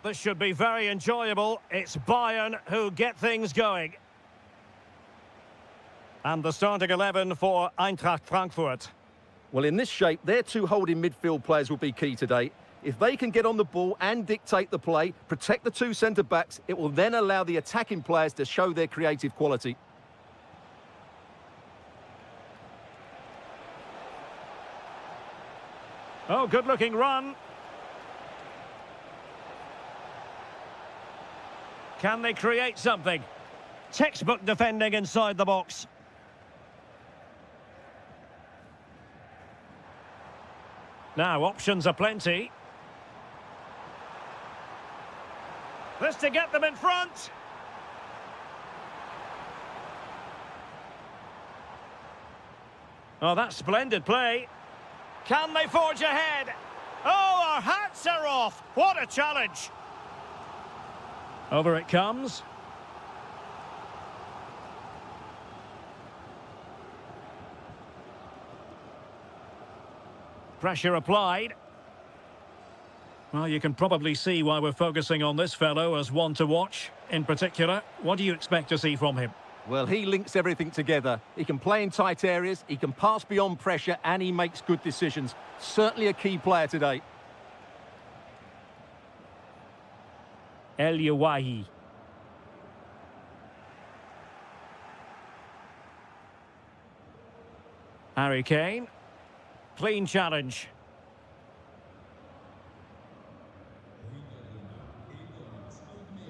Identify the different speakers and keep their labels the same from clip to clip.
Speaker 1: this should be very enjoyable. It's Bayern who get things going. And the starting 11 for Eintracht Frankfurt.
Speaker 2: Well, in this shape, their two holding midfield players will be key today. If they can get on the ball and dictate the play, protect the two centre-backs, it will then allow the attacking players to show their creative quality.
Speaker 1: Oh, good-looking run. Can they create something? Textbook defending inside the box. Now, options are plenty. This to get them in front. Oh, that's splendid play. Can they forge ahead? Oh, our hats are off. What a challenge. Over it comes. Pressure applied. Well, you can probably see why we're focusing on this fellow as one to watch. In particular, what do you expect to see from him?
Speaker 2: Well, he links everything together. He can play in tight areas, he can pass beyond pressure, and he makes good decisions. Certainly a key player today.
Speaker 1: El Yawahi. Harry Kane. Clean challenge.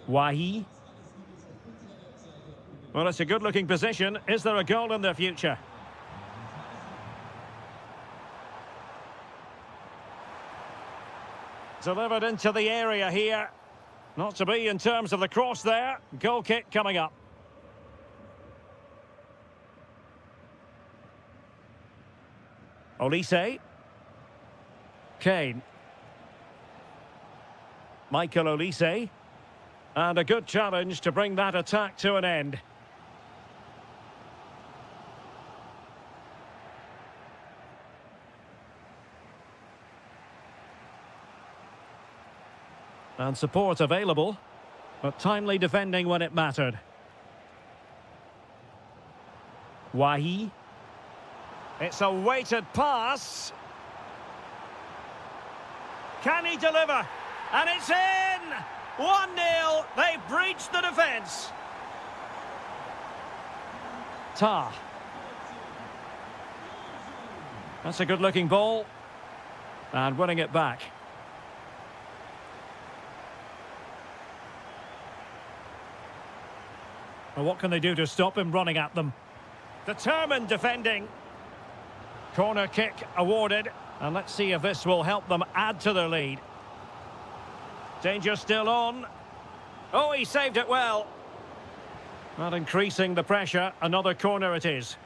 Speaker 1: Wahi. Well, it's a good-looking position. Is there a goal in their future? Delivered into the area here. Not to be in terms of the cross there. Goal kick coming up. Olise. Kane. Michael Olise. And a good challenge to bring that attack to an end. And support available, but timely defending when it mattered. Wahi. It's a weighted pass. Can he deliver? And it's in! 1-0. They breached the defence. Ta. That's a good-looking ball. And winning it back. Well, what can they do to stop him running at them? Determined defending. Corner kick awarded. And let's see if this will help them add to their lead. Danger still on. Oh, he saved it well. Not increasing the pressure. Another corner it is.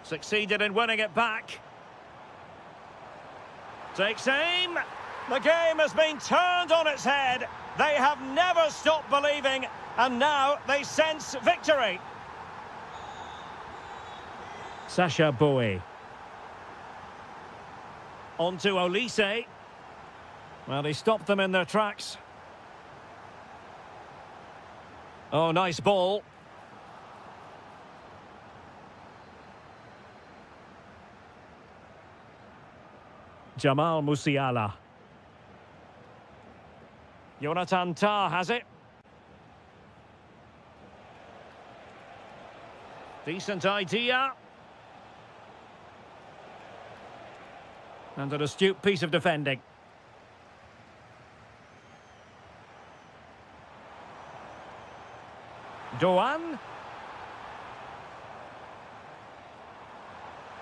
Speaker 1: Succeeded in winning it back. Takes aim. The game has been turned on its head. They have never stopped believing, and now they sense victory. Sacha Boey. On to Olise. Well, he stopped them in their tracks. Oh, nice ball. Jamal Musiala. Jonathan Tah has it. Decent idea. And an astute piece of defending. Doan.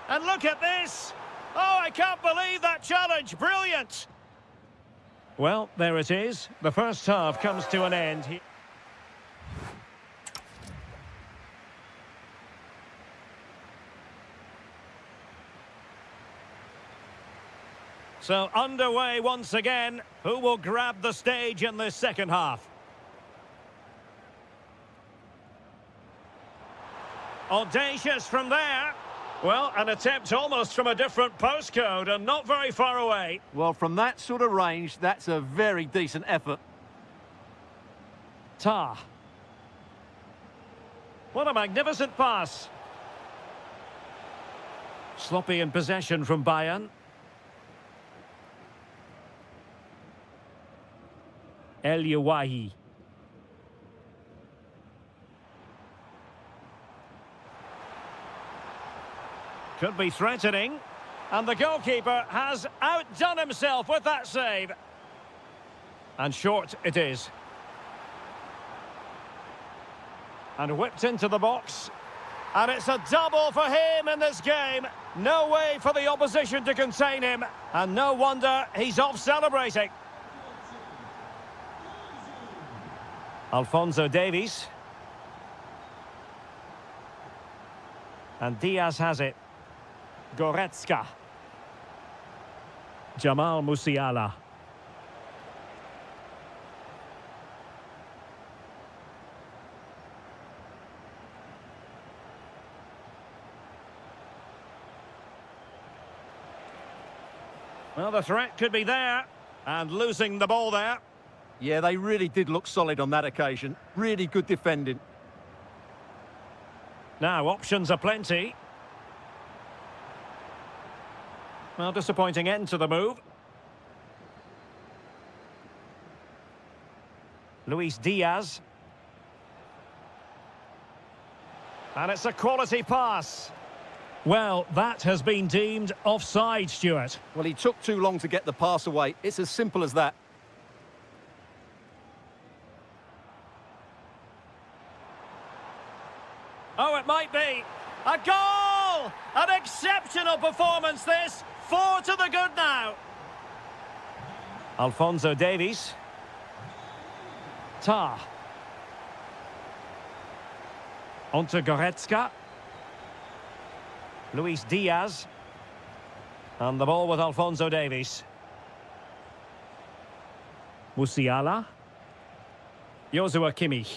Speaker 1: And look at this! Oh, I can't believe that challenge! Brilliant! Well, there it is. The first half comes to an end. So underway once again. Who will grab the stage in this second half? Audacious from there. Well, an attempt almost from a different postcode and not very far away.
Speaker 2: Well, from that sort of range, that's a very decent effort.
Speaker 1: Ta. What a magnificent pass. Sloppy in possession from Bayern. El Yawahi. Could be threatening. And the goalkeeper has outdone himself with that save. And short it is. And whipped into the box. And it's a double for him in this game. No way for the opposition to contain him. And no wonder he's off celebrating. Alphonso Davies. And Diaz has it. Goretzka. Jamal Musiala. Well, the threat could be there. And losing the ball there.
Speaker 2: Yeah, they really did look solid on that occasion. Really good defending.
Speaker 1: Now, options are plenty. Well, disappointing end to the move. Luis Diaz. And it's a quality pass. Well, that has been deemed offside, Stuart.
Speaker 2: Well, he took too long to get the pass away. It's as simple as that.
Speaker 1: Oh, it might be. A goal! An exceptional performance, this. 4 to the good now. Alphonso Davies. Ta. Onto Goretzka. Luis Diaz. And the ball with Alphonso Davies. Musiala. Joshua Kimmich.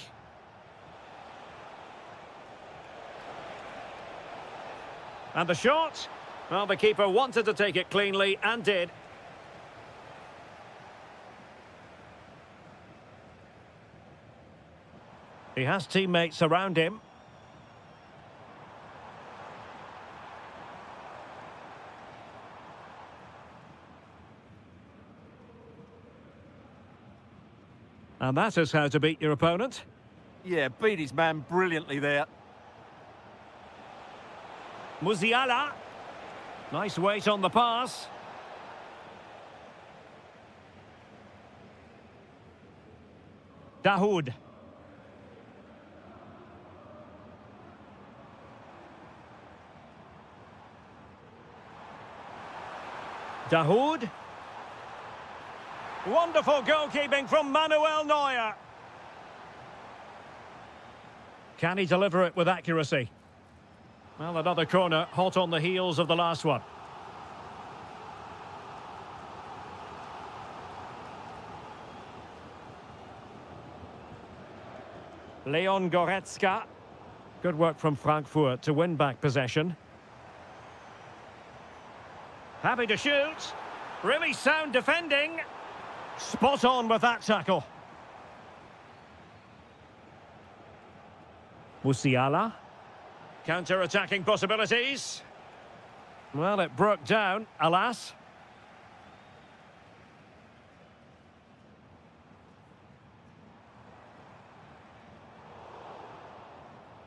Speaker 1: And the shot? Well, the keeper wanted to take it cleanly and did. He has teammates around him. And that is how to beat your opponent.
Speaker 2: Yeah, beat his man brilliantly there.
Speaker 1: Musiala. Nice weight on the pass. Dahoud. Dahoud. Wonderful goalkeeping from Manuel Neuer. Can he deliver it with accuracy? Well, another corner, hot on the heels of the last one. Leon Goretzka. Good work from Frankfurt to win back possession. Happy to shoot. Really sound defending. Spot on with that tackle. Musiala. Counter-attacking possibilities. Well, it broke down, alas.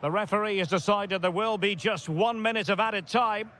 Speaker 1: The referee has decided there will be just 1 minute of added time.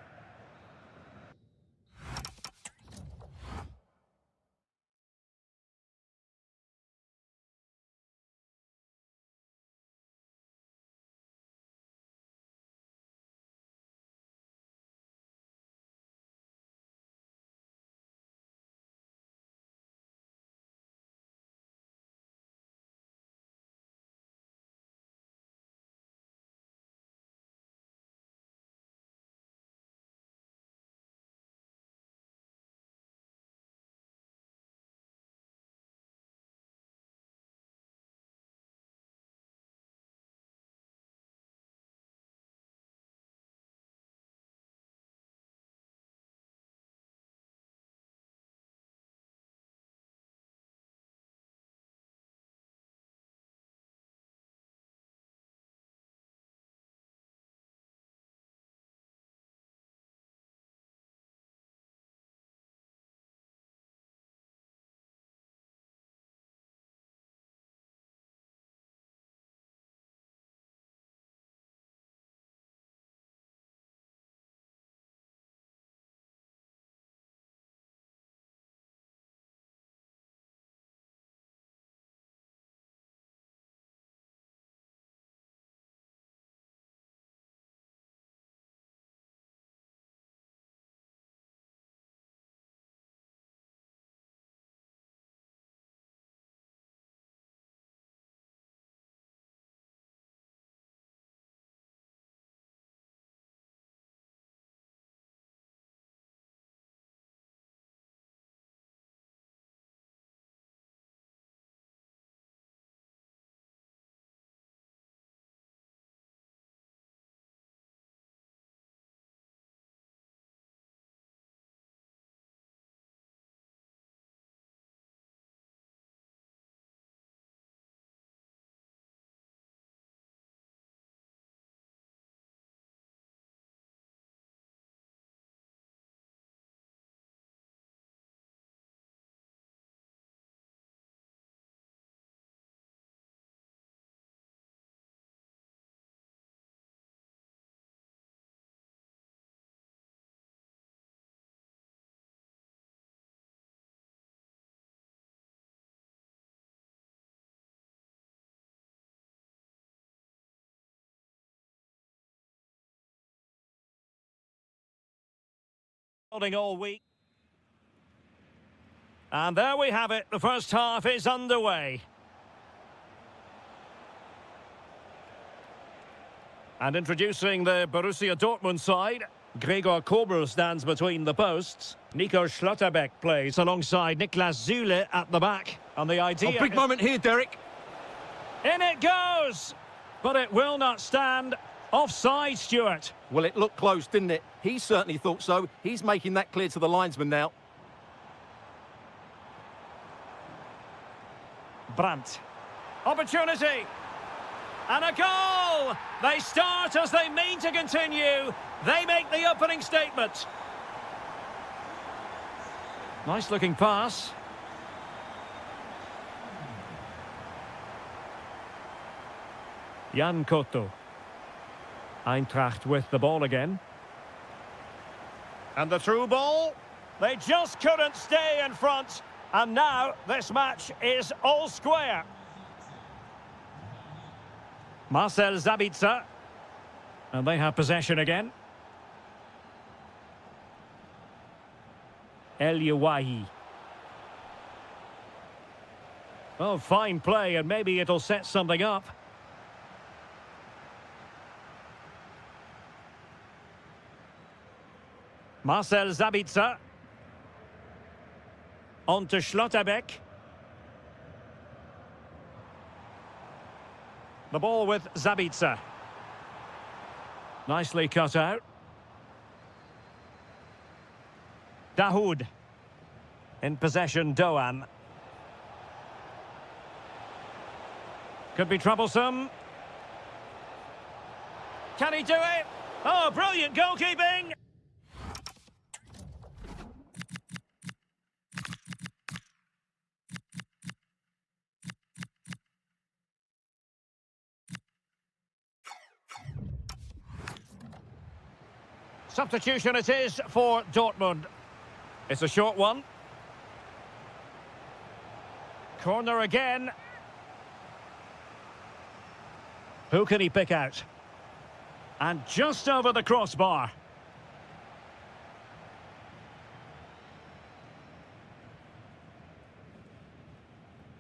Speaker 1: Holding all week. And there we have it. The first half is underway. And introducing the Borussia Dortmund side, Gregor Kobel stands between the posts. Nico Schlotterbeck plays alongside Niklas Süle at the back. And the idea...
Speaker 2: Oh, big moment here, Derek.
Speaker 1: In it goes! But it will not stand. Offside, Stuart.
Speaker 2: Well, it looked close, didn't it? He certainly thought so. He's making that clear to the linesman now.
Speaker 1: Brandt. Opportunity. And a goal! They start as they mean to continue. They make the opening statement. Nice looking pass. Jan Koto. Eintracht with the ball again. And the through ball. They just couldn't stay in front. And now this match is all square. Marcel Sabitzer. And they have possession again. El Yawahi. Oh, fine play, and maybe it'll set something up. Marcel Sabitzer. On to Schlotterbeck. The ball with Sabitzer. Nicely cut out. Dahoud. In possession, Doan. Could be troublesome. Can he do it? Oh, brilliant goalkeeping! Substitution it is for Dortmund. It's a short one. Corner again. Who can he pick out? And just over the crossbar.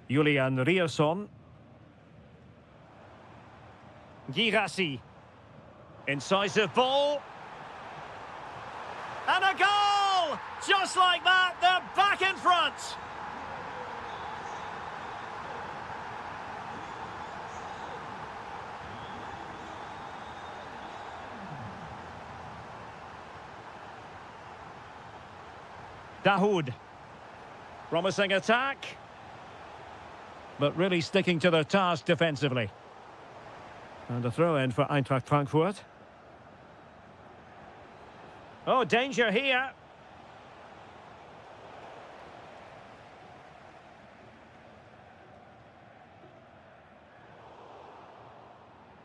Speaker 1: Julian Rierson. Girassi. Incisive ball. And a goal! Just like that, they're back in front. Dahoud. Promising attack. But really sticking to their task defensively. And a throw-in for Eintracht Frankfurt. Oh, danger here.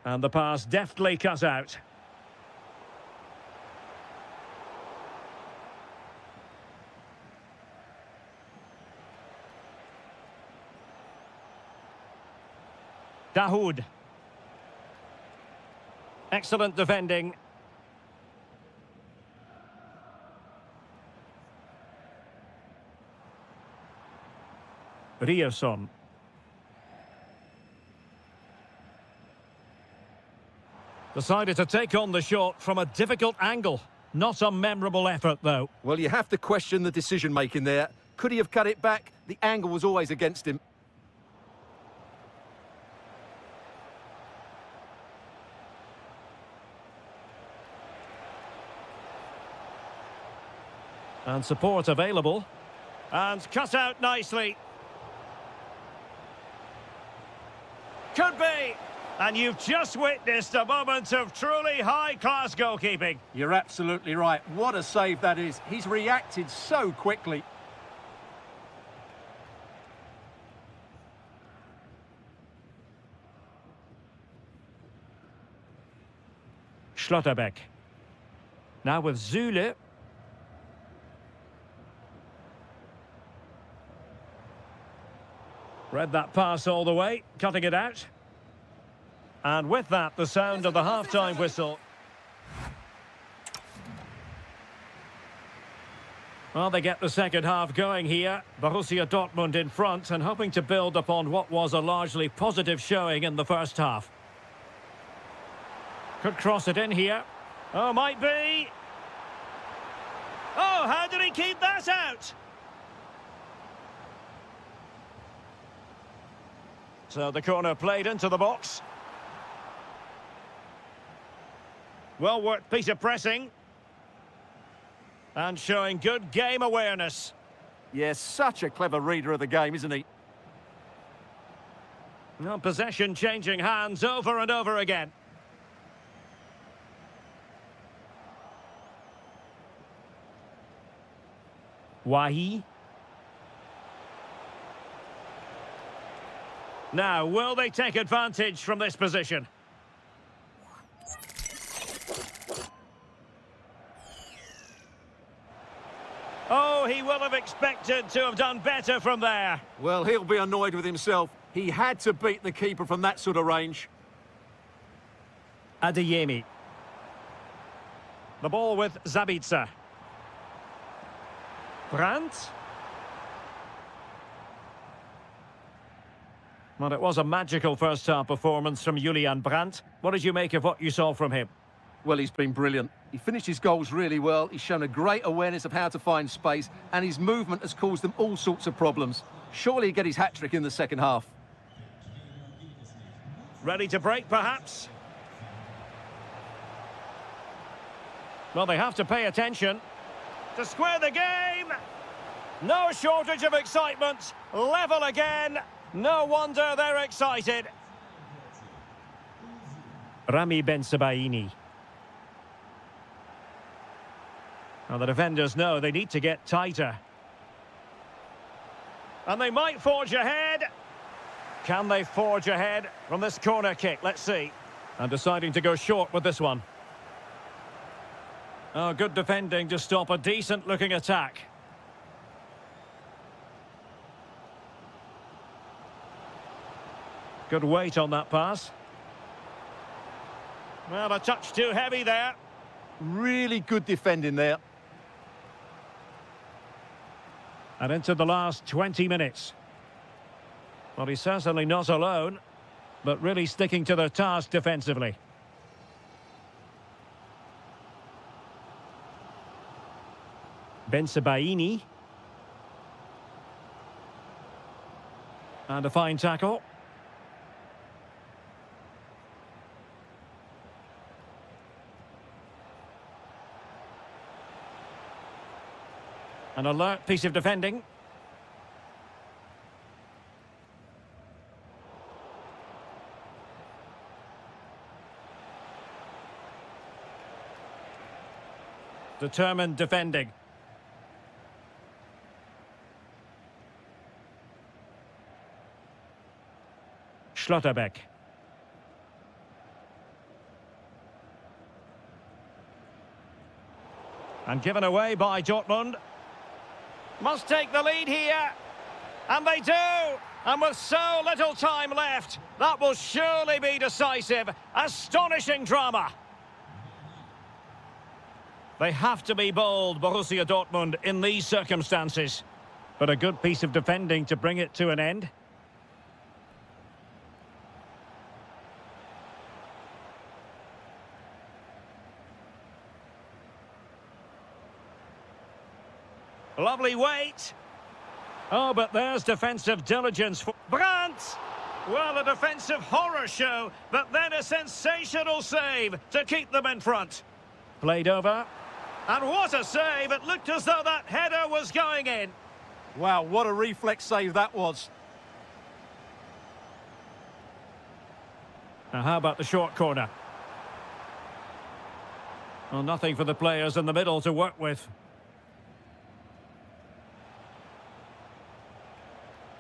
Speaker 1: And the pass deftly cut out. Dahoud. Excellent defending. Rierson. Decided to take on the shot from a difficult angle. Not a memorable effort, though.
Speaker 2: Well, you have to question the decision-making there. Could he have cut it back? The angle was always against him.
Speaker 1: And support available. And cut out nicely. Could be. And you've just witnessed a moment of truly high-class goalkeeping.
Speaker 2: You're absolutely right. What a save that is. He's reacted so quickly.
Speaker 1: Schlotterbeck. Now with Süle. Read that pass all the way, cutting it out. And with that, the sound of the half-time whistle. Well, they get the second half going here. Borussia Dortmund in front and hoping to build upon what was a largely positive showing in the first half. Could cross it in here. Oh, might be. Oh, how did he keep that out? So the corner played into the box. Well worked piece of pressing. And showing good game awareness.
Speaker 2: Yes, such a clever reader of the game, isn't he?
Speaker 1: Well, possession changing hands over and over again. Wahi. Now, will they take advantage from this position? Oh, he will have expected to have done better from there.
Speaker 2: Well, he'll be annoyed with himself. He had to beat the keeper from that sort of range.
Speaker 1: Adeyemi. The ball with Zabitzer. Brandt. Well, it was a magical first-half performance from Julian Brandt. What did you make of what you saw from him?
Speaker 2: Well, he's been brilliant. He finished his goals really well. He's shown a great awareness of how to find space, and his movement has caused them all sorts of problems. Surely he'll get his hat-trick in the second half.
Speaker 1: Ready to break, perhaps? Well, they have to pay attention. To square the game! No shortage of excitement. Level again. No wonder they're excited. Rami Bensebaini. Now the defenders know they need to get tighter. And they might forge ahead. Can they forge ahead from this corner kick? Let's see. And deciding to go short with this one. Oh, good defending to stop a decent-looking attack. Good weight on that pass. Well, a touch too heavy there.
Speaker 2: Really good defending there.
Speaker 1: And into the last 20 minutes. Well, he's certainly not alone, but really sticking to their task defensively. Bensebaini. And a fine tackle. An alert piece of defending. Determined defending. Schlotterbeck. And given away by Dortmund. Must take the lead here. And they do. And with so little time left, that will surely be decisive. Astonishing drama. They have to be bold, Borussia Dortmund, in these circumstances. But a good piece of defending to bring it to an end. Lovely weight. Oh, but there's defensive diligence for Brandt. Well, a defensive horror show, but then a sensational save to keep them in front. Played over. And what a save. It looked as though that header was going in.
Speaker 2: Wow, what a reflex save that was.
Speaker 1: Now, how about the short corner? Well, nothing for the players in the middle to work with.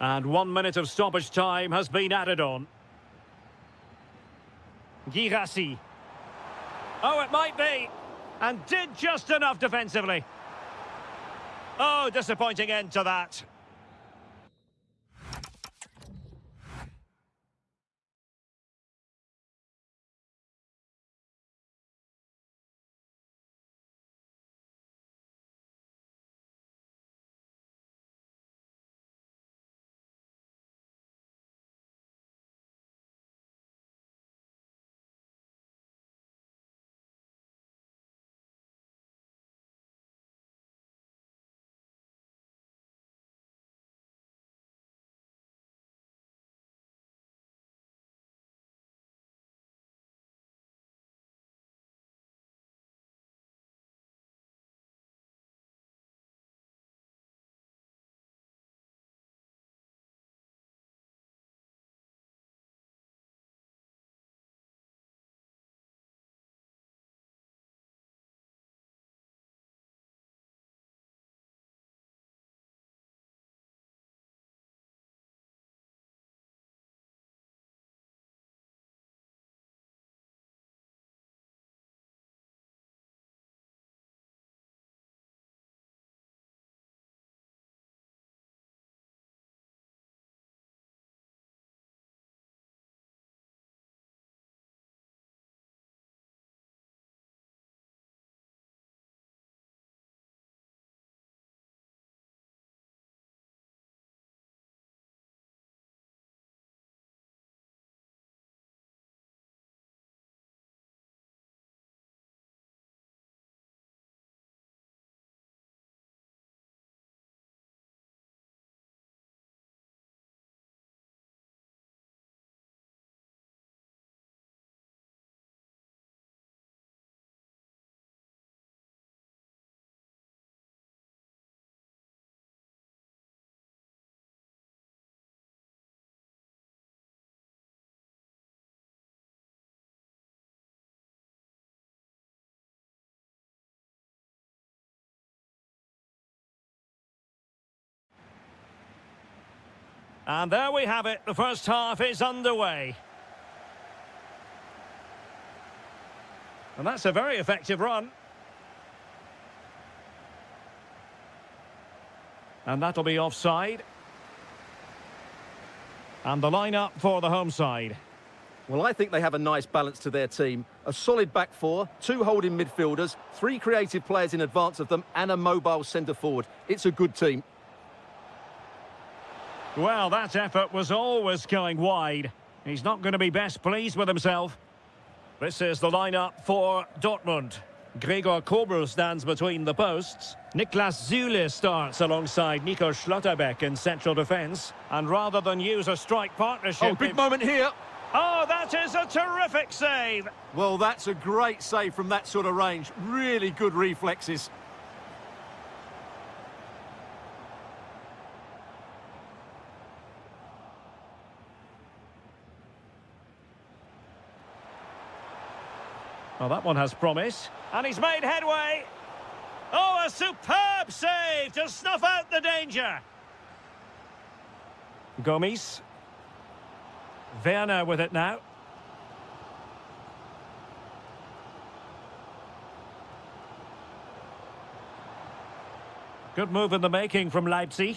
Speaker 1: And 1 minute of stoppage time has been added on. Girassi. Oh, it might be. And did just enough defensively. Oh, disappointing end to that. And there we have it. The first half is underway. And that's a very effective run. And that'll be offside. And the line-up for the home side.
Speaker 2: Well, I think they have a nice balance to their team. A solid back four, 2 holding midfielders, 3 creative players in advance of them, and a mobile centre-forward. It's a good team.
Speaker 1: Well, that effort was always going wide. He's not going to be best pleased with himself. This is the lineup for Dortmund. Gregor Kobel stands between the posts. Niklas Süle starts alongside Nico Schlotterbeck in central defence. And rather than use a strike partnership...
Speaker 2: Oh, big moment here.
Speaker 1: Oh, that is a terrific save.
Speaker 2: Well, that's a great save from that sort of range. Really good reflexes.
Speaker 1: Well, that one has promise. And he's made headway. Oh, a superb save to snuff out the danger. Gomes. Werner with it now. Good move in the making from Leipzig.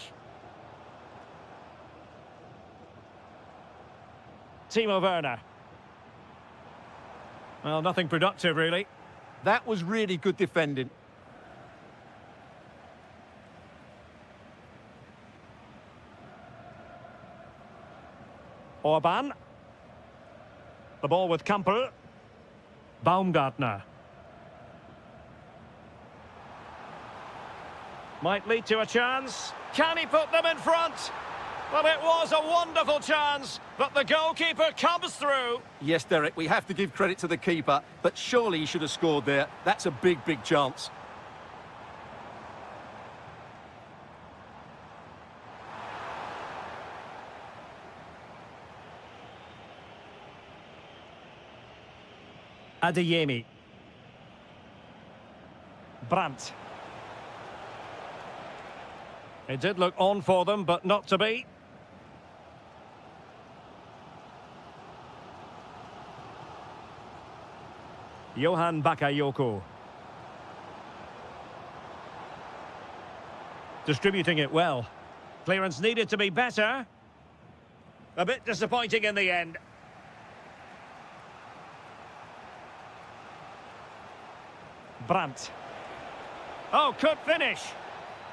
Speaker 1: Timo Werner. Well, nothing productive, really.
Speaker 2: That was really good defending.
Speaker 1: Orban. The ball with Kampel. Baumgartner. Might lead to a chance. Can he put them in front? Well, it was a wonderful chance, but the goalkeeper comes through.
Speaker 2: Yes, Derek, we have to give credit to the keeper, but surely he should have scored there. That's a big, big chance.
Speaker 1: Adeyemi. Brandt. It did look on for them, but not to be. Johan Bakayoko. Distributing it well. Clearance needed to be better. A bit disappointing in the end. Brandt. Oh, could finish.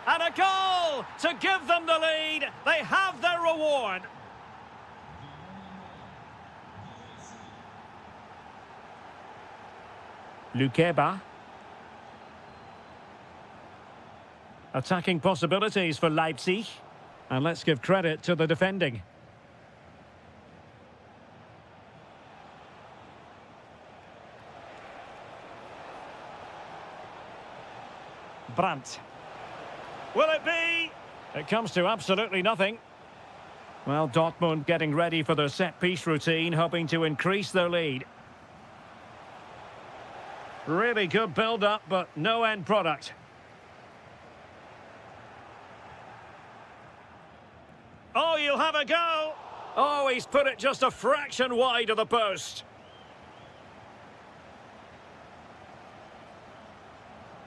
Speaker 1: And a goal to give them the lead. They have their reward. Lukeba. Attacking possibilities for Leipzig. And let's give credit to the defending. Brandt. Will it be? It comes to absolutely nothing. Well, Dortmund getting ready for their set-piece routine, hoping to increase their lead. Really good build-up, but no end product. Oh, you'll have a go. Oh, he's put it just a fraction wide of the post.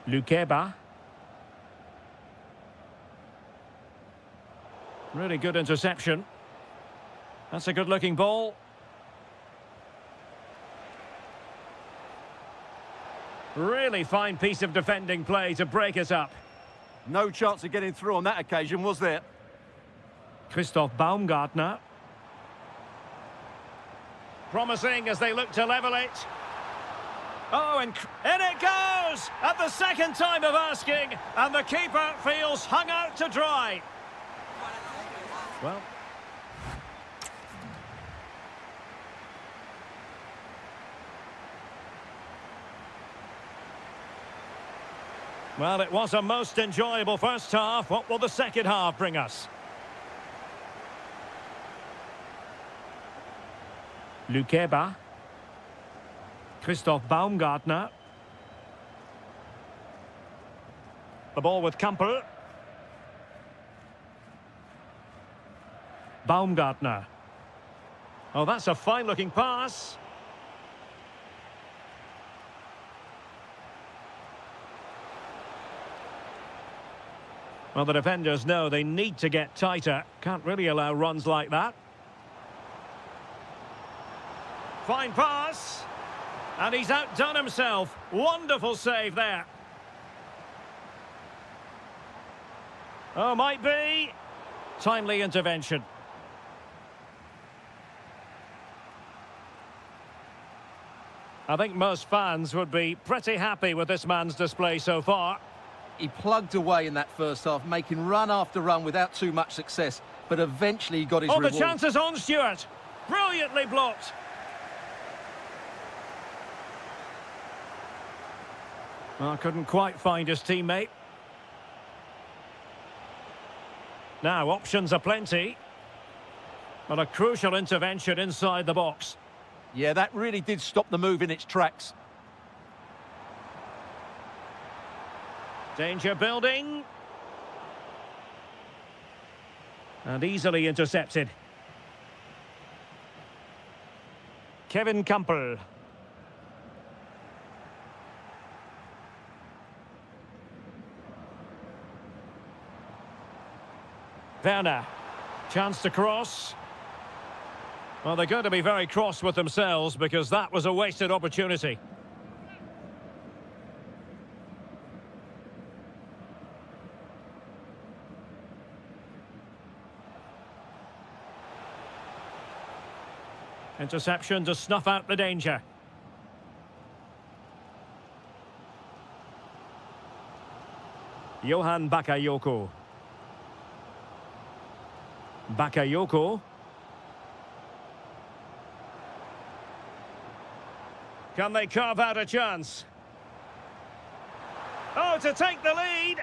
Speaker 1: Lukeba. Really good interception. That's a good-looking ball. Really fine piece of defending play to break it up.
Speaker 2: No chance of getting through on that occasion, was there?
Speaker 1: Christoph Baumgartner. Promising as they look to level it. Oh, and in it goes! At the second time of asking, and the keeper feels hung out to dry. Well, it was a most enjoyable first half. What will the second half bring us? Lukeba. Christoph Baumgartner. The ball with Kampel. Baumgartner. Oh, that's a fine-looking pass. Well, the defenders know they need to get tighter. Can't really allow runs like that. Fine pass. And he's outdone himself. Wonderful save there. Oh, might be. Timely intervention. I think most fans would be pretty happy with this man's display so far.
Speaker 2: He plugged away in that first half, making run after run without too much success, but eventually he got his reward.
Speaker 1: The chance is on, Stuart. Brilliantly blocked. Well, couldn't quite find his teammate. Now, options are plenty. But a crucial intervention inside the box.
Speaker 2: Yeah, that really did stop the move in its tracks.
Speaker 1: Danger building. And easily intercepted. Kevin Campbell. Werner. Chance to cross. Well, they're going to be very cross with themselves because that was a wasted opportunity. Interception to snuff out the danger. Johan Bakayoko. Bakayoko. Can they carve out a chance? Oh, to take the lead.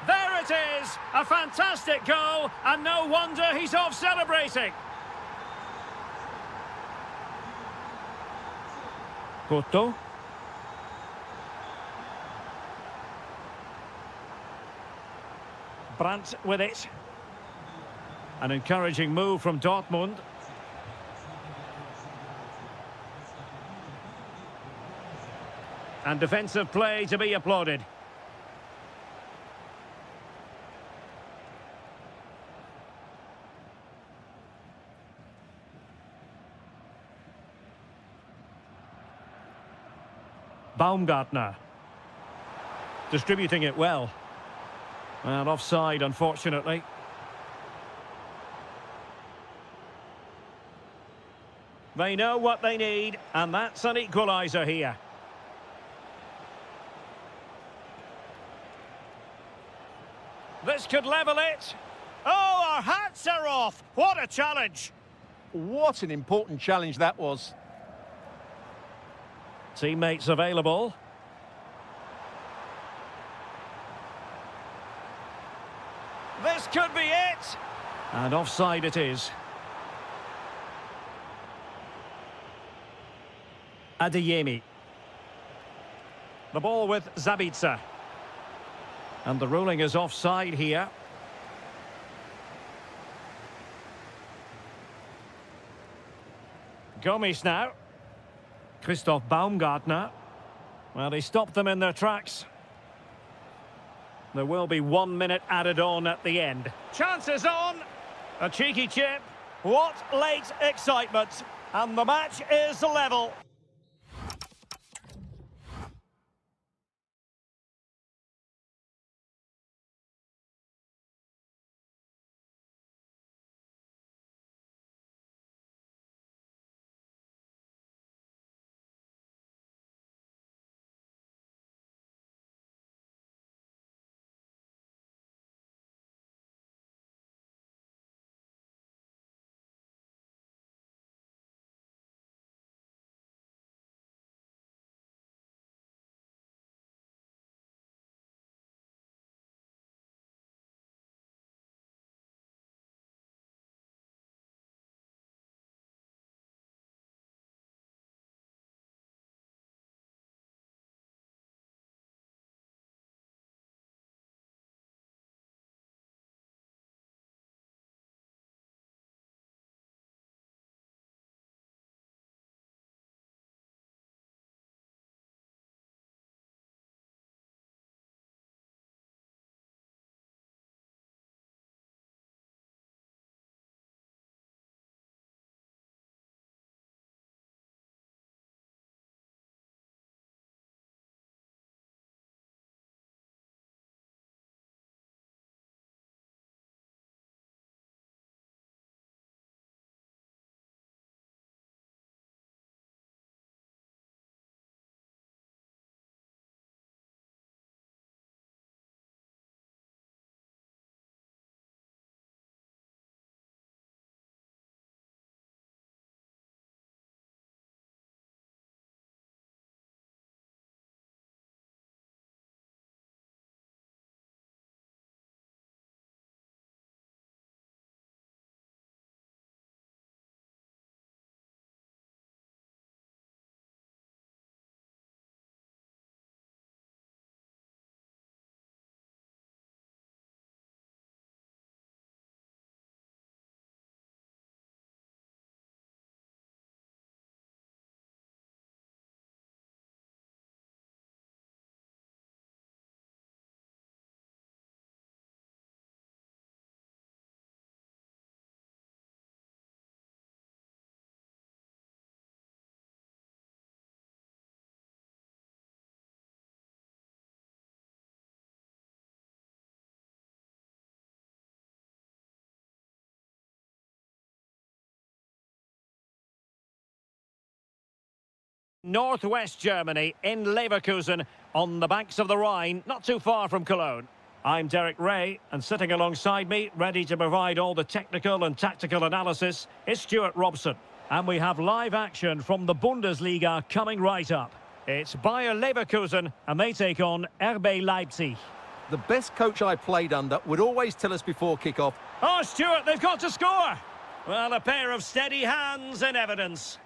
Speaker 1: There it is. A fantastic goal, and no wonder he's off celebrating. Cotto. Brandt with it. An encouraging move from Dortmund. And defensive play to be applauded. Baumgartner. Distributing it well. And offside, unfortunately. They know what they need, and that's an equaliser here. This could level it. Oh, our hats are off. What a challenge.
Speaker 2: What an important challenge that was.
Speaker 1: Teammates available. This could be it. And offside it is. Adeyemi. The ball with Zabitzer. And the ruling is offside here. Gomes now. Christoph Baumgartner. Well, he stopped them in their tracks. There will be 1 minute added on at the end. Chances on. A cheeky chip. What late excitement. And the match is level. Northwest Germany, in Leverkusen, on the banks of the Rhine, not too far from Cologne. I'm Derek Ray, and sitting alongside me, ready to provide all the technical and tactical analysis, is Stuart Robson. And we have live action from the Bundesliga coming right up. It's Bayer Leverkusen, and they take on RB Leipzig.
Speaker 2: The best coach I played under would always tell us before kick-off.
Speaker 1: Oh, Stuart, they've got to score! Well, a pair of steady hands in evidence.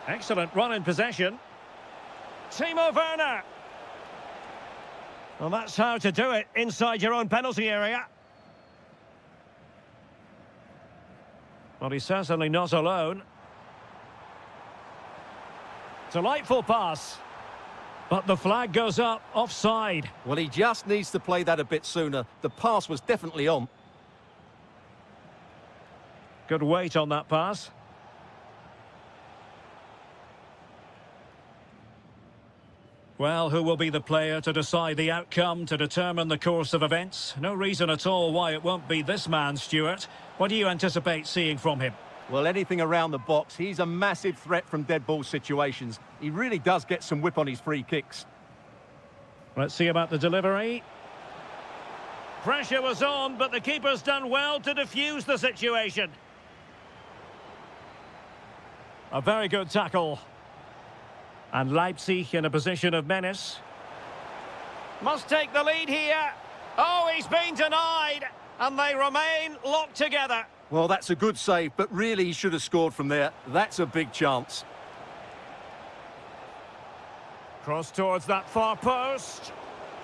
Speaker 1: Excellent run in possession. Timo Werner. Well, that's how to do it inside your own penalty area. Well, he's certainly not alone. Delightful pass. But the flag goes up, offside.
Speaker 2: Well, he just needs to play that a bit sooner. The pass was definitely on.
Speaker 1: Good weight on that pass. Well, who will be the player to decide the outcome, to determine the course of events? No reason at all why it won't be this man, Stuart. What do you anticipate seeing from him?
Speaker 2: Well, anything around the box. He's a massive threat from dead ball situations. He really does get some whip on his free kicks.
Speaker 1: Let's see about the delivery. Pressure was on, but the keeper's done well to defuse the situation. A very good tackle. And Leipzig in a position of menace. Must take the lead here. Oh, he's been denied. And they remain locked together.
Speaker 2: Well, that's a good save, but really he should have scored from there. That's a big chance.
Speaker 1: Cross towards that far post.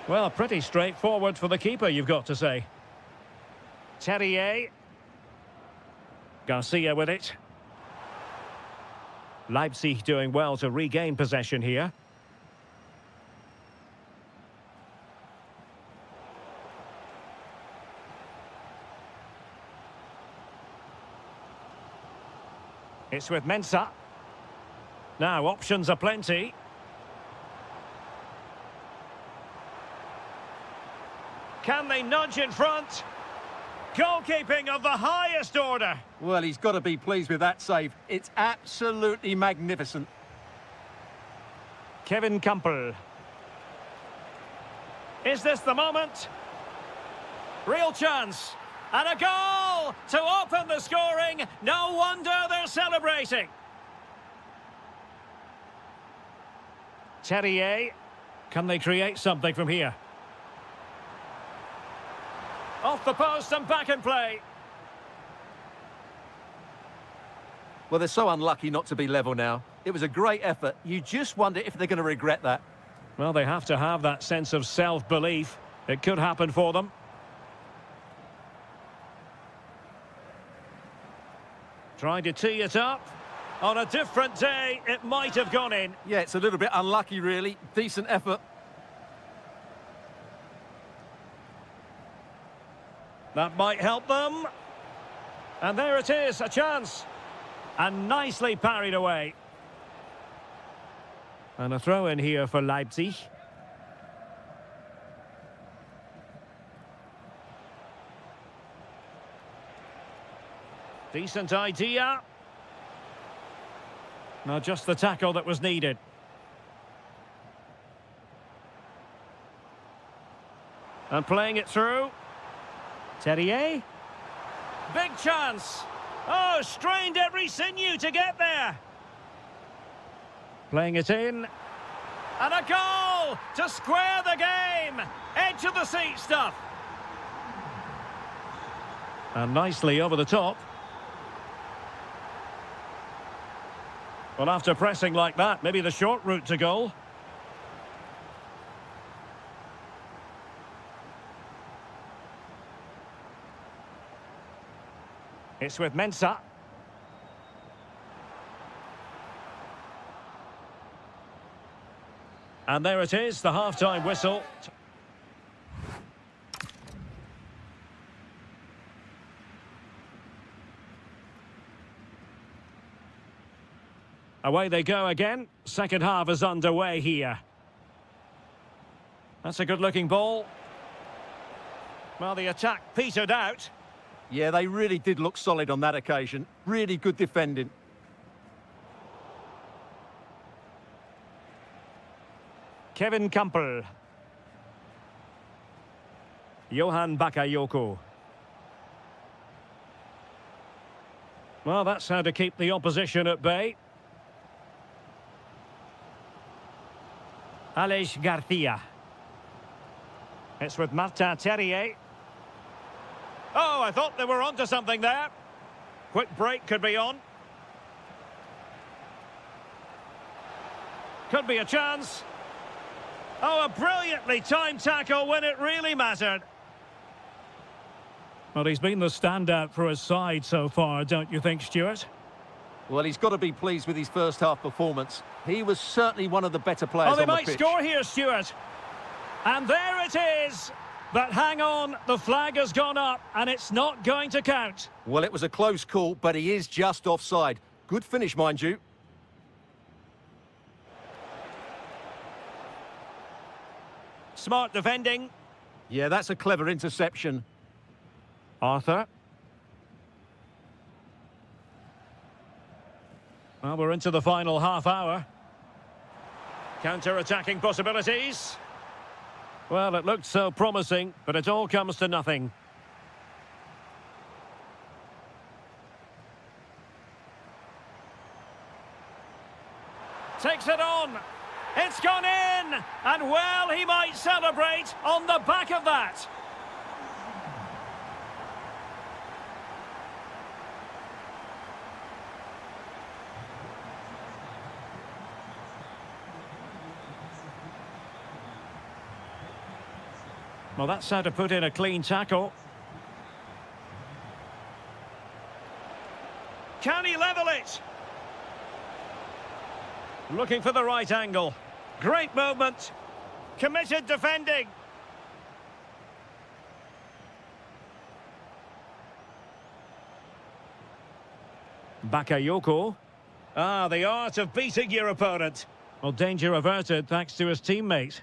Speaker 1: Well, pretty straightforward for the keeper, you've got to say. Terrier. Garcia with it. Leipzig doing well to regain possession here. It's with Mensah. Now, options are plenty. Can they nudge in front? Goalkeeping of the highest order.
Speaker 2: Well, he's got to be pleased with that save. It's absolutely magnificent.
Speaker 1: Kevin Campbell. Is this the moment? Real chance. And a goal to open the scoring. No wonder they're celebrating. Terrier. Can they create something from here? Off the post and back in play.
Speaker 2: Well, they're so unlucky not to be level now. It was a great effort. You just wonder if they're going to regret that.
Speaker 1: Well, they have to have that sense of self-belief. It could happen for them. Trying to tee it up. On a different day, it might have gone in.
Speaker 2: Yeah, it's a little bit unlucky, really. Decent effort.
Speaker 1: That might help them. And there it is, a chance. And nicely parried away. And a throw in here for Leipzig. Decent idea. Now just the tackle that was needed. And playing it through. Terrier. Big chance. Oh, strained every sinew to get there. Playing it in. And a goal to square the game. Edge of the seat stuff. And nicely over the top. Well, after pressing like that, maybe the short route to goal. It's with Mensah. And there it is, the half-time whistle. Away they go again. Second half is underway here. That's a good-looking ball. Well, the attack petered out.
Speaker 2: Yeah, they really did look solid on that occasion. Really good defending.
Speaker 1: Kevin Campbell. Johan Bakayoko. Well, that's how to keep the opposition at bay. Aleix Garcia. It's with Martin Terrier. Oh, I thought they were onto something there. Quick break could be on. Could be a chance. Oh, a brilliantly timed tackle when it really mattered. Well, he's been the standout for his side so far, don't you think, Stuart?
Speaker 2: Well, he's got to be pleased with his first half performance. He was certainly one of the better players on the pitch.
Speaker 1: Oh, they might score here, Stuart. And there it is. But hang on, the flag has gone up and it's not going to count.
Speaker 2: Well, it was a close call, but he is just offside. Good finish, mind you.
Speaker 1: Smart defending.
Speaker 2: Yeah, that's a clever interception.
Speaker 1: Arthur. Well, we're into the final half hour. Counter-attacking possibilities. Well, it looked so promising, but it all comes to nothing. Takes it on. It's gone in. And, well, he might celebrate on the back of that. Well, that's how to put in a clean tackle. Can he level it? Looking for the right angle. Great movement. Committed defending. Bakayoko. Ah, the art of beating your opponent. Well, danger averted thanks to his teammate.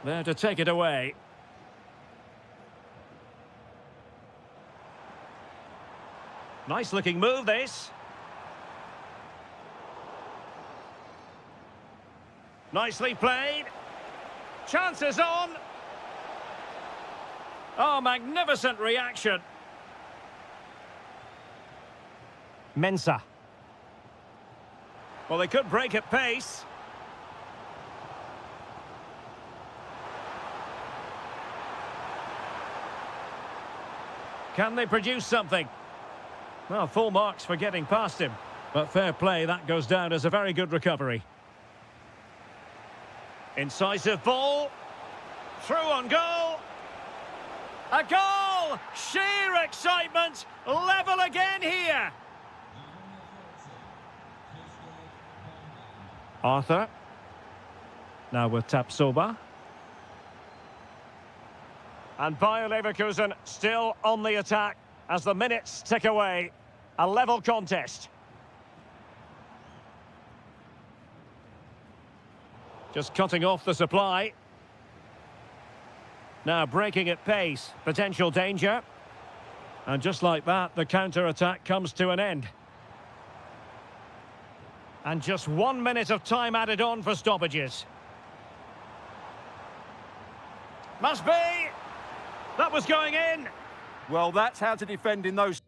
Speaker 1: There to take it away. Nice looking move, this. Nicely played. Chances on. Oh, magnificent reaction. Mensah. Well, they could break at pace. Can they produce something? Well, full marks for getting past him. But fair play, that goes down as a very good recovery. Incisive ball. Through on goal. A goal! Sheer excitement. Level again here. Arthur. Now with Tapsoba. And Bayer Leverkusen still on the attack as the minutes tick away. A level contest. Just cutting off the supply. Now breaking at pace. Potential danger. And just like that, the counter-attack comes to an end. And just 1 minute of time added on for stoppages. Must be! That was going in.
Speaker 2: Well, that's how to defend in those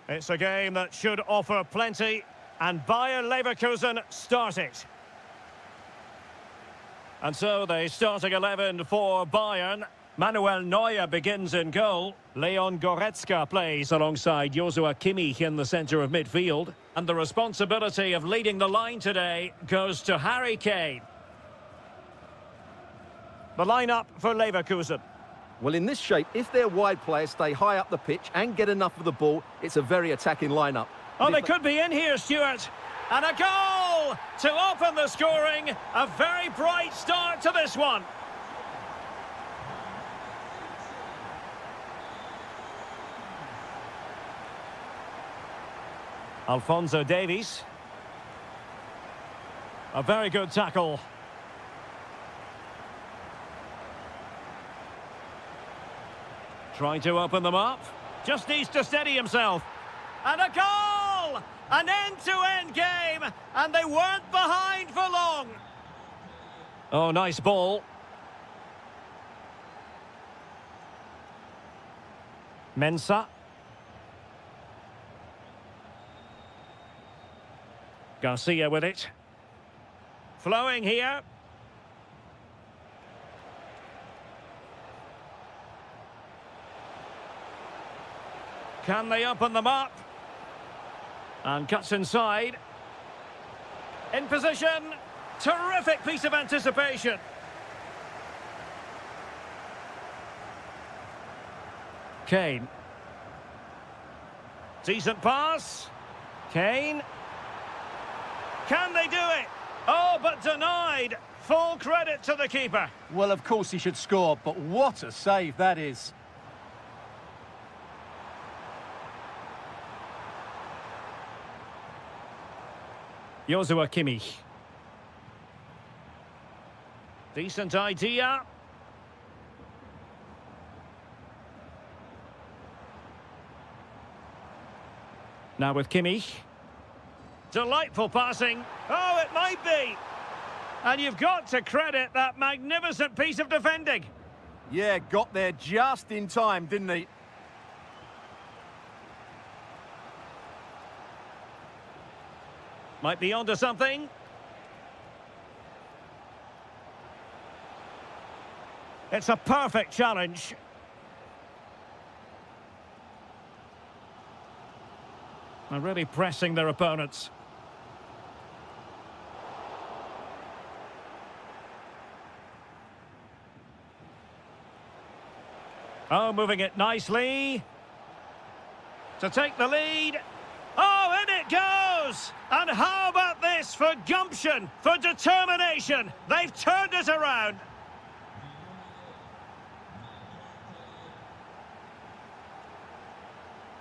Speaker 1: It's a game that should offer plenty, and Bayer Leverkusen start it. And so the starting 11 for Bayern. Manuel Neuer begins in goal. Leon Goretzka plays alongside Joshua Kimmich in the centre of midfield. And the responsibility of leading the line today goes to Harry Kane. The lineup for Leverkusen.
Speaker 2: Well, in this shape, if their wide players stay high up the pitch and get enough of the ball, it's a very attacking lineup.
Speaker 1: Oh, they could be in here, Stuart. And a goal to open the scoring. A very bright start to this one. Alphonso Davies. A very good tackle. Trying to open them up. Just needs to steady himself. And a goal! An end-to-end game, and they weren't behind for long. Oh, nice ball. Mensah. Garcia with it. Flowing here. Can they open them up? And cuts inside. In position. Terrific piece of anticipation. Kane. Decent pass. Kane. Can they do it? Oh, but denied. Full credit to the keeper.
Speaker 2: Well, of course he should score, but what a save that is.
Speaker 1: Joshua Kimmich. Decent idea. Now with Kimmich. Delightful passing. Oh, it might be. And you've got to credit that magnificent piece of defending.
Speaker 2: Yeah, got there just in time, didn't he?
Speaker 1: Might be onto something. It's a perfect challenge. They're really pressing their opponents. Oh, moving it nicely. To take the lead. Oh, in it goes! And how about this for gumption, for determination? They've turned it around.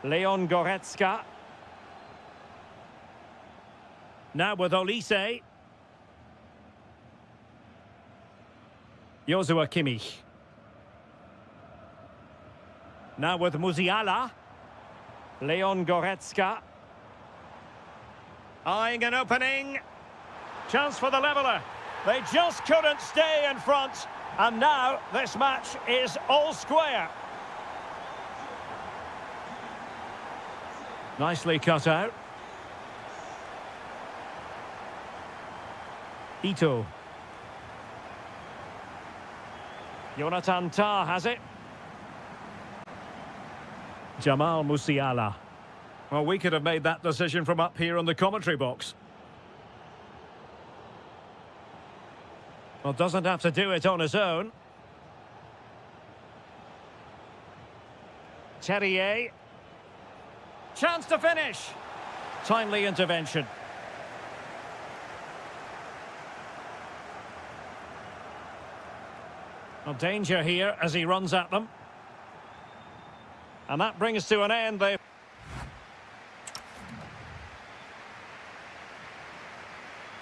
Speaker 1: Leon Goretzka. Now with Olise. Joshua Kimmich. Now with Musiala. Leon Goretzka. Eyeing an opening. Chance for the leveller. They just couldn't stay in front. And now this match is all square. Nicely cut out. Ito. Jonathan Tah has it. Jamal Musiala. Well, we could have made that decision from up here on the commentary box. Well, doesn't have to do it on his own. Terrier. Chance to finish. Timely intervention. Well, danger here as he runs at them. And that brings to an end the...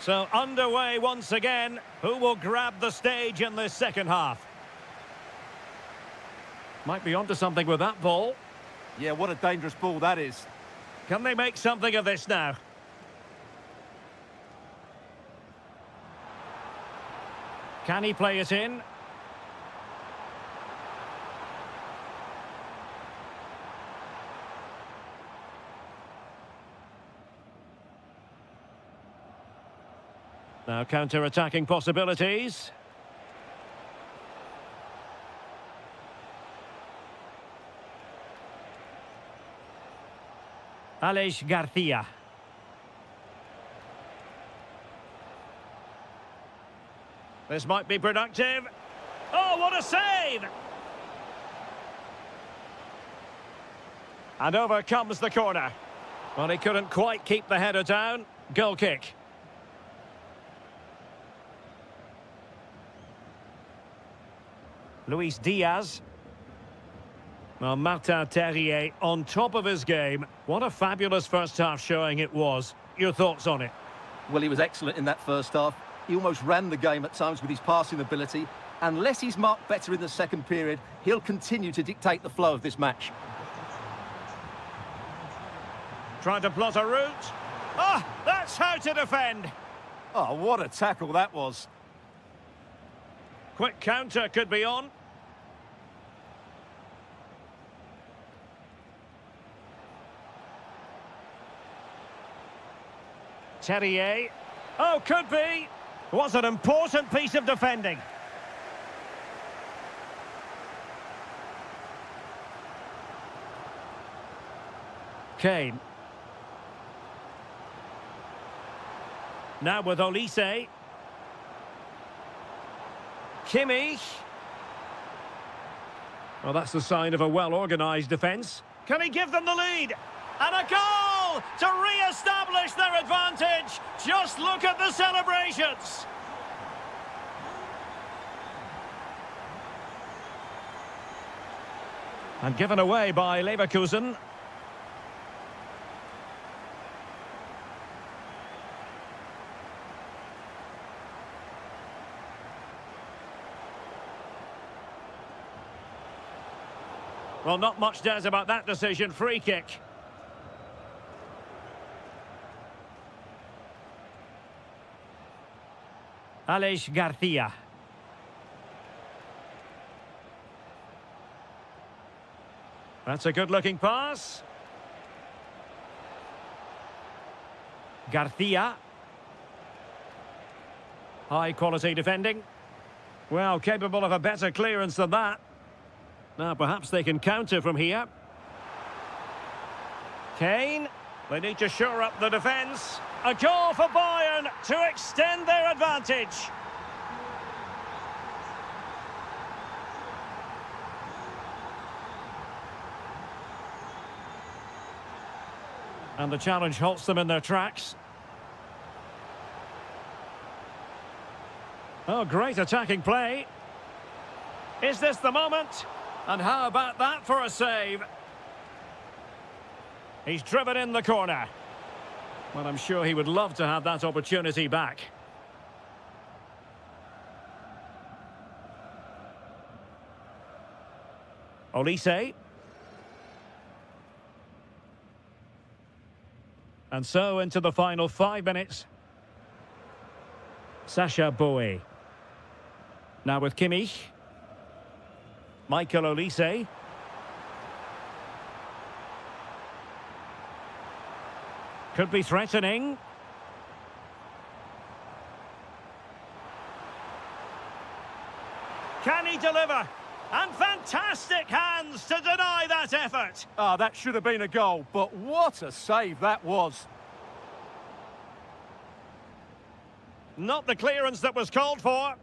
Speaker 1: So underway once again. Who will grab the stage in this second half? Might be onto something with that ball.
Speaker 2: Yeah, what a dangerous ball that is.
Speaker 1: Can they make something of this now? Can he play it in? Now counter-attacking possibilities. Alex Garcia. This might be productive. Oh, what a save! And over comes the corner. Well, he couldn't quite keep the header down. Goal kick. Luis Diaz. Well, Martin Terrier on top of his game. What a fabulous first half showing it was. Your thoughts on it?
Speaker 2: Well, he was excellent in that first half. He almost ran the game at times with his passing ability. Unless he's marked better in the second period, he'll continue to dictate the flow of this match.
Speaker 1: Trying to plot a route. Oh, that's how to defend.
Speaker 2: Oh, what a tackle that was.
Speaker 1: Quick counter could be on. Terrier. Oh, could be. Was an important piece of defending. Kane. Now with Olise. Kimmich. Well, that's the sign of a well-organised defence. Can he give them the lead? And a goal to re-establish their advantage. Just look at the celebrations. And given away by Leverkusen. Well, not much does about that decision. Free kick. Alex Garcia. That's a good-looking pass. Garcia. High-quality defending. Well, capable of a better clearance than that. Now, perhaps they can counter from here. Kane. They need to shore up the defence. A goal for Bayern to extend their advantage. And the challenge halts them in their tracks. Oh, great attacking play. Is this the moment? And how about that for a save? He's driven in the corner. Well, I'm sure he would love to have that opportunity back. Olise. And so into the final 5 minutes. Sacha Boey. Now with Kimmich. Michael Olise. Could be threatening. Can he deliver? And fantastic hands to deny that effort.
Speaker 2: Ah, that should have been a goal, but what a save that was.
Speaker 1: Not the clearance that was called for.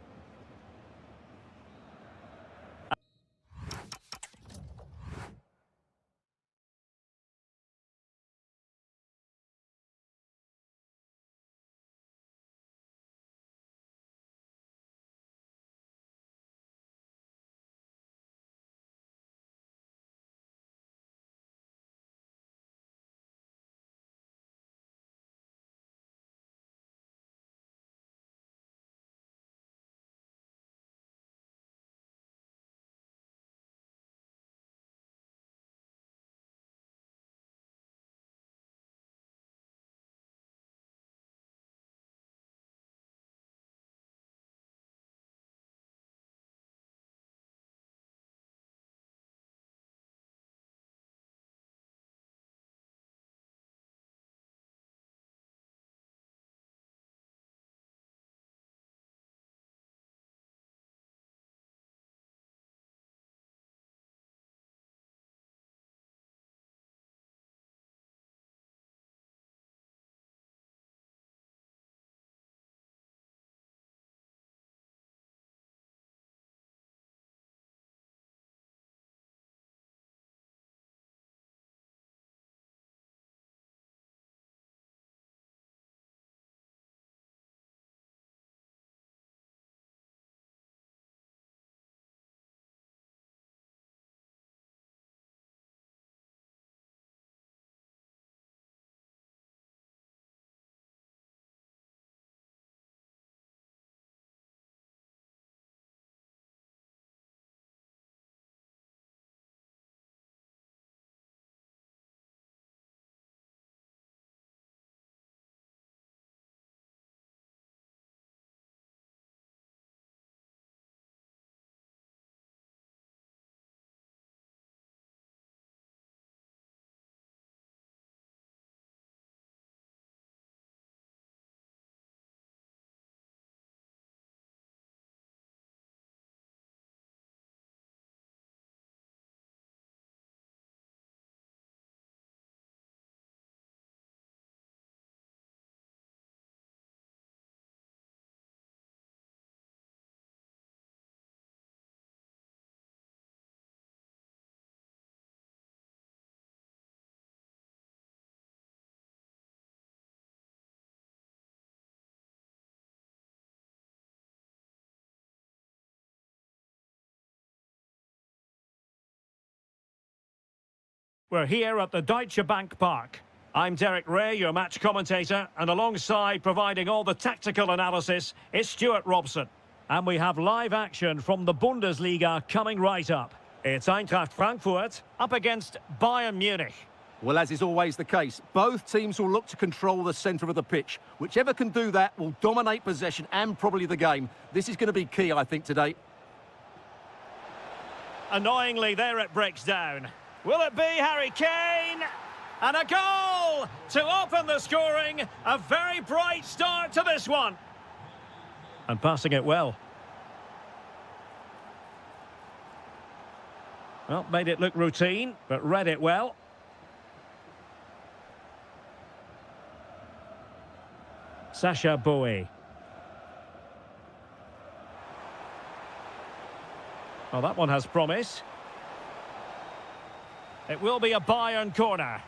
Speaker 1: We're here at the Deutsche Bank Park. I'm Derek Ray, your match commentator, and alongside providing all the tactical analysis is Stuart Robson. And we have live action from the Bundesliga coming right up. It's Eintracht Frankfurt up against Bayern Munich.
Speaker 2: Well, as is always the case, both teams will look to control the centre of the pitch. Whichever can do that will dominate possession and probably the game. This is going to be key, I think, today.
Speaker 1: Annoyingly, there it breaks down. Will it be Harry Kane? And a goal to open the scoring. A very bright start to this one. And passing it well. Well, made it look routine, but read it well. Sacha Boey. Well, that one has promise. It will be a Bayern corner.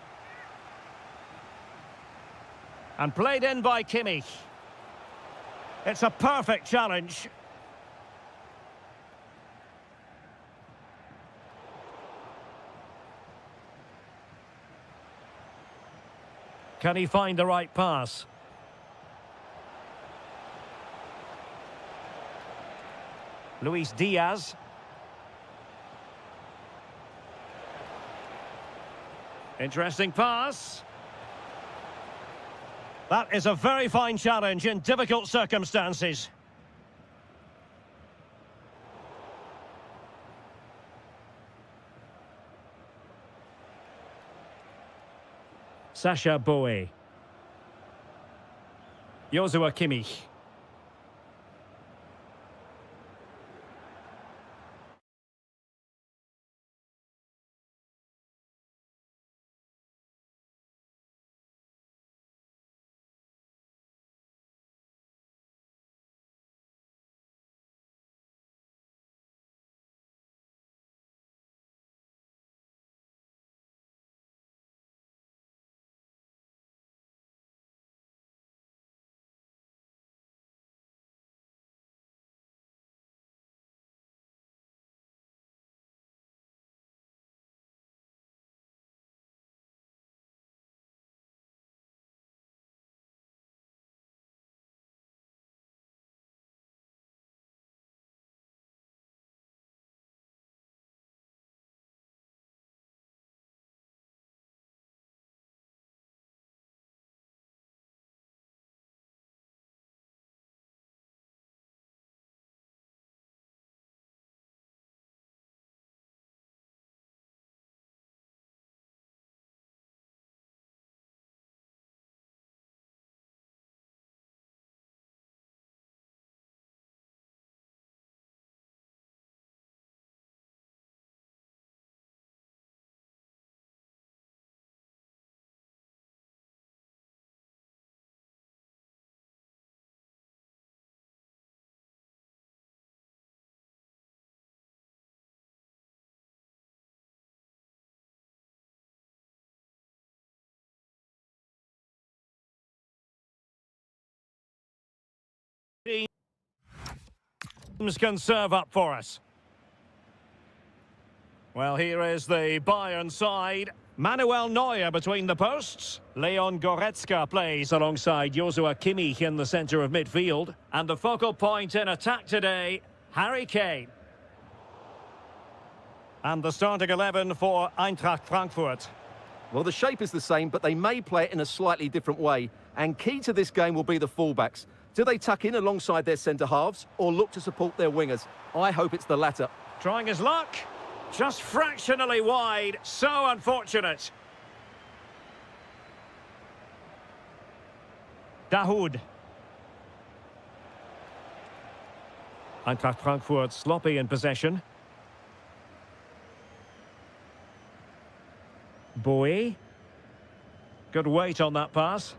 Speaker 1: And played in by Kimmich. It's a perfect challenge. Can he find the right pass? Luis Diaz. Interesting pass. That is a very fine challenge in difficult circumstances. Sacha Boey. Joshua Kimmich. Teams can serve up for us. Well, here is the Bayern side. Manuel Neuer between the posts. Leon Goretzka plays alongside Joshua Kimmich in the centre of midfield. And the focal point in attack today, Harry Kane. And the starting 11 for Eintracht Frankfurt.
Speaker 2: Well, the shape is the same, but they may play it in a slightly different way. And key to this game will be the fullbacks. Do they tuck in alongside their centre-halves or look to support their wingers? I hope it's the latter.
Speaker 1: Trying his luck. Just fractionally wide. So unfortunate. Dahoud. Eintracht Frankfurt sloppy in possession. Boey. Good weight on that pass.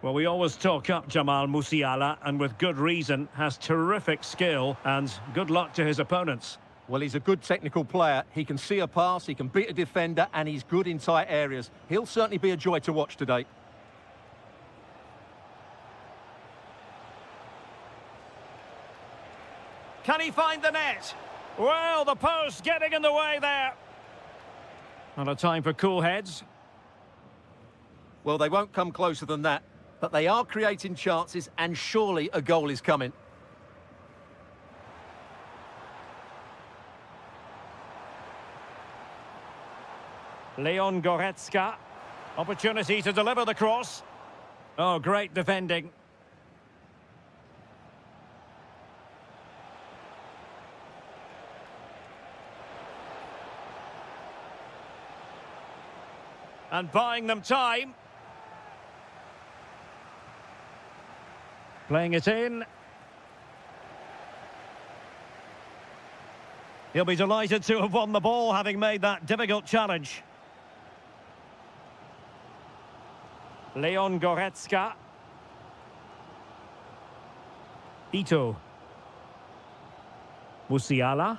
Speaker 1: Well, we always talk up Jamal Musiala, and with good reason, has terrific skill and good luck to his opponents.
Speaker 2: Well, he's a good technical player. He can see a pass, he can beat a defender, and he's good in tight areas. He'll certainly be a joy to watch today.
Speaker 1: Can he find the net? Well, the post getting in the way there. And a time for cool heads.
Speaker 2: Well, they won't come closer than that, but they are creating chances, and surely a goal is coming.
Speaker 1: Leon Goretzka. Opportunity to deliver the cross. Oh, great defending. And buying them time. Playing it in. He'll be delighted to have won the ball, having made that difficult challenge. Leon Goretzka. Ito. Musiala.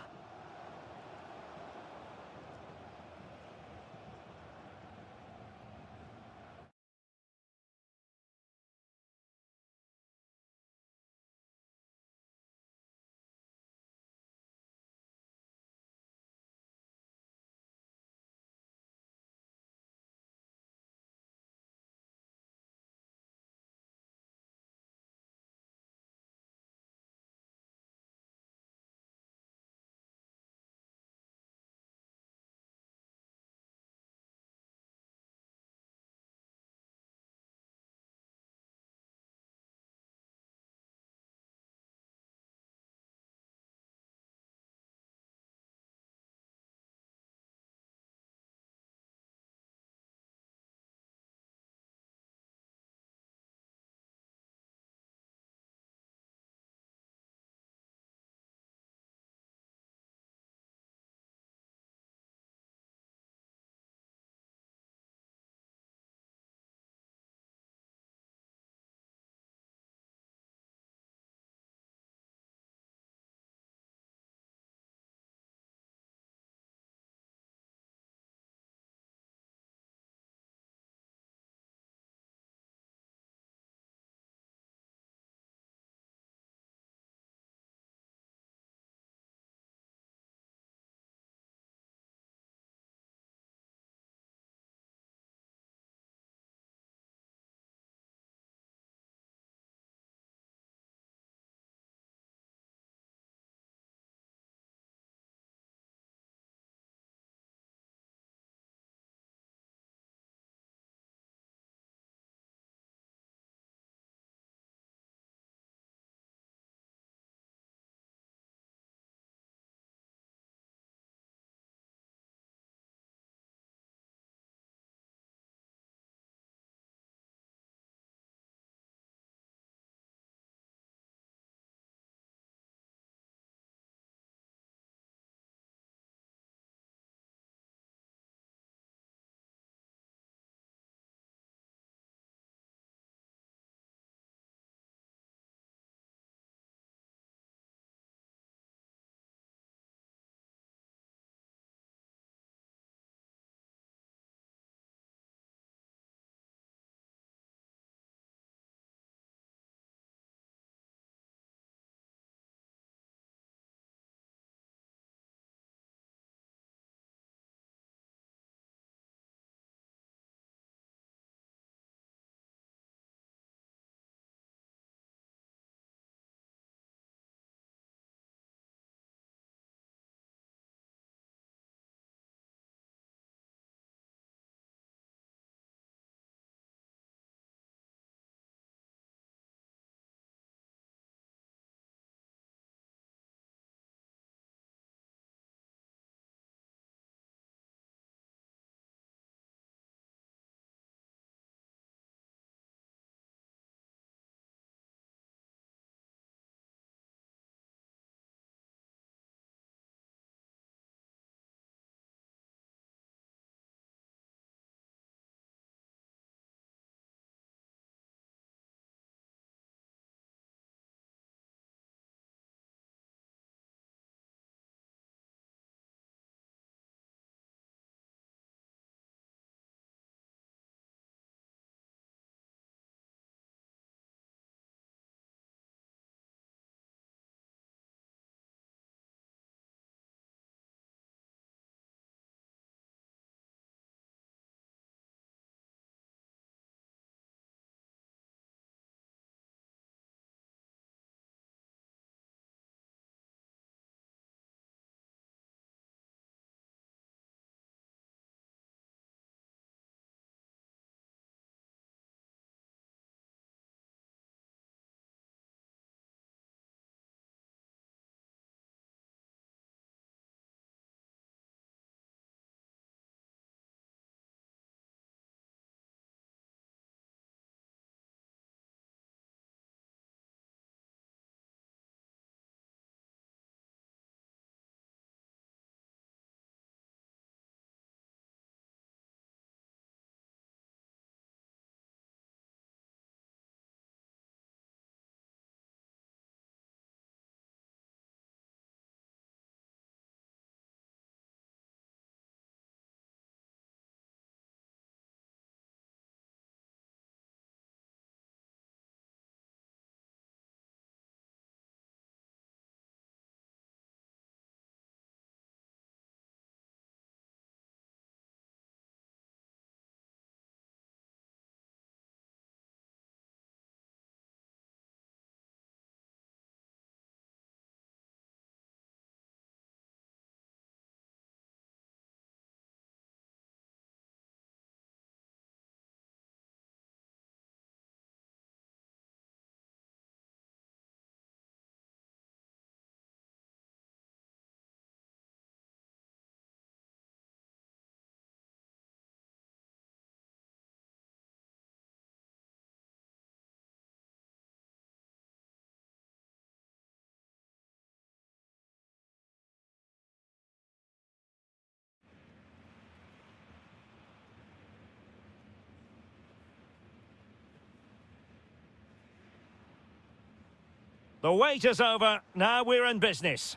Speaker 1: The wait is over. Now we're in business.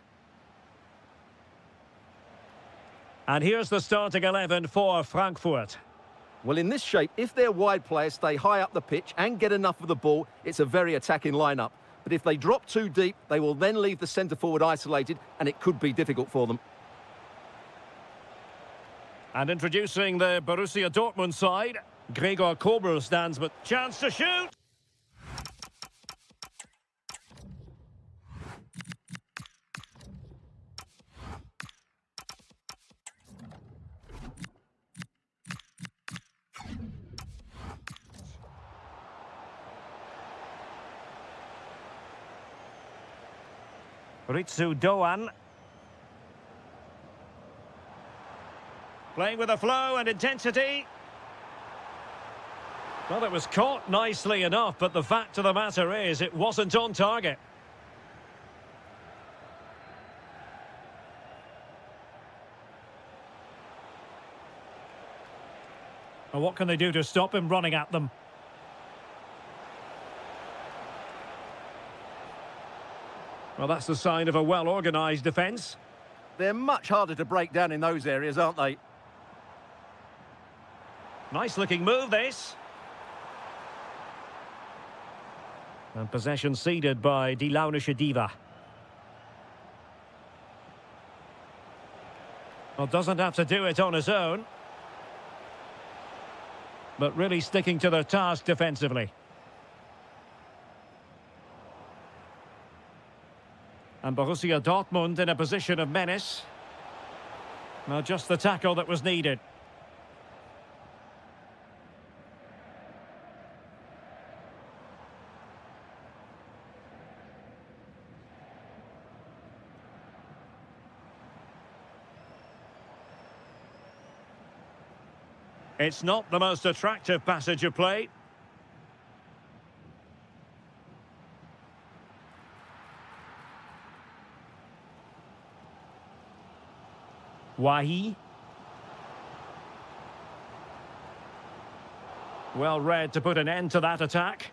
Speaker 1: And here's the starting 11 for Frankfurt.
Speaker 2: Well, in this shape, if their wide players stay high up the pitch and get enough of the ball, it's a very attacking lineup. But if they drop too deep, they will then leave the centre-forward isolated, and it could be difficult for them.
Speaker 1: And introducing the Borussia Dortmund side, Gregor Kobel stands, but chance to shoot! Ritsu Doan. Playing with a flow and intensity. Well, it was caught nicely enough, but the fact of the matter is it wasn't on target. Well, what can they do to stop him running at them? Well, that's the sign of a well-organised defence.
Speaker 2: They're much harder to break down in those areas, aren't they?
Speaker 1: Nice-looking move, this. And possession ceded by Die Launische Diva. Well, doesn't have to do it on his own. But really sticking to their task defensively. And Borussia Dortmund in a position of menace. Well, just the tackle that was needed. It's not the most attractive passage of play. Wahi. Well read to put an end to that attack.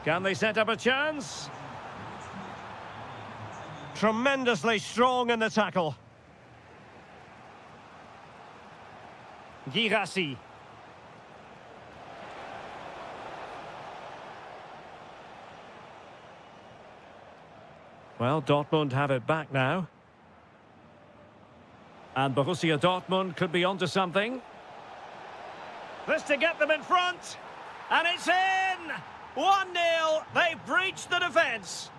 Speaker 1: Can they set up a chance? Tremendously strong in the tackle. Girassi. Well, Dortmund have it back now. And Borussia Dortmund could be onto something. This to get them in front. And it's in! 1-0. They've breached the defence.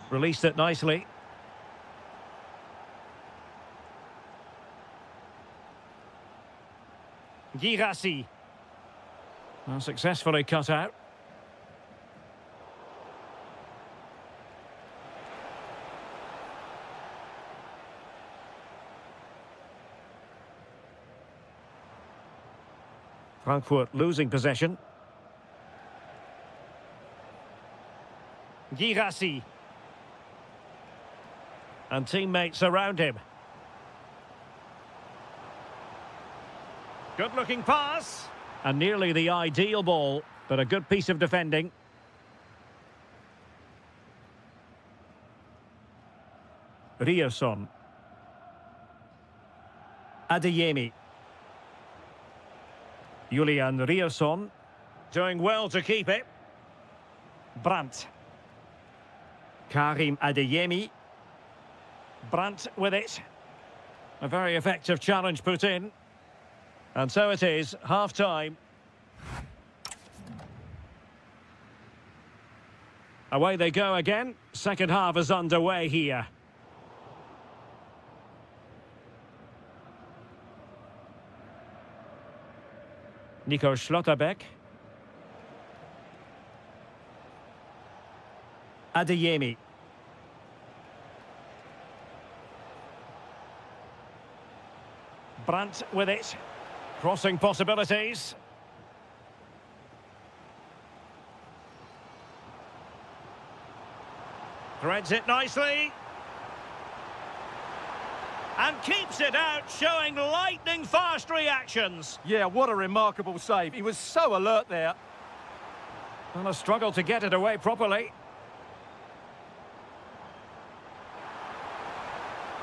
Speaker 1: Released it nicely. Girassi. Well, successfully cut out. Frankfurt losing possession. Girassi. And teammates around him. Good-looking pass. And nearly the ideal ball, but a good piece of defending. Rierson. Adeyemi. Julian Rierson doing well to keep it. Brandt. Karim Adeyemi. Brandt with it. A very effective challenge put in. And so it is, half-time. Away they go again. Second half is underway here. Nico Schlotterbeck. Adeyemi. Brandt with it. Crossing possibilities. Threads it nicely. And keeps it out, showing lightning-fast reactions.
Speaker 2: Yeah, what a remarkable save. He was so alert there.
Speaker 1: And a struggle to get it away properly.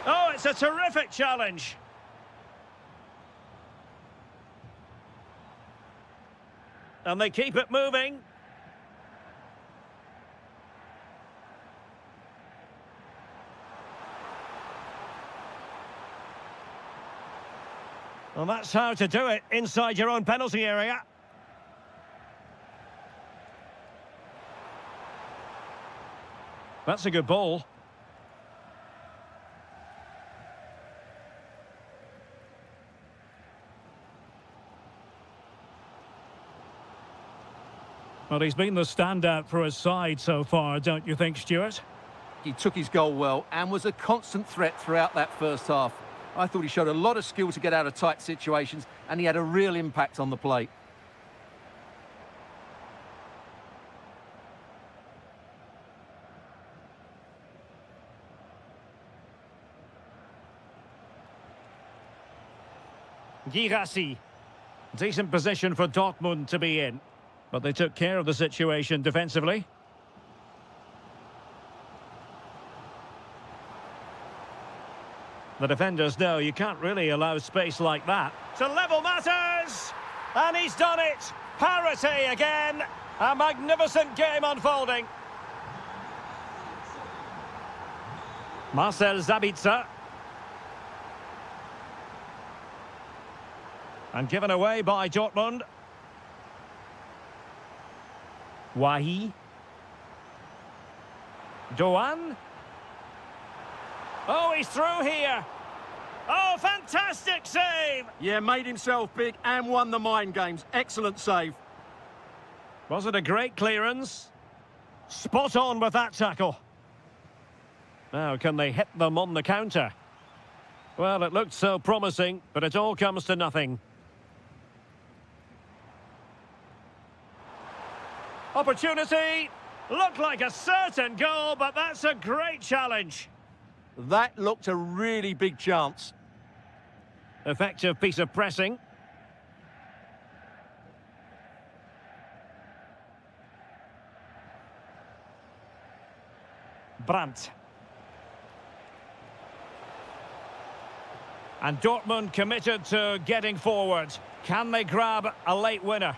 Speaker 1: Oh, it's a terrific challenge. And they keep it moving. Well, that's how to do it inside your own penalty area. That's a good ball. Well, he's been the standout for his side so far, don't you think, Stuart?
Speaker 2: He took his goal well and was a constant threat throughout that first half. I thought he showed a lot of skill to get out of tight situations, and he had a real impact on the play.
Speaker 1: Girassi. Decent position for Dortmund to be in. But they took care of the situation defensively. The defenders know you can't really allow space like that. To level matters! And he's done it! Parity again! A magnificent game unfolding. Marcel Sabitzer. And given away by Dortmund. Wahi. Doan. Oh, he's through here. Oh, fantastic save!
Speaker 2: Yeah, made himself big and won the mind games. Excellent save.
Speaker 1: Was it a great clearance? Spot on with that tackle. Now, can they hit them on the counter? Well, it looked so promising, but it all comes to nothing. Opportunity. Looked like a certain goal, but that's a great challenge.
Speaker 2: That looked a really big chance.
Speaker 1: Effective piece of pressing. Brandt. And Dortmund committed to getting forward. Can they grab a late winner?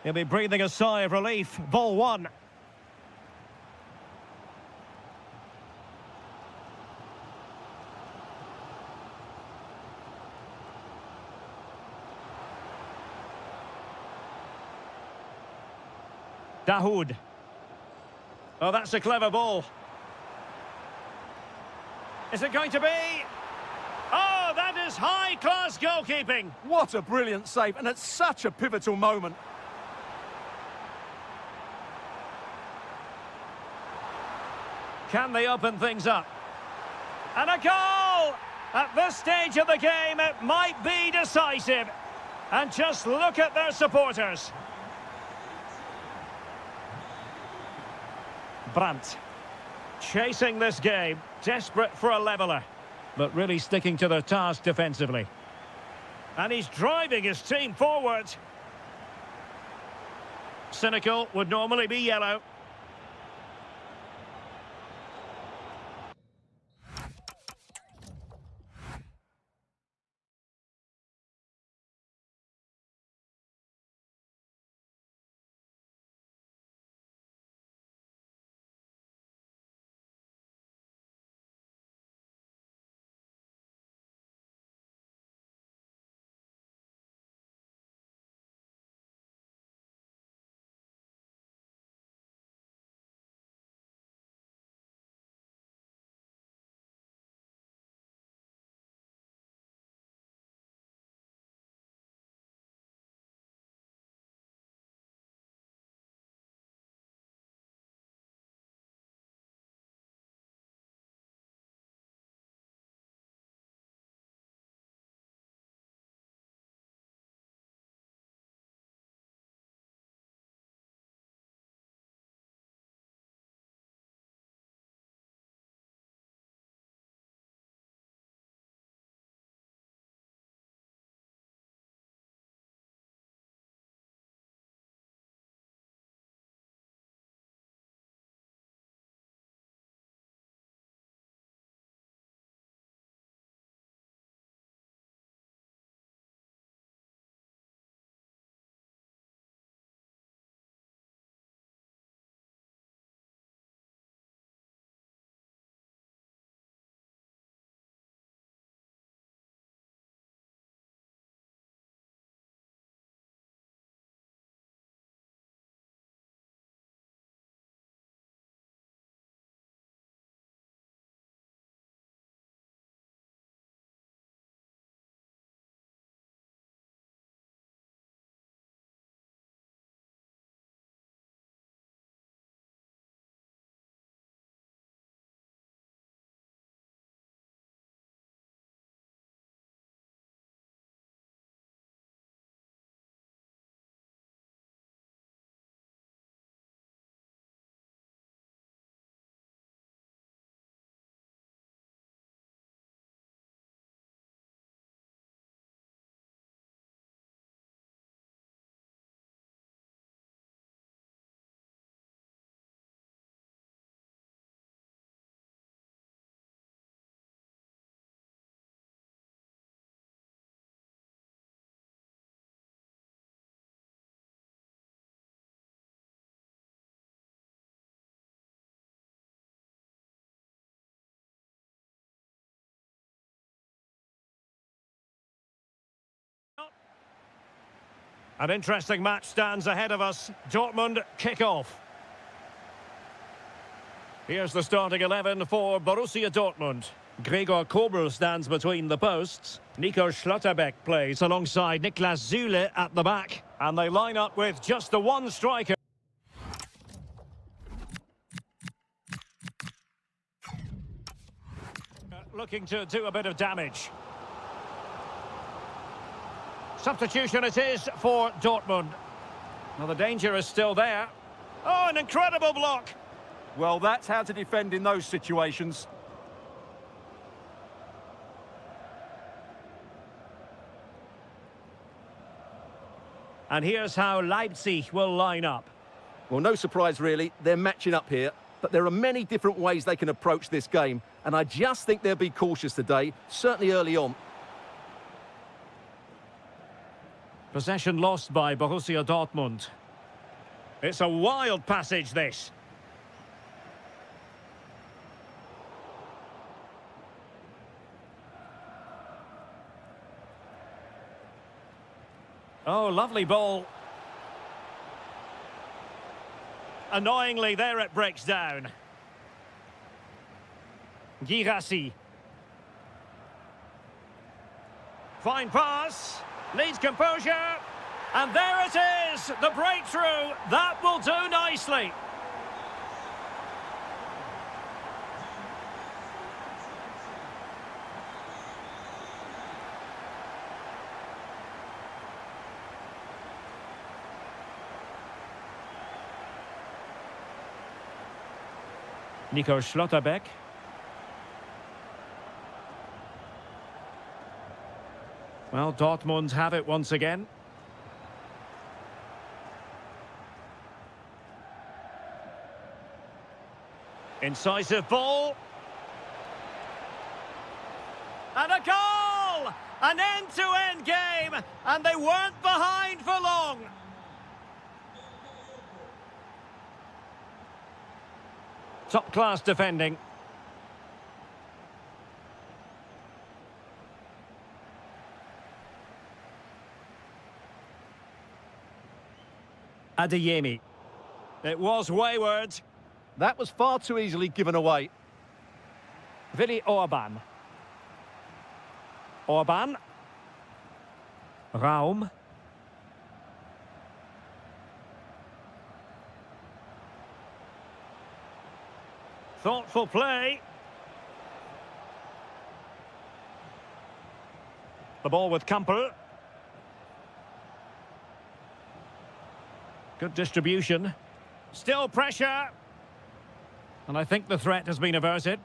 Speaker 1: He'll be breathing a sigh of relief. Ball one. Dahoud. Oh, that's a clever ball. Is it going to be? Oh, that is high-class goalkeeping.
Speaker 2: What a brilliant save, and at such a pivotal moment.
Speaker 1: Can they open things up? And a goal! At this stage of the game, it might be decisive. And just look at their supporters. Brandt. Chasing this game, desperate for a leveller, but really sticking to their task defensively. And he's driving his team forward. Cynical would normally be yellow. An interesting match stands ahead of us. Dortmund kick off. Here's the starting 11 for Borussia Dortmund. Gregor Kobel stands between the posts. Nico Schlotterbeck plays alongside Niklas Süle at the back. And they line up with just the one striker. Looking to do a bit of damage. Substitution it is for Dortmund. Well, the danger is still there. Oh, an incredible block.
Speaker 2: Well, that's how to defend in those situations.
Speaker 1: And here's how Leipzig will line up.
Speaker 2: Well, no surprise, really. They're matching up here. But there are many different ways they can approach this game. And I just think they'll be cautious today, certainly early on.
Speaker 1: Possession lost by Borussia Dortmund. It's a wild passage, this. Oh, lovely ball. Annoyingly, there it breaks down. Girassi. Fine pass. Needs composure. And there it is, the breakthrough. That will do nicely. Nico Schlotterbeck. Well, Dortmund have it once again. Incisive ball. And a goal! An end-to-end game, and they weren't behind for long. Top-class defending. Adeyemi. It was wayward.
Speaker 2: That was far too easily given away.
Speaker 1: Willi Orban. Orban. Raum. Thoughtful play. The ball with Kampel. Good distribution. Still pressure. And I think the threat has been averted.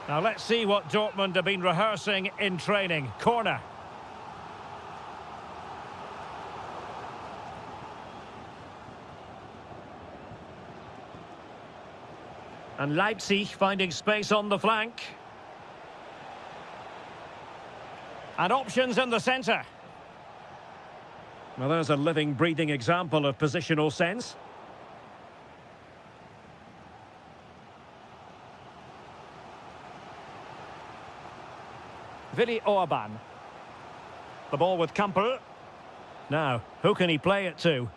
Speaker 1: Now let's see what Dortmund have been rehearsing in training. Corner. And Leipzig finding space on the flank. And options in the centre. Well, there's a living, breathing example of positional sense. Willi Orban. The ball with Kampel. Now, who can he play it to?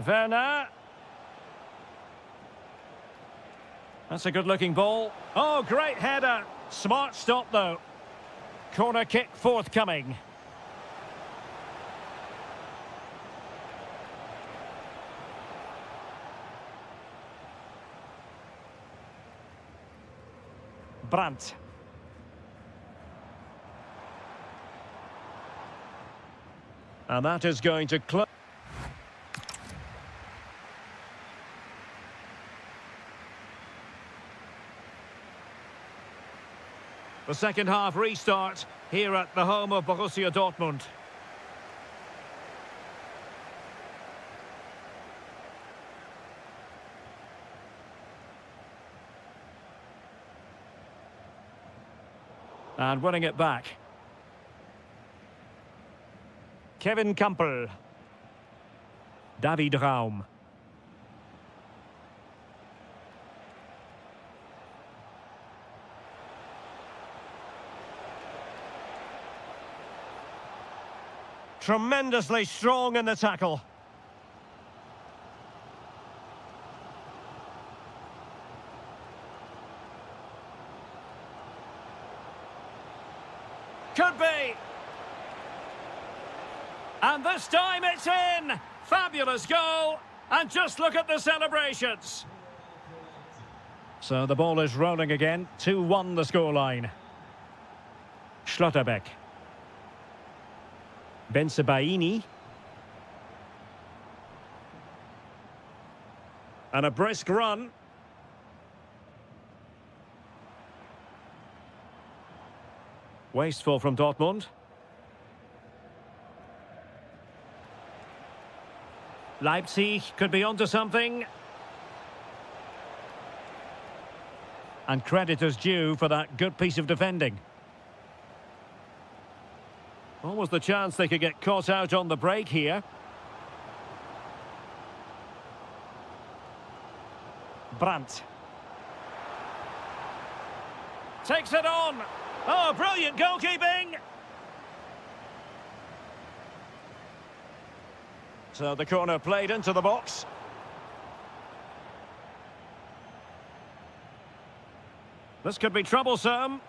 Speaker 1: Werner. That's a good-looking ball. Oh, great header. Smart stop, though. Corner kick forthcoming. Brandt. And that is going to close. The second half restart here at the home of Borussia Dortmund. And winning it back. Kevin Kampel. David Raum. tremendously strong in the tackle. Could be. And this time it's in. Fabulous goal. And just look at the celebrations. So the ball is rolling again. 2-1 the scoreline. Schlotterbeck. Bensebaini. And a brisk run. Wasteful from Dortmund. Leipzig could be onto something. And credit is due for that good piece of defending. Almost the chance they could get caught out on the break here. Brandt. Takes it on. Oh, brilliant goalkeeping! So the corner played into the box. This could be troublesome,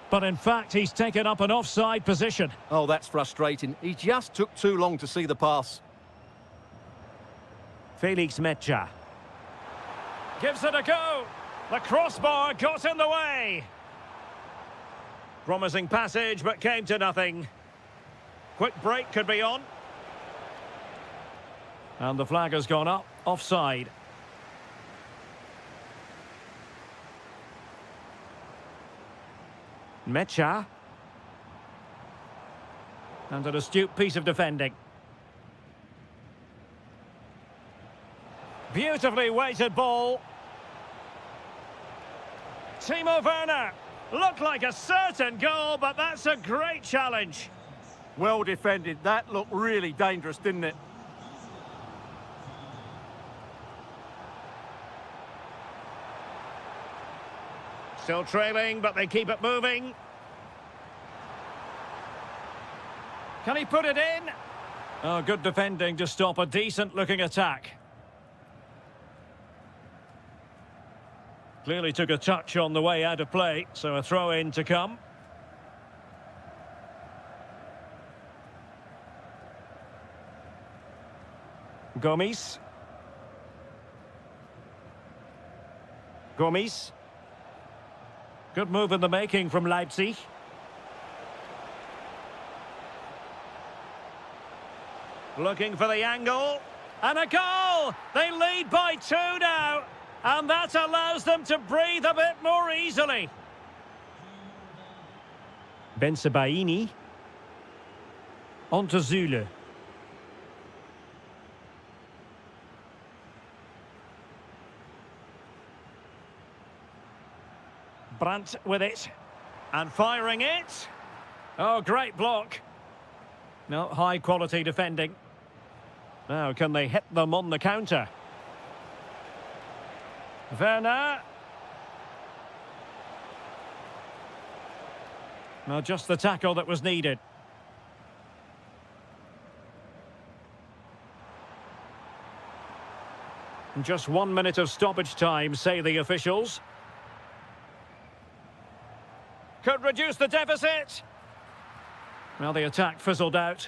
Speaker 1: but in fact he's taken up an offside position.
Speaker 2: Oh, that's frustrating. He just took too long to see the pass.
Speaker 1: Felix Mecha. Gives it a go. The crossbar got in the way. Promising passage, but came to nothing. Quick break could be on. And the flag has gone up, offside. Mecha. And an astute piece of defending. Beautifully weighted ball. Timo Werner. Looked like a certain goal, but that's a great challenge.
Speaker 2: Well defended. That looked really dangerous, didn't it?
Speaker 1: Still trailing, but they keep it moving. Can he put it in? Oh, good defending to stop a decent-looking attack. Clearly took a touch on the way out of play, so a throw-in to come. Gomes. Gomes. Good move in the making from Leipzig. Looking for the angle. And a goal! They lead by 2 now. And that allows them to breathe a bit more easily. Bensebaini. On to Zule. Brandt with it. And firing it. Oh, great block. No, high quality defending. Now, can they hit them on the counter? Werner. Now, just the tackle that was needed. Just 1 minute of stoppage time, say the officials. Could reduce the deficit. Well, the attack fizzled out.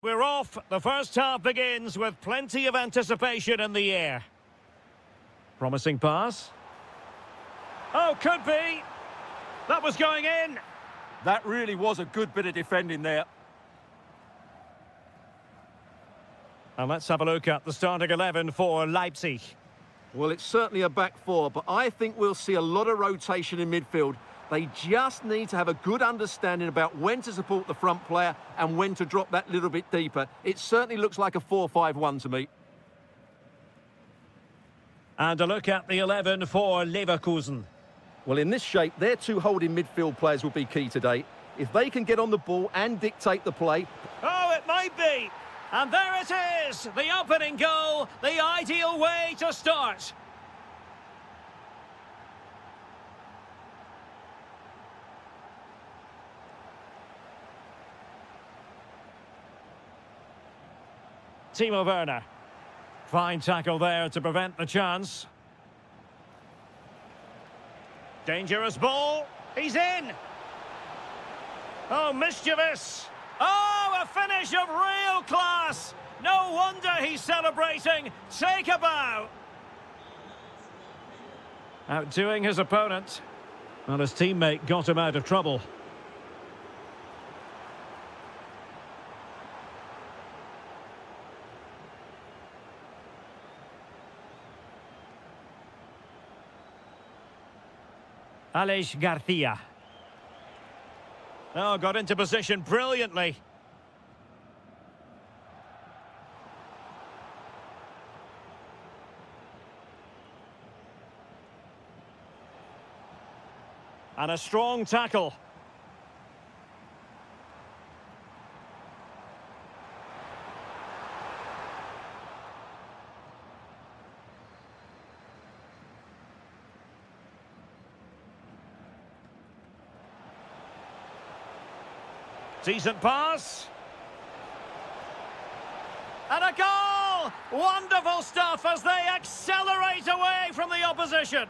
Speaker 1: We're off. The first half begins with plenty of anticipation in the air. Promising pass. Oh, could be. That was going in.
Speaker 2: That really was a good bit of defending there.
Speaker 1: And let's have a look at the starting 11 for Leipzig.
Speaker 2: Well, it's certainly a back four, but I think we'll see a lot of rotation in midfield. They just need to have a good understanding about when to support the front player and when to drop that little bit deeper. It certainly looks like a 4-5-1 to me.
Speaker 1: And a look at the 11 for Leverkusen.
Speaker 2: Well, in this shape, their two holding midfield players will be key today. If they can get on the ball and dictate the play...
Speaker 1: Oh, it might be! And there it is! The opening goal, the ideal way to start. Timo Werner. Fine tackle there to prevent the chance. Dangerous ball. He's in. Oh, mischievous. Oh, a finish of real class. No wonder he's celebrating. Take a bow. Outdoing his opponent. Well, his teammate got him out of trouble. Aleix Garcia. Oh, got into position brilliantly. And a strong tackle. Decent pass. And a goal! Wonderful stuff as they accelerate away from the opposition.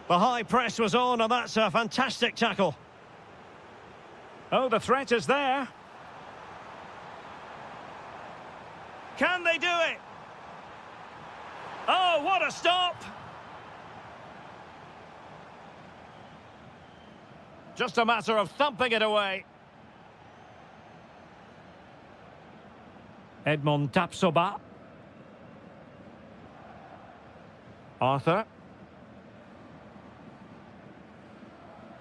Speaker 1: The high press was on, and that's a fantastic tackle. Oh, the threat is there. Can they do it? Oh, what a stop! Just a matter of thumping it away. Edmond Tapsoba. Arthur.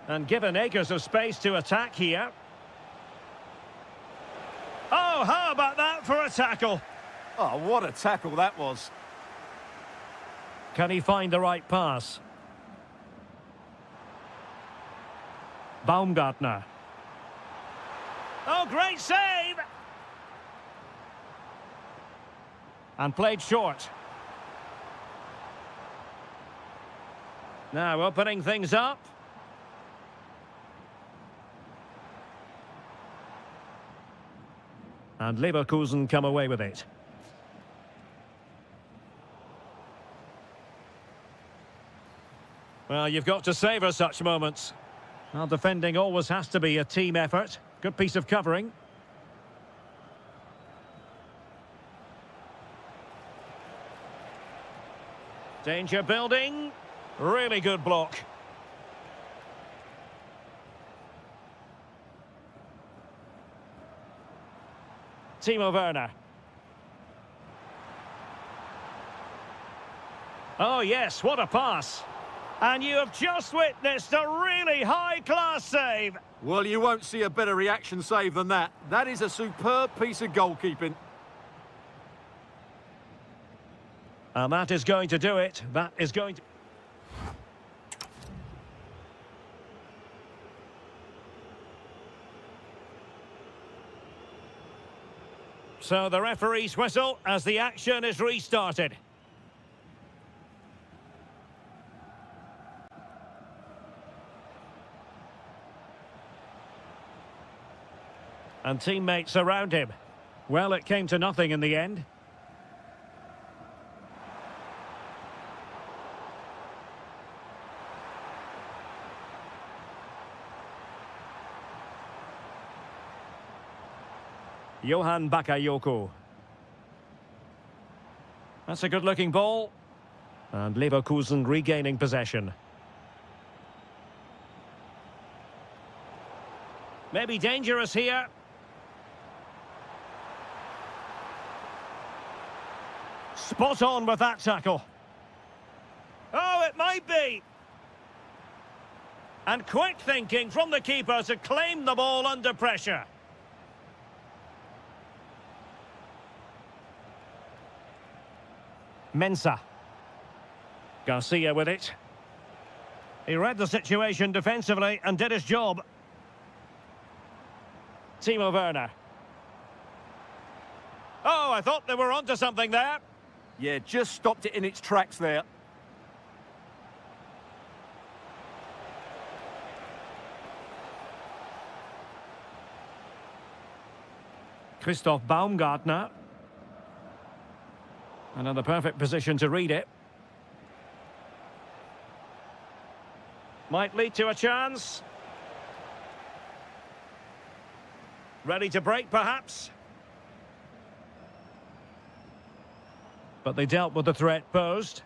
Speaker 1: And given acres of space to attack here. Oh, how about that for a tackle?
Speaker 2: Oh, what a tackle that was.
Speaker 1: Can he find the right pass? Baumgartner. Oh, great save! And played short. Now opening things up. And Leverkusen come away with it. Well, you've got to savour such moments. Well, defending always has to be a team effort. Good piece of covering. Danger building. Really good block. Timo Werner. Oh, yes, what a pass. And you have just witnessed a really high-class save.
Speaker 2: Well, you won't see a better reaction save than that. That is a superb piece of goalkeeping.
Speaker 1: And that is going to do it. That is going to... So the referee's whistle as the action is restarted. And teammates around him. Well, it came to nothing in the end. Johan Bakayoko. That's a good-looking ball. And Leverkusen regaining possession. Maybe dangerous here. Spot on with that tackle. Oh, it might be. And quick thinking from the keeper to claim the ball under pressure. Mensah. Garcia with it. He read the situation defensively and did his job. Timo Werner. Oh, I thought they were onto something there.
Speaker 2: Yeah, just stopped it in its tracks there.
Speaker 1: Christoph Baumgartner. Another perfect position to read it. Might lead to a chance. Ready to break, perhaps? But they dealt with the threat posed.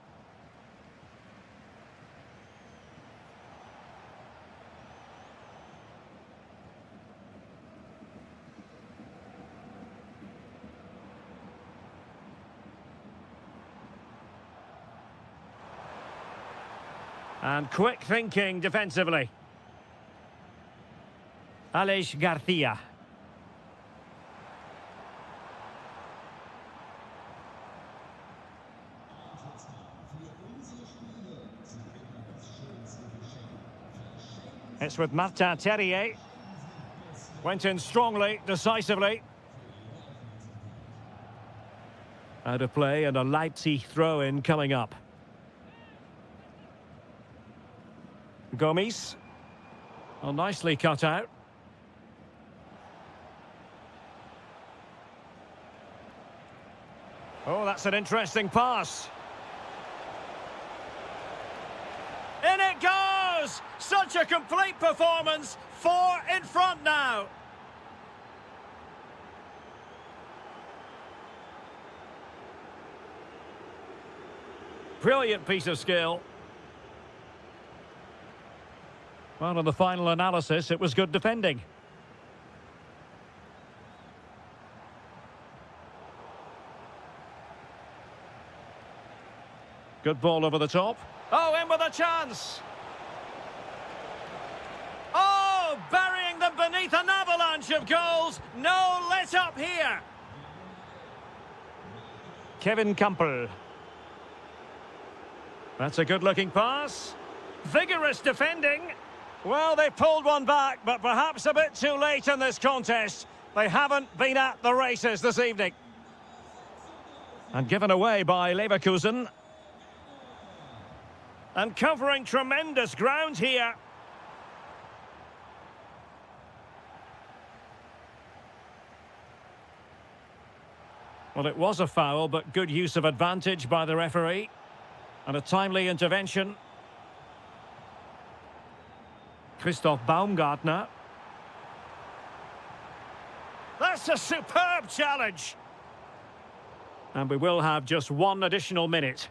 Speaker 1: And quick thinking defensively. Aleix Garcia. It's with Martin Terrier. Went in strongly, decisively. Out of play and a Leipzig throw-in coming up. Gomes. Oh, nicely cut out. Oh, that's an interesting pass. In it goes! Such a complete performance. 4 in front now. Brilliant piece of skill. Well, in the final analysis, it was good defending. Good ball over the top. Oh, in with a chance. Oh, burying them beneath an avalanche of goals. No let up here. Kevin Campbell. That's a good-looking pass. Vigorous defending. Well, they pulled one back, but perhaps a bit too late in this contest. They haven't been at the races this evening. And given away by Leverkusen. And covering tremendous ground here. Well, it was a foul, but good use of advantage by the referee. And a timely intervention. Christoph Baumgartner. That's a superb challenge. And we will have just one additional minute.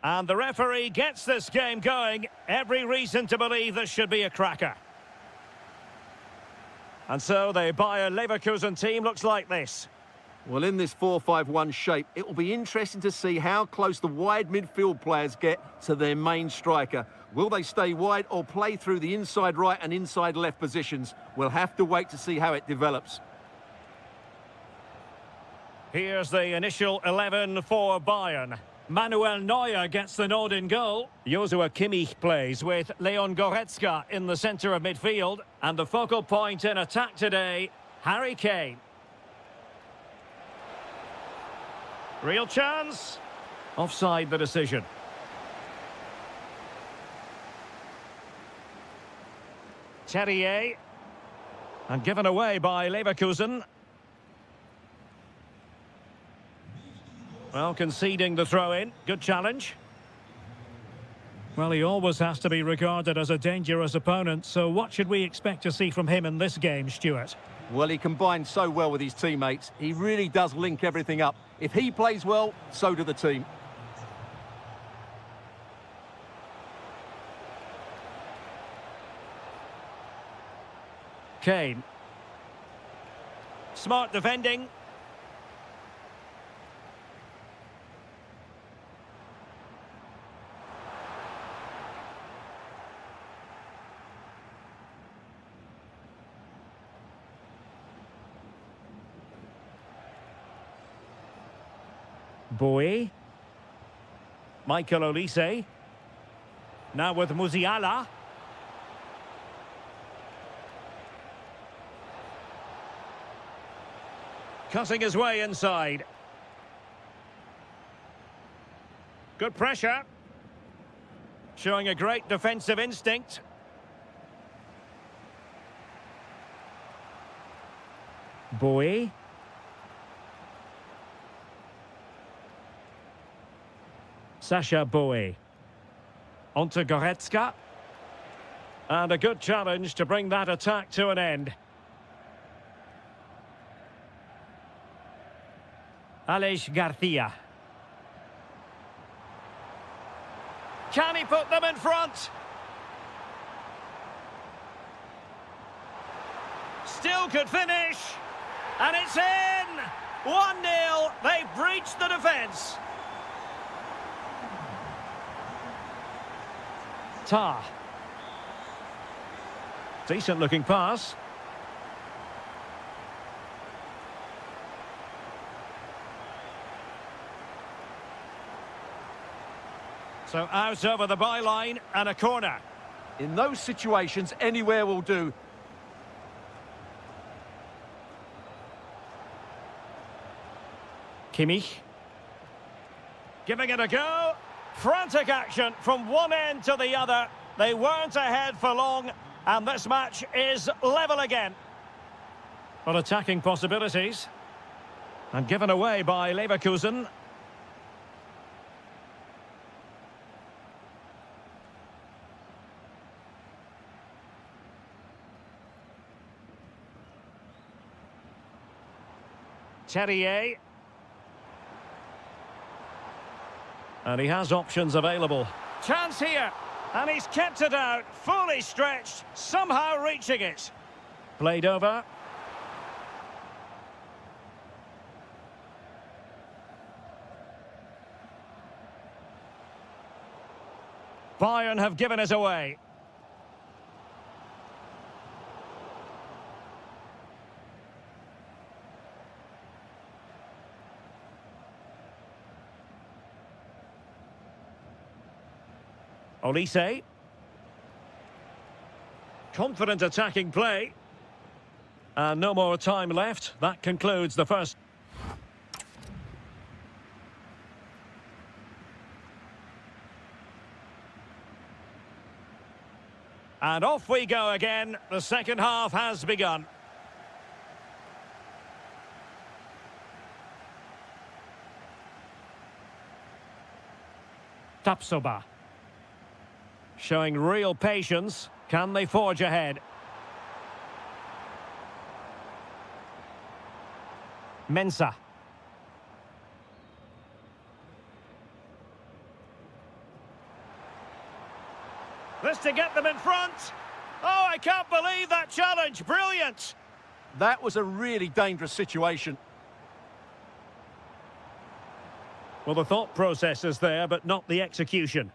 Speaker 1: And the referee gets this game going. Every reason to believe this should be a cracker. And so the Bayer Leverkusen team looks like this.
Speaker 2: Well, in this 4-5-1 shape, it will be interesting to see how close the wide midfield players get to their main striker. Will they stay wide or play through the inside right and inside left positions? We'll have to wait to see how it develops.
Speaker 1: Here's the initial 11 for Bayern. Manuel Neuer gets the nod in goal. Joshua Kimmich plays with Leon Goretzka in the centre of midfield. And the focal point in attack today, Harry Kane. Real chance. Offside the decision. Terrier. And given away by Leverkusen. Well, conceding the throw-in. Good challenge. Well, he always has to be regarded as a dangerous opponent, so what should we expect to see from him in this game, Stuart?
Speaker 2: Well, he combines so well with his teammates. He really does link everything up. If he plays well, so do the team.
Speaker 1: Kane. Smart defending. Bowie. Michael Olise. Now with Musiala. Cutting his way inside. Good pressure. Showing a great defensive instinct. Bowie. Sasha Bowie. Onto Goretzka. And a good challenge to bring that attack to an end. Aleix Garcia. Can he put them in front? Still could finish. And it's in! 1-0. They've breached the defence. Tar. Decent looking pass. So out over the byline and a corner.
Speaker 2: In those situations, anywhere will do.
Speaker 1: Kimmich. Giving it a go. Frantic action from one end to the other. They weren't ahead for long, and this match is level again. Well, attacking possibilities. And given away by Leverkusen. Terrier. And he has options available. Chance here. And he's kept it out. Fully stretched. Somehow reaching it. Played over. Bayern have given it away. Olise. Confident attacking play. And no more time left. That concludes the first. And off we go again. The second half has begun. Tapsoba. Showing real patience. Can they forge ahead? Mensah. This to get them in front. Oh, I can't believe that challenge. Brilliant.
Speaker 2: That was a really dangerous situation.
Speaker 1: Well, the thought process is there, but not the execution.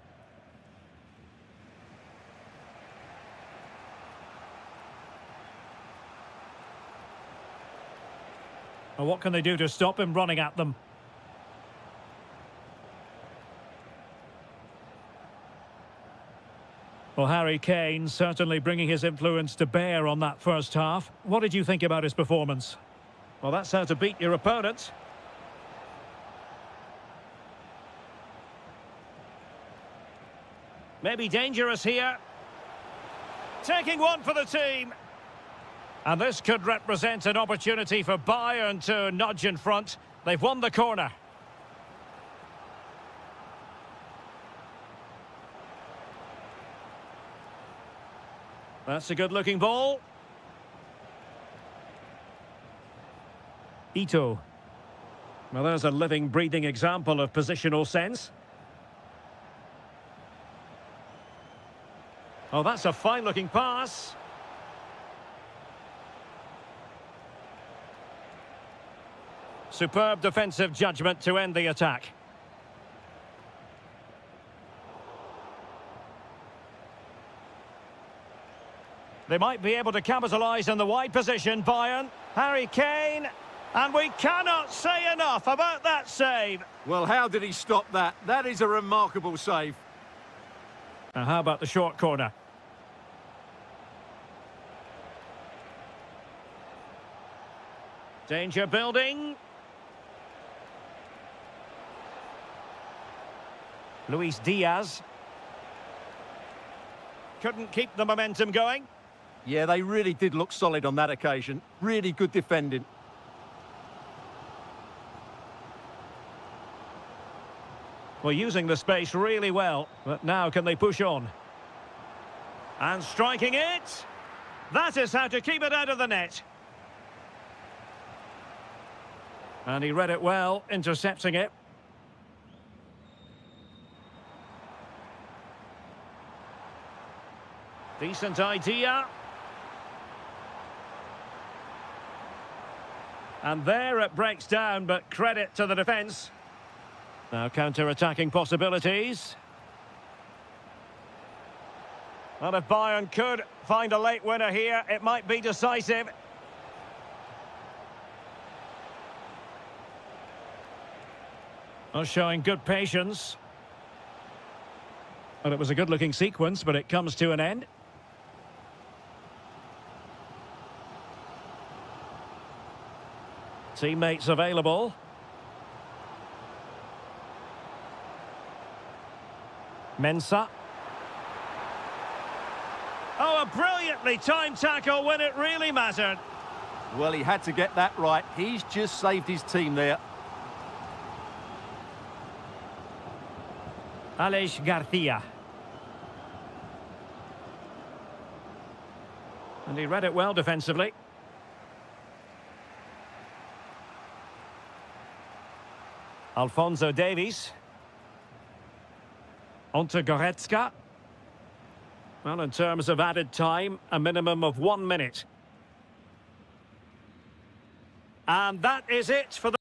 Speaker 1: Well, what can they do to stop him running at them? Well, Harry Kane certainly bringing his influence to bear on that first half. What did you think about his performance? Well, that's how to beat your opponent. Maybe dangerous here. Taking one for the team. And this could represent an opportunity for Bayern to nudge in front. They've won the corner. That's a good-looking ball. Ito. Well, there's a living, breathing example of positional sense. Oh, that's a fine-looking pass. Superb defensive judgment to end the attack. They might be able to capitalise in the wide position, Bayern. Harry Kane. And we cannot say enough about that save.
Speaker 2: Well, how did he stop that? That is a remarkable save.
Speaker 1: Now, how about the short corner? Danger building. Luis Diaz. Couldn't keep the momentum going.
Speaker 2: Yeah, they really did look solid on that occasion. Really good defending.
Speaker 1: Well, using the space really well. But now can they push on? And striking it. That is how to keep it out of the net. And he read it well, intercepting it. Decent idea. And there it breaks down, but credit to the defence. Now counter-attacking possibilities. Well, if Bayern could find a late winner here, it might be decisive. Well, showing good patience. Well, it was a good-looking sequence, but it comes to an end. Teammates available. Mensah. Oh, a brilliantly timed tackle when it really mattered.
Speaker 2: Well, he had to get that right. He's just saved his team there.
Speaker 1: Aleix Garcia. And he read it well defensively. Alphonso Davies. Onto Goretzka. Well, in terms of added time, a minimum of 1 minute. And that is it for the...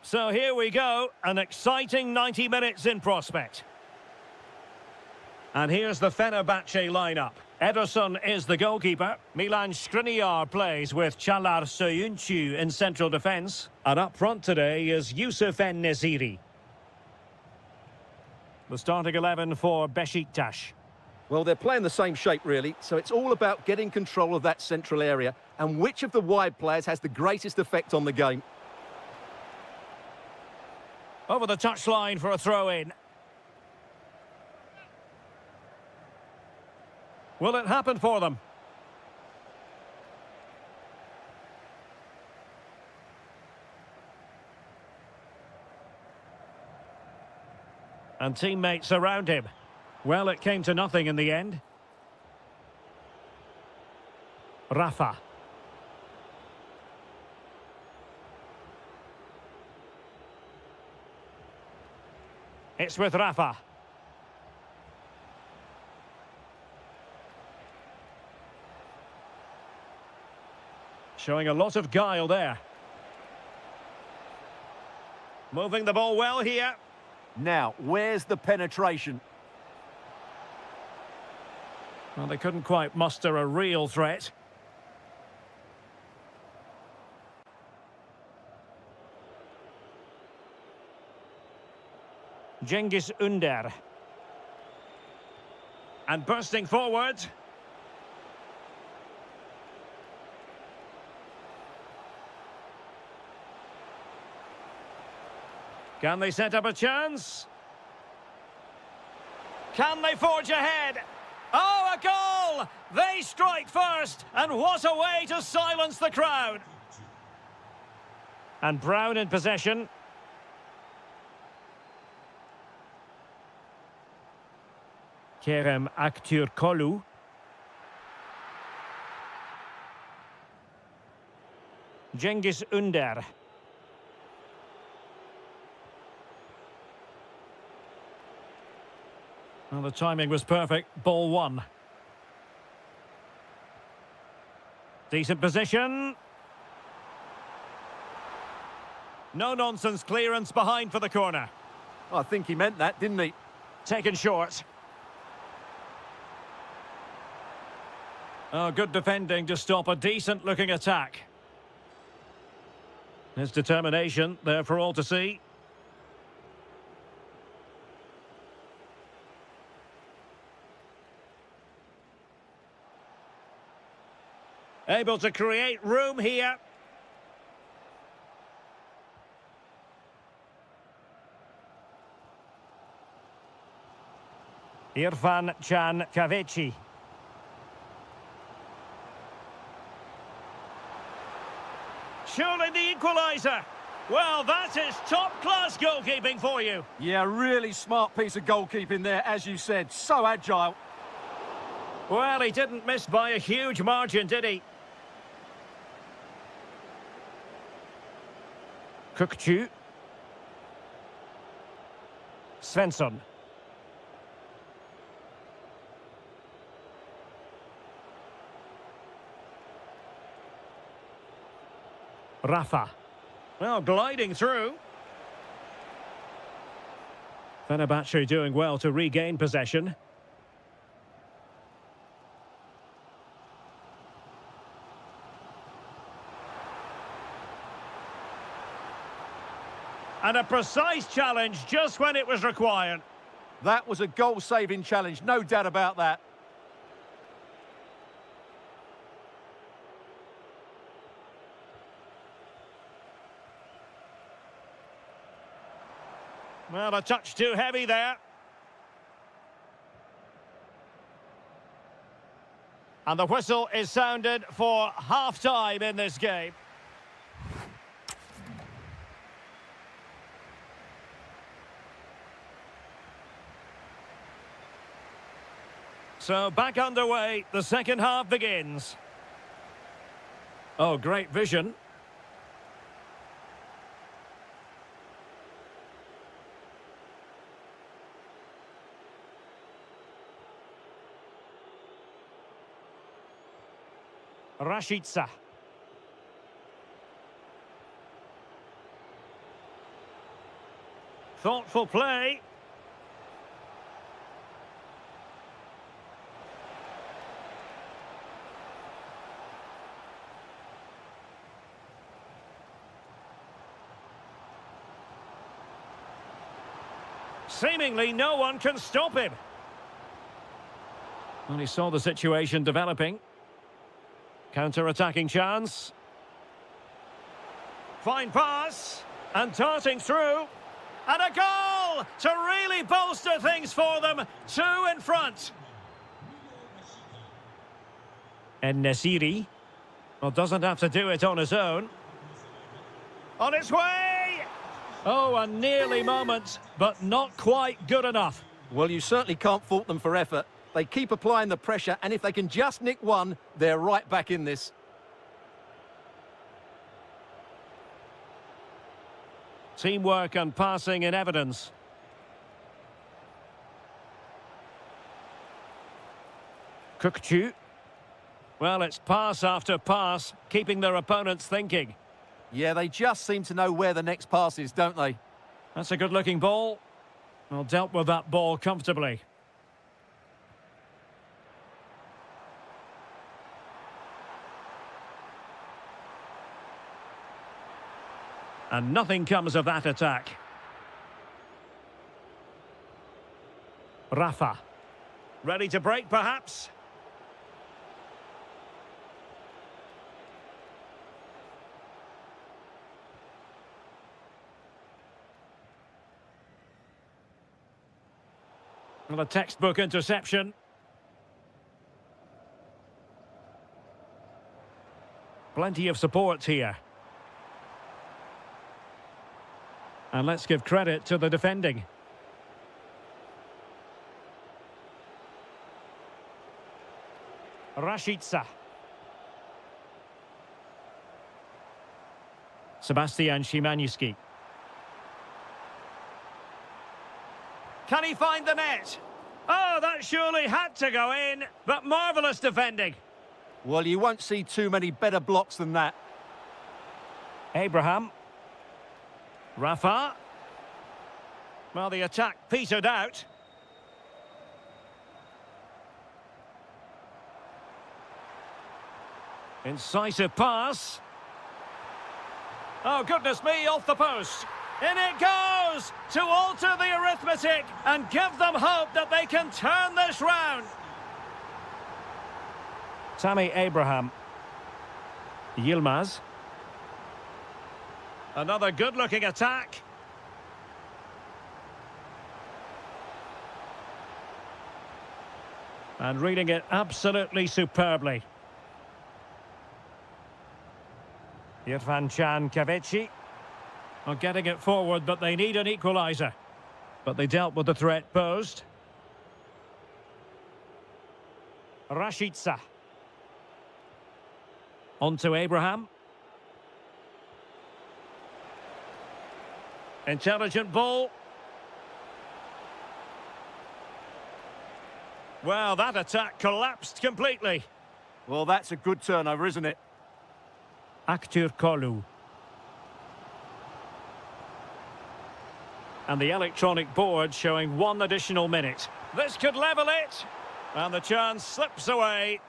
Speaker 1: So here we go, an exciting 90 minutes in prospect. And here's the Fenerbahce lineup. Ederson is the goalkeeper. Milan Skriniar plays with Çağlar Söyüncü in central defence. And up front today is Yusuf En-Nesyri. The starting 11 for Beşiktaş.
Speaker 2: Well, they're playing the same shape, really, so it's all about getting control of that central area and which of the wide players has the greatest effect on the game.
Speaker 1: Over the touchline for a throw-in. Will it happen for them? And teammates around him. Well, it came to nothing in the end. Rafa. It's with Rafa. Showing a lot of guile there. Moving the ball well here.
Speaker 2: Now, where's the penetration?
Speaker 1: Well, they couldn't quite muster a real threat. Cengiz Ünder. And bursting forward. Can they set up a chance? Can they forge ahead? Oh, a goal! They strike first, and what a way to silence the crowd. And Brown in possession. Kerem Aktürkoğlu. Cengiz Ünder. Well, the timing was perfect. Ball one. Decent position. No-nonsense clearance behind for the corner.
Speaker 2: I think he meant that, didn't he?
Speaker 1: Taken short. Oh, good defending to stop a decent-looking attack. His determination there for all to see. Able to create room here. İrfan Can Kahveci. Surely the equaliser. Well, that is top-class goalkeeping for you.
Speaker 2: Yeah, really smart piece of goalkeeping there, as you said. So agile.
Speaker 1: Well, he didn't miss by a huge margin, did he? Kökçü. Svensson. Rafa. Well, gliding through. Fenerbahce doing well to regain possession. And a precise challenge just when it was required.
Speaker 2: That was a goal-saving challenge, no doubt about that.
Speaker 1: Well, a touch too heavy there. And the whistle is sounded for half-time in this game. So back underway, the second half begins. Oh, great vision. Rashica. Thoughtful play. Seemingly no one can stop him. Well, he saw the situation developing. Counter-attacking chance. Fine pass. And darting through. And a goal to really bolster things for them. 2 in front. And Nesiri. Well, doesn't have to do it on his own. On its way! Oh, a nearly moment, but not quite good enough.
Speaker 2: Well, you certainly can't fault them for effort. They keep applying the pressure, and if they can just nick one, they're right back in this.
Speaker 1: Teamwork and passing in evidence. Kukchu. Well, it's pass after pass, keeping their opponents thinking.
Speaker 2: Yeah, they just seem to know where the next pass is, don't they?
Speaker 1: That's a good-looking ball. Well, dealt with that ball comfortably. And nothing comes of that attack. Rafa. Ready to break, perhaps? Well, a textbook interception. Plenty of support here. And let's give credit to the defending. Rashica. Sebastian Szymanski. Can he find the net? Oh, that surely had to go in, but marvellous defending.
Speaker 2: Well, you won't see too many better blocks than that.
Speaker 1: Abraham. Rafa. Well, the attack petered out. Incisive pass. Oh, goodness me, off the post. In it goes to alter the arithmetic and give them hope that they can turn this round. Tammy Abraham. Yilmaz. Another good-looking attack. And reading it absolutely superbly. Irfan Can Kavici. Well, getting it forward, but they need an equaliser. But they dealt with the threat posed. Rashica. On to Abraham. Intelligent ball. Well, that attack collapsed completely.
Speaker 2: Well, that's a good turnover, isn't it?
Speaker 1: Aktur Kolu. And the electronic board showing 1 additional minute. This could level it. And the chance slips away.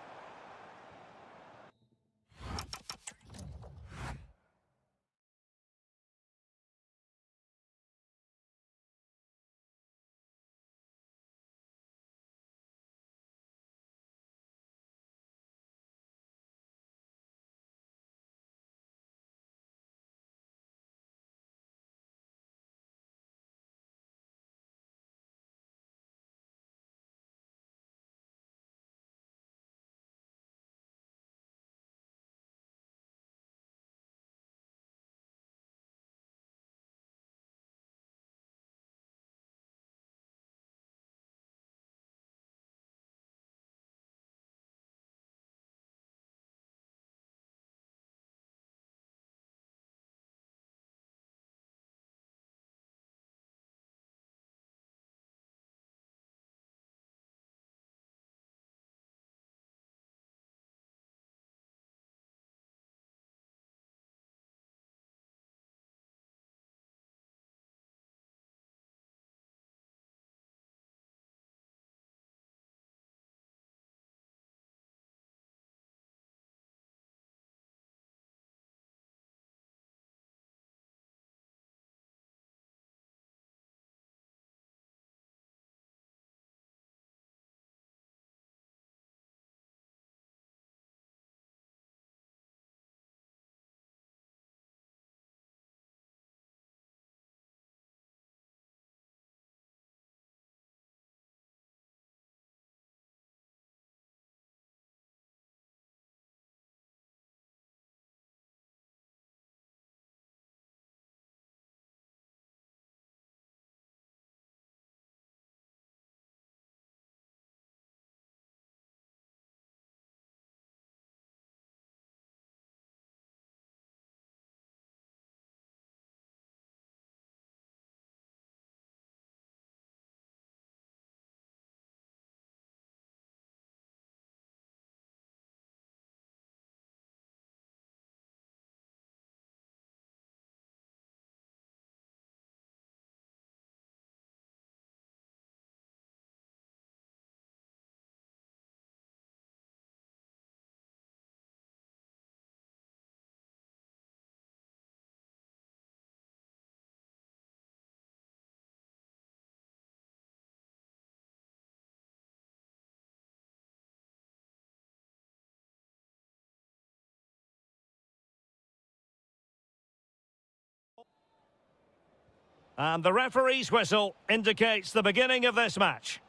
Speaker 1: And the referee's whistle indicates the beginning of this match.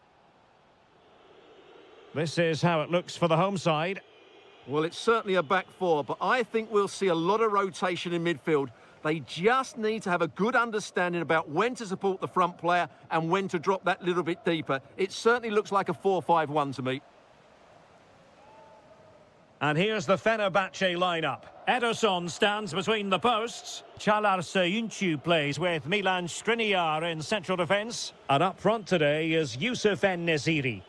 Speaker 1: This is how it looks for the home side.
Speaker 2: Well, it's certainly a back four, but I think we'll see a lot of rotation in midfield. They just need to have a good understanding about when to support the front player and when to drop that little bit deeper. It certainly looks like a 4-5-1 to me.
Speaker 1: And here's the Fenerbahce lineup. Ederson stands between the posts. Çağlar Söyüncü plays with Milan Skriniar in central defence. And up front today is Yusuf En-Nesyri.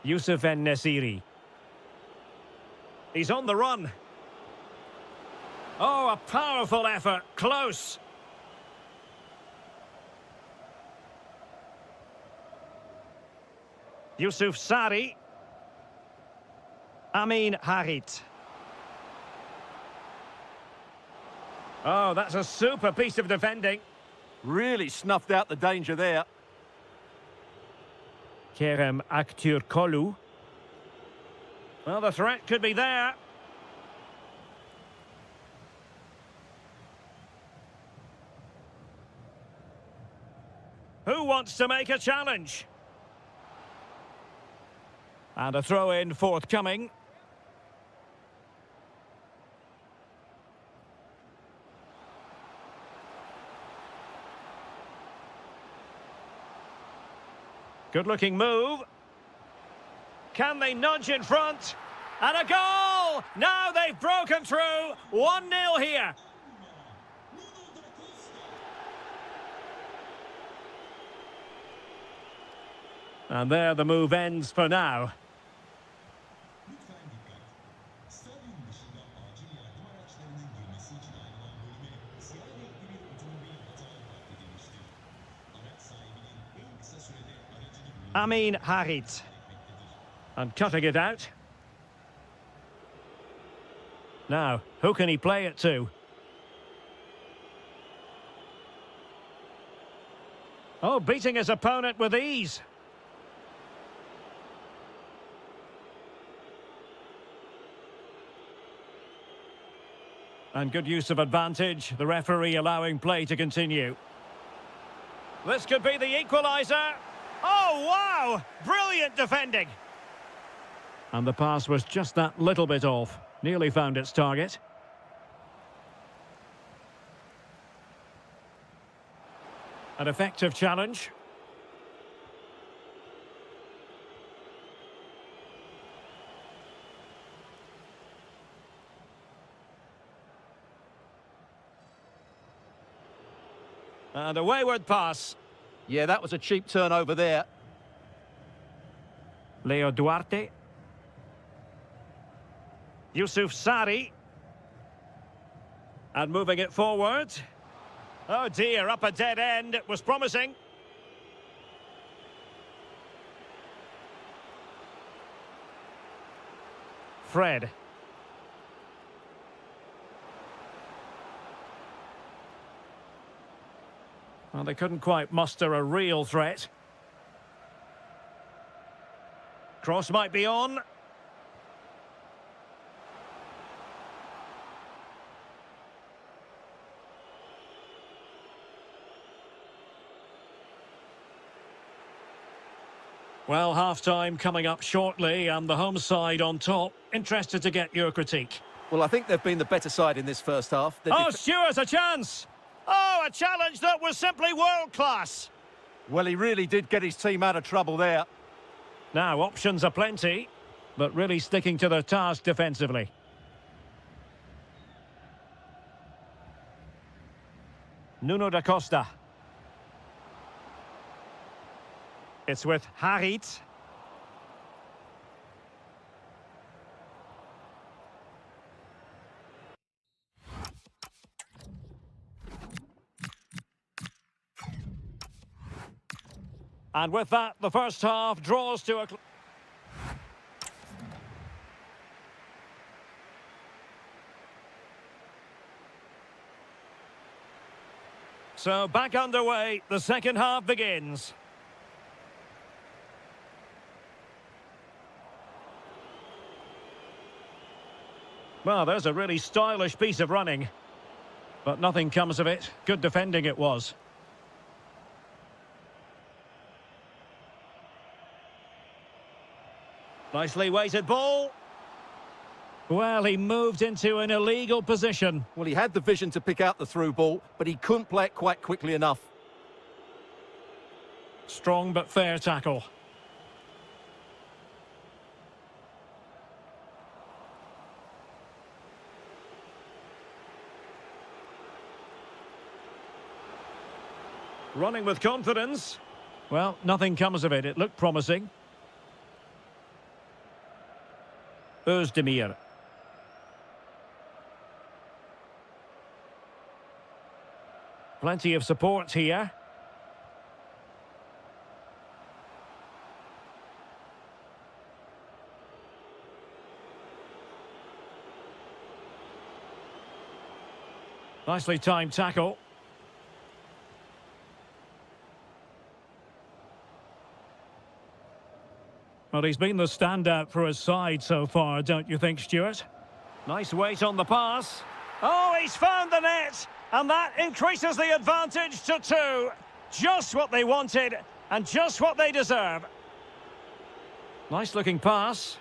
Speaker 1: Yusuf En-Nesyri. He's on the run. Oh, a powerful effort. Close. Yusuf Sarri. Amin Harit. Oh, that's a super piece of defending.
Speaker 2: Really snuffed out the danger there.
Speaker 1: Kerem Aktürkoğlu. Well, the threat could be there. Who wants to make a challenge? And a throw-in forthcoming. Good-looking move. Can they nudge in front? And a goal! Now they've broken through. 1-0 here. And there the move ends for now. Amin Harit. And cutting it out. Now, who can he play it to? Oh, beating his opponent with ease. And good use of advantage, the referee allowing play to continue. This could be the equaliser. Oh, wow! Brilliant defending. And the pass was just that little bit off. Nearly found its target. An effective challenge. And a wayward pass.
Speaker 2: Yeah, that was a cheap turnover there.
Speaker 1: Leo Duarte. Yusuf Sarri. And moving it forward. Oh dear, up a dead end. It was promising. Fred. Well, they couldn't quite muster a real threat. Cross might be on. Well, half-time coming up shortly and the home side on top. Interested to get your critique.
Speaker 2: Well, I think they've been the better side in this first half.
Speaker 1: Oh, Stuart, a chance! Oh, a challenge that was simply world-class.
Speaker 2: Well, he really did get his team out of trouble there.
Speaker 1: Now, options are plenty, but really sticking to their task defensively. Nuno da Costa. It's with Harit. And with that, the first half draws to a... So back underway, the second half begins. Well, there's a really stylish piece of running. But nothing comes of it. Good defending it was. Nicely weighted ball. Well, he moved into an illegal position.
Speaker 2: Well, he had the vision to pick out the through ball, but he couldn't play it quite quickly enough.
Speaker 1: Strong but fair tackle. Running with confidence. Well, nothing comes of it. It looked promising. Özdemir. Plenty of support here. Nicely timed tackle. Well, he's been the standout for his side so far, don't you think, Stuart? Nice weight on the pass. Oh, he's found the net! And that increases the advantage to 2. Just what they wanted, and just what they deserve. Nice-looking pass.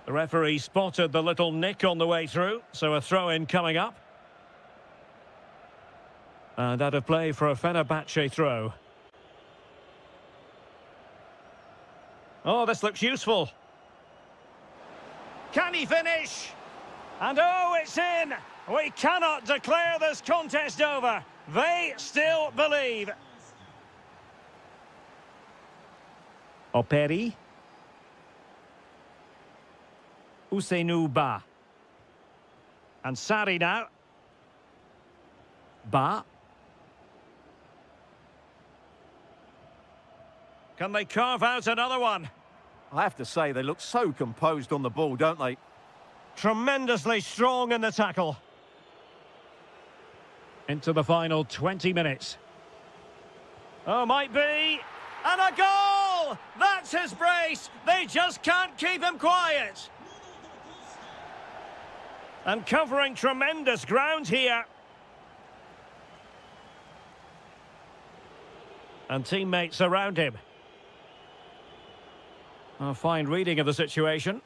Speaker 1: The referee spotted the little nick on the way through, so a throw-in coming up. And out of play for a Fenerbahce throw. Oh, this looks useful. Can he finish? And oh, it's in! We cannot declare this contest over. They still believe. Operi. Ousseynou Ba. And Sarri now. Ba. Can they carve out another one?
Speaker 2: I have to say, they look so composed on the ball, don't they?
Speaker 1: Tremendously strong in the tackle. Into the final 20 minutes. Oh, might be. And a goal! That's his brace! They just can't keep him quiet. And covering tremendous ground here. And teammates around him. A fine reading of the situation.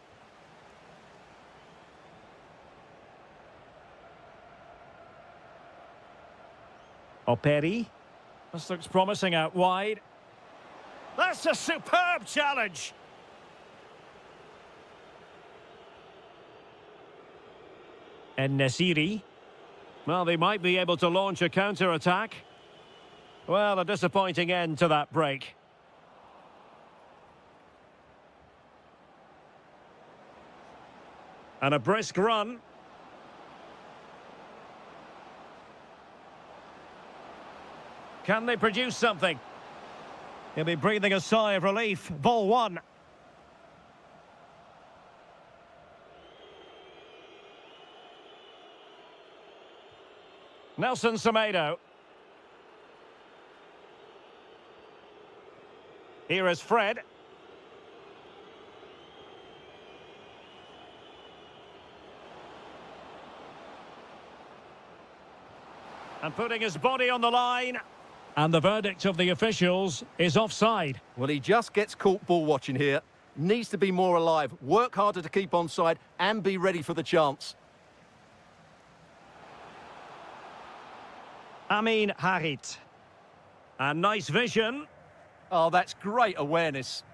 Speaker 1: Operi. This looks promising out wide. That's a superb challenge. And Nesiri. Well, they might be able to launch a counter-attack. Well, a disappointing end to that break. And a brisk run. Can they produce something? He'll be breathing a sigh of relief. Ball 1. Nelson Semedo. Here is Fred. And putting his body on the line. And the verdict of the officials is offside.
Speaker 2: Well, he just gets caught ball watching here. Needs to be more alive, work harder to keep onside, and be ready for the chance.
Speaker 1: Amin Harit. And nice vision.
Speaker 2: Oh, that's great awareness.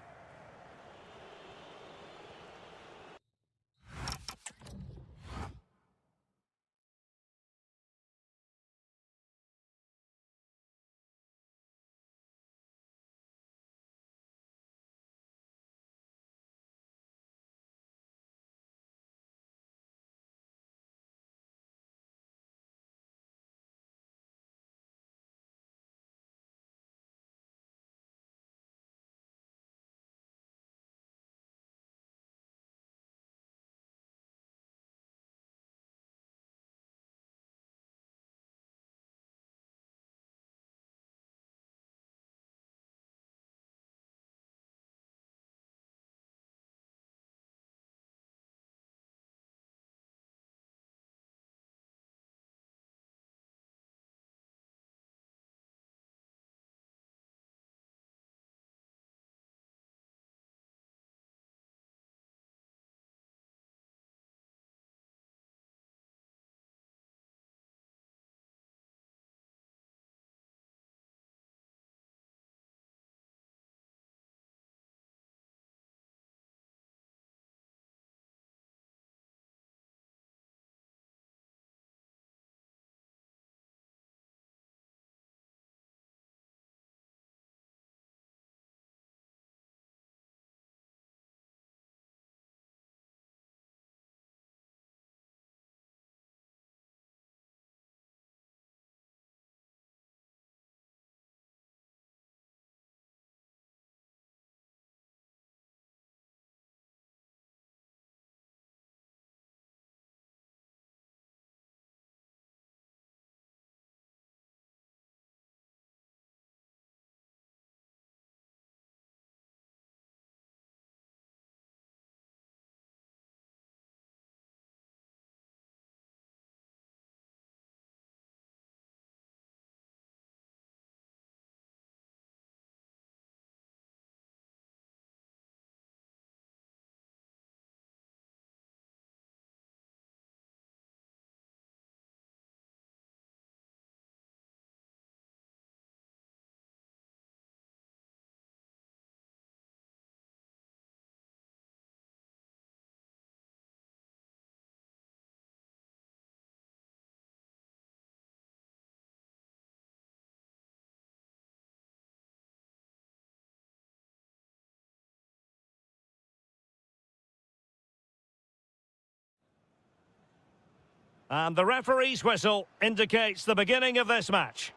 Speaker 1: And the referee's whistle indicates the beginning of this match.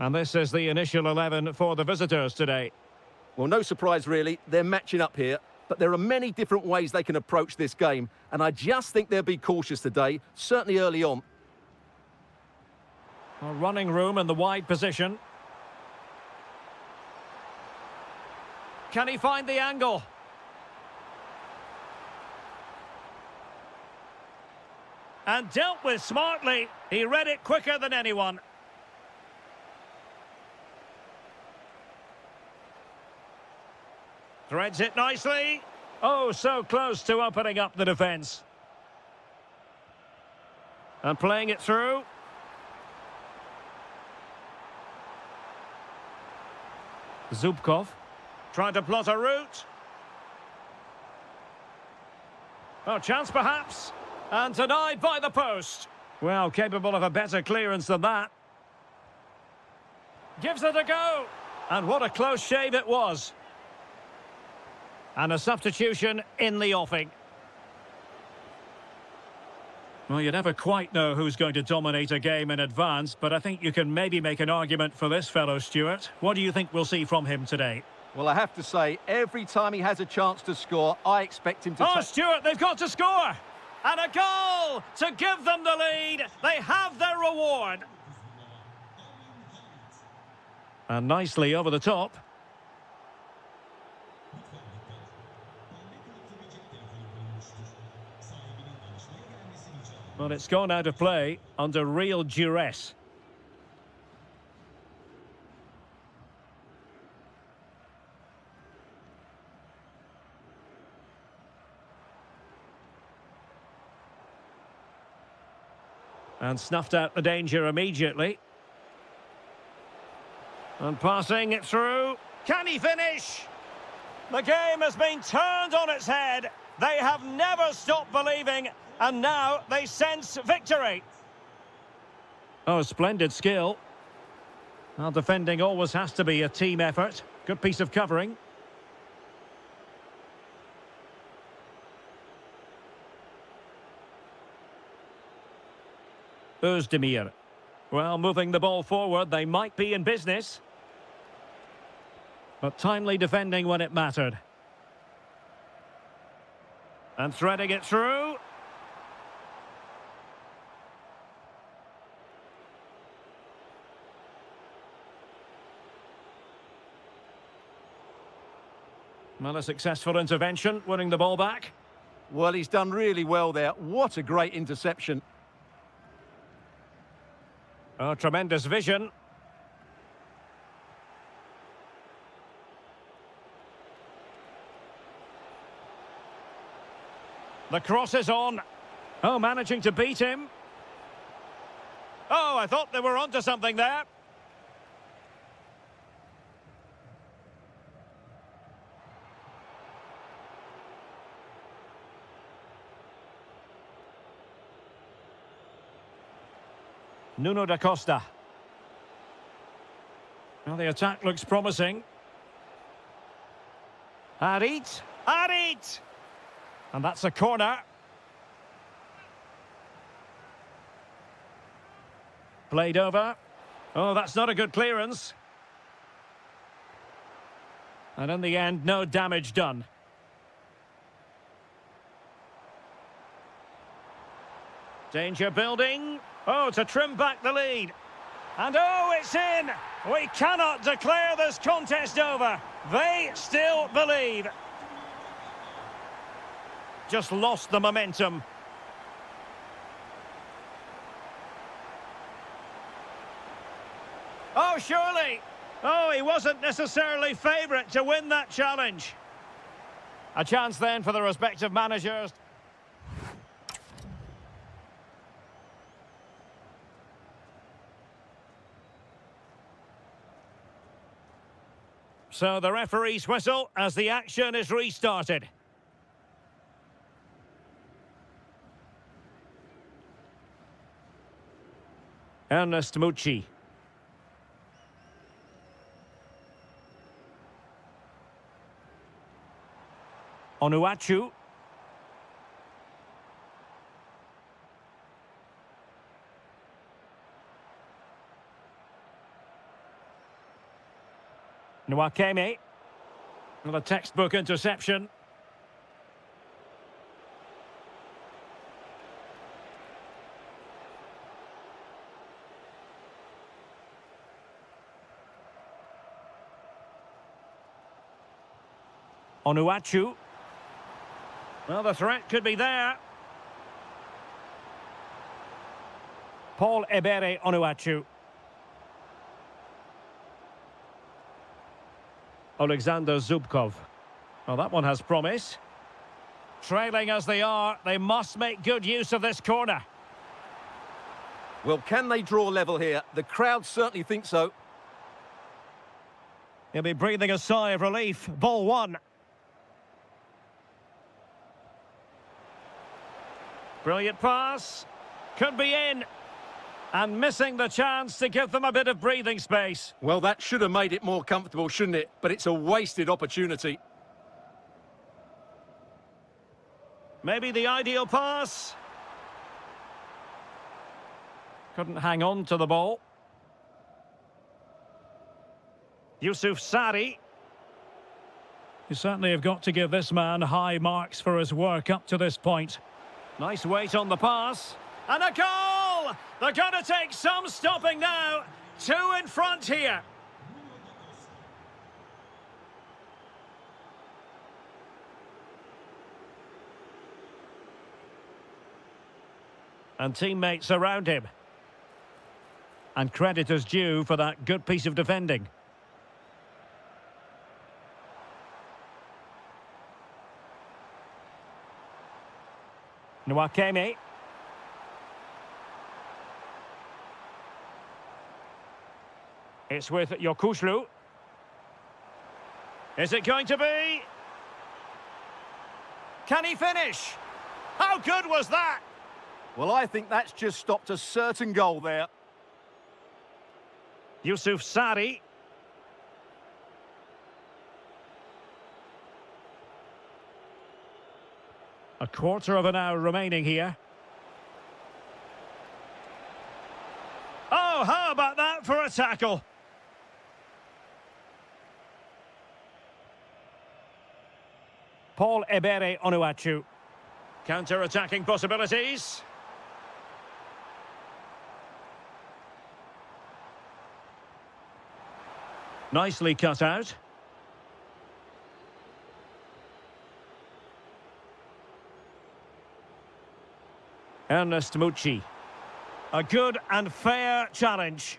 Speaker 1: And this is the initial 11 for the visitors today.
Speaker 2: Well, no surprise really, they're matching up here, but there are many different ways they can approach this game, and I just think they'll be cautious today, certainly early on.
Speaker 1: A running room in the wide position. Can he find the angle? And dealt with smartly. He read it quicker than anyone. Threads it nicely. Oh, so close to opening up the defence. And playing it through. Zubkov trying to plot a route. Oh, chance perhaps. And denied by the post. Well, capable of a better clearance than that. Gives it a go. And what a close shave it was. And a substitution in the offing. Well, you never quite know who's going to dominate a game in advance, but I think you can maybe make an argument for this fellow, Stuart. What do you think we'll see from him today?
Speaker 2: Well, I have to say, every time he has a chance to score, I expect him to...
Speaker 1: Oh, Stuart, they've got to score! And a goal to give them the lead. They have their reward. And nicely over the top. Well, it's gone out of play under real duress. And snuffed out the danger immediately. And passing it through. Can he finish? The game has been turned on its head. They have never stopped believing, and now they sense victory. Oh, splendid skill. Well, defending always has to be a team effort. Good piece of covering. Özdemir. Well, moving the ball forward, they might be in business. But timely defending when it mattered. And threading it through. Well, a successful intervention, winning the ball back.
Speaker 2: Well, he's done really well there. What a great interception.
Speaker 1: Oh, tremendous vision. The cross is on. Oh, managing to beat him. Oh, I thought they were onto something there. Nuno da Costa. Well, the attack looks promising. Harit. Harit! And that's a corner. Played over. Oh, that's not a good clearance. And in the end, no damage done. Danger building. Oh, to trim back the lead. And oh, it's in! We cannot declare this contest over. They still believe. Just lost the momentum. Oh, surely. Oh, he wasn't necessarily favourite to win that challenge. A chance then for the respective managers. So the referee's whistle as the action is restarted. Ernest Mucci. Onuachu. Nwakemi. Well, a textbook interception. Onuachu. Well, the threat could be there. Paul Ebere Onuachu. Alexander Zubkov. Well, that one has promise. Trailing as they are, they must make good use of this corner.
Speaker 2: Well, can they draw level here? The crowd certainly think so.
Speaker 1: He'll be breathing a sigh of relief. Ball one. Brilliant pass. Could be in. And missing the chance to give them a bit of breathing space.
Speaker 2: Well, that should have made it more comfortable, shouldn't it? But it's a wasted opportunity.
Speaker 1: Maybe the ideal pass. Couldn't hang on to the ball. Yusuf Sari. You certainly have got to give this man high marks for his work up to this point. Nice weight on the pass. And a goal! They're going to take some stopping now. Two in front here. And teammates around him. And credit is due for that good piece of defending. Nwakemi. It's with Yokushlu. Is it going to be? Can he finish? How good was that?
Speaker 2: Well, I think that's just stopped a certain goal there.
Speaker 1: Yusuf Sari. A quarter of an hour remaining here. Oh, how about that for a tackle? Paul Ebere Onuachu. Counter-attacking possibilities. Nicely cut out. Ernest Mucci. A good and fair challenge.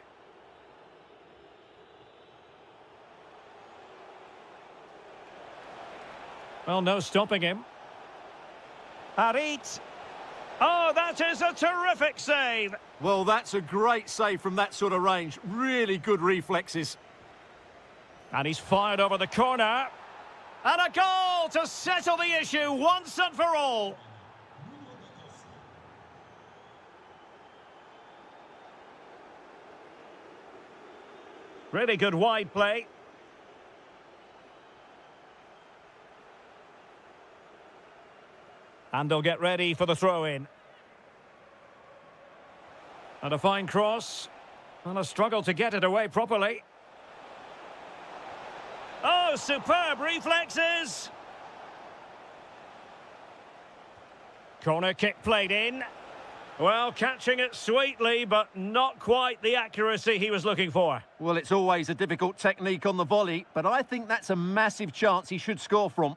Speaker 1: Well, no stopping him. Harit. Oh, that is a terrific save.
Speaker 2: Well, that's a great save from that sort of range. Really good reflexes.
Speaker 1: And he's fired over the corner. And a goal to settle the issue once and for all. Really good wide play. And they'll get ready for the throw-in. And a fine cross. And a struggle to get it away properly. Oh, superb reflexes! Corner kick played in. Well, catching it sweetly, but not quite the accuracy he was looking for.
Speaker 2: Well, it's always a difficult technique on the volley, but I think that's a massive chance he should score from.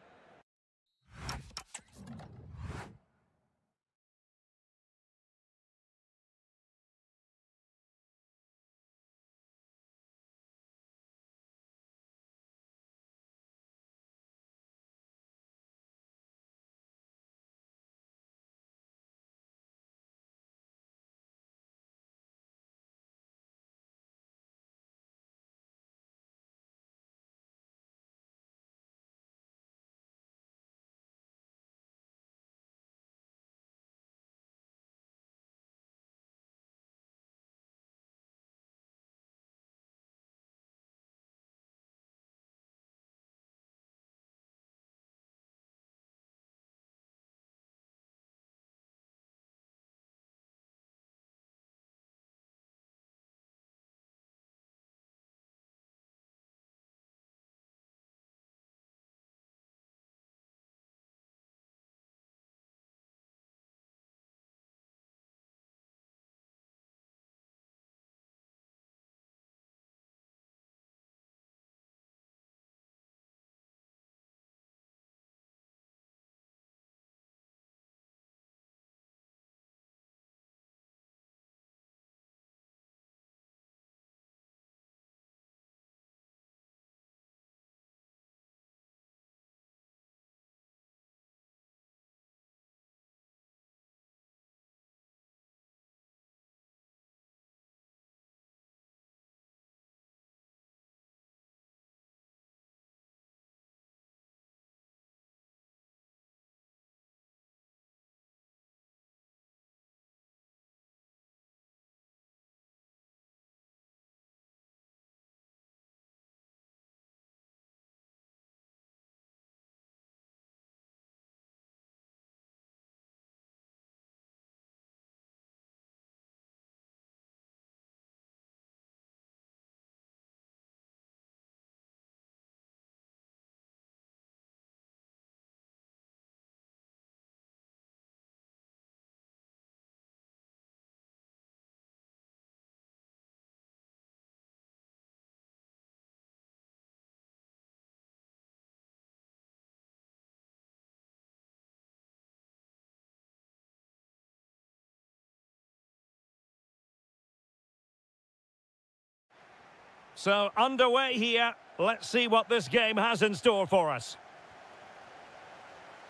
Speaker 1: So underway here. Let's see what this game has in store for us.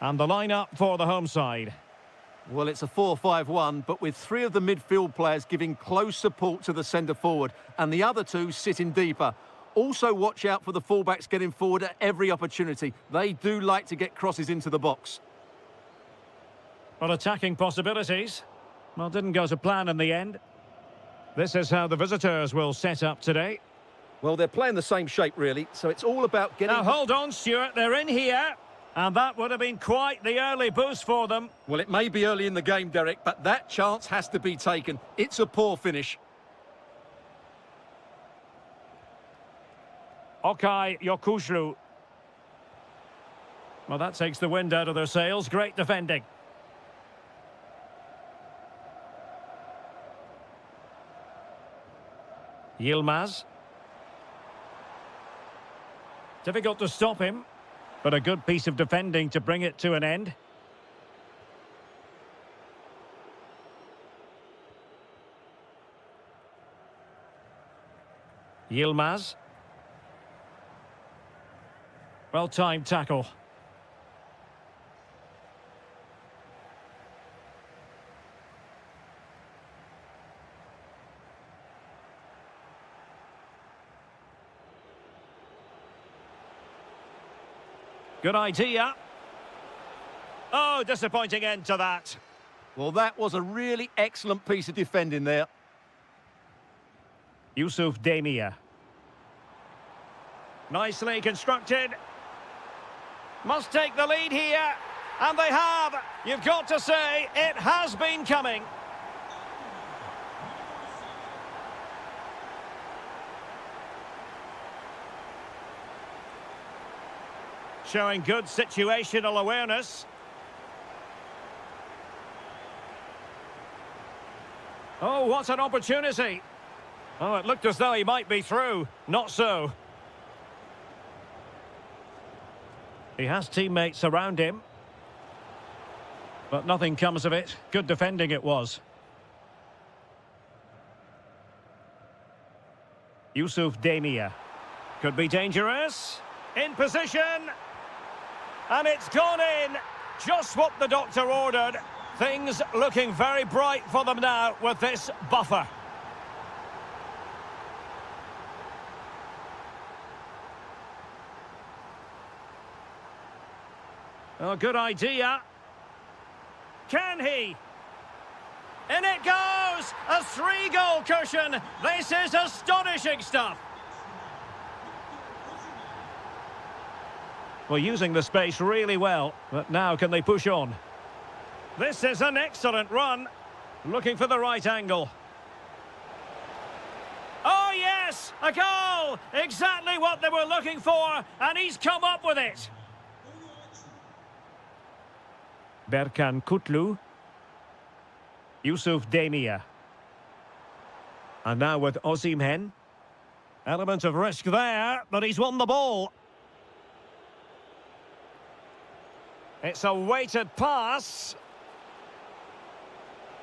Speaker 1: And the lineup for the home side.
Speaker 2: Well, it's a 4-5-1, but with three of the midfield players giving close support to the centre forward and the other two sitting deeper. Also watch out for the fullbacks getting forward at every opportunity. They do like to get crosses into the box.
Speaker 1: Well, attacking possibilities. Well, didn't go to plan in the end. This is how the visitors will set up today.
Speaker 2: Well, they're playing the same shape, really, so it's all about getting...
Speaker 1: Now, hold on, Stuart. They're in here. And that would have been quite the early boost for them.
Speaker 2: Well, it may be early in the game, Derek, but that chance has to be taken. It's a poor finish.
Speaker 1: Okay, Yokuşlu. Well, that takes the wind out of their sails. Great defending. Yilmaz. Difficult to stop him, but a good piece of defending to bring it to an end. Yilmaz. Well-timed tackle. Good idea. Oh, disappointing end to that.
Speaker 2: Well, that was a really excellent piece of defending there.
Speaker 1: Yusuf Demir. Nicely constructed. Must take the lead here. And they have. You've got to say, it has been coming. Showing good situational awareness. Oh, what an opportunity. Oh, it looked as though he might be through. Not so. He has teammates around him. But nothing comes of it. Good defending it was. Yusuf Demir. Could be dangerous. In position. And it's gone in. Just what the doctor ordered. Things looking very bright for them now with this buffer. Oh, good idea. Can he? In it goes! A 3-goal cushion. This is astonishing stuff. Well, using the space really well, but now can they push on? This is an excellent run. Looking for the right angle. Oh, yes! A goal! Exactly what they were looking for, and he's come up with it. Berkan Kutlu. Yusuf Demir. And now with Osimhen. Element of risk there, but he's won the ball. It's a weighted pass.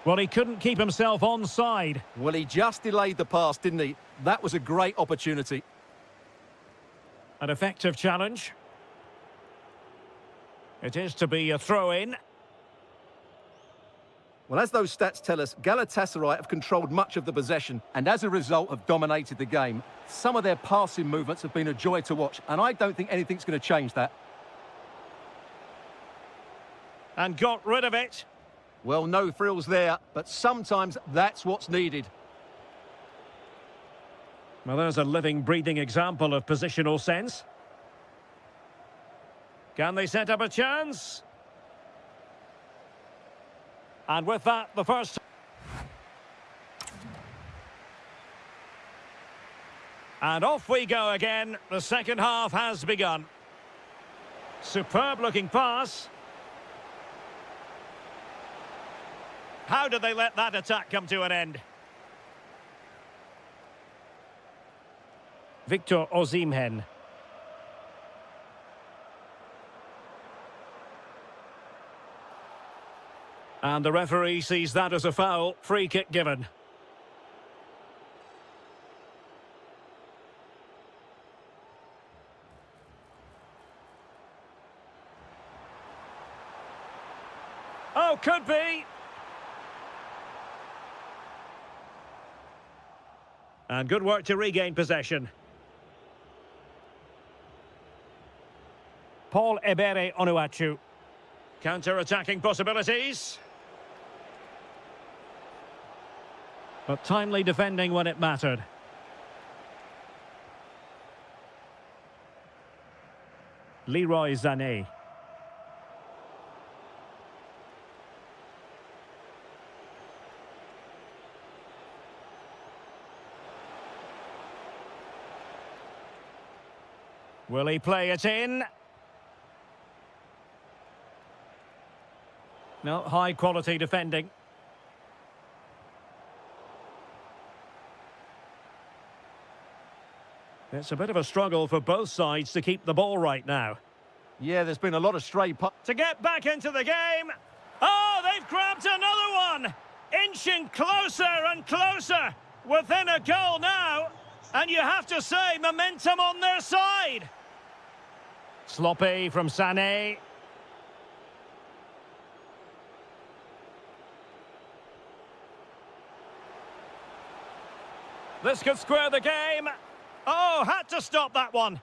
Speaker 1: Well, he couldn't keep himself onside.
Speaker 2: Well, he just delayed the pass, didn't he? That was a great opportunity.
Speaker 1: An effective challenge. It is to be a throw-in.
Speaker 2: Well, as those stats tell us, Galatasaray have controlled much of the possession and as a result have dominated the game. Some of their passing movements have been a joy to watch, and I don't think anything's going to change that.
Speaker 1: And got rid of it.
Speaker 2: Well, no frills there, but sometimes that's what's needed.
Speaker 1: Well, there's a living, breathing example of positional sense. Can they set up a chance? And with that, the first... And off we go again. The second half has begun. Superb-looking pass. How did they let that attack come to an end? Victor Osimhen. And the referee sees that as a foul. Free kick given. Could be. And good work to regain possession. Paul Ebere Onuachu. Counter-attacking possibilities. But timely defending when it mattered. Leroy Sané. Will he play it in? No, high quality defending. It's a bit of a struggle for both sides to keep the ball right now.
Speaker 2: Yeah, there's been a lot of stray
Speaker 1: To get back into the game. Oh, they've grabbed another one. Inching closer and closer. Within a goal now. And you have to say, momentum on their side. Sloppy from Sané. This could square the game. Oh, had to stop that one.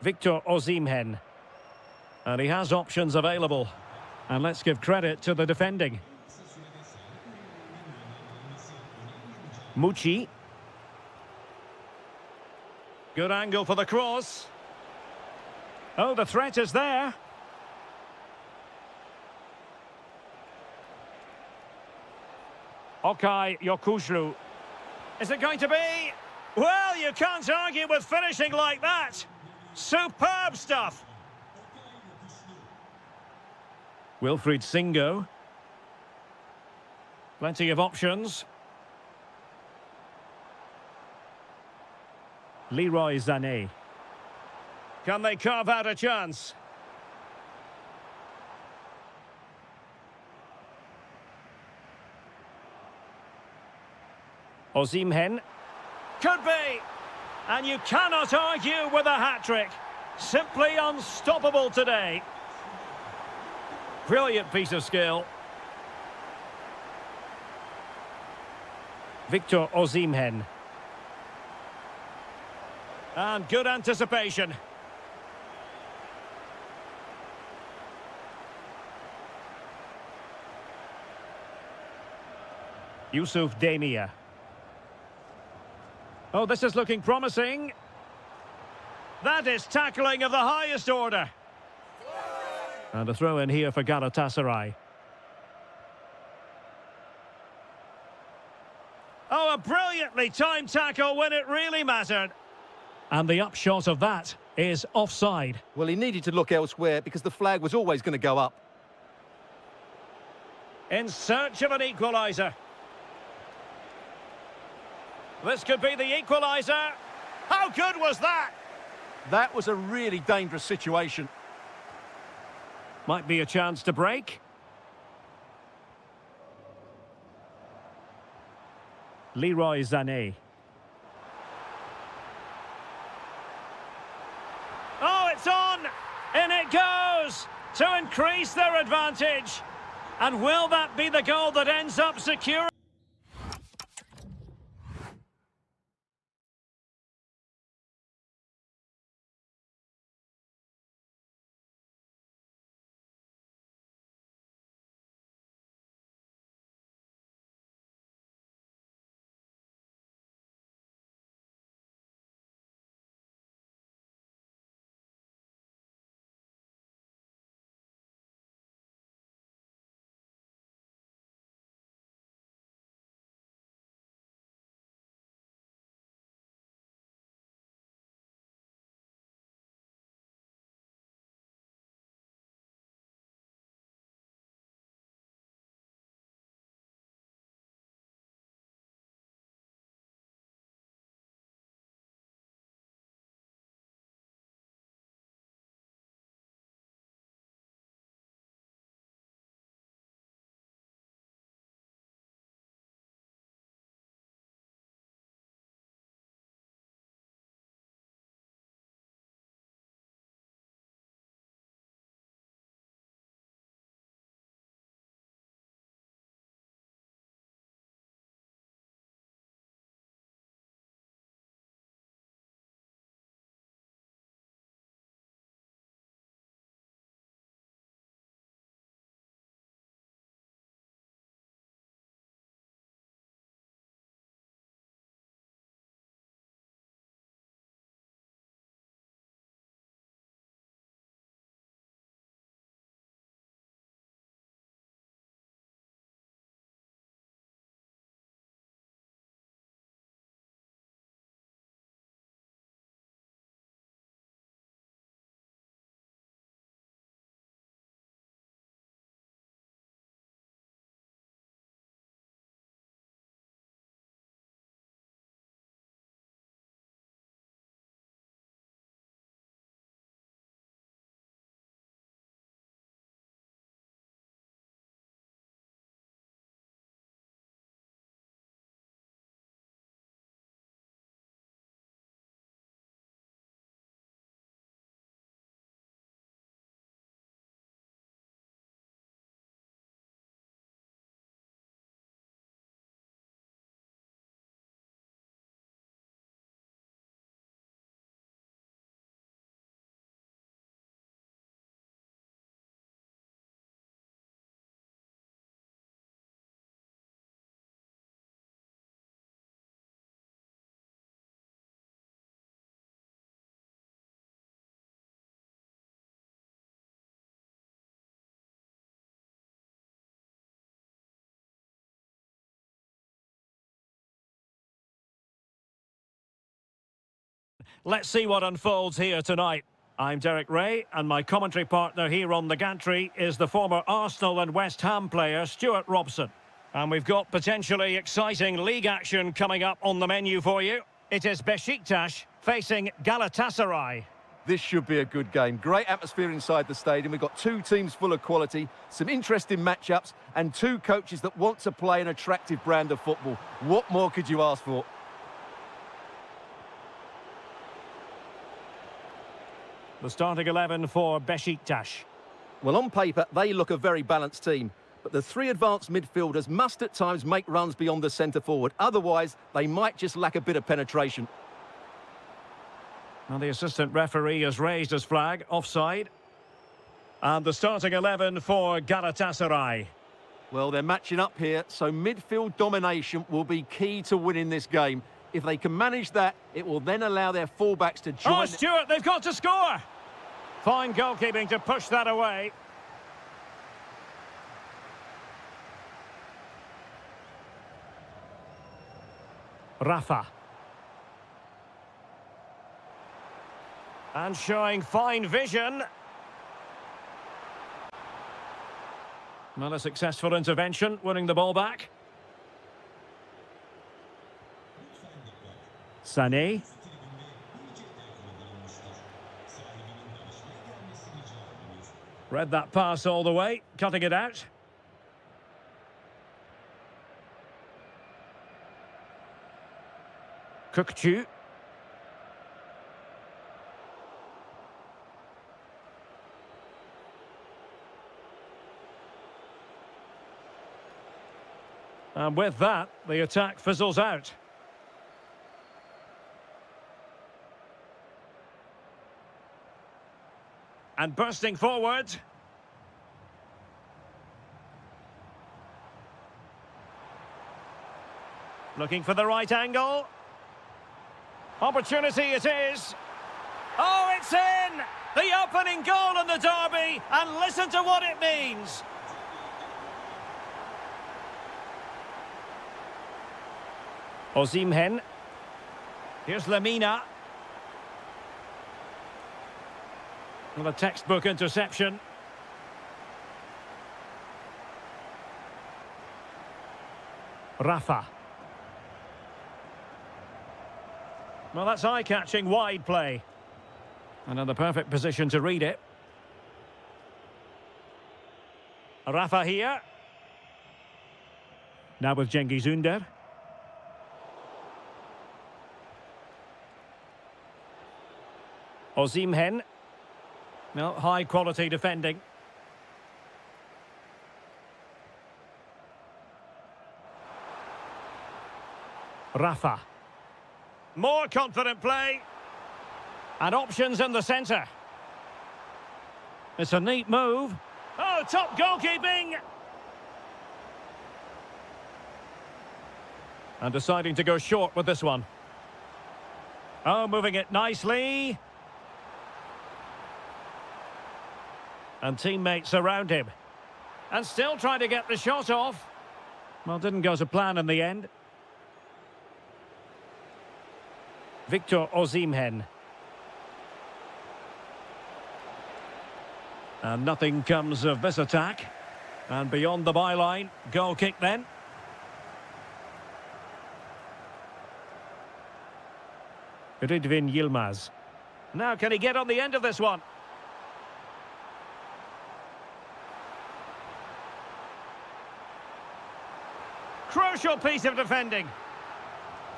Speaker 1: Victor Osimhen. And he has options available. And let's give credit to the defending. Mucci. Good angle for the cross. Oh, the threat is there. Okay, Yokushlu. Is it going to be? Well, you can't argue with finishing like that. Superb stuff. Wilfried Singo. Plenty of options. Leroy Sané. Can they carve out a chance? Osimhen. Could be. And you cannot argue with a hat-trick. Simply unstoppable today. Brilliant piece of skill. Victor Osimhen. And good anticipation. Yusuf Demir. Oh, this is looking promising. That is tackling of the highest order. And a throw in here for Galatasaray. Oh, a brilliantly timed tackle when it really mattered. And the upshot of that is offside.
Speaker 2: Well, he needed to look elsewhere because the flag was always going to go up.
Speaker 1: In search of an equaliser. This could be the equaliser. How good was that?
Speaker 2: That was a really dangerous situation.
Speaker 1: Might be a chance to break. Leroy Sané. Oh, it's on! In it goes! To increase their advantage. And will that be the goal that ends up securing? Let's see what unfolds here tonight. I'm Derek Ray, and my commentary partner here on the gantry is the former Arsenal and West Ham player Stuart Robson. And we've got potentially exciting league action coming up on the menu for you. It is Besiktas facing Galatasaray.
Speaker 2: This should be a good game. Great atmosphere inside the stadium. We've got two teams full of quality, some interesting matchups, and two coaches that want to play an attractive brand of football. What more could you ask for?
Speaker 1: The starting 11 for Besiktas.
Speaker 2: Well, on paper, they look a very balanced team. But the three advanced midfielders must at times make runs beyond the centre-forward. Otherwise, they might just lack a bit of penetration.
Speaker 1: And the assistant referee has raised his flag, offside. And the starting 11 for Galatasaray.
Speaker 2: Well, they're matching up here, so midfield domination will be key to winning this game. If they can manage that, it will then allow their fullbacks to join...
Speaker 1: Oh, Stuart, they've got to score! Fine goalkeeping to push that away. Rafa. And showing fine vision. Well, a successful intervention, winning the ball back. Sané. Read that pass all the way, cutting it out. Kukçu. And with that, the attack fizzles out. And bursting forward. Looking for the right angle. Opportunity it is. Oh, it's in! The opening goal in the derby, and listen to what it means. Osimhen. Here's Lamina. Well, a textbook interception. Rafa. Well, that's eye-catching wide play. Another perfect position to read it. Rafa here. Now with Cengiz Ünder. Osimhen. No, high-quality defending. Rafa. More confident play. And options in the centre. It's a neat move. Oh, top goalkeeping! And deciding to go short with this one. Oh, moving it nicely. And teammates around him. And still trying to get the shot off. Well, didn't go to plan in the end. Victor Osimhen. And nothing comes of this attack. And beyond the byline, goal kick then. Ridvin Yilmaz. Now can he get on the end of this one? Crucial piece of defending.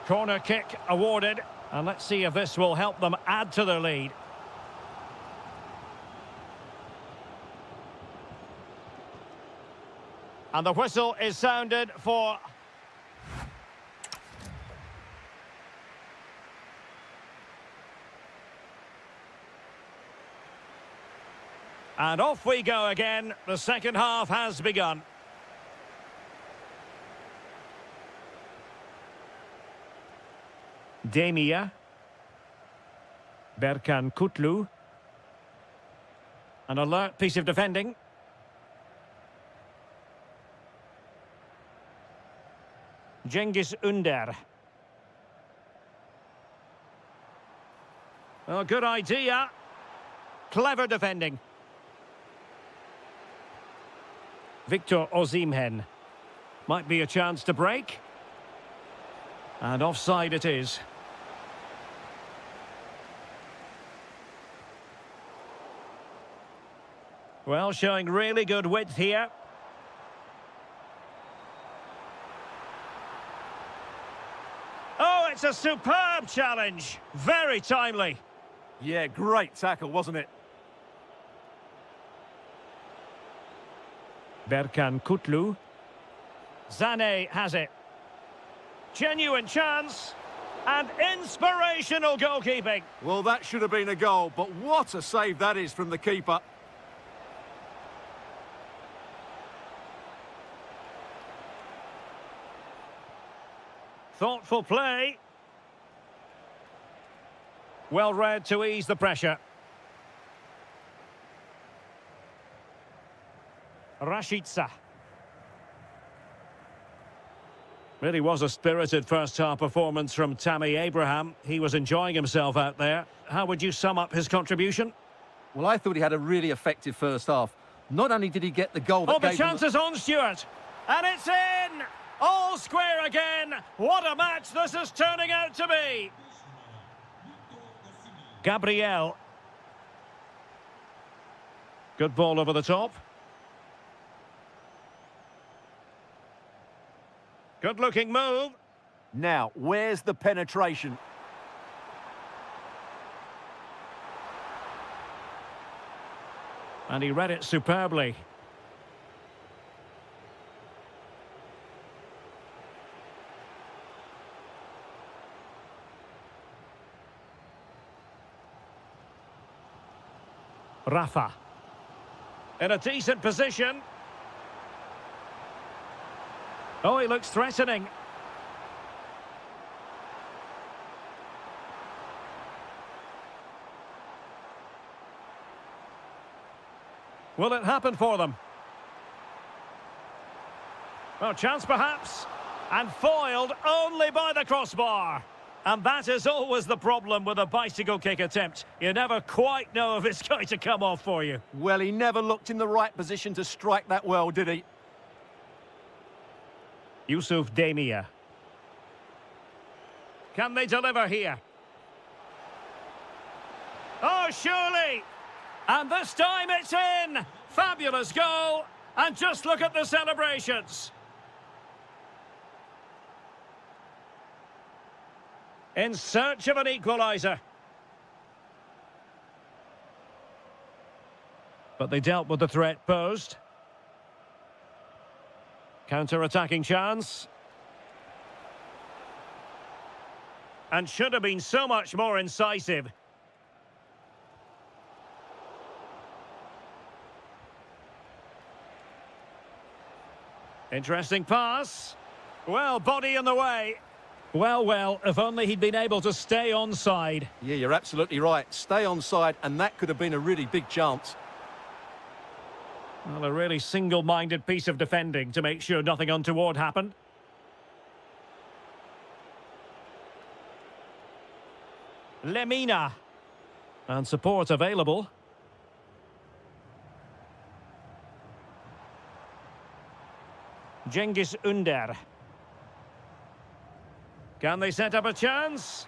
Speaker 1: Corner kick awarded. And let's see if this will help them add to their lead. And the whistle is sounded for... And off we go again. The second half has begun. Demir. Berkan Kutlu. An alert piece of defending. Cengiz Ünder. Oh, good idea. Clever defending. Victor Osimhen. Might be a chance to break. And offside it is. Well, showing really good width here. Oh, it's a superb challenge. Very timely.
Speaker 2: Yeah, great tackle, wasn't it?
Speaker 1: Berkan Kutlu. Zane has it. Genuine chance. And inspirational goalkeeping.
Speaker 2: Well, that should have been a goal, but what a save that is from the keeper.
Speaker 1: Thoughtful play. Well read to ease the pressure. Rashica. Really was a spirited first-half performance from Tammy Abraham. He was enjoying himself out there. How would you sum up his contribution?
Speaker 2: Well, I thought he had a really effective first half. Not only did he get the goal that
Speaker 1: Oh, the
Speaker 2: gave
Speaker 1: chance is on, Stuart. And it's in! All square again. What a match this is turning out to be. Gabriel. Good ball over the top. Good-looking move.
Speaker 2: Now, where's the penetration?
Speaker 1: And he read it superbly. Rafa. In a decent position. Oh, he looks threatening. Will it happen for them? Oh, chance perhaps. And foiled only by the crossbar. And that is always the problem with a bicycle kick attempt. You never quite know if it's going to come off for you.
Speaker 2: Well, he never looked in the right position to strike that well, did he?
Speaker 1: Yusuf Demir. Can they deliver here? Oh, surely! And this time it's in! Fabulous goal! And just look at the celebrations! In search of an equaliser. But they dealt with the threat posed. Counter-attacking chance. And should have been so much more incisive. Interesting pass. Well, body in the way. Well, if only he'd been able to stay onside.
Speaker 2: Yeah, you're absolutely right. Stay onside, and that could have been a really big chance.
Speaker 1: Well, a really single-minded piece of defending to make sure nothing untoward happened. Lemina. And support available. Cengiz Ünder. Can they set up a chance?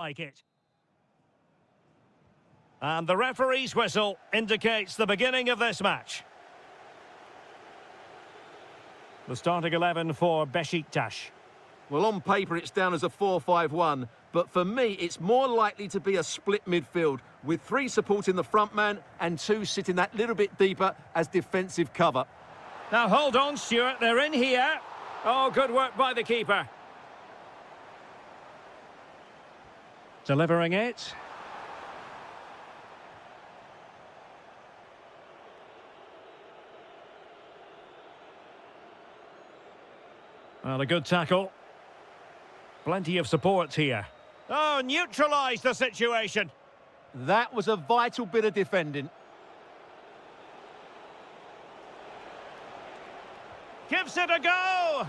Speaker 1: like it. And the referee's whistle indicates the beginning of this match. The starting 11 for Besiktas.
Speaker 2: Well, on paper, it's down as a 4-5-1, but for me, it's more likely to be a split midfield, with 3 supporting the front man and 2 sitting that little bit deeper as defensive cover.
Speaker 1: Now, hold on, Stuart. They're in here. Oh, good work by the keeper. Delivering it. Well, a good tackle. Plenty of support here. Oh, neutralised the situation.
Speaker 2: That was a vital bit of defending.
Speaker 1: Gives it a go.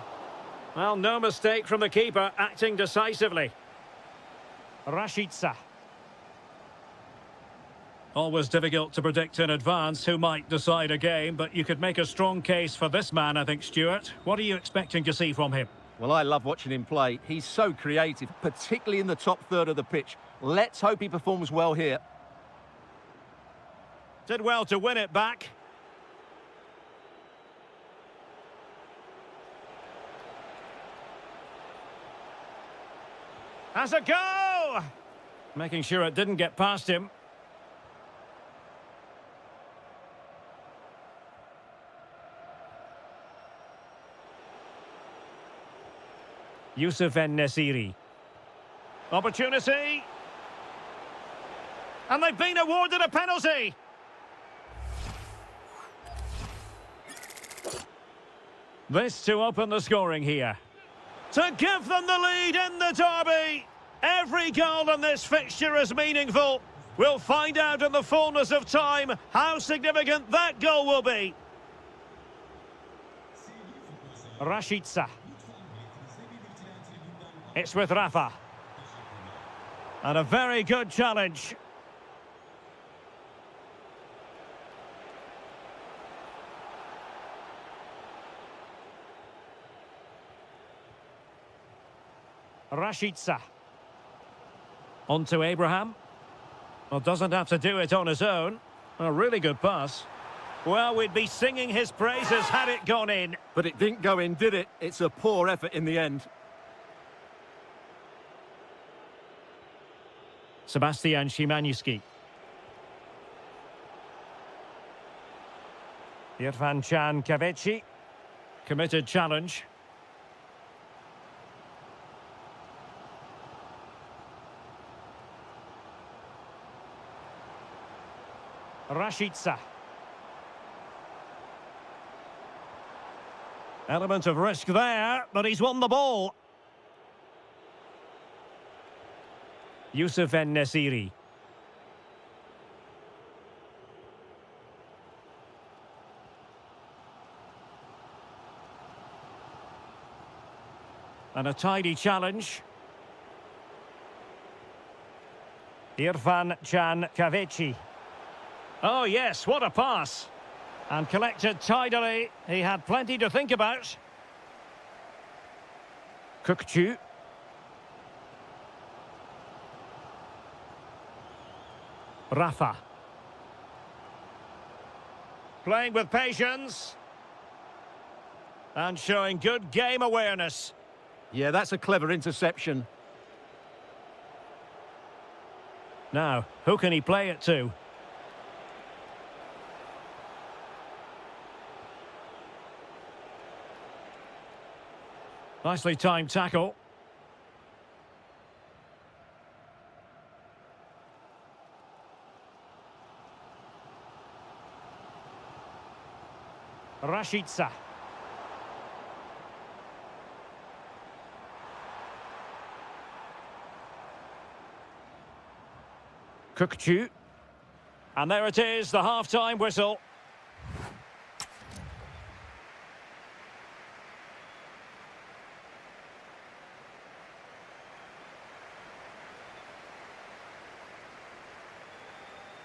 Speaker 1: Well, no mistake from the keeper, acting decisively. Rashica. Always difficult to predict in advance who might decide a game, but you could make a strong case for this man, I think, Stuart. What are you expecting to see from him?
Speaker 2: Well, I love watching him play. He's so creative, particularly in the top third of the pitch. Let's hope he performs well here.
Speaker 1: Did well to win it back. Has a go! Making sure it didn't get past him. Yusuf En-Nesyri. Opportunity. And they've been awarded a penalty. This to open the scoring here. To give them the lead in the derby. Every goal in this fixture is meaningful. We'll find out in the fullness of time how significant that goal will be. Rashica. It's with Rafa. And a very good challenge. Rashica. On to Abraham. Well, doesn't have to do it on his own. A really good pass. Well, we'd be singing his praises had it gone in.
Speaker 2: But it didn't go in, did it? It's a poor effort in the end.
Speaker 1: Sebastian Szymanski. Irfan Can Kavechi. Committed challenge. Rashica. Element of risk there, but he's won the ball. Yusuf En-Nesyri. And a tidy challenge. Irfan Can Kavechi. Oh yes, what a pass. And collected tidily. He had plenty to think about. Kukçu. Rafa. Playing with patience. And showing good game awareness.
Speaker 2: Yeah, that's a clever interception.
Speaker 1: Now, who can he play it to? Nicely timed tackle. Rashica. Kukçu. And there it is, the half-time whistle.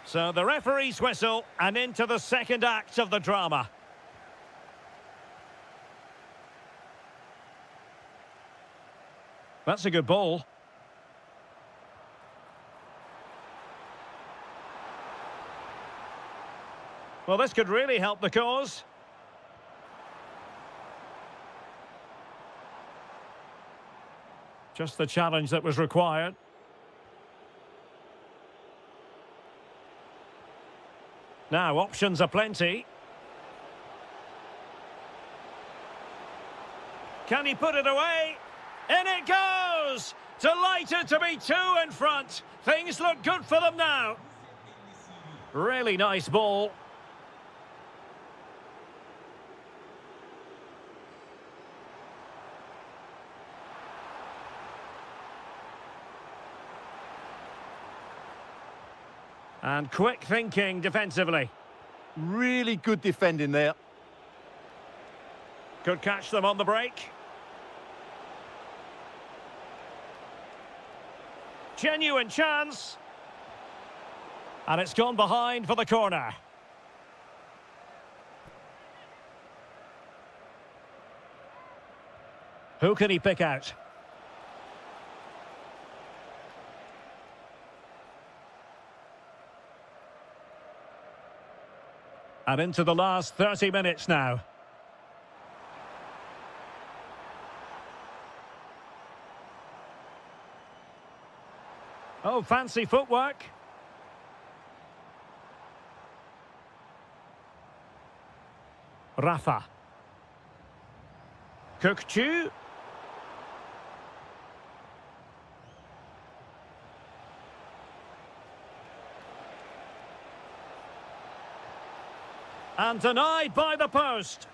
Speaker 1: So the referee's whistle and into the second act of the drama. That's a good ball. Well, this could really help the cause. Just the challenge that was required. Now, options are plenty. Can he put it away? In it goes! Delighted to be two in front. Things look good for them now. Really nice ball. And quick thinking defensively.
Speaker 2: Really good defending there.
Speaker 1: Could catch them on the break. Genuine chance. And it's gone behind for the corner. Who can he pick out? And into the last 30 minutes now. Oh, fancy footwork. Rafa. Kukçu. And denied by the post.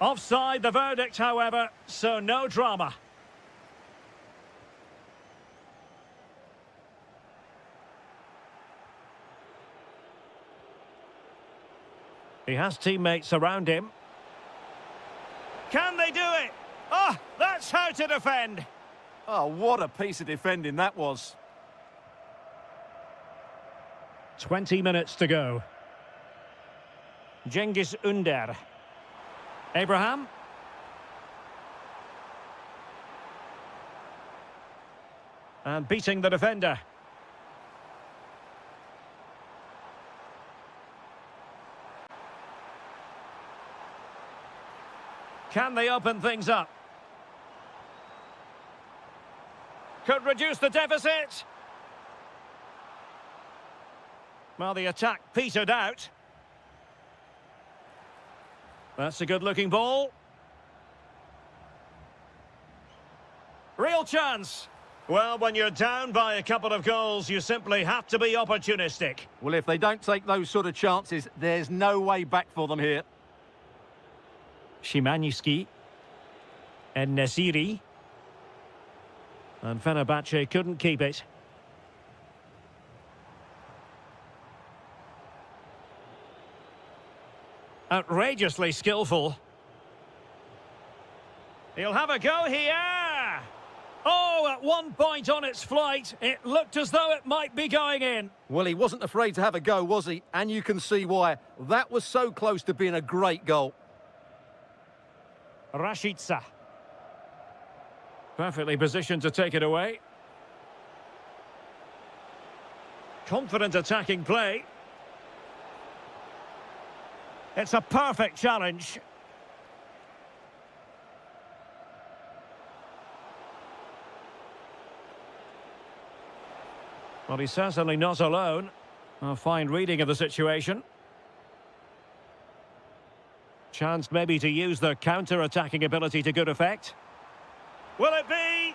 Speaker 1: Offside the verdict, however, so no drama. He has teammates around him. Can they do it? Oh, that's how to defend.
Speaker 2: Oh, what a piece of defending that was.
Speaker 1: 20 minutes to go. Cengiz Ünder. Abraham. And beating the defender. Can they open things up? Could reduce the deficit. Well, the attack petered out. That's a good-looking ball. Real chance. Well, when you're down by a couple of goals, you simply have to be opportunistic.
Speaker 2: Well, if they don't take those sort of chances, there's no way back for them here.
Speaker 1: Szymanski. And Nesiri. And Fenerbahce couldn't keep it. Outrageously skillful. He'll have a go here. Oh, at one point on its flight, it looked as though it might be going in.
Speaker 2: Well, he wasn't afraid to have a go, was he? And you can see why. That was so close to being a great goal.
Speaker 1: Rashica. Perfectly positioned to take it away. Confident attacking play. It's a perfect challenge. Well, he's certainly not alone. A fine reading of the situation. Chance maybe to use the counter-attacking ability to good effect. Will it be?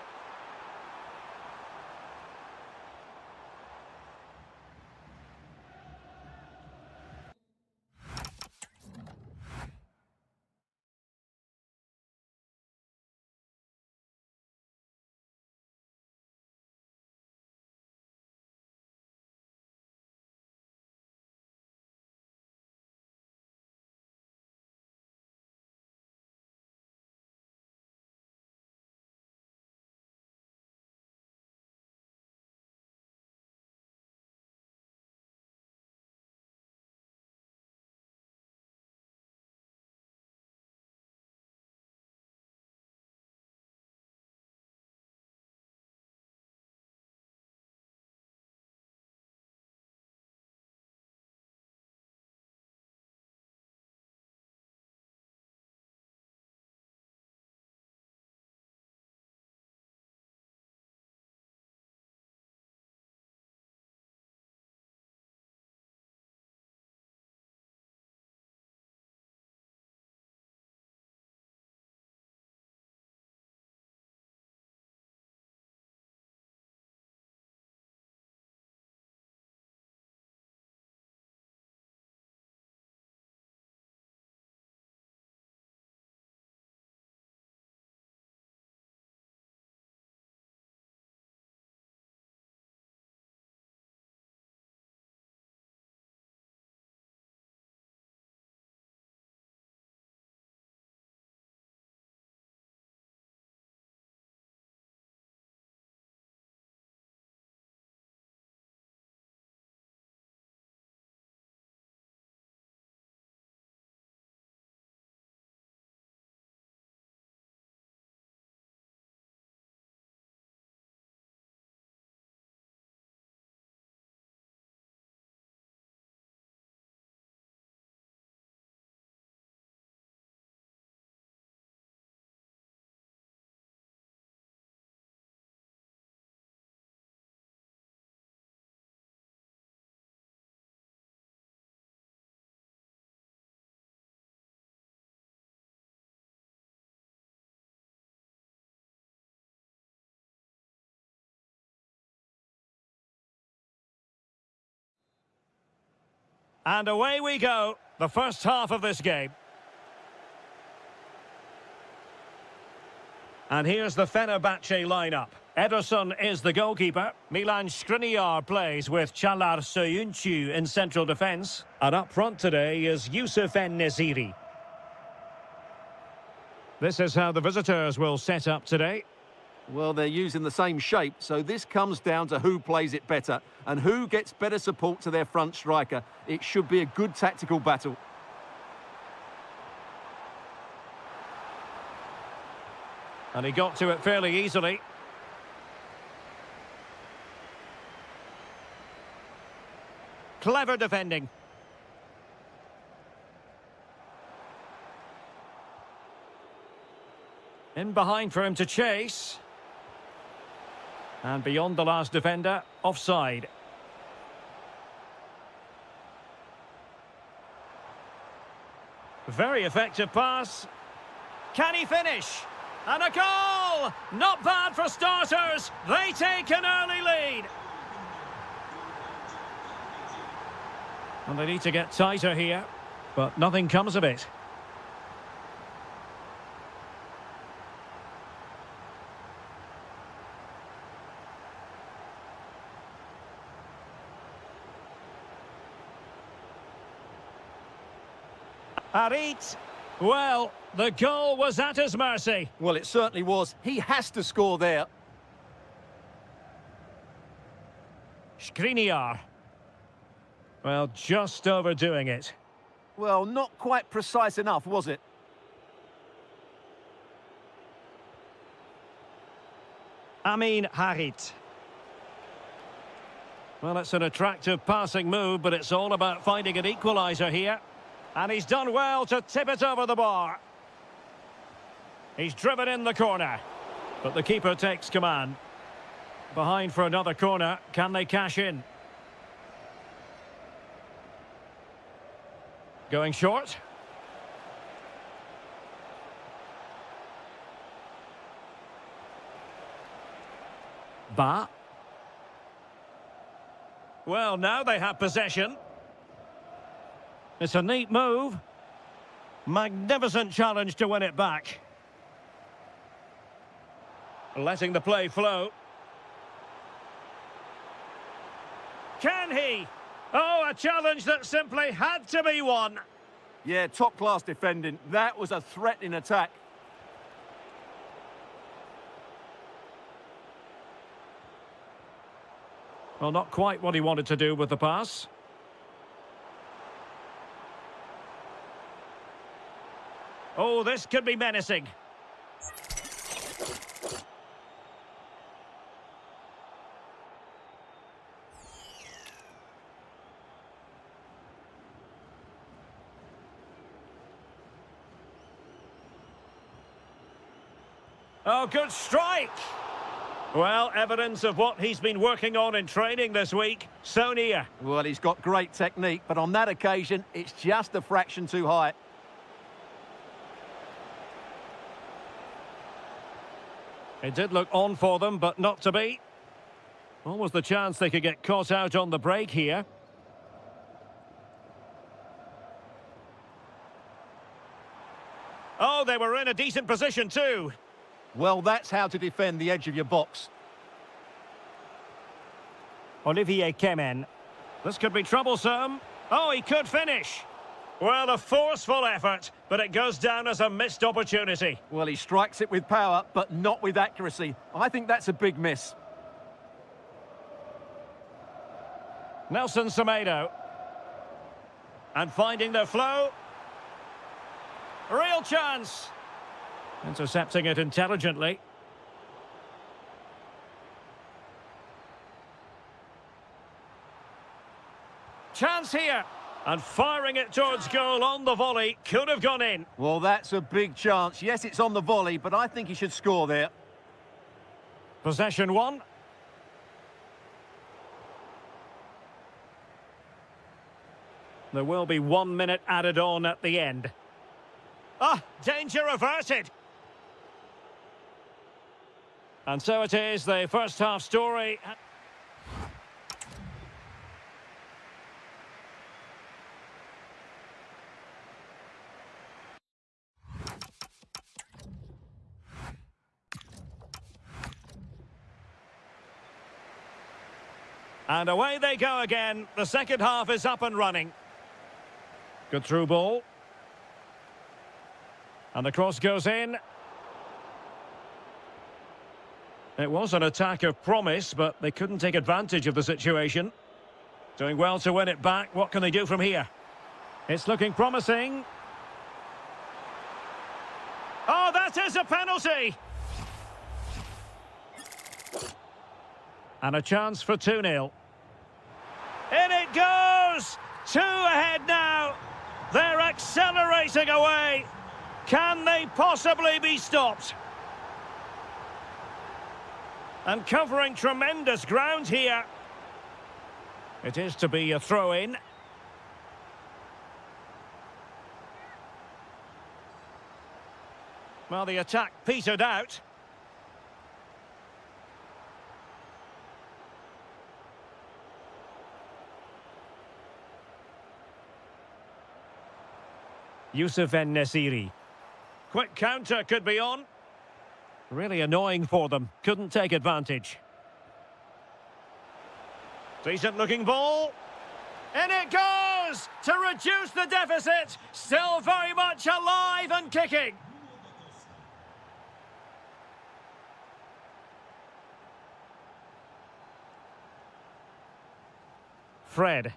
Speaker 1: And away we go, the first half of this game. And here's the Fenerbahce lineup. Ederson is the goalkeeper. Milan Skriniar plays with Çağlar Söyüncü in central defence. And up front today is Yusuf En-Nesyri. This is how the visitors will set up today.
Speaker 2: Well, they're using the same shape, so this comes down to who plays it better and who gets better support to their front striker. It should be a good tactical battle.
Speaker 1: And he got to it fairly easily. Clever defending. In behind for him to chase. And beyond the last defender, offside. Very effective pass. Can he finish? And a goal! Not bad for starters. They take an early lead. And they need to get tighter here, but nothing comes of it. Harit, well, the goal was at his mercy.
Speaker 2: Well, it certainly was. He has to score there.
Speaker 1: Skriniar. Well, just overdoing it.
Speaker 2: Well, not quite precise enough, was it?
Speaker 1: Amin Harit. Well, it's an attractive passing move, but it's all about finding an equaliser here. And he's done well to tip it over the bar. He's driven in the corner, but the keeper takes command. Behind for another corner. Can they cash in? Going short. Ba. Well, now they have possession. It's a neat move. Magnificent challenge to win it back. Letting the play flow. Can he? Oh, a challenge that simply had to be won.
Speaker 2: Yeah, top-class defending. That was a threatening attack.
Speaker 1: Well, not quite what he wanted to do with the pass. Oh, this could be menacing. Oh, good strike! Well, evidence of what he's been working on in training this week. So near.
Speaker 2: Well, he's got great technique, but on that occasion, it's just a fraction too high.
Speaker 1: It did look on for them, but not to be. What was the chance they could get caught out on the break here? Oh, they were in a decent position too.
Speaker 2: Well, that's how to defend the edge of your box.
Speaker 1: Olivier Kemen. This could be troublesome. Oh, he could finish. Well, a forceful effort, but it goes down as a missed opportunity.
Speaker 2: Well, he strikes it with power, but not with accuracy. I think that's a big miss.
Speaker 1: Nelson Semedo. And finding the flow. Real chance. Intercepting it intelligently. Chance here. And firing it towards goal on the volley. Could have gone in.
Speaker 2: Well, that's a big chance. Yes, it's on the volley, but I think he should score there.
Speaker 1: Possession one. There will be 1 minute added on at the end. Ah, danger averted. And so it is, the first half story. And away they go again. The second half is up and running. Good through ball. And the cross goes in. It was an attack of promise, but they couldn't take advantage of the situation. Doing well to win it back. What can they do from here? It's looking promising. Oh, that is a penalty! And a chance for 2-0. In it goes! 2 ahead now. They're accelerating away. Can they possibly be stopped? And covering tremendous ground here. It is to be a throw-in. Well, the attack petered out. Yusuf En-Nesyri. Quick counter could be on. Really annoying for them. Couldn't take advantage. Decent looking ball. In it goes! To reduce the deficit. Still very much alive and kicking. Fred.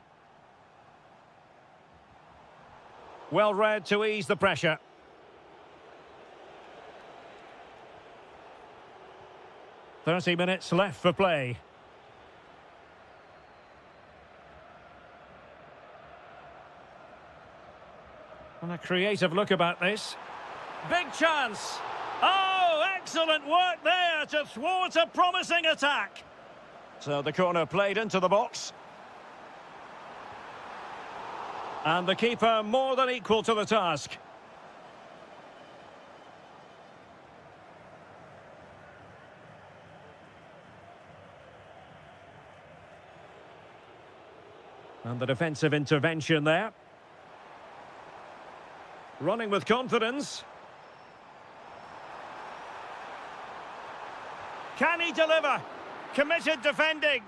Speaker 1: Well read to ease the pressure. "30 minutes left for play. And a creative look about this. Big chance. Oh, excellent work there to thwart a promising attack. So the corner played into the box. And the keeper more than equal to the task. And the defensive intervention there. Running with confidence. Can he deliver? Committed defending.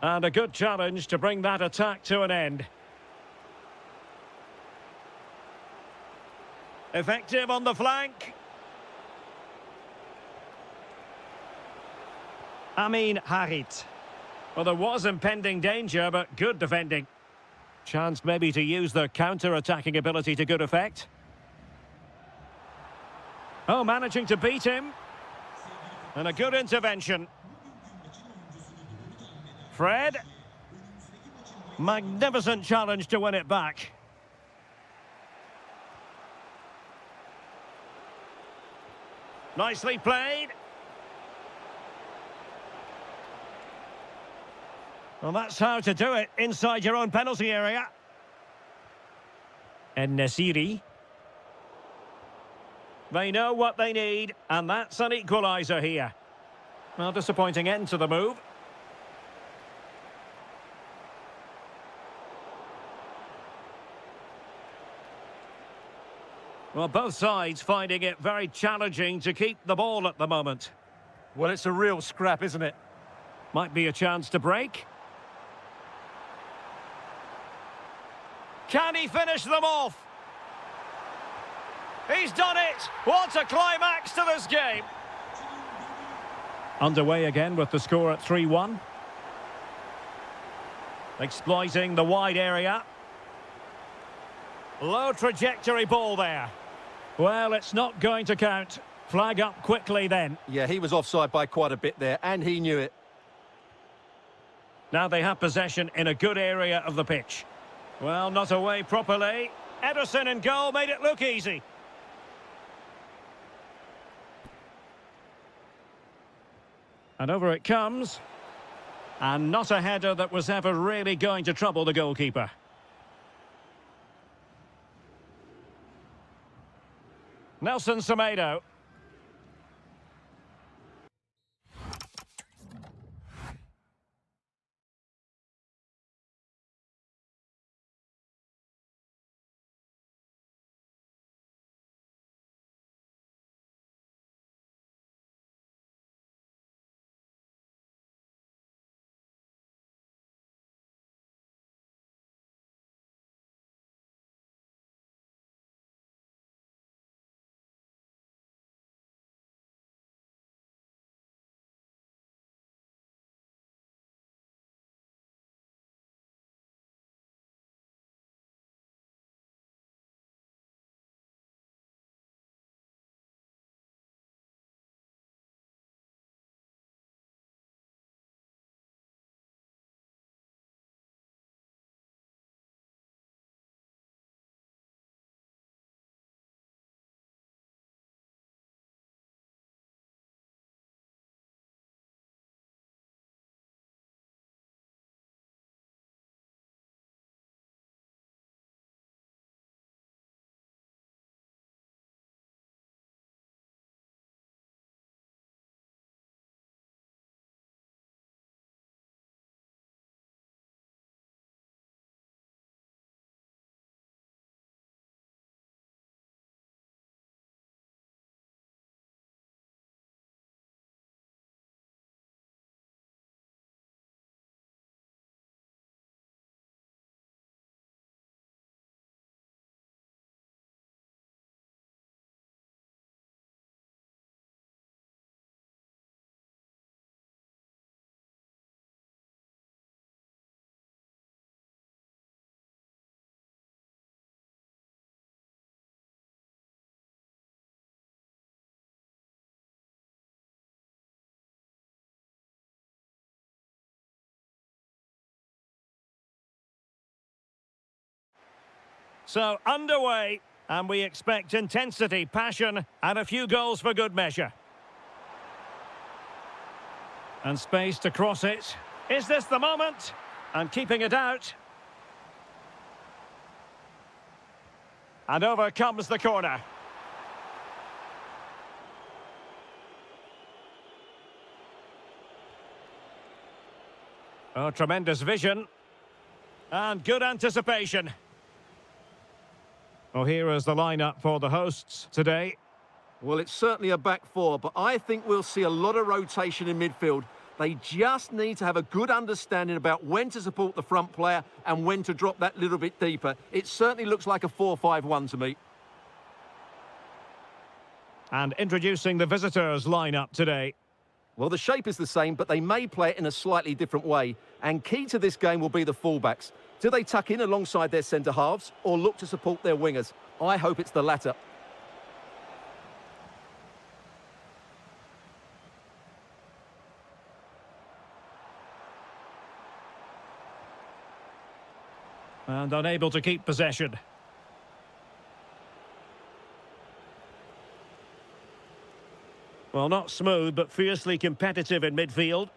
Speaker 1: And a good challenge to bring that attack to an end. Effective on the flank. Amin Harit. Well, there was impending danger, but good defending. Chance maybe to use their counter-attacking ability to good effect. Oh, managing to beat him. And a good intervention. Fred. Magnificent challenge to win it back. Nicely played. Well, that's how to do it inside your own penalty area. En-Nesyri. They know what they need, and that's an equaliser here. Well, disappointing end to the move. Well, both sides finding it very challenging to keep the ball at the moment.
Speaker 2: Well, it's a real scrap, isn't it?
Speaker 1: Might be a chance to break. Can he finish them off? He's done it! What a climax to this game! Underway again with the score at 3-1. Exploiting the wide area. Low trajectory ball there. Well, it's not going to count. Flag up quickly then.
Speaker 2: Yeah, he was offside by quite a bit there, and he knew it.
Speaker 1: Now they have possession in a good area of the pitch. Well, not away properly. Ederson in goal made it look easy. And over it comes. And not a header that was ever really going to trouble the goalkeeper. Nelson Semedo. So, underway, and we expect intensity, passion, and a few goals for good measure. And space to cross it. Is this the moment? And keeping it out. And over comes the corner. Oh, tremendous vision. And good anticipation. Well, here is the lineup for the hosts today.
Speaker 2: Well, it's certainly a back four, but I think we'll see a lot of rotation in midfield. They just need to have a good understanding about when to support the front player and when to drop that little bit deeper. It certainly looks like a 4-5-1 to me.
Speaker 1: And introducing the visitors' lineup today.
Speaker 2: Well, the shape is the same, but they may play it in a slightly different way. And key to this game will be the fullbacks. Do they tuck in alongside their centre-halves or look to support their wingers? I hope it's the latter.
Speaker 1: And unable to keep possession. Well, not smooth, but fiercely competitive in midfield.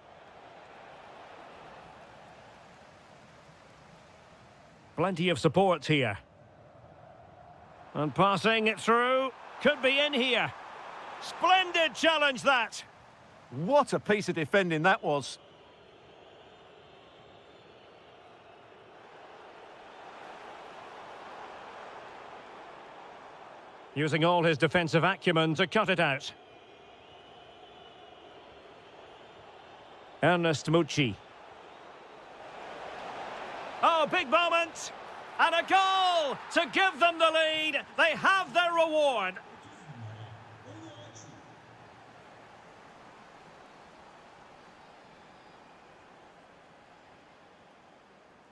Speaker 1: Plenty of support here. And passing it through. Could be in here. Splendid challenge, that.
Speaker 2: What a piece of defending that was.
Speaker 1: Using all his defensive acumen to cut it out. Ernest Mucci. Oh, big moment! And a goal to give them the lead. They have their reward.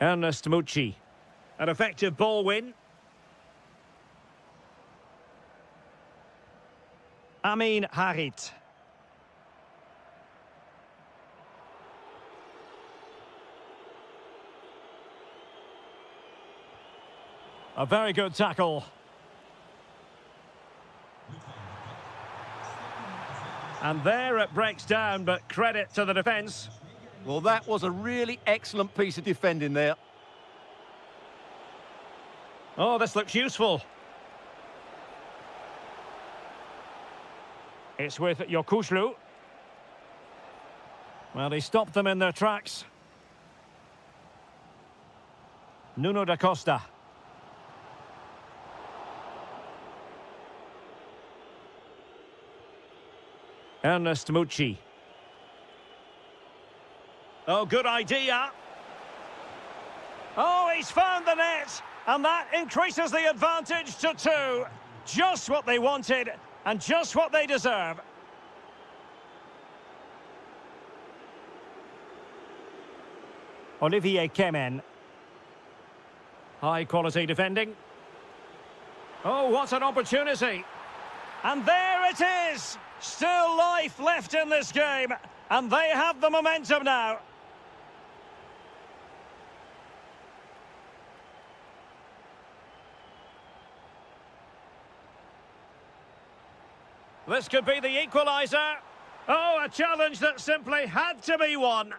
Speaker 1: Ernest Mucci. An effective ball win. Amin Harit. A very good tackle. And there it breaks down, but credit to the defence.
Speaker 2: Well, that was a really excellent piece of defending there.
Speaker 1: Oh, this looks useful. It's with Yokushlu. Well, he stopped them in their tracks. Nuno da Costa. Ernest Mucci. Oh, good idea. Oh, he's found the net. And that increases the advantage to 2. Just what they wanted and just what they deserve. Olivier Kemen. High quality defending. Oh, what an opportunity. And there it is. Still life left in this game. And they have the momentum now. This could be the equaliser. Oh, a challenge that simply had to be won.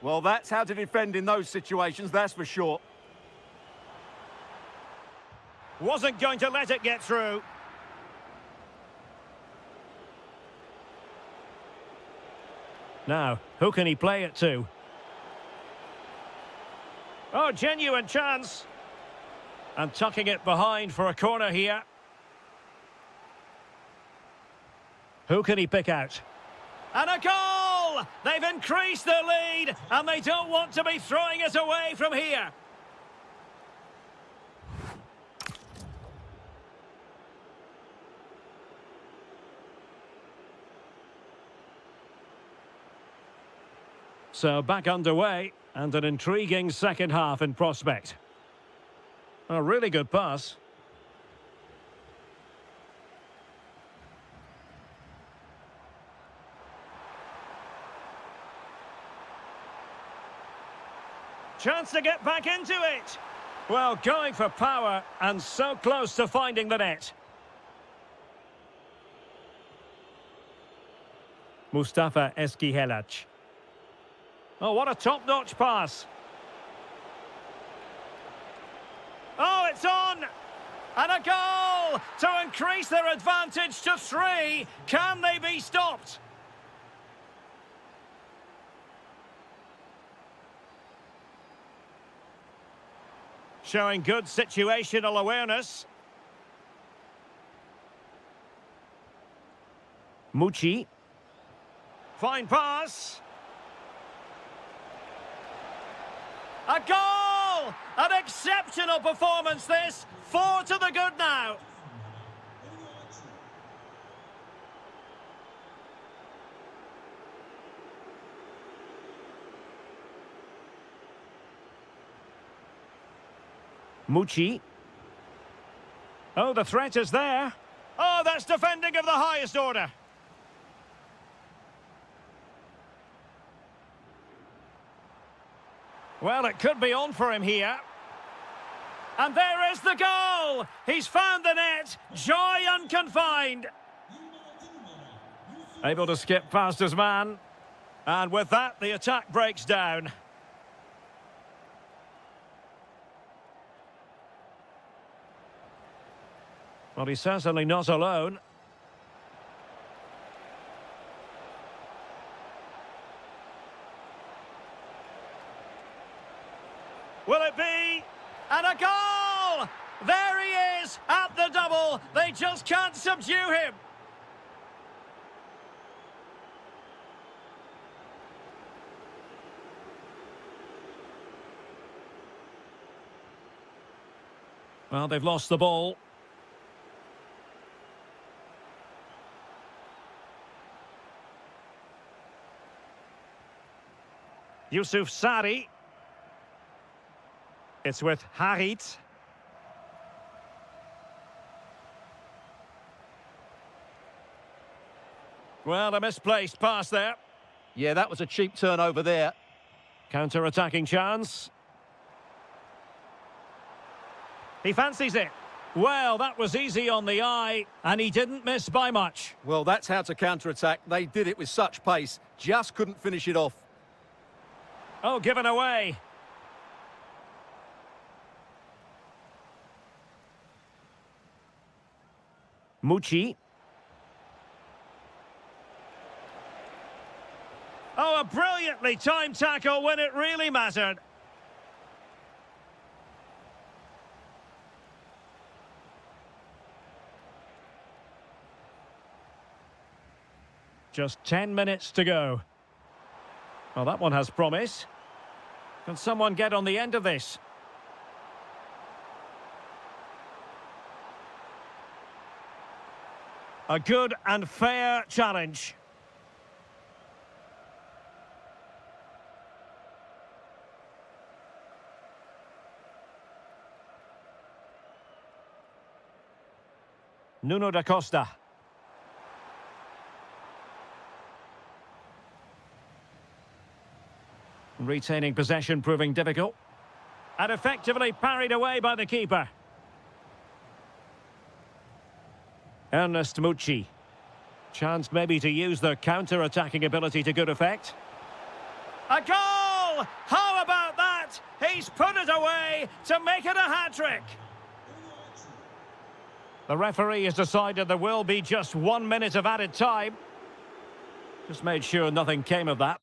Speaker 2: Well, that's how to defend in those situations, that's for sure.
Speaker 1: Wasn't going to let it get through. Now, who can he play it to? Oh, genuine chance. And tucking it behind for a corner here. Who can he pick out? And a goal! They've increased their lead, and they don't want to be throwing it away from here. So back underway, and an intriguing second half in prospect. A really good pass. Chance to get back into it. Well, going for power and so close to finding the net. Mustafa Eskihelac. Oh, what a top-notch pass. Oh, it's on! And a goal to increase their advantage to 3. Can they be stopped? Showing good situational awareness. Mucci. Fine pass. A goal! An exceptional performance this. 4 to the good now. Mucci. Oh, the threat is there. Oh, that's defending of the highest order. Well, it could be on for him here. And there is the goal! He's found the net. Joy unconfined. Able to skip past his man. And with that, the attack breaks down. Well, he's certainly not alone. Will it be? And a goal! There he is at the double. They just can't subdue him. Well, they've lost the ball. Yusuf Sari. It's with Harit. Well, a misplaced pass there.
Speaker 2: Yeah, that was a cheap turnover there.
Speaker 1: Counter-attacking chance. He fancies it. Well, that was easy on the eye, and he didn't miss by much.
Speaker 2: Well, that's how to counter-attack. They did it with such pace. Just couldn't finish it off.
Speaker 1: Oh, given away. Mucci. Oh, a brilliantly timed tackle when it really mattered. Just 10 minutes to go. Well, that one has promise. Can someone get on the end of this? A good and fair challenge. Nuno da Costa. Retaining possession proving difficult. And effectively parried away by the keeper. Ernest Mucci. Chance maybe to use their counter-attacking ability to good effect. A goal! How about that? He's put it away to make it a hat-trick. The referee has decided there will be just 1 minute of added time. Just made sure nothing came of that.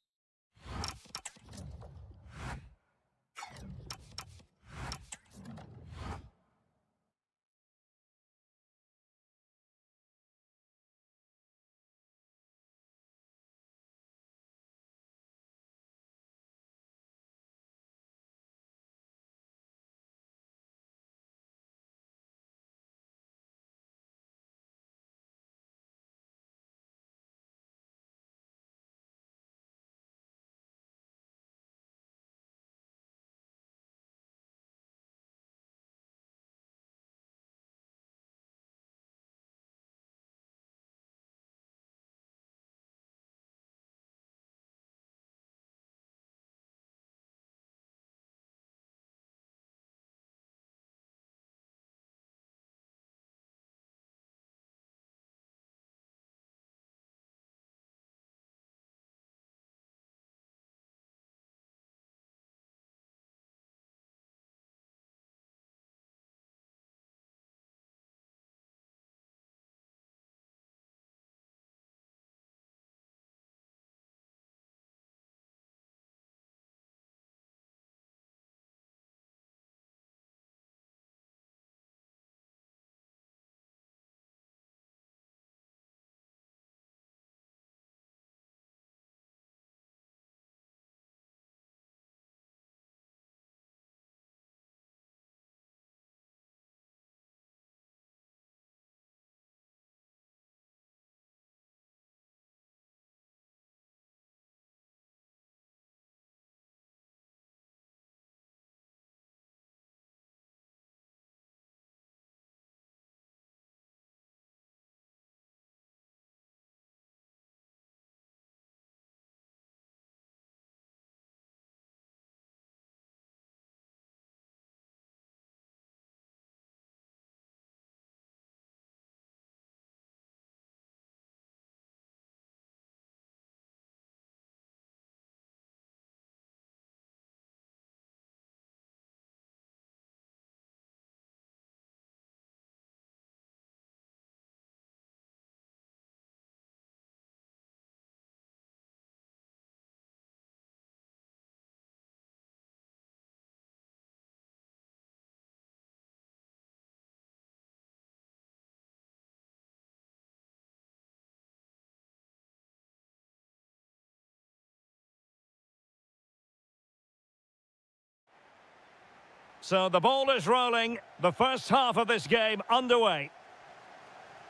Speaker 1: So the ball is rolling. The first half of this game underway.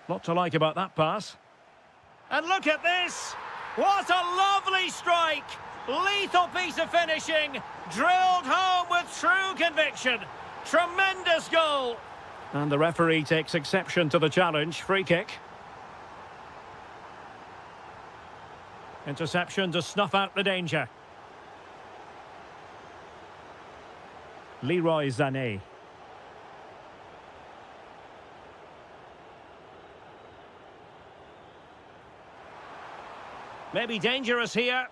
Speaker 1: Lot to like about that pass. And look at this! What a lovely strike! Lethal piece of finishing. Drilled home with true conviction. Tremendous goal. And the referee takes exception to the challenge. Free kick. Interception to snuff out the danger. Leroy Sané. Maybe dangerous here.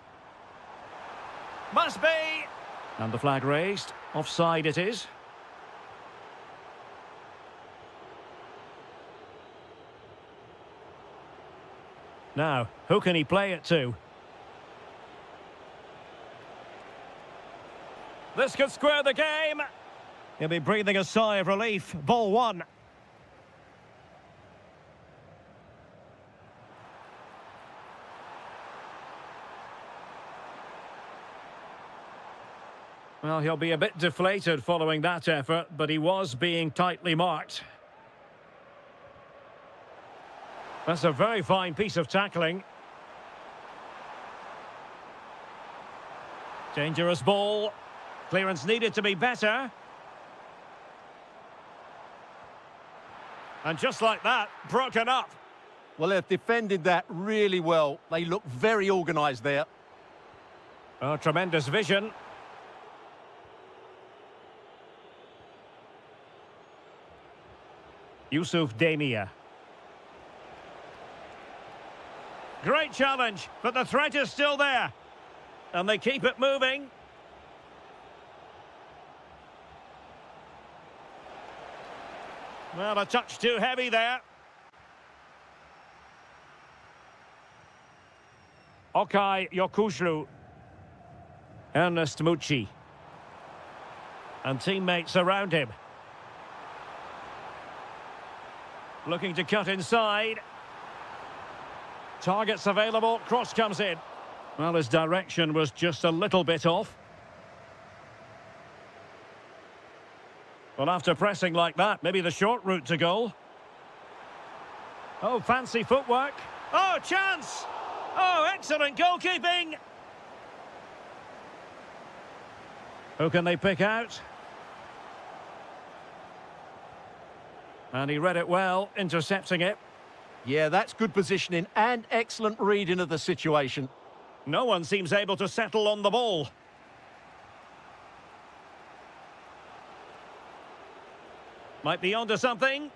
Speaker 1: Must be. And the flag raised. Offside it is. Now, who can he play it to? This could square the game. He'll be breathing a sigh of relief. Ball one. Well, he'll be a bit deflated following that effort, but he was being tightly marked. That's a very fine piece of tackling. Dangerous ball. Clearance needed to be better. And just like that, broken up.
Speaker 2: Well, they've defended that really well. They look very organised there.
Speaker 1: Oh, tremendous vision. Yusuf Demir. Great challenge, but the threat is still there. And they keep it moving. Well, a touch too heavy there. Okay Yokuşlu. Ernest Mucci. And teammates around him. Looking to cut inside. Targets available, cross comes in. Well, his direction was just a little bit off. Well, after pressing like that, maybe the short route to goal. Oh, fancy footwork. Oh, chance! Oh, excellent goalkeeping! Who can they pick out? And he read it well, intercepting it.
Speaker 2: Yeah, that's good positioning and excellent reading of the situation.
Speaker 1: No one seems able to settle on the ball. Might be onto something.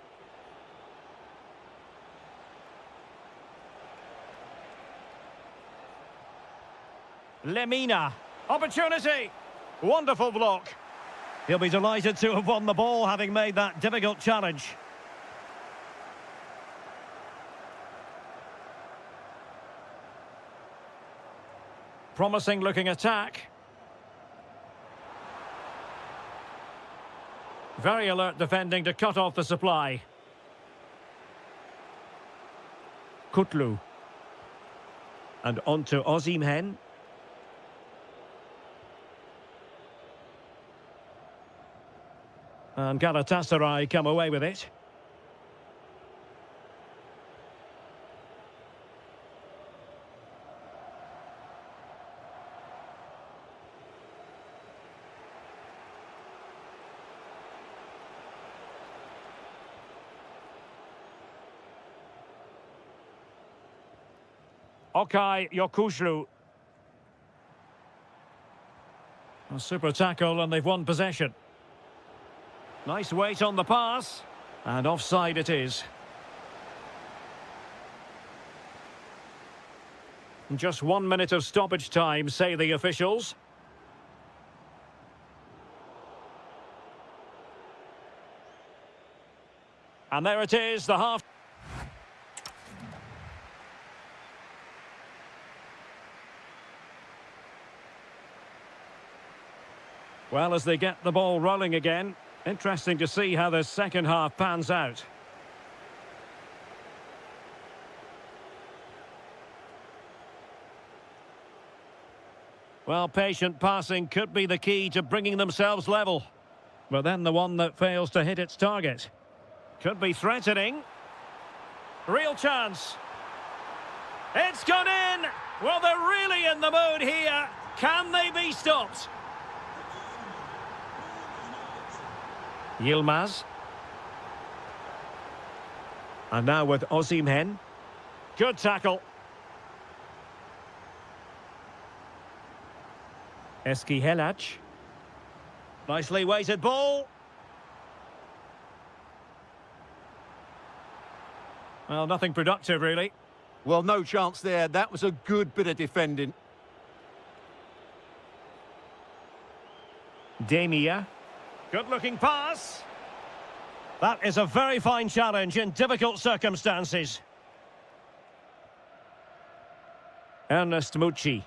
Speaker 1: Lemina. Opportunity. Wonderful block. He'll be delighted to have won the ball, having made that difficult challenge. Promising looking attack. Very alert defending to cut off the supply. Kutlu. And on to Osimhen. And Galatasaray come away with it. Okay Yokuşlu. A super tackle and they've won possession. Nice weight on the pass. And offside it is. Just 1 minute of stoppage time, say the officials. And there it is, the half. Well, as they get the ball rolling again, interesting to see how the second half pans out. Well, patient passing could be the key to bringing themselves level. But then the one that fails to hit its target. Could be threatening. Real chance. It's gone in! Well, they're really in the mood here. Can they be stopped? Yilmaz. And now with Osimhen. Good tackle. Eskihelac. Nicely weighted ball. Well, nothing productive, really.
Speaker 2: Well, no chance there. That was a good bit of defending.
Speaker 1: Demia. Good-looking pass. That is a very fine challenge in difficult circumstances. Ernest Mucci.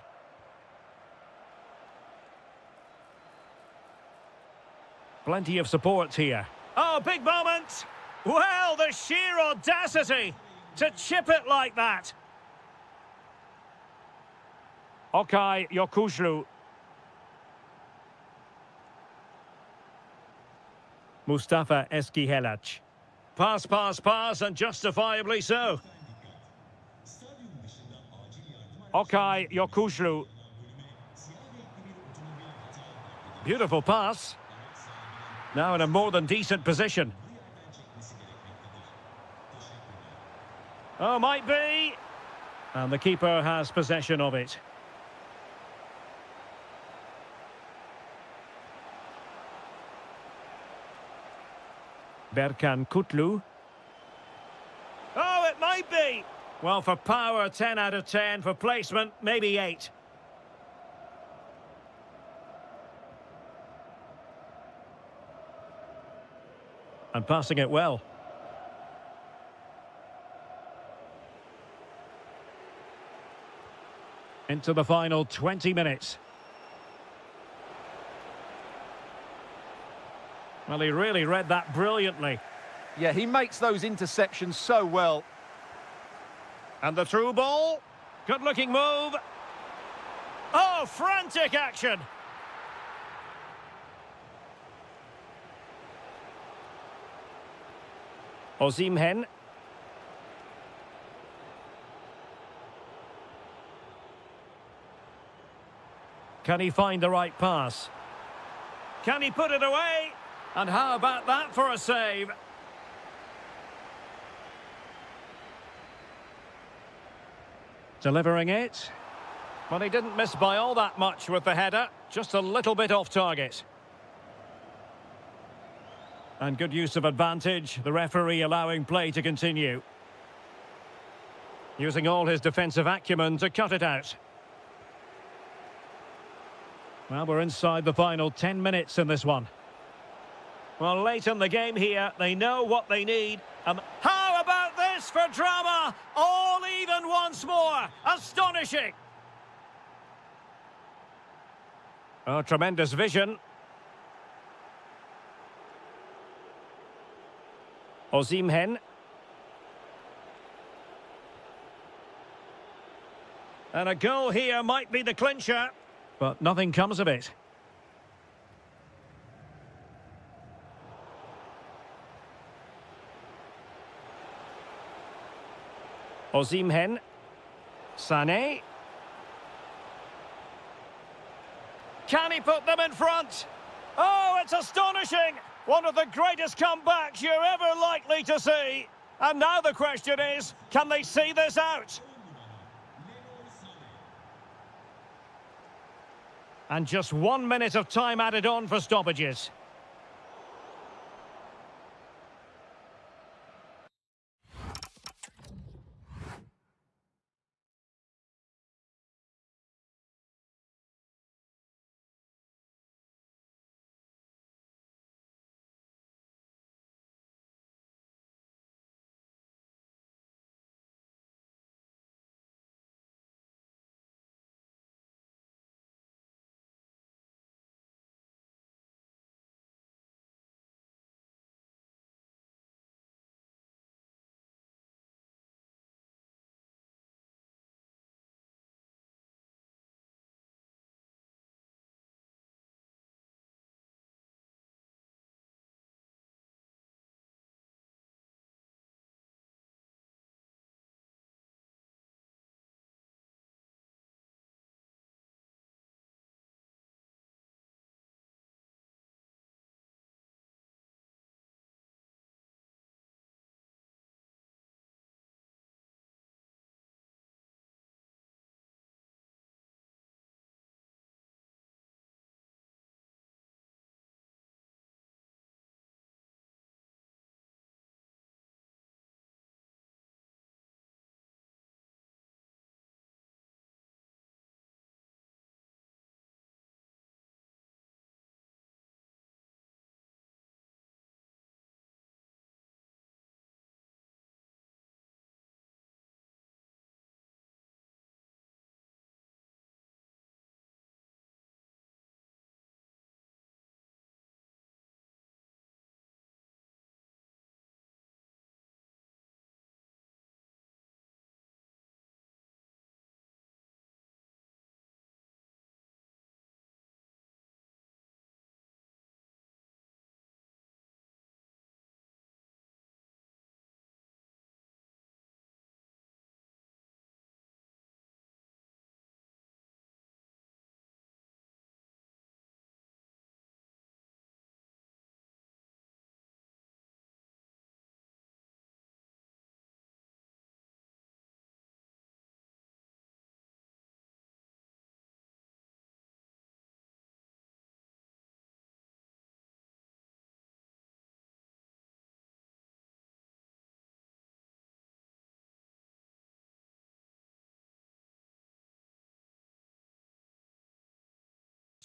Speaker 1: Plenty of support here. Oh, big moment! Well, the sheer audacity to chip it like that. Okay, Yokuşlu. Mustafa Eskihelac. Pass, pass, pass, and justifiably so. Okay, Yokuşlu. Beautiful pass. Now in a more than decent position. Oh, might be. And the keeper has possession of it. Berkan Kutlu. Oh, it might be. Well, for power, 10 out of 10. For placement, maybe 8. And passing it well. Into the final 20 minutes. Well, he really read that brilliantly.
Speaker 2: Yeah, he makes those interceptions so well.
Speaker 1: And the through ball. Good-looking move. Oh, frantic action. Osimhen. Can he find the right pass? Can he put it away? And how about that for a save? Delivering it. Well, he didn't miss by all that much with the header. Just a little bit off target. And good use of advantage. The referee allowing play to continue. Using all his defensive acumen to cut it out. Well, we're inside the final 10 minutes in this one. Well, late in the game here, they know what they need. How about this for drama? All even once more. Astonishing. Oh, tremendous vision. Osimhen. And a goal here might be the clincher, but nothing comes of it. Osimhen. Sané. Can he put them in front? Oh, it's astonishing! One of the greatest comebacks you're ever likely to see. And now the question is, can they see this out? And just 1 minute of time added on for stoppages.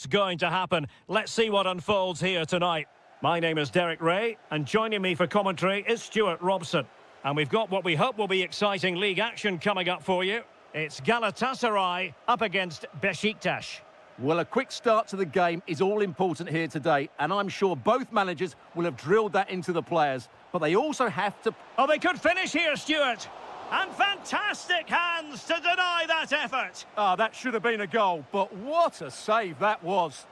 Speaker 1: It's going to happen. Let's see what unfolds here tonight. My name is Derek Ray, and joining me for commentary is Stuart Robson. And we've got what we hope will be exciting league action coming up for you. It's Galatasaray up against Besiktas.
Speaker 2: Well, a quick start to the game is all important here today, and I'm sure both managers will have drilled that into the players. But they also have to...
Speaker 1: Oh, they could finish here, Stuart. And fantastic hands to deny that effort.
Speaker 2: Ah, that should have been a goal, but what a save that was.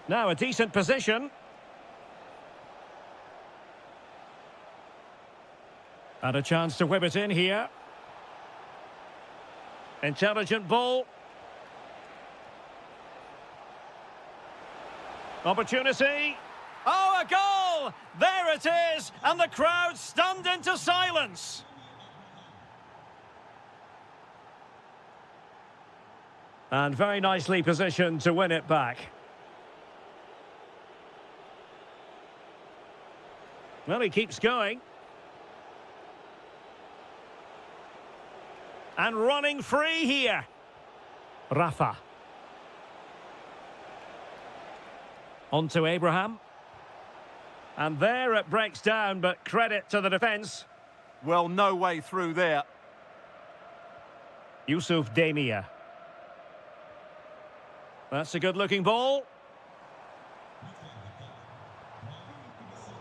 Speaker 1: Now a decent position. And a chance to whip it in here. Intelligent ball. Opportunity. Oh, a goal! There it is, and the crowd stunned into silence. And very nicely positioned to win it back. Well, he keeps going. And running free here. Rafa. On to Abraham. And there it breaks down, but credit to the defence.
Speaker 2: Well, no way through there.
Speaker 1: Yusuf Demir. That's a good-looking ball.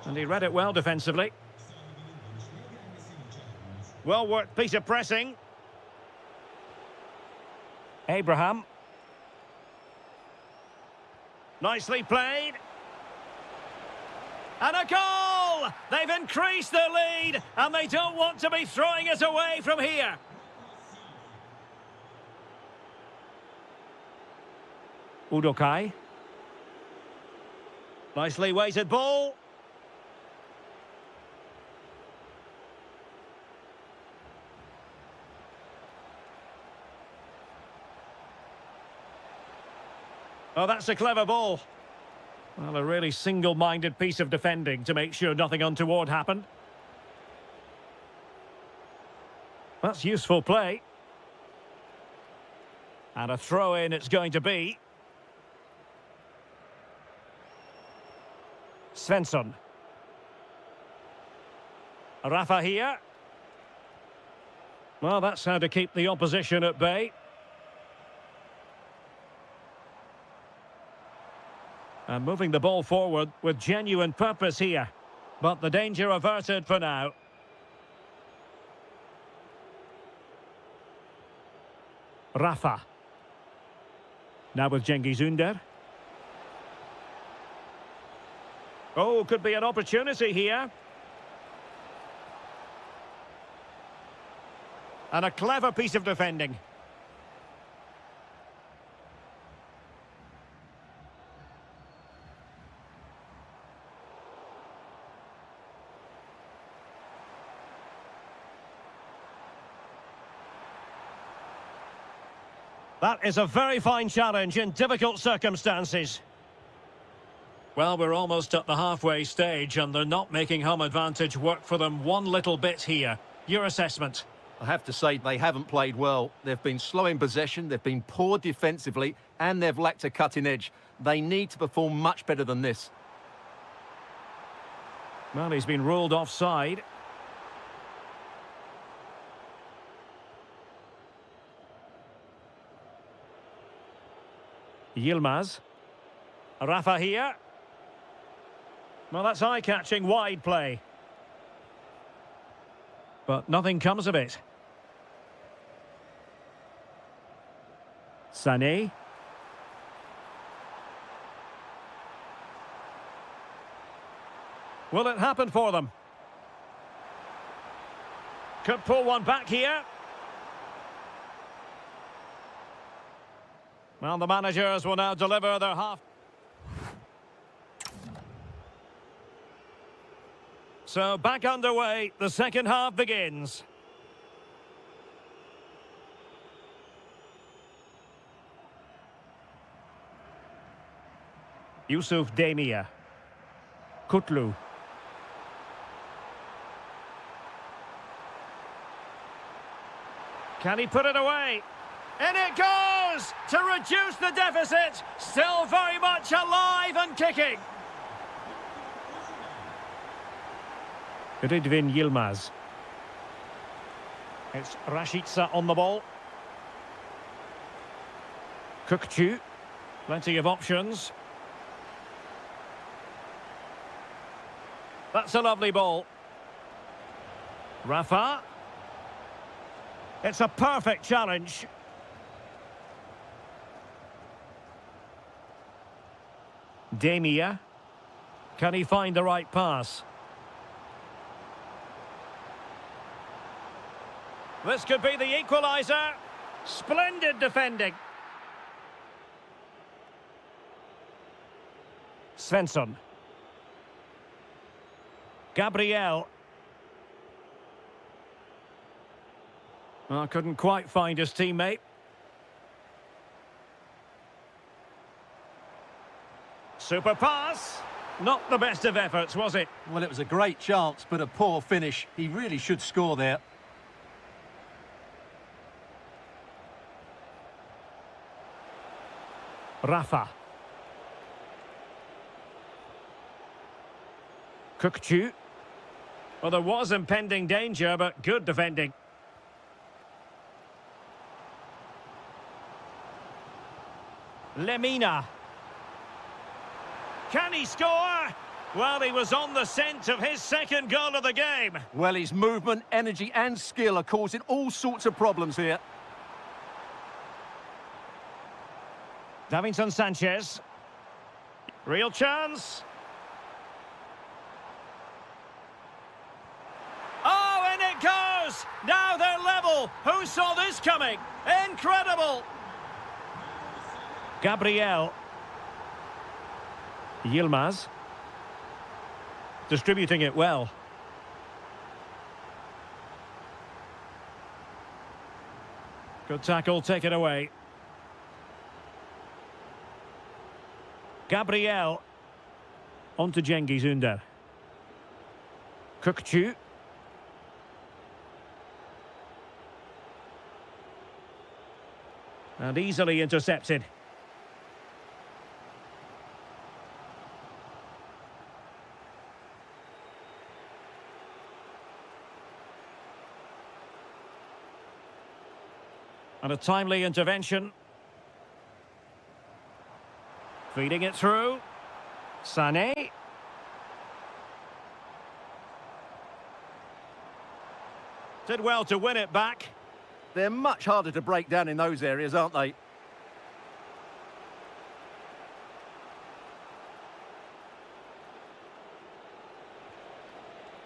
Speaker 1: And he read it well defensively. Well-worked piece of pressing. Abraham. Nicely played. And a goal! They've increased their lead, and they don't want to be throwing it away from here. Udokai. Nicely weighted ball. Oh, that's a clever ball. Well, a really single-minded piece of defending to make sure nothing untoward happened. That's useful play. And a throw-in it's going to be. Svensson. Rafa here. Well, that's how to keep the opposition at bay. And moving the ball forward with genuine purpose here. But the danger averted for now. Rafa. Now with Cengiz Ünder. Oh, could be an opportunity here. And a clever piece of defending. That is a very fine challenge in difficult circumstances. Well, we're almost at the halfway stage and they're not making home advantage work for them one little bit here. Your assessment?
Speaker 2: I have to say they haven't played well. They've been slow in possession, they've been poor defensively, and they've lacked a cutting edge. They need to perform much better than this.
Speaker 1: Well, he's been ruled offside. Yilmaz. Rafa here. Well, that's eye-catching wide play. But nothing comes of it. Sané. Will it happen for them? Could pull one back here. Well, the managers will now deliver their half. So back underway, the second half begins. Yusuf Demir. Kutlu. Can he put it away? In it goes to reduce the deficit. Still very much alive and kicking. Ridvin Yilmaz. It's Rashica on the ball. Kukçu. Plenty of options. That's a lovely ball. Rafa. It's a perfect challenge. Demia. Can he find the right pass? This could be the equaliser. Splendid defending. Svensson. Gabriel. Oh, couldn't quite find his teammate. Super pass. Not the best of efforts, was it?
Speaker 2: Well, it was a great chance, but a poor finish. He really should score there.
Speaker 1: Rafa. Kukçu. Well, there was impending danger, but good defending. Lemina. Can he score? Well, he was on the scent of his second goal of the game.
Speaker 2: Well, his movement, energy and skill are causing all sorts of problems here.
Speaker 1: Davinson Sanchez. Real chance. Oh, and it goes! Now they're level. Who saw this coming? Incredible! Gabriel. Yilmaz. Distributing it well. Good tackle, take it away. Gabriel. On to Cengiz Ünder. Kukçu. And easily intercepted. And a timely intervention. Feeding it through. Sané. Did well to win it back.
Speaker 2: They're much harder to break down in those areas, aren't they?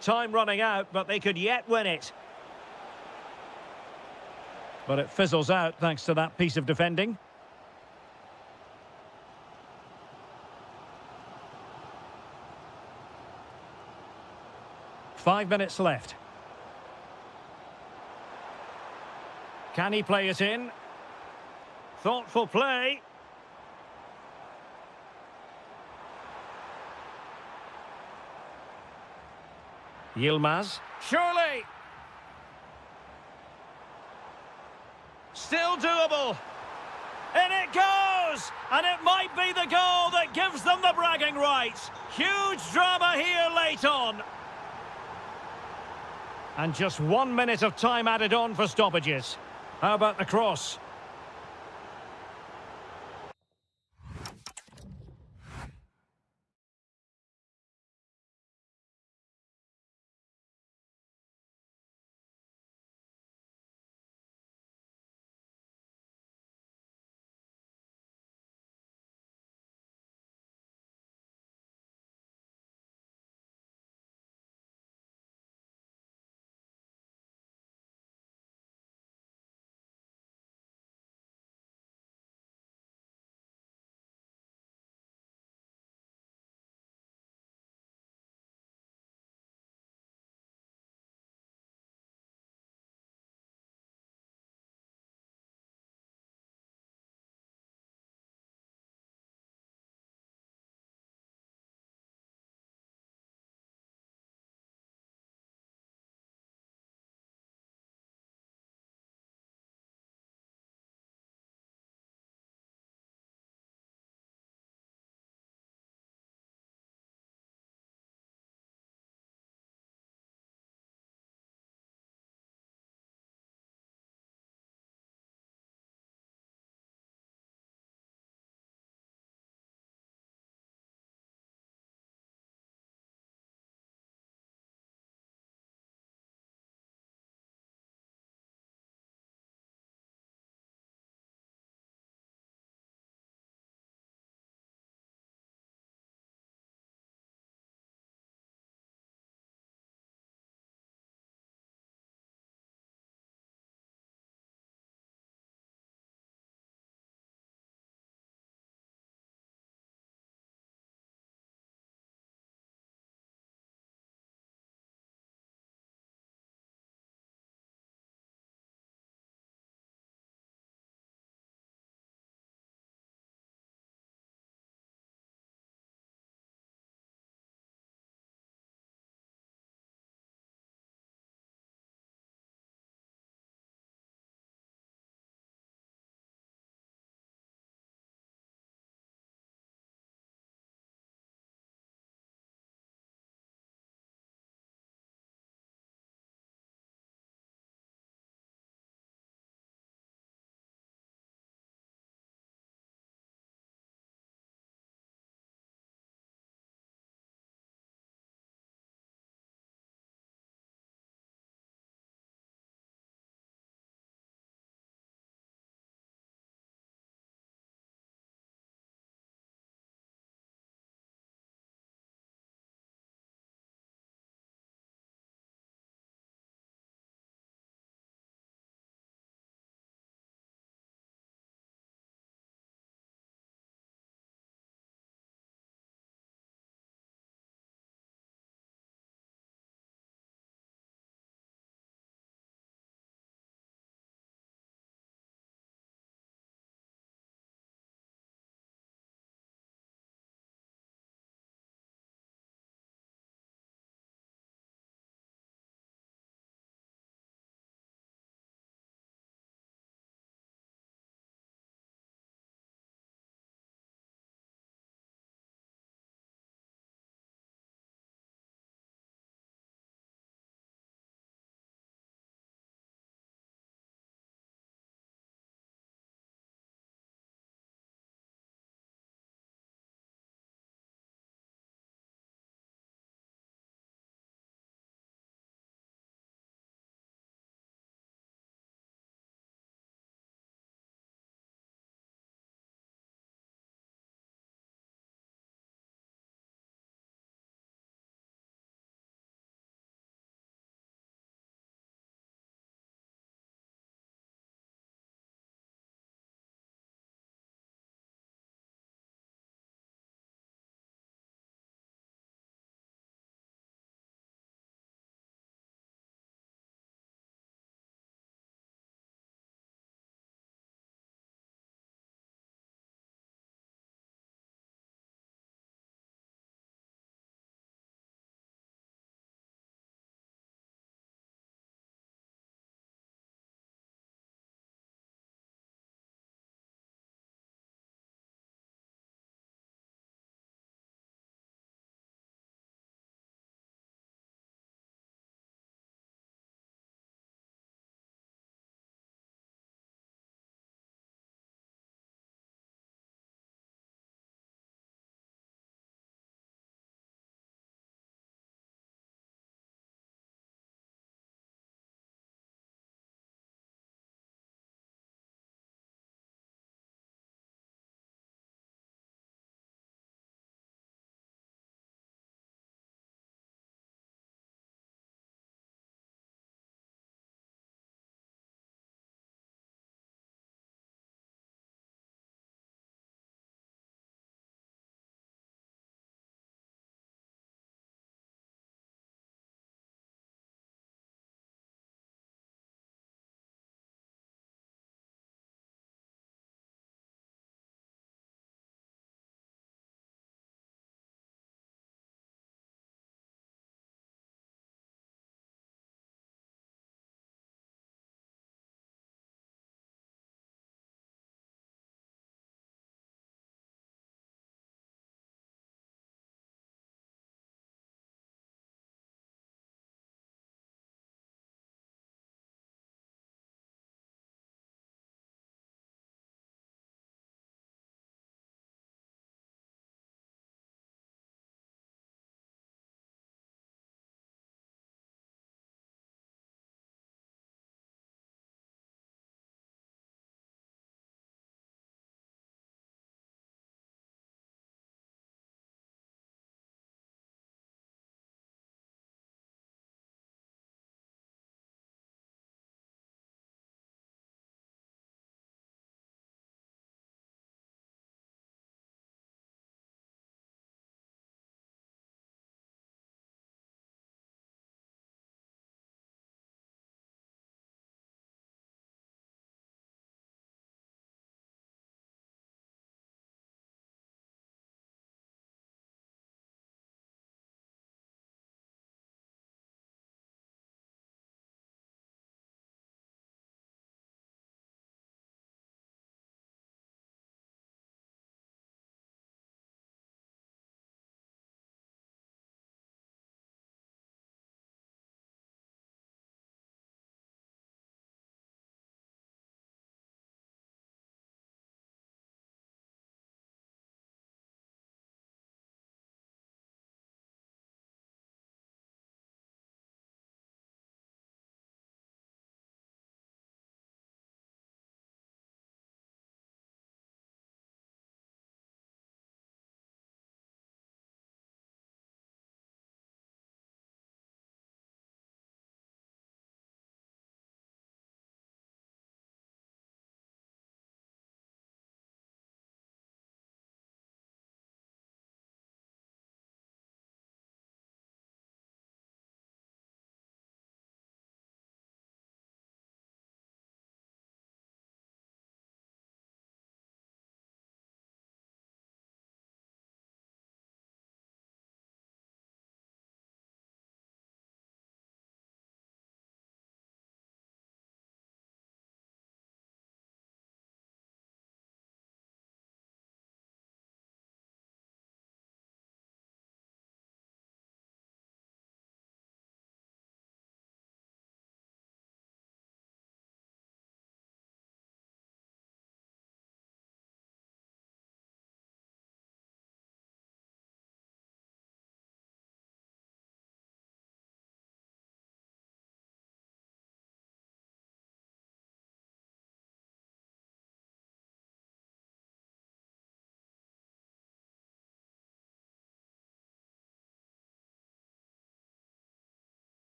Speaker 1: Time running out, but they could yet win it. But it fizzles out thanks to that piece of defending. Five minutes left. Can he play it in? Thoughtful play. Yilmaz. Surely. Still doable. In it goes! And it might be the goal that gives them the bragging rights. Huge drama here late on. And just 1 minute of time added on for stoppages. How about the cross?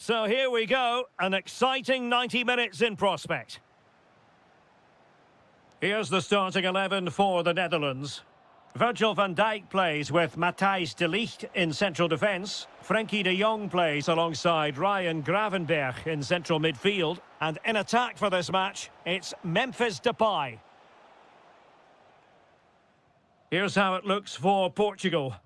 Speaker 1: So here we go, an exciting 90 minutes in prospect. Here's the starting 11 for the Netherlands. Virgil van Dijk plays with Matthijs de Ligt in central defence. Frenkie de Jong plays alongside Ryan Gravenberch in central midfield. And in attack for this match, it's Memphis Depay. Here's how it looks for Portugal.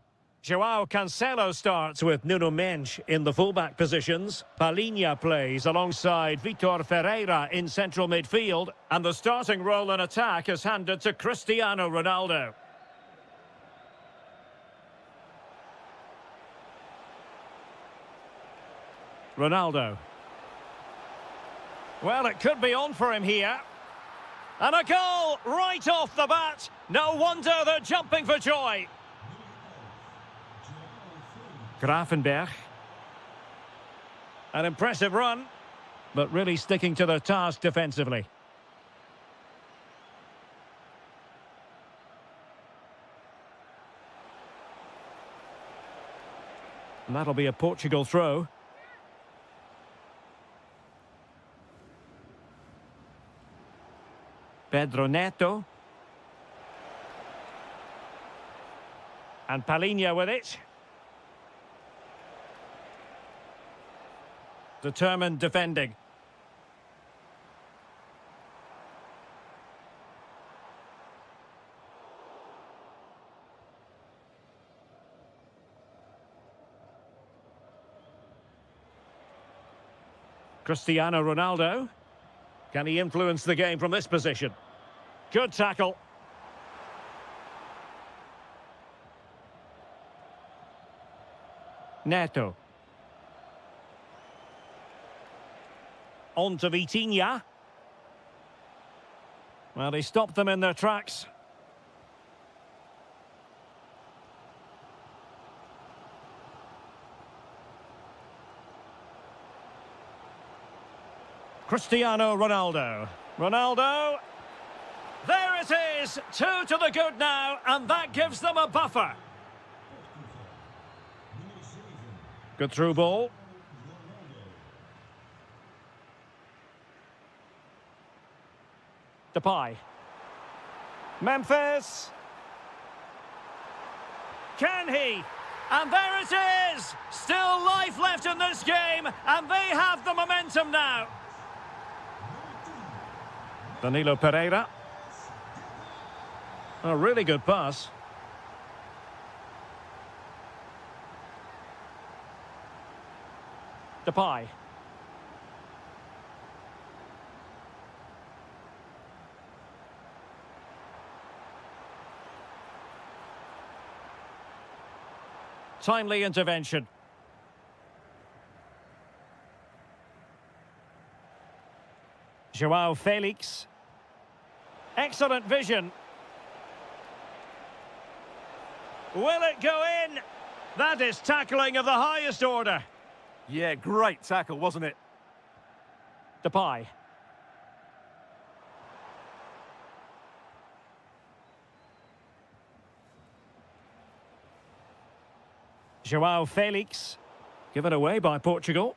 Speaker 1: João Cancelo starts with Nuno Mendes in the fullback positions. Palhinha plays alongside Vitor Ferreira in central midfield. And the starting role in attack is handed to Cristiano Ronaldo. Ronaldo. Well, it could be on for him here. And a goal right off the bat. No wonder they're jumping for joy. Gravenberch. An impressive run, but really sticking to their task defensively. And that'll be a Portugal throw. Pedro Neto. And Palhinha with it. Determined defending. Cristiano Ronaldo. Can he influence the game from this position? Good tackle. Neto. On to Vitinha. Well, he stopped them in their tracks. Cristiano Ronaldo. Ronaldo. There it is. 2 to the good now, and that gives them a buffer. Good through ball. Depay. Memphis. Can he? And there it is! Still life left in this game, and they have the momentum now. Danilo Pereira. A really good pass. Depay. Timely intervention. João Felix. Excellent vision. Will it go in? That is tackling of the highest order.
Speaker 2: Yeah, great tackle, wasn't it?
Speaker 1: Depay. João Felix. Given away by Portugal.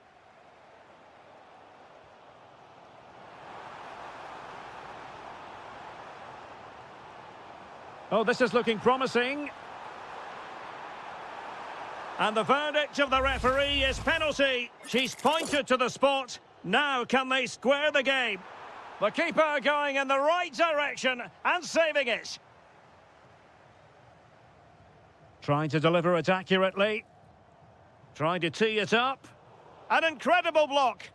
Speaker 1: Oh, this is looking promising. And the verdict of the referee is penalty. She's pointed to the spot. Now can they square the game? The keeper going in the right direction and saving it. Trying to deliver it accurately. Trying to tee it up. An incredible block.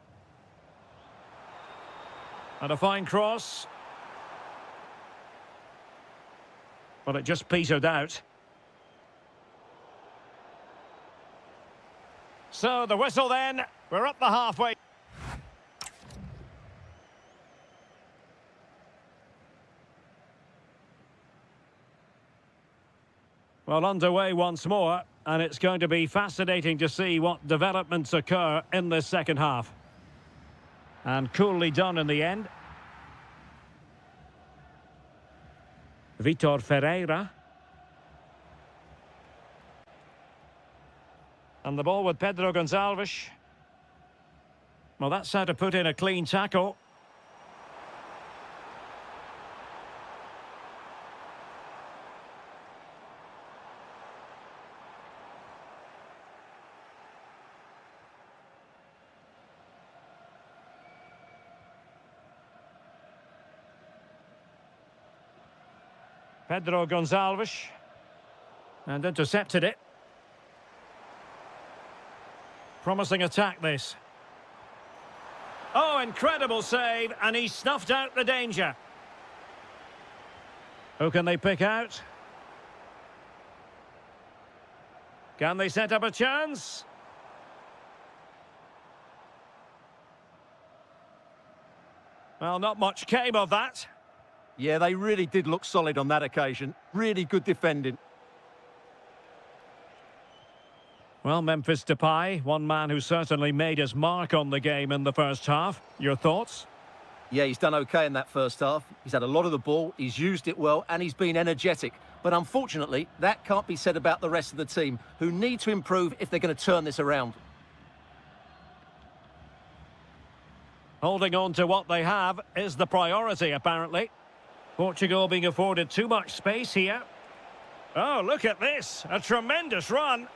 Speaker 1: And a fine cross. Well, it just petered out. So the whistle then. We're up the halfway. Well, underway once more, and it's going to be fascinating to see what developments occur in this second half. And coolly done in the end. Vitor Ferreira. And the ball with Pedro Gonçalves. Well, that's how to put in a clean tackle. Pedro Gonçalves. And intercepted it. Promising attack, this. Oh, incredible save, and he snuffed out the danger. Who can they pick out? Can they set up a chance? Well, not much came of that.
Speaker 2: Yeah, they really did look solid on that occasion. Really good defending.
Speaker 1: Well, Memphis Depay, one man who certainly made his mark on the game in the first half. Your thoughts?
Speaker 2: Yeah, he's done okay in that first half. He's had a lot of the ball, he's used it well, and he's been energetic. But unfortunately, that can't be said about the rest of the team, who need to improve if they're going to turn this around.
Speaker 1: Holding on to what they have is the priority, apparently. Portugal being afforded too much space here. Oh, look at this. A tremendous run.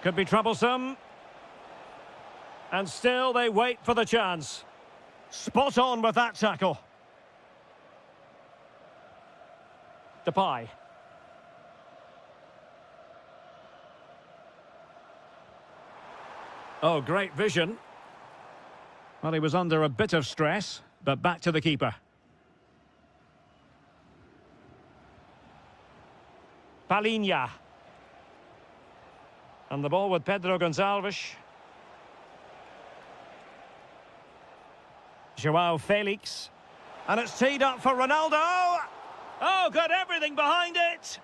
Speaker 1: Could be troublesome. And still they wait for the chance. Spot on with that tackle. Depay. Oh, great vision. Well, he was under a bit of stress, but back to the keeper. Palinha. And the ball with Pedro Gonçalves. João Felix. And it's teed up for Ronaldo. Oh, got everything behind it.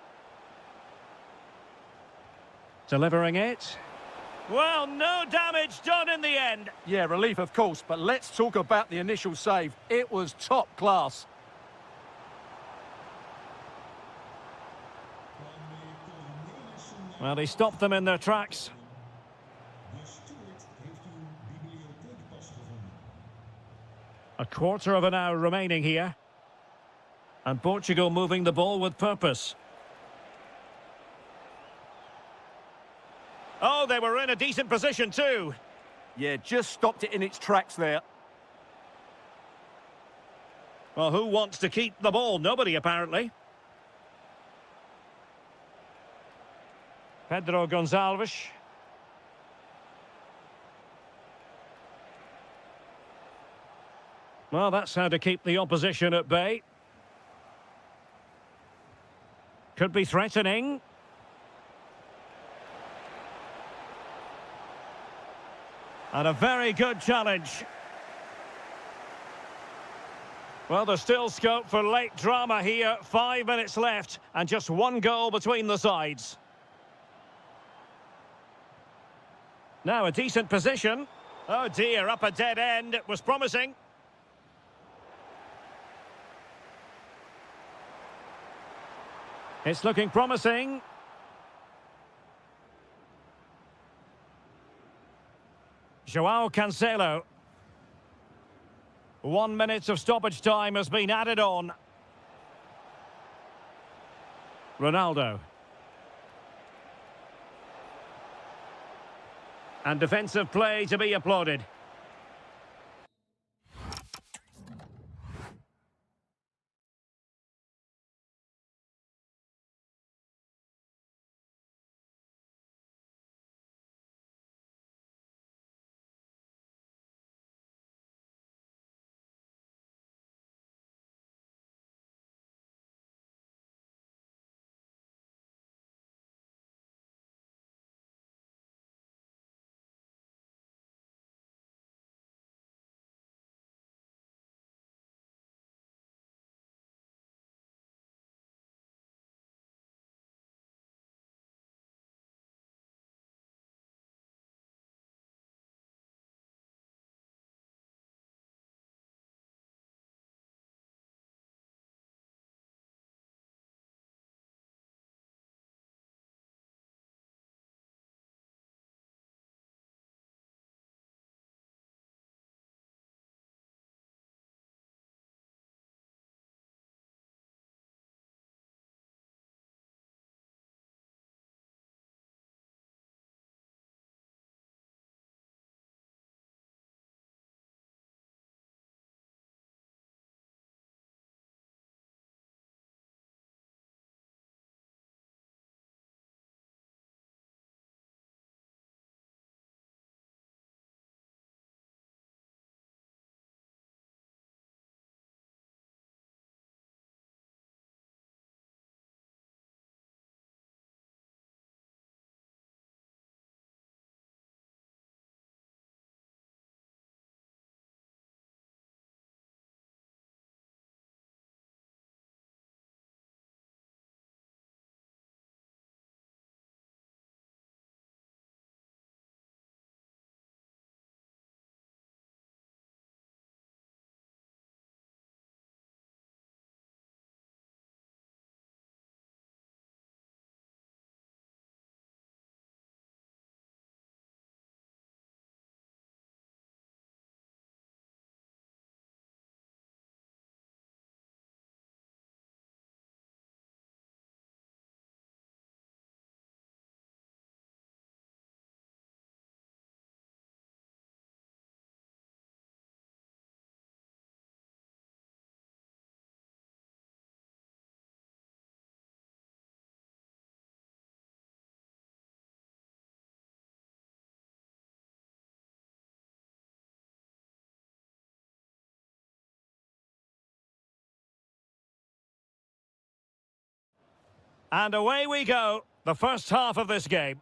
Speaker 1: Delivering it. Well, no damage done in the end.
Speaker 2: Yeah, relief of course, but let's talk about the initial save. It was top class.
Speaker 1: Well, he stopped them in their tracks. A quarter of an hour remaining here. And Portugal moving the ball with purpose. Oh, they were in a decent position too.
Speaker 2: Yeah, just stopped it in its tracks there.
Speaker 1: Well, who wants to keep the ball? Nobody, apparently. Pedro Gonçalves. Well, that's how to keep the opposition at bay. Could be threatening. And a very good challenge. Well, there's still scope for late drama here. 5 minutes left and just one goal between the sides. Now a decent position. Oh dear, up a dead end. It was promising. It's looking promising. João Cancelo. 1 minute of stoppage time has been added on. Ronaldo. And defensive play to be applauded. And away we go, the first half of this game.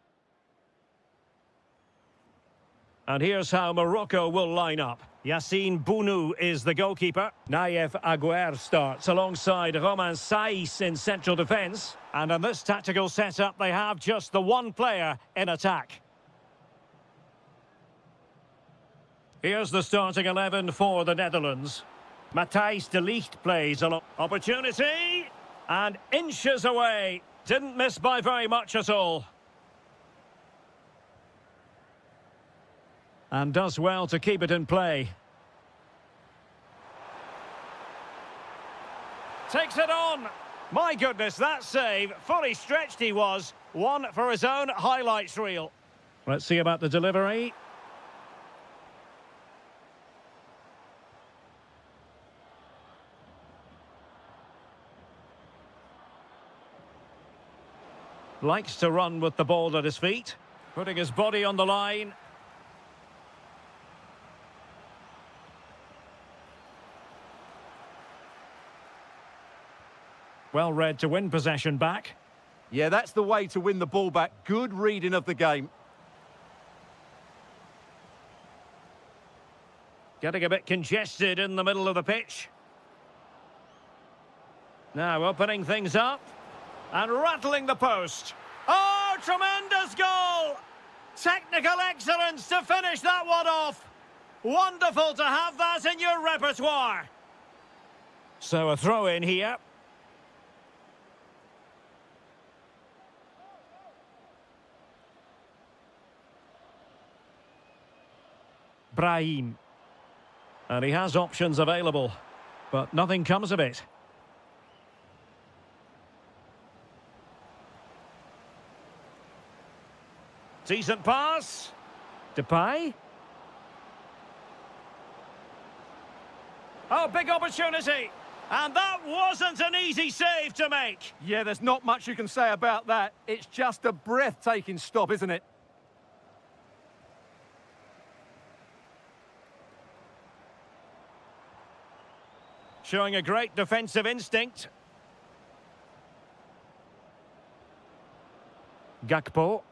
Speaker 1: And here's how Morocco will line up. Yassine Bounou is the goalkeeper. Naïef Aguer starts alongside Romain Saïs in central defence. And in this tactical setup, they have just the one player in attack. Here's the starting 11 for the Netherlands. Matthijs de Ligt plays along. Opportunity! And inches away. Didn't miss by very much at all. And does well to keep it in play. Takes it on. My goodness, that save. Fully stretched he was. One for his own highlights reel. Let's see about the delivery. Likes to run with the ball at his feet. Putting his body on the line. Well read to win possession back.
Speaker 2: Yeah, that's the way to win the ball back. Good reading of the game.
Speaker 1: Getting a bit congested in the middle of the pitch. Now opening things up. And rattling the post. Oh, tremendous goal! Technical excellence to finish that one off. Wonderful to have that in your repertoire. So a throw in here. Brahim. And he has options available, but nothing comes of it. Decent pass. Depay. Oh, big opportunity. And that wasn't an easy save to make.
Speaker 2: Yeah, there's not much you can say about that. It's just a breathtaking stop, isn't it?
Speaker 1: Showing a great defensive instinct. Gakpo.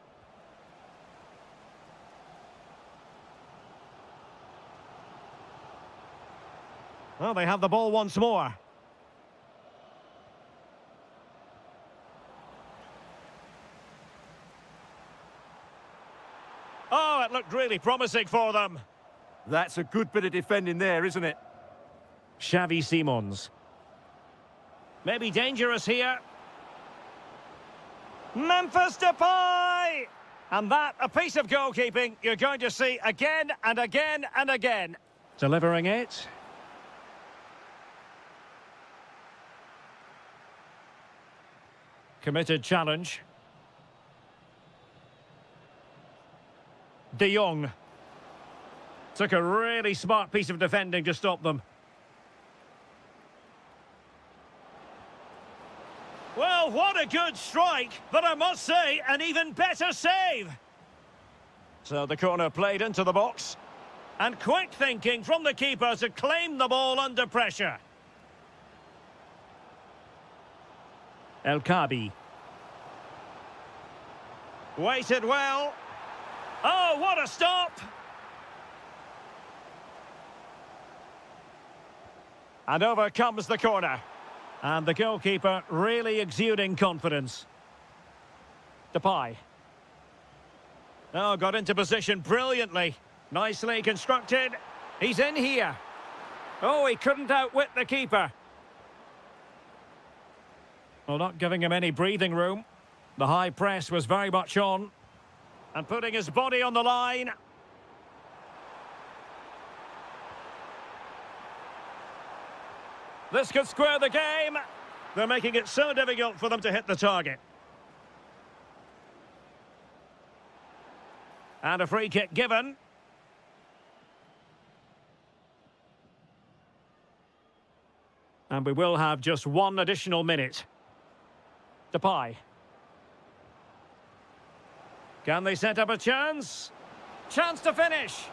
Speaker 1: Well, they have the ball once more. Oh, it looked really promising for them.
Speaker 2: That's a good bit of defending there, isn't it?
Speaker 1: Xavi Simons. Maybe dangerous here. Memphis Depay! And that, a piece of goalkeeping you're going to see again and again and again. Delivering it. Committed challenge. De Jong. Took a really smart piece of defending to stop them. Well, what a good strike, but I must say, an even better save. So the corner played into the box. And quick thinking from the keeper to claim the ball under pressure. El Kabi. Waited well. Oh, what a stop! And over comes the corner. And the goalkeeper really exuding confidence. Depay. Oh, got into position brilliantly. Nicely constructed. He's in here. Oh, he couldn't outwit the keeper. Well, not giving him any breathing room. The high press was very much on. And putting his body on the line. This could square the game. They're making it so difficult for them to hit the target. And a free kick given. And we will have just one additional minute. Depay. Can they set up a chance? Chance to finish.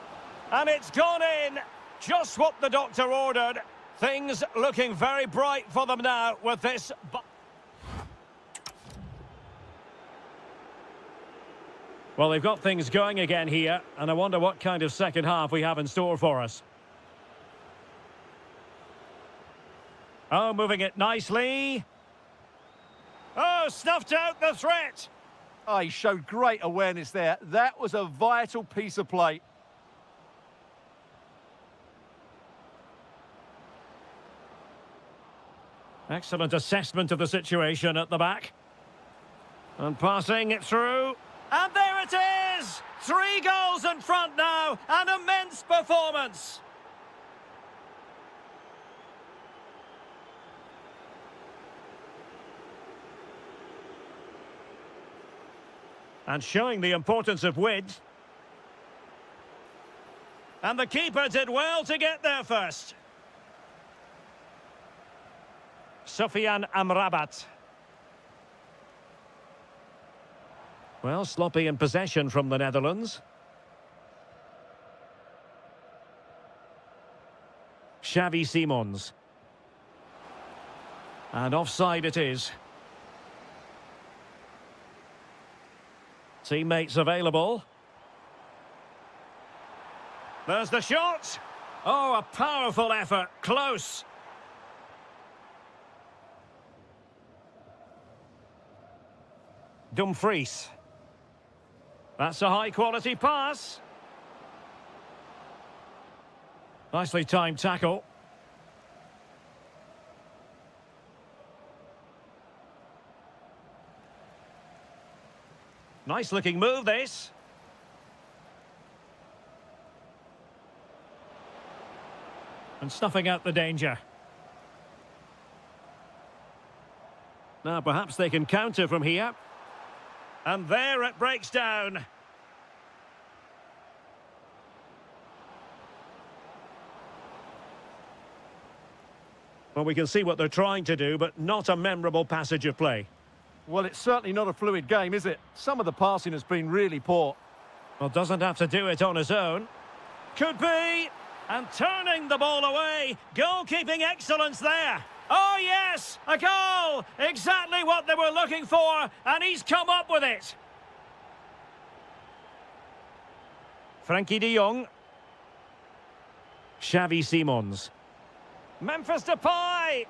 Speaker 1: And it's gone in. Just what the doctor ordered. Things looking very bright for them now with this. Well, they've got things going again here, and I wonder what kind of second half we have in store for us. Oh, moving it nicely. Oh, snuffed out the threat.
Speaker 2: Oh, he showed great awareness there. That was a vital piece of play.
Speaker 1: Excellent assessment of the situation at the back. And passing it through. And there it is! 3 goals in front now. An immense performance. And showing the importance of width. And the keeper did well to get there first. Sofyan Amrabat. Well, sloppy in possession from the Netherlands. Xavi Simons. And offside it is. Teammates available. There's the shot. Oh, a powerful effort. Close. Dumfries. That's a high-quality pass. Nicely timed tackle. Nice-looking move, this. And snuffing out the danger. Now, perhaps they can counter from here. And there it breaks down. Well, we can see what they're trying to do, but not a memorable passage of play.
Speaker 2: Well, it's certainly not a fluid game, is it? Some of the passing has been really poor.
Speaker 1: Well, doesn't have to do it on his own. Could be. And turning the ball away. Goalkeeping excellence there. Oh, yes, a goal! Exactly what they were looking for, and he's come up with it. Frankie de Jong. Xavi Simons. Memphis Depay.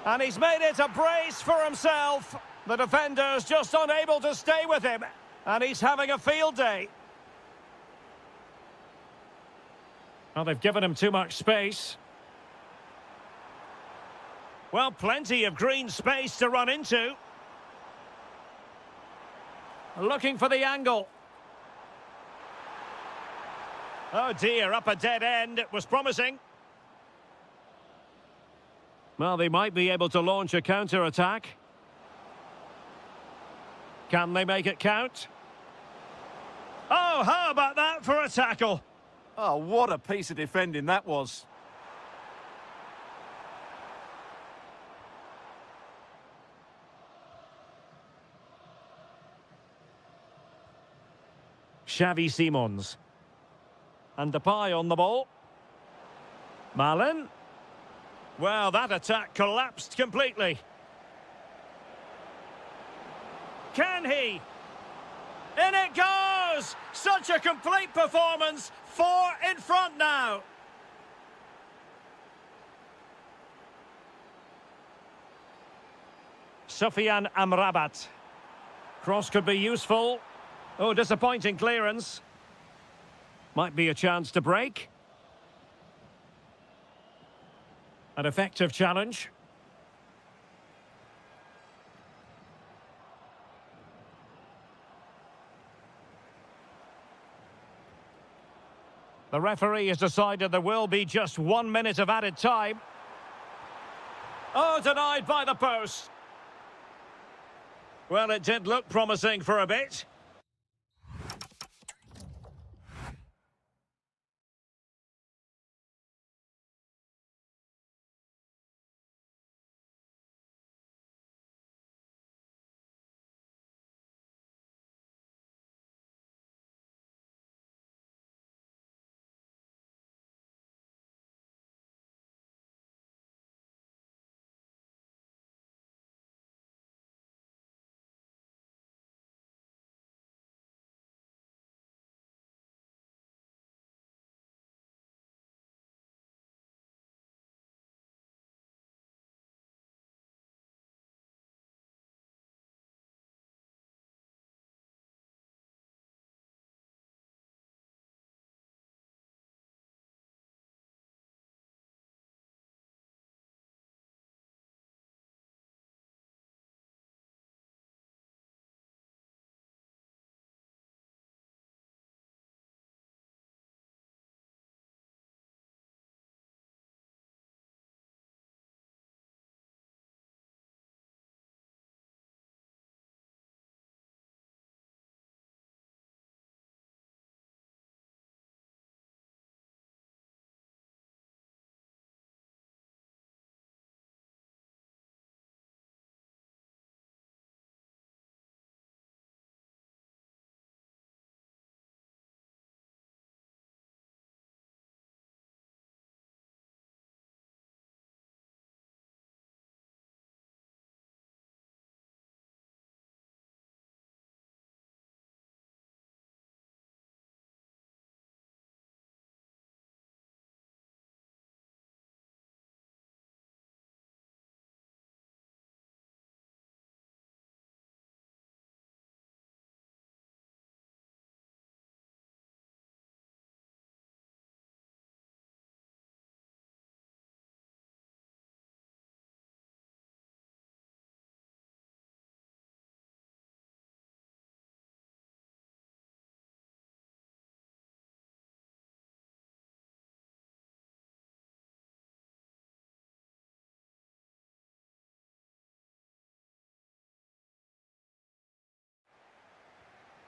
Speaker 1: And he's made it a brace for himself. The defender's just unable to stay with him, and he's having a field day. Well, they've given him too much space. Well, plenty of green space to run into. Looking for the angle. Oh dear, up a dead end. It was promising. Well, they might be able to launch a counter-attack. Can they make it count? Oh, how about that for a tackle?
Speaker 2: Oh, what a piece of defending that was.
Speaker 1: Xavi Simons. And Depay on the ball. Malin. Well, that attack collapsed completely. Can he? In it goes! Such a complete performance. 4 in front now. Sofyan Amrabat. Cross could be useful. Oh, disappointing clearance. Might be a chance to break. An effective challenge. The referee has decided there will be just 1 minute of added time. Oh, denied by the post. Well, it did look promising for a bit.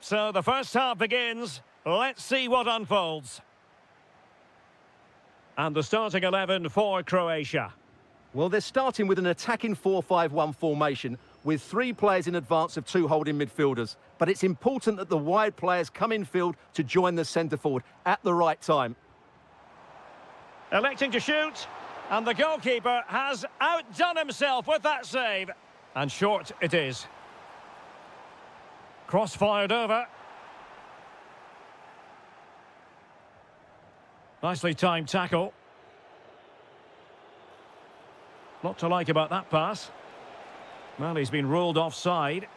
Speaker 1: So the first half begins. Let's see what unfolds. And the starting 11 for Croatia.
Speaker 2: Well, they're starting with an attacking 4-5-1 formation with 3 players in advance of 2 holding midfielders. But it's important that the wide players come in field to join the centre forward at the right time.
Speaker 1: Electing to shoot, and the goalkeeper has outdone himself with that save. And short it is. Cross fired over. Nicely timed tackle. Lot to like about that pass. Well, he's been ruled offside.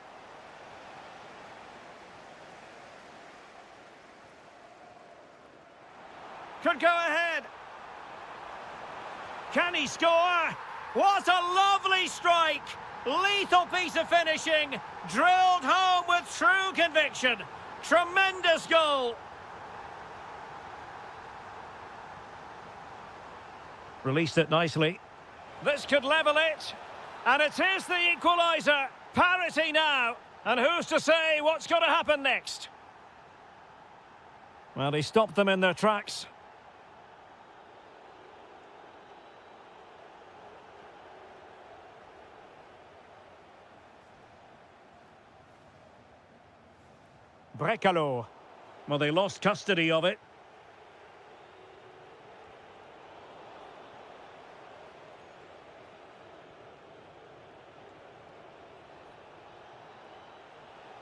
Speaker 1: Could go ahead. Can he score? What a lovely strike! Lethal piece of finishing. Drilled home with true conviction. Tremendous goal. Released it nicely. This could level it. And it is the equaliser. Parity now. And who's to say what's going to happen next? Well, he stopped them in their tracks. Brekalo. Well, they lost custody of it.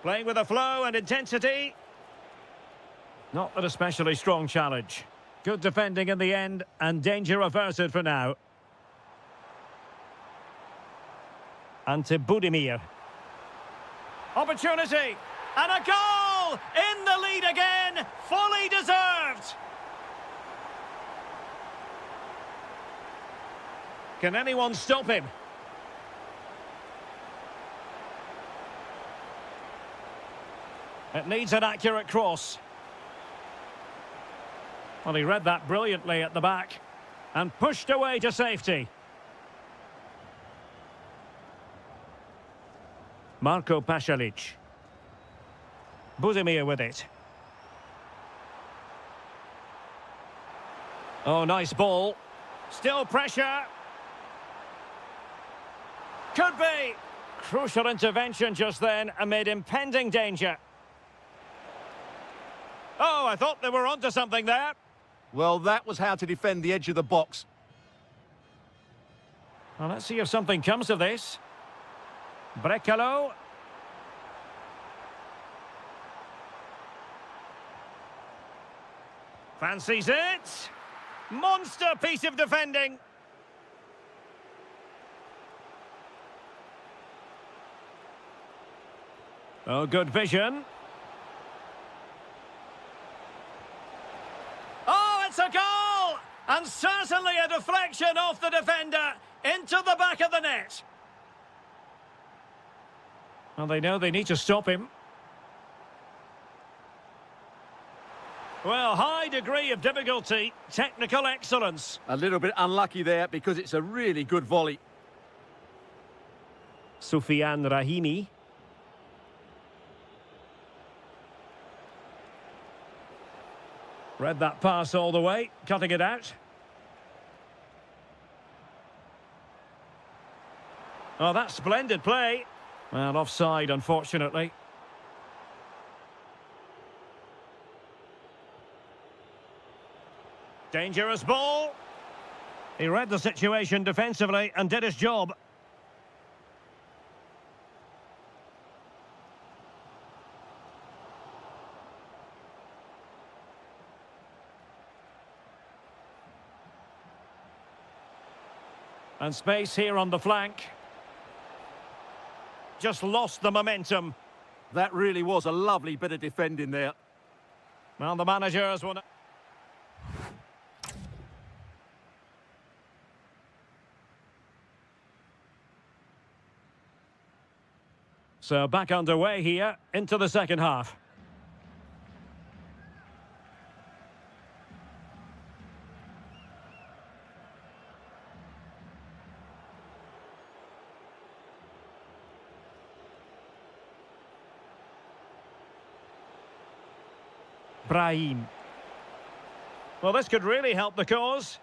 Speaker 1: Playing with a flow and intensity. Not an especially strong challenge. Good defending in the end, and danger averted for now. Ante Budimir. Opportunity. And a goal! In the lead again! Fully deserved! Can anyone stop him? It needs an accurate cross. Well, he read that brilliantly at the back and pushed away to safety. Marko Pasalic. Budimir with it. Oh, nice ball. Still pressure. Could be. Crucial intervention just then amid impending danger. Oh, I thought they were onto something there.
Speaker 2: Well, that was how to defend the edge of the box.
Speaker 1: Well, let's see if something comes of this. Brekalo. Fancies it. Monster piece of defending. Oh, good vision. Oh, it's a goal! And certainly a deflection off the defender into the back of the net. Well, they know they need to stop him. Well, high degree of difficulty, technical excellence.
Speaker 2: A little bit unlucky there because it's a really good volley.
Speaker 1: Soufiane Rahimi. Read that pass all the way, cutting it out. Oh, that's splendid play. Well, offside, unfortunately. Dangerous ball. He read the situation defensively and did his job. And space here on the flank. Just lost the momentum.
Speaker 2: That really was a lovely bit of defending there.
Speaker 1: Well, the managers want to... So back underway here into the second half. Brahim. Well, this could really help the cause.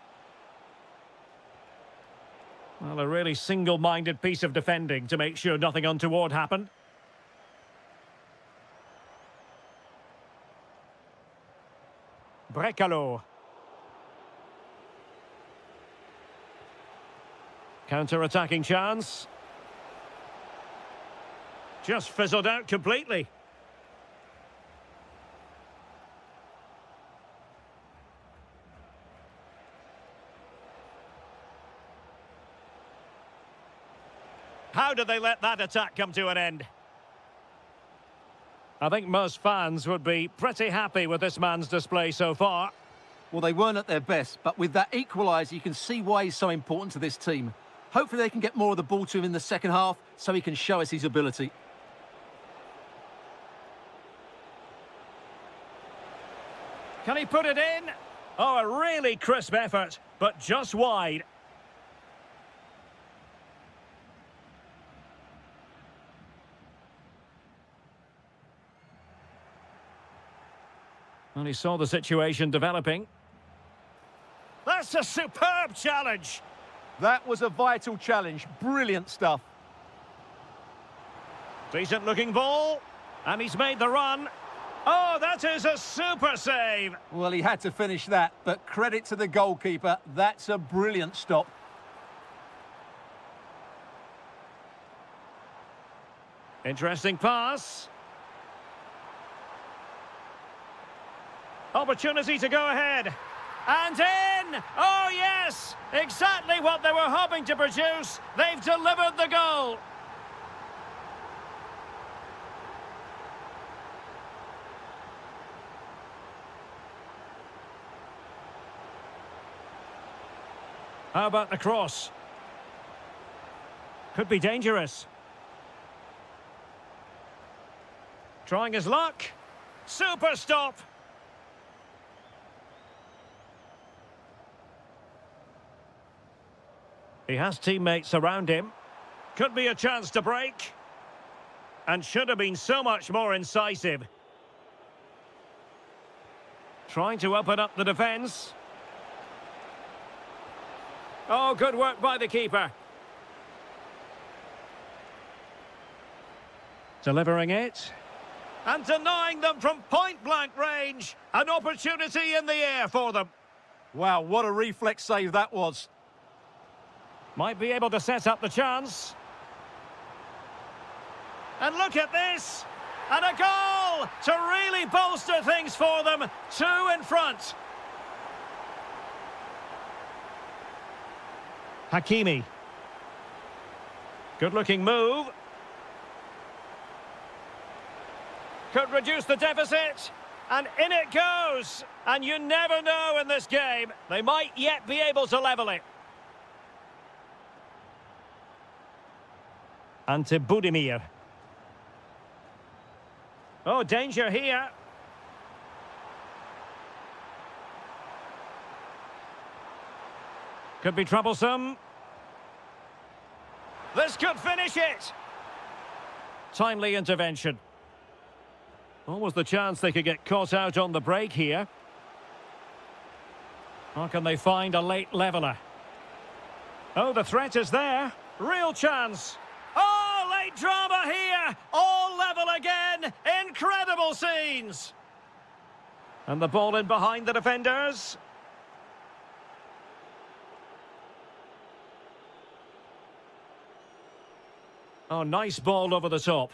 Speaker 1: Well, a really single-minded piece of defending to make sure nothing untoward happened. Brekalo. Counter-attacking chance. Just fizzled out completely. How did they let that attack come to an end? I think most fans would be pretty happy with this man's display so far.
Speaker 2: Well, they weren't at their best, but with that equaliser, you can see why he's so important to this team. Hopefully they can get more of the ball to him in the second half so he can show us his ability.
Speaker 1: Can he put it in? Oh, a really crisp effort, but just wide. And he saw the situation developing. That's a superb challenge.
Speaker 2: That was a vital challenge. Brilliant stuff.
Speaker 1: Decent looking ball. And he's made the run. Oh, that is a super save.
Speaker 2: Well, he had to finish that, but credit to the goalkeeper. That's a brilliant stop.
Speaker 1: Interesting pass. Opportunity to go ahead. And in! Oh, yes! Exactly what they were hoping to produce. They've delivered the goal. How about the cross? Could be dangerous. Trying his luck. Super stop. He has teammates around him. Could be a chance to break. And should have been so much more incisive. Trying to open up the defence. Oh, good work by the keeper. Delivering it. And denying them from point-blank range. An opportunity in the air for them.
Speaker 2: Wow, what a reflex save that was.
Speaker 1: Might be able to set up the chance. And look at this! And a goal to really bolster things for them. 2 in front. Hakimi. Good-looking move. Could reduce the deficit. And in it goes. And you never know in this game. They might yet be able to level it. Ante Budimir. Oh, danger here. Could be troublesome. This could finish it. Timely intervention. What was the chance they could get caught out on the break here? Or can they find a late leveller? Oh, the threat is there. Real chance. Oh, late drama here. All level again. Incredible scenes. And the ball in behind the defenders. Oh, nice ball over the top.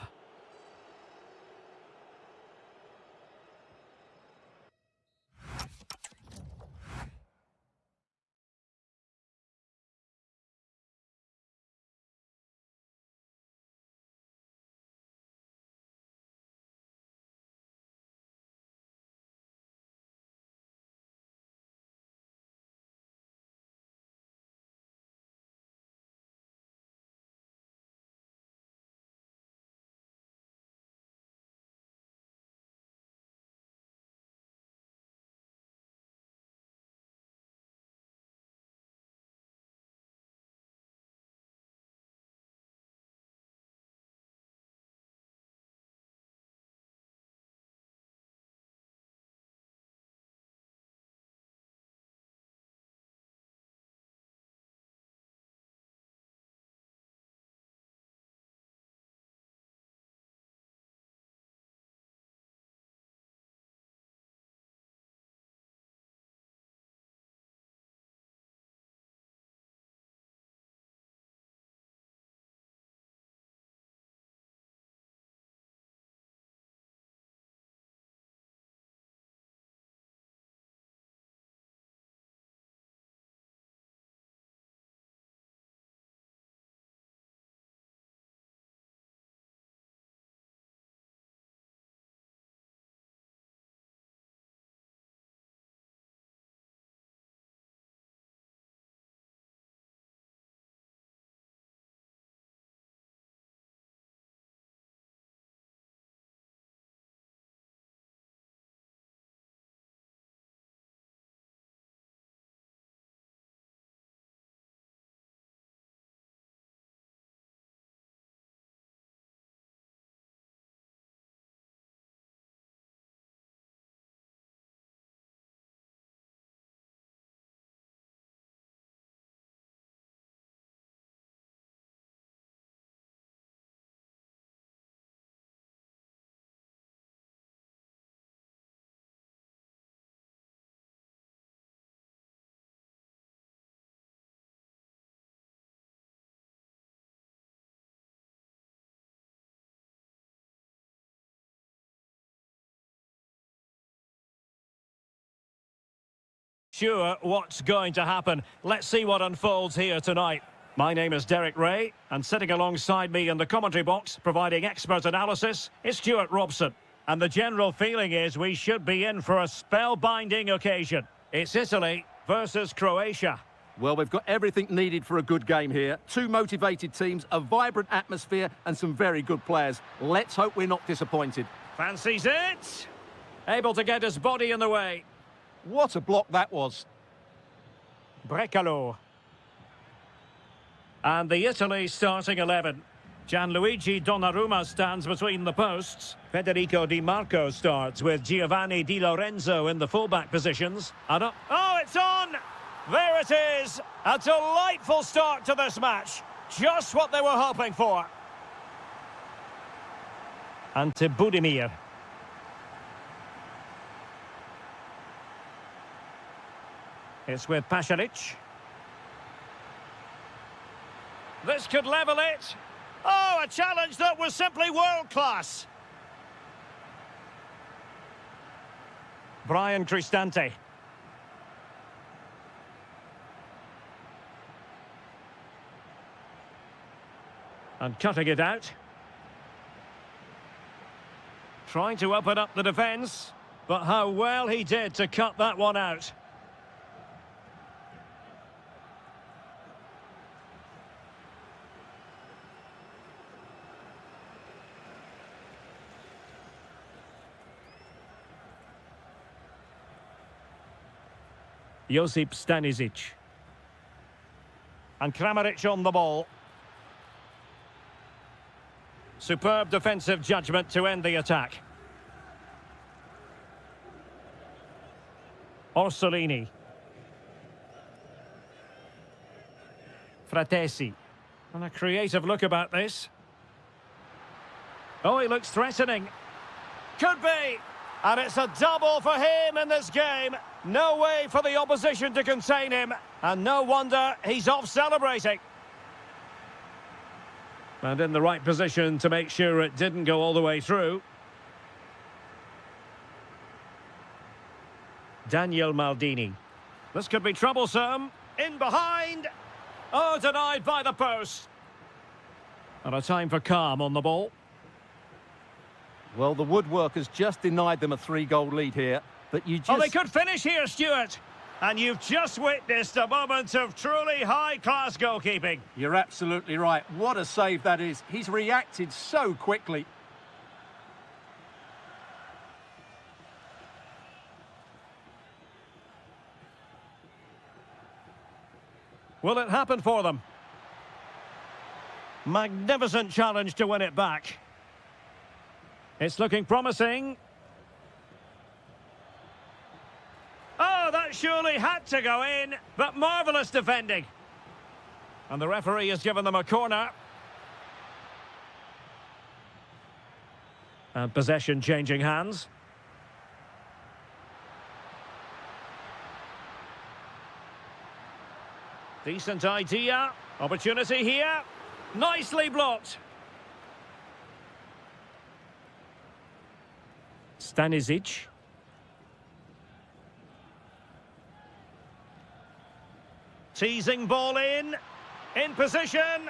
Speaker 1: Sure what's going to happen. Let's see what unfolds here tonight. My name is Derek Ray, and sitting alongside me in the commentary box, providing expert analysis, is Stuart Robson. And the general feeling is we should be in for a spellbinding occasion. It's Italy versus Croatia.
Speaker 2: Well, we've got everything needed for a good game here. Two motivated teams, a vibrant atmosphere, and some very good players. Let's hope we're not disappointed.
Speaker 1: Fancies it. Able to get his body in the way.
Speaker 2: What a block that was.
Speaker 1: Brecalo. And the Italy starting 11. Gianluigi Donnarumma stands between the posts. Federico Di Marco starts with Giovanni Di Lorenzo in the fullback positions. Oh, it's on! There it is! A delightful start to this match. Just what they were hoping for. Ante Budimir. It's with Pasalic. This could level it. Oh, a challenge that was simply world-class. Brian Cristante. And cutting it out. Trying to open up the defence. But how well he did to cut that one out. Josip Stanisic. And Kramaric on the ball. Superb defensive judgment to end the attack. Orsolini. Fratesi. And a creative look about this. Oh, he looks threatening. Could be. And it's a double for him in this game. No way for the opposition to contain him. And no wonder he's off celebrating. And in the right position to make sure it didn't go all the way through. Daniel Maldini. This could be troublesome. In behind. Oh, denied by the post. And a time for calm on the ball.
Speaker 2: Well, the woodwork has just denied them a 3-goal lead here. But you just...
Speaker 1: Oh, they could finish here, Stuart. And you've just witnessed a moment of truly high-class goalkeeping.
Speaker 2: You're absolutely right. What a save that is. He's reacted so quickly.
Speaker 1: Will it happen for them? Magnificent challenge to win it back. It's looking promising. Oh, that surely had to go in, but marvellous defending. And the referee has given them a corner. And possession changing hands. Decent idea. Opportunity here. Nicely blocked. Stanisic. Teasing ball in position.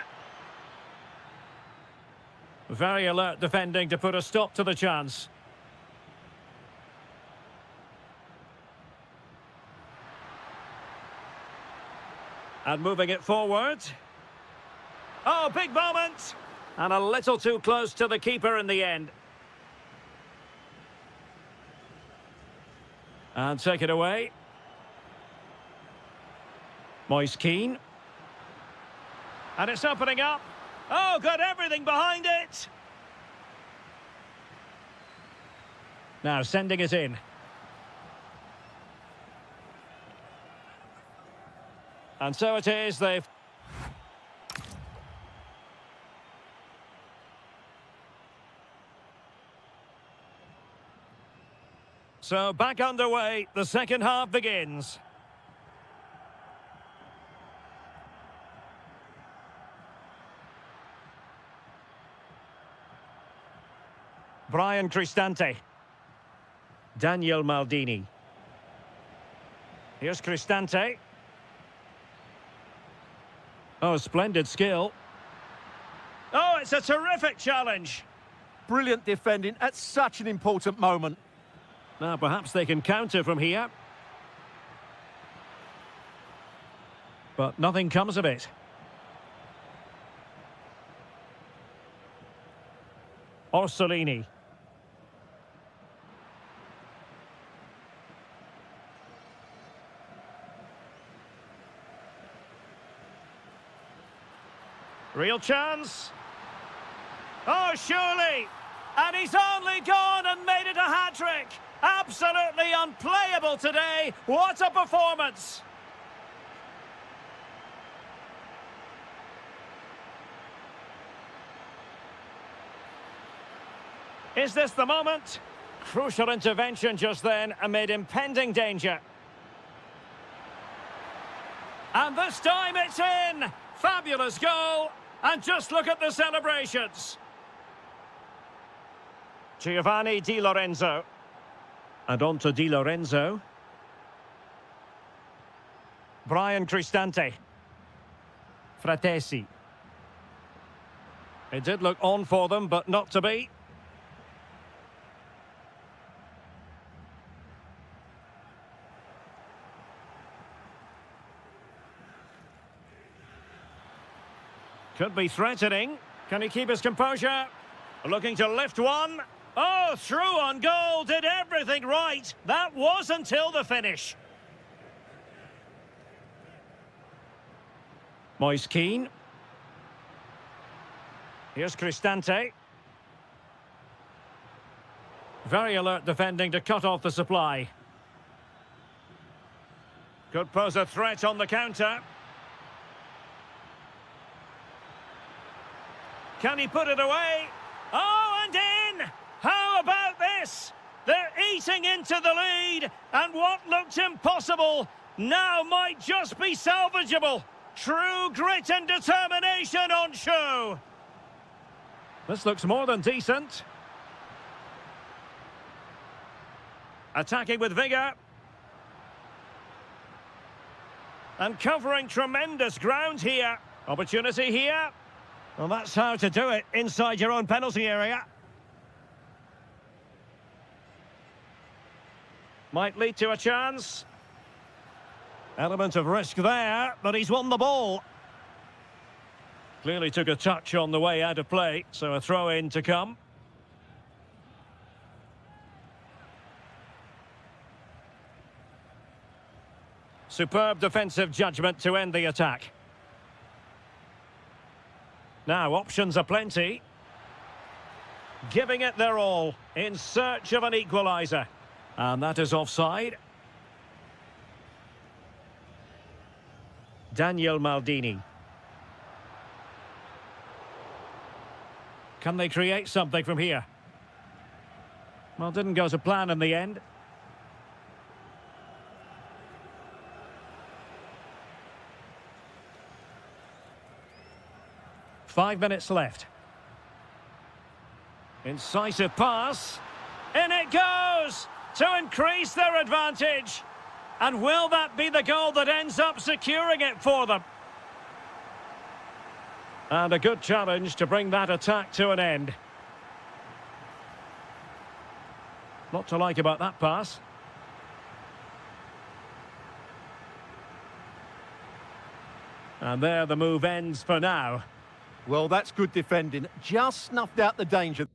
Speaker 1: Very alert defending to put a stop to the chance. And moving it forward. Oh, big moment! And a little too close to the keeper in the end. And take it away. Moise Keane. And it's opening up. Oh, got everything behind it. Now sending it in. And so it is, they've... So back underway, the second half begins. Brian Cristante. Daniel Maldini. Here's Cristante. Oh, splendid skill. Oh, it's a terrific challenge.
Speaker 2: Brilliant defending at such an important moment.
Speaker 1: Now, perhaps they can counter from here. But nothing comes of it. Orsolini. Real chance. Oh, surely. And he's only gone and made it a hat-trick. Absolutely unplayable today. What a performance. Is this the moment? Crucial intervention just then amid impending danger. And this time it's in. Fabulous goal. And just look at the celebrations. Giovanni Di Lorenzo. And on to Di Lorenzo. Brian Cristante. Fratesi. It did look on for them, but not to be. Could be threatening. Can he keep his composure? Looking to lift one. Oh, through on goal, did everything right. That was until the finish. Moise Keane. Here's Cristante. Very alert defending to cut off the supply. Could pose a threat on the counter. Can he put it away? Oh, and in! How about this? They're eating into the lead, and what looked impossible now might just be salvageable. True grit and determination on show. This looks more than decent. Attacking with vigour. And covering tremendous ground here. Opportunity here. Well, that's how to do it inside your own penalty area. Might lead to a chance. Element of risk there, but he's won the ball. Clearly took a touch on the way out of play, so a throw-in to come. Superb defensive judgment to end the attack. Now, options are plenty. Giving it their all in search of an equaliser. And that is offside. Daniel Maldini. Can they create something from here? Well, didn't go to plan in the end. Five minutes left. Incisive pass. In it goes to increase their advantage. And will that be the goal that ends up securing it for them? And a good challenge to bring that attack to an end. Lot to like about that pass. And there the move ends for now.
Speaker 2: Well, that's good defending. Just snuffed out the danger.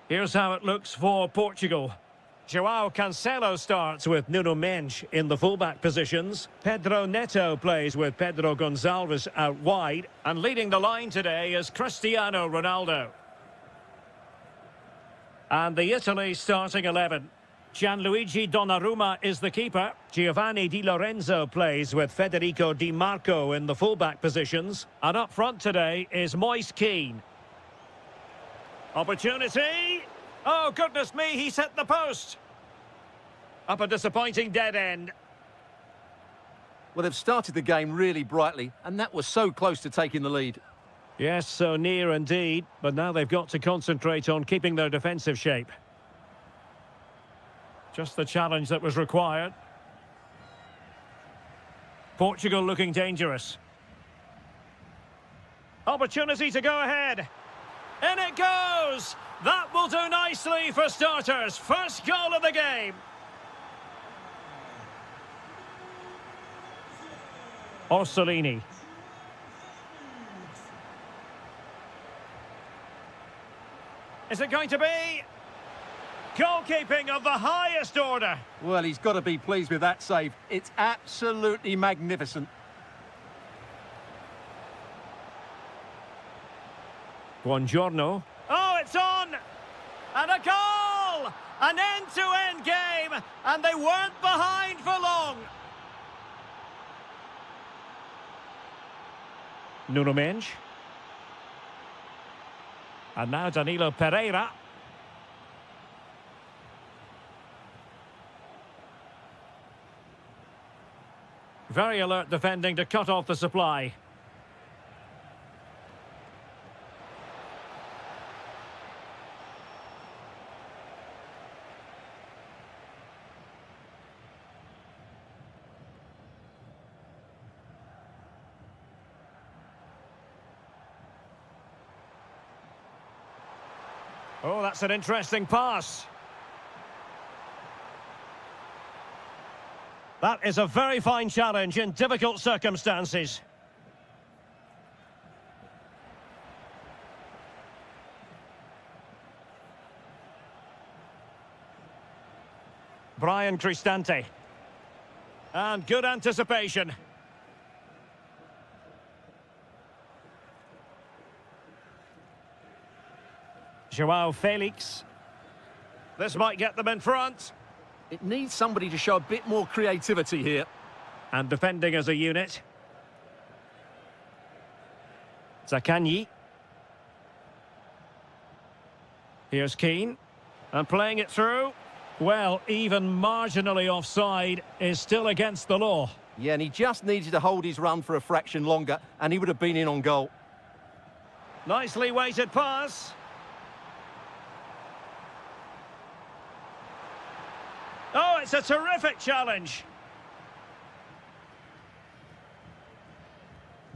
Speaker 1: Here's how it looks for Portugal. João Cancelo starts with Nuno Mendes in the fullback positions. Pedro Neto plays with Pedro Gonçalves out wide. And leading the line today is Cristiano Ronaldo. And the Italy starting 11. Gianluigi Donnarumma is the keeper. Giovanni Di Lorenzo plays with Federico Di Marco in the fullback positions. And up front today is Moise Kean. Opportunity! Oh, goodness me, he's hit the post! Up a disappointing dead end.
Speaker 2: Well, they've started the game really brightly, and that was so close to taking the lead.
Speaker 1: Yes, so near indeed, but now they've got to concentrate on keeping their defensive shape. Just the challenge that was required. Portugal looking dangerous. Opportunity to go ahead. In it goes! That will do nicely for starters. First goal of the game. Orsolini. Is it going to be? Goalkeeping of the highest order.
Speaker 2: Well, he's got to be pleased with that save. It's absolutely magnificent.
Speaker 1: Buongiorno. Oh, it's on! And a goal! An end-to-end game, and they weren't behind for long. Nuno Mendes. And now Danilo Pereira. Very alert defending to cut off the supply. Oh, that's an interesting pass. That is a very fine challenge in difficult circumstances. Brian Cristante. And good anticipation. João Felix. This might get them in front.
Speaker 2: It needs somebody to show a bit more creativity here.
Speaker 1: And defending as a unit. Zaccagni. Here's Keane. And playing it through. Well, even marginally offside is still against the law.
Speaker 2: Yeah, and he just needed to hold his run for a fraction longer, and he would have been in on goal.
Speaker 1: Nicely weighted pass. Oh, it's a terrific challenge.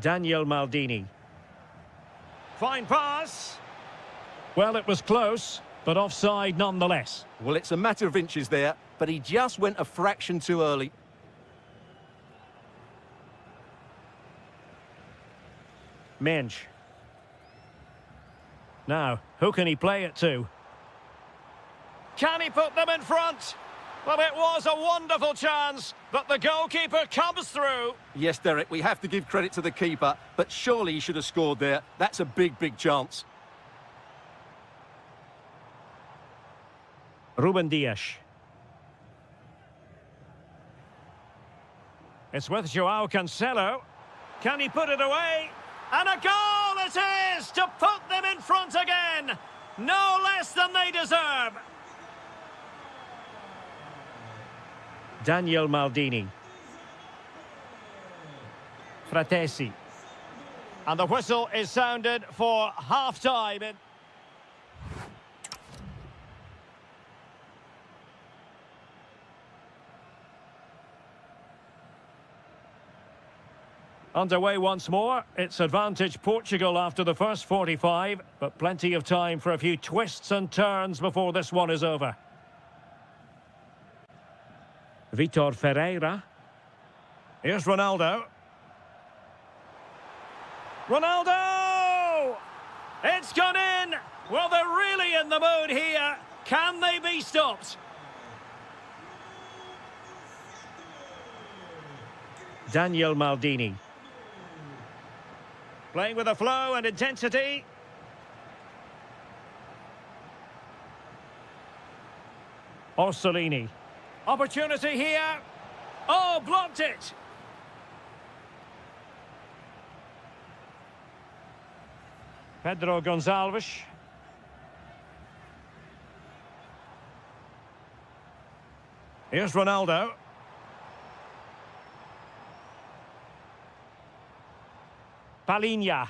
Speaker 1: Daniel Maldini. Fine pass. Well, it was close, but offside nonetheless.
Speaker 2: Well, it's a matter of inches there, but he just went a fraction too early.
Speaker 1: Mendes. Now, who can he play it to? Can he put them in front? Well, it was a wonderful chance, but the goalkeeper comes through.
Speaker 2: Yes, Derek, we have to give credit to the keeper, but surely he should have scored there. That's a big, big chance.
Speaker 1: Ruben Dias. It's with João Cancelo. Can he put it away? And a goal it is to put them in front again. No less than they deserve. Daniel Maldini. Fratesi. And the whistle is sounded for half-time. Underway once more. It's advantage Portugal after the first 45, but plenty of time for a few twists and turns before this one is over. Vitor Ferreira. Here's Ronaldo. Ronaldo! It's gone in! Well, they're really in the mood here. Can they be stopped? Daniel Maldini. Playing with a flow and intensity. Orsolini. Opportunity here. Oh, blocked it. Pedro Gonçalves. Here's Ronaldo. Palinha.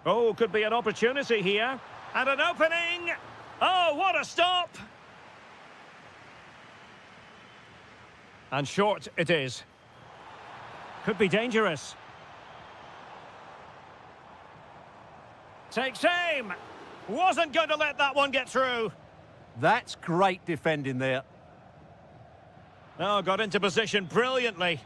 Speaker 1: Oh, could be an opportunity here. And an opening. Oh, what a stop. And short it is. Could be dangerous. Takes aim. Wasn't going to let that one get through.
Speaker 2: That's great defending there.
Speaker 1: Oh, got into position brilliantly.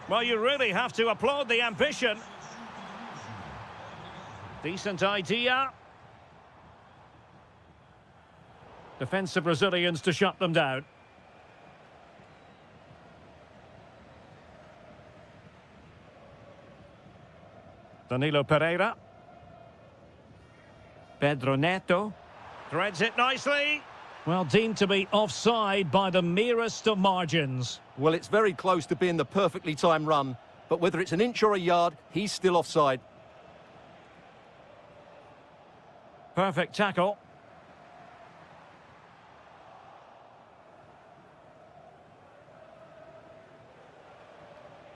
Speaker 1: Well, you really have to applaud the ambition. Decent idea. Defensive Brazilians to shut them down. Danilo Pereira. Pedro Neto. Threads it nicely. Well, deemed to be offside by the merest of margins.
Speaker 2: Well, it's very close to being the perfectly timed run, but whether it's an inch or a yard, he's still offside.
Speaker 1: Perfect tackle.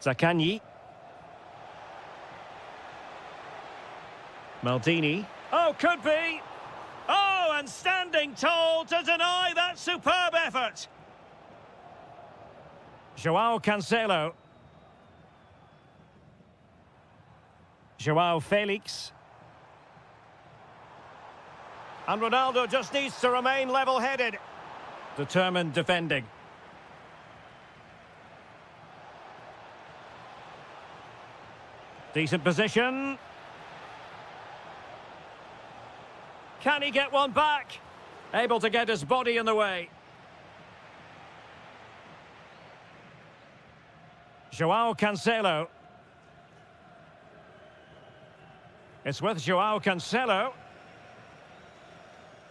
Speaker 1: Zaccagni. Maldini. Oh, could be. Oh, and standing tall to deny that superb effort. Joao Cancelo. Joao Felix. And Ronaldo just needs to remain level-headed. Determined defending. Decent position. Can he get one back? Able to get his body in the way. Joao Cancelo. It's with Joao Cancelo.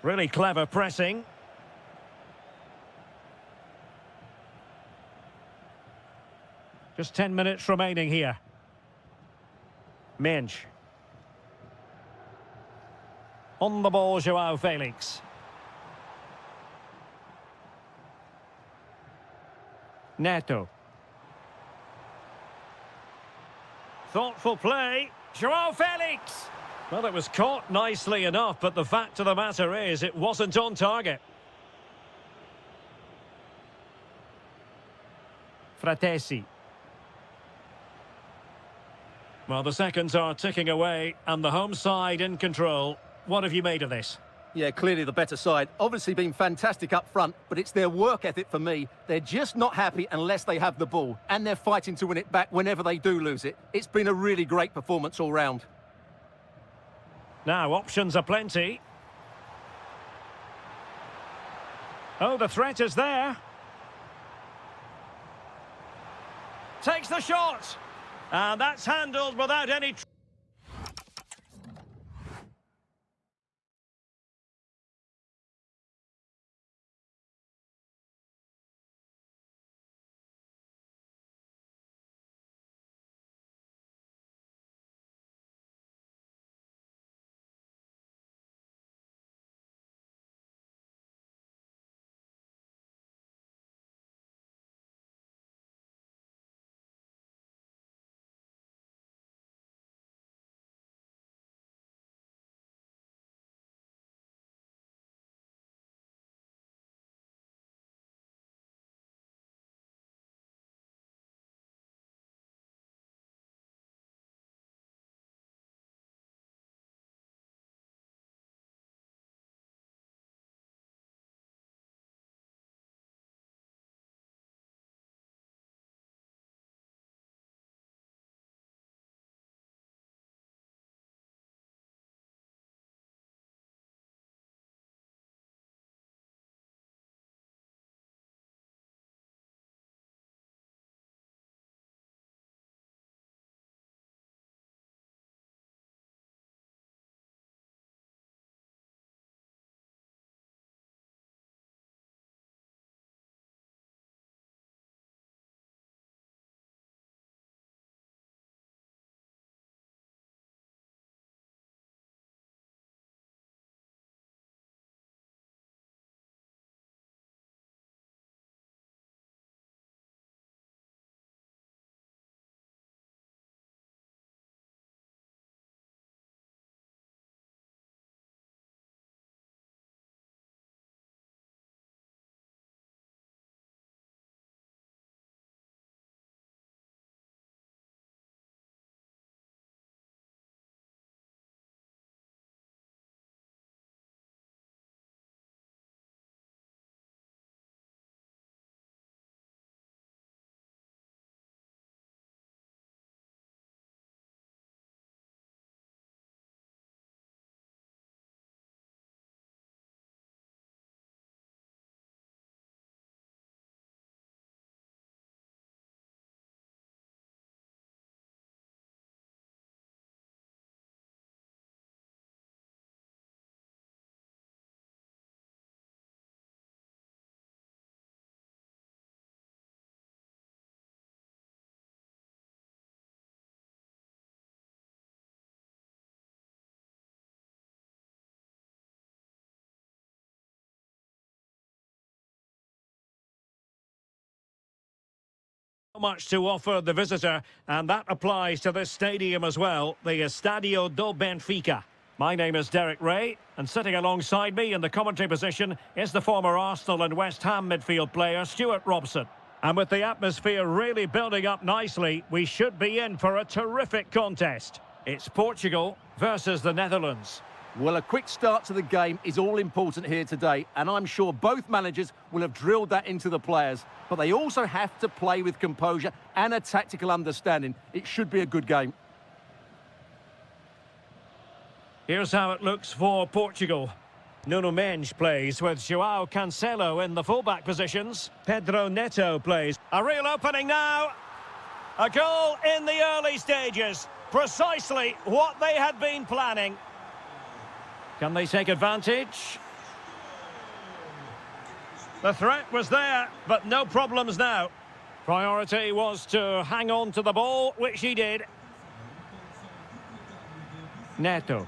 Speaker 1: Really clever pressing. Just 10 minutes remaining here. Minch. On the ball, Joao Felix. Neto. Thoughtful play. Joao Felix. Well, it was caught nicely enough, but the fact of the matter is it wasn't on target. Fratesi. Well, the seconds are ticking away, and the home side in control. What have you made of this?
Speaker 2: Yeah, clearly the better side. Obviously been fantastic up front, but it's their work ethic for me. They're just not happy unless they have the ball, and they're fighting to win it back whenever they do lose it. It's been a really great performance all round.
Speaker 1: Now, options are plenty. Oh, the threat is there. Takes the shot. And that's handled without any... much to offer the visitor, and that applies to this stadium as well, the Estadio do Benfica. My name is Derek Ray, and sitting alongside me in the commentary position is the former Arsenal and West Ham midfield player Stuart Robson. And with the atmosphere really building up nicely, we should be in for a terrific contest. It's Portugal versus the Netherlands.
Speaker 2: Well, a quick start to the game is all important here today, and I'm sure both managers will have drilled that into the players. But they also have to play with composure and a tactical understanding. It should be a good game.
Speaker 1: Here's how it looks for Portugal. Nuno Mendes plays with João Cancelo in the fullback positions. Pedro Neto plays. A real opening now. A goal in the early stages. Precisely what they had been planning. Can they take advantage? The threat was there, but no problems now. Priority was to hang on to the ball, which he did. Neto.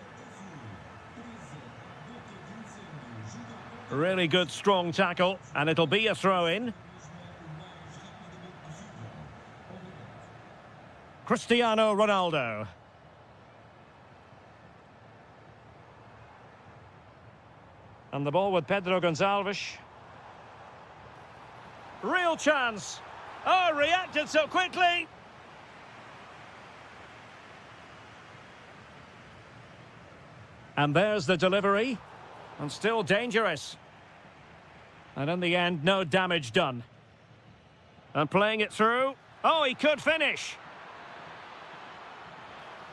Speaker 1: Really good, strong tackle, and it'll be a throw-in. Cristiano Ronaldo. And the ball with Pedro Gonçalves. Real chance. Oh, reacted so quickly. And there's the delivery. And still dangerous. And in the end, no damage done. And playing it through. Oh, he could finish.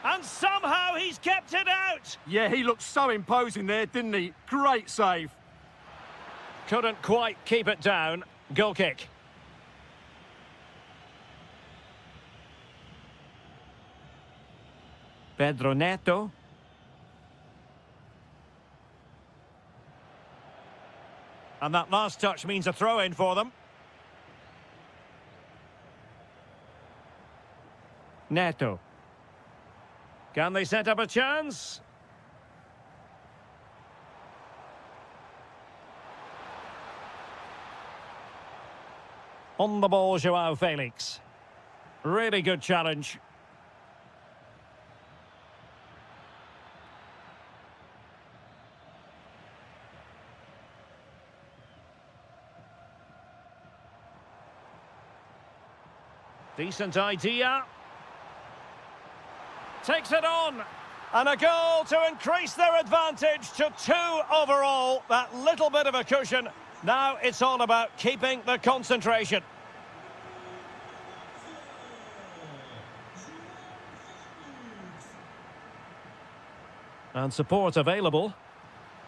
Speaker 1: And somehow he's kept it out.
Speaker 2: Yeah, he looked so imposing there, didn't he? Great save.
Speaker 1: Couldn't quite keep it down. Goal kick. Pedro Neto. And that last touch means a throw-in for them. Neto. Can they set up a chance? On the ball, João Felix. Really good challenge. Decent idea. Takes it on. And a goal to increase their advantage to 2 overall. That little bit of a cushion. Now it's all about keeping the concentration. And support available.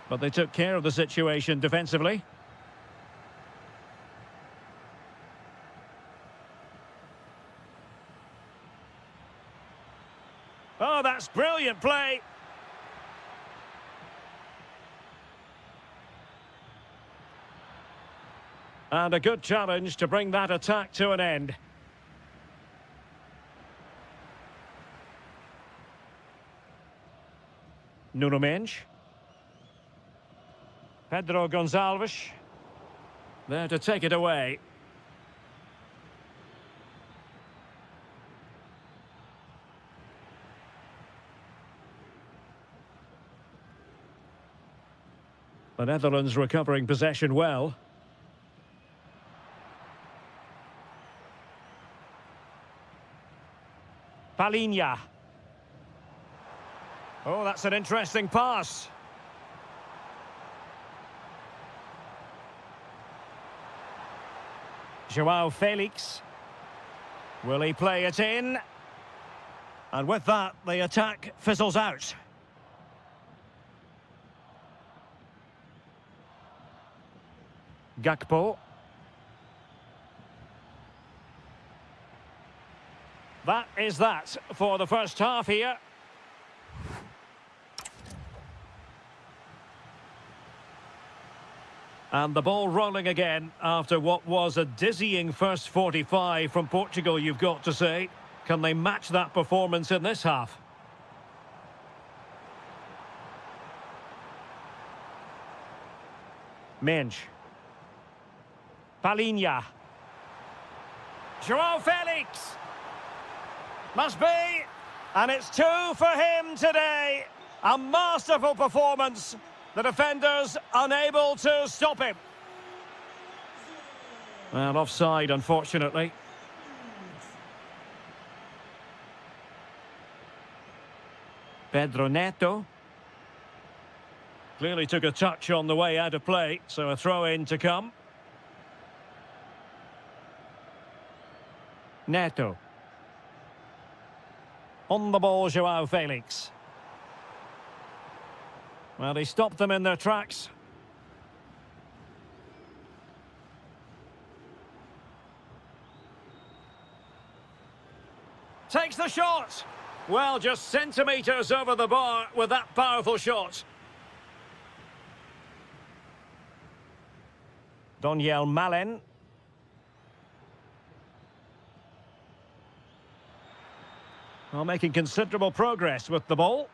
Speaker 1: But they took care of the situation defensively. Oh, that's brilliant play. And a good challenge to bring that attack to an end. Nuno Mendes. Pedro Gonçalves. There to take it away. The Netherlands recovering possession well. Palinha. Oh, that's an interesting pass. João Felix. Will he play it in? And with that, the attack fizzles out. Gakpo. That is that for the first half here. And the ball rolling again after what was a dizzying first 45 from Portugal, you've got to say. Can they match that performance in this half? Mendes. Palinha. Joao Felix. Must be. And it's 2 for him today. A masterful performance. The defenders unable to stop him. Well, offside, unfortunately. Pedro Neto. Clearly took a touch on the way out of play, so a throw-in to come. Neto. On the ball, Joao Felix. Well, he stopped them in their tracks. Takes the shot. Well, just centimetres over the bar with that powerful shot. Doniel Malen. Well, making considerable progress with the ball.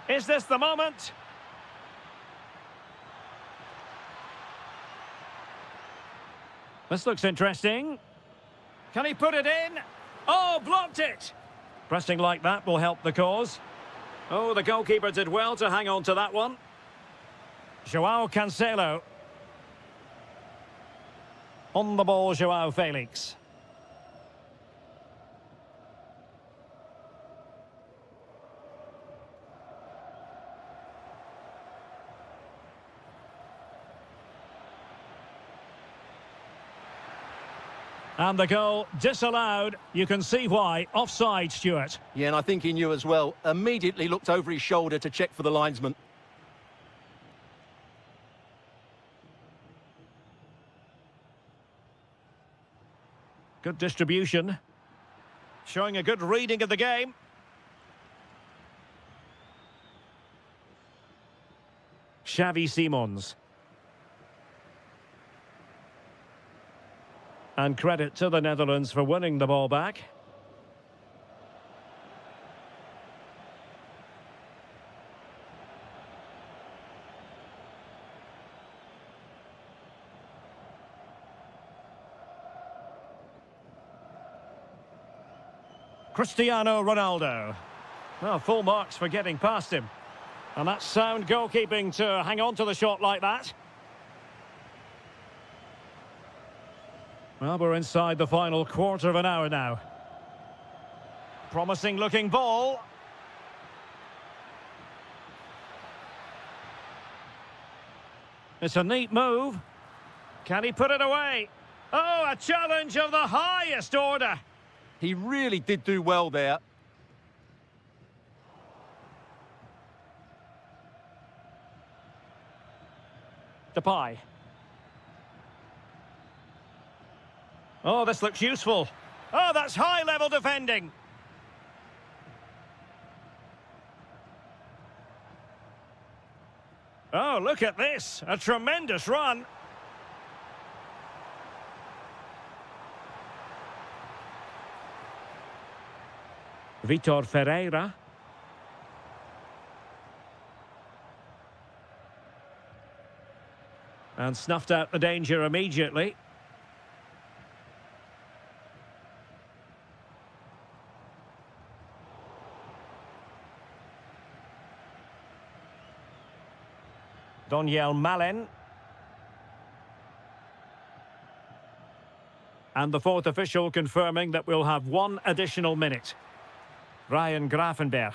Speaker 1: Is this the moment? This looks interesting. Can he put it in? Oh, blocked it! Pressing like that will help the cause. Oh, the goalkeeper did well to hang on to that one. Joao Cancelo. On the ball, Joao Felix. And the goal disallowed. You can see why. Offside, Stuart.
Speaker 2: Yeah, and I think he knew as well. Immediately looked over his shoulder to check for the linesman.
Speaker 1: Good distribution. Showing a good reading of the game. Xavi Simons. And credit to the Netherlands for winning the ball back. Cristiano Ronaldo. Well, full marks for getting past him. And that's sound goalkeeping to hang on to the shot like that. Well, we're inside the final quarter of an hour now. Promising looking ball. It's a neat move. Can he put it away? Oh, a challenge of the highest order.
Speaker 2: He really did do well there.
Speaker 1: Depay. Oh, this looks useful. Oh, that's high-level defending. Oh, look at this. A tremendous run. Vitor Ferreira. And snuffed out the danger immediately. Doniel Malen. And the fourth official confirming that we'll have one additional minute. Ryan Gravenberch.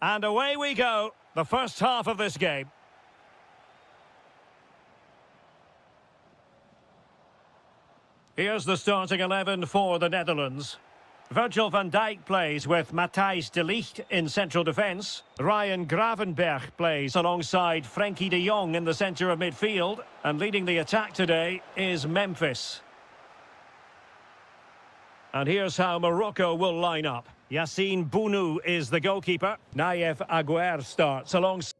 Speaker 1: And away we go, the first half of this game. Here's the starting 11 for the Netherlands. Virgil van Dijk plays with Matthijs de Ligt in central defence. Ryan Gravenberch plays alongside Frenkie de Jong in the centre of midfield. And leading the attack today is Memphis. And here's how Morocco will line up. Yassine Bounou is the goalkeeper. Nayef Aguer starts alongside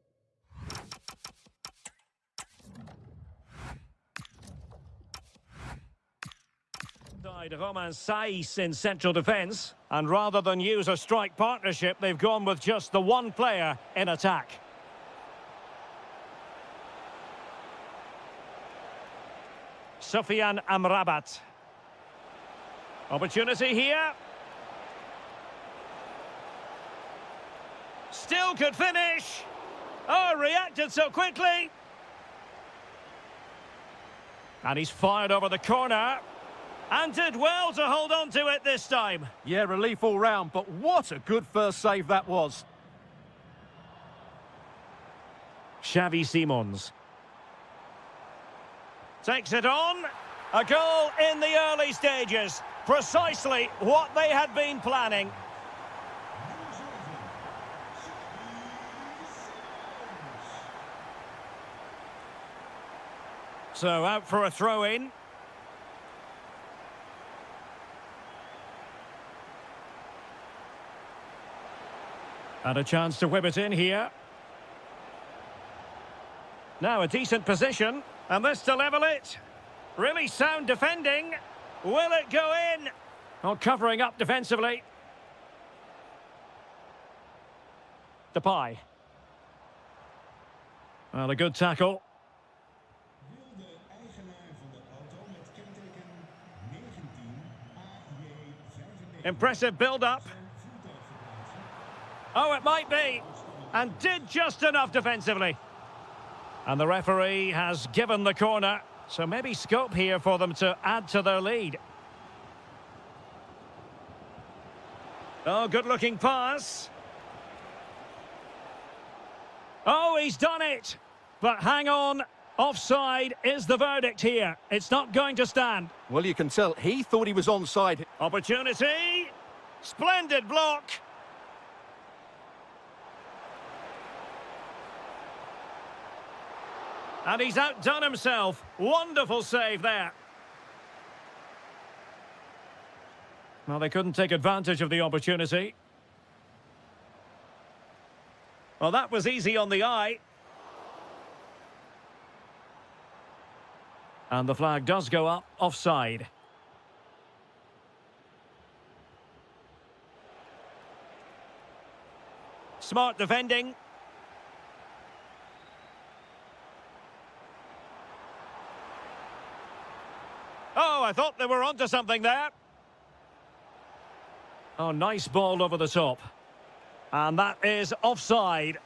Speaker 1: Romain Saïs in central defence. And rather than use a strike partnership, they've gone with just the one player in attack. Sofiane Amrabat. Opportunity here. Still could finish. Oh, reacted so quickly. And he's fired over the corner. And did well to hold on to it this time.
Speaker 2: Yeah, relief all round, but what a good first save that was.
Speaker 1: Xavi Simons. Takes it on. A goal in the early stages. Precisely what they had been planning. So out for a throw-in. And a chance to whip it in here. Now a decent position. And this to level it. Really sound defending. Will it go in? Oh, covering up defensively. Depay. Well, a good tackle. Impressive build-up. Oh, it might be. And did just enough defensively. And the referee has given the corner. So maybe scope here for them to add to their lead. Oh, good-looking pass. Oh, he's done it. But hang on. Offside is the verdict here. It's not going to stand.
Speaker 2: Well, you can tell he thought he was onside.
Speaker 1: Opportunity. Splendid block. And he's outdone himself. Wonderful save there. Well, they couldn't take advantage of the opportunity. Well, that was easy on the eye. And the flag does go up, offside. Smart defending. Oh, I thought they were onto something there. Oh, nice ball over the top. And that is offside.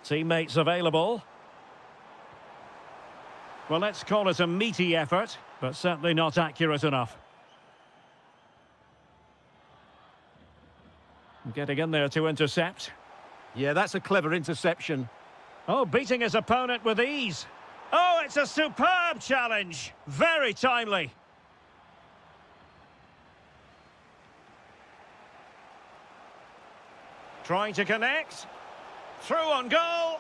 Speaker 1: Teammates available. Well, let's call it a meaty effort, but certainly not accurate enough. Getting in there to intercept.
Speaker 2: Yeah, that's a clever interception.
Speaker 1: Oh, beating his opponent with ease. Oh, it's a superb challenge. Very timely. Trying to connect. Through on goal.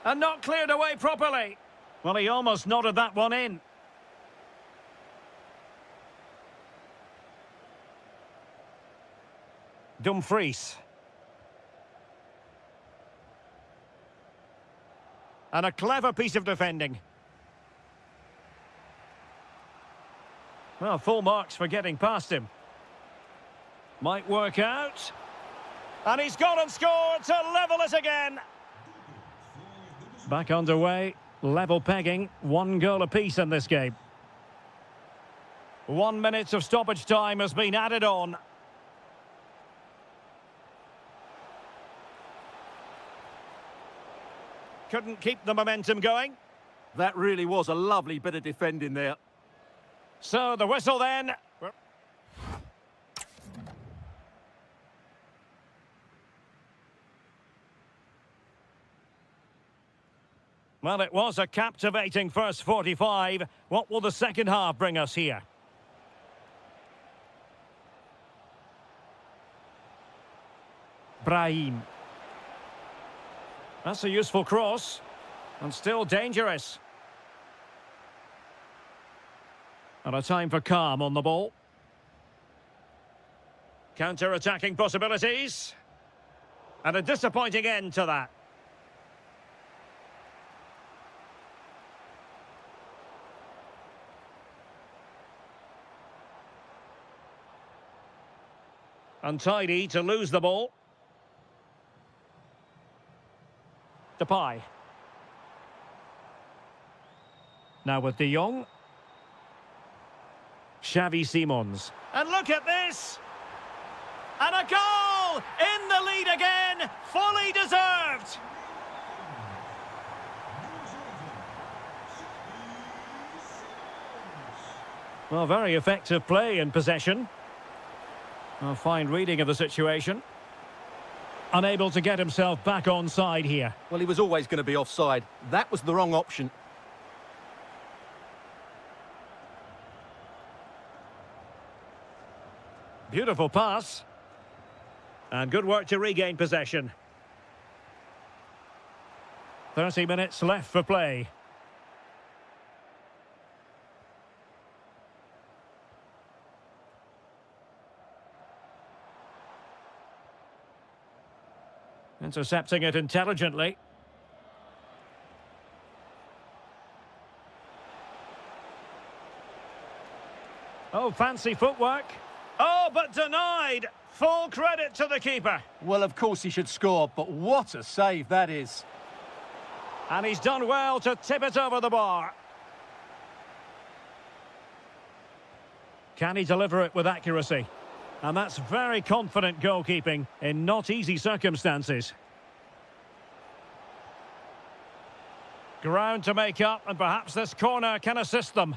Speaker 1: And not cleared away properly. Well, he almost nodded that one in. Dumfries. And a clever piece of defending. Well, full marks for getting past him. Might work out. And he's gone and scored to level it again. Back underway. Level pegging. 1 goal apiece in this game. 1 minute of stoppage time has been added on. Couldn't keep the momentum going.
Speaker 2: That really was a lovely bit of defending there.
Speaker 1: So the whistle then. Well, it was a captivating first 45. What will the second half bring us here? Brahim. That's a useful cross. And still dangerous. And a time for calm on the ball. Counter-attacking possibilities. And a disappointing end to that. Untidy to lose the ball. Depay. Now with De Jong. Xavi Simons. And look at this! And a goal! In the lead again! Fully deserved! Well, very effective play in possession. A fine reading of the situation. Unable to get himself back on side here.
Speaker 2: Well, he was always going to be offside. That was the wrong option.
Speaker 1: Beautiful pass. And good work to regain possession. 30 minutes left for play. Intercepting it intelligently. Oh, fancy footwork. Oh, but denied. Full credit to the keeper.
Speaker 2: Well, of course he should score, but what a save that is.
Speaker 1: And he's done well to tip it over the bar. Can he deliver it with accuracy? And that's very confident goalkeeping in not easy circumstances. Ground to make up, and perhaps this corner can assist them.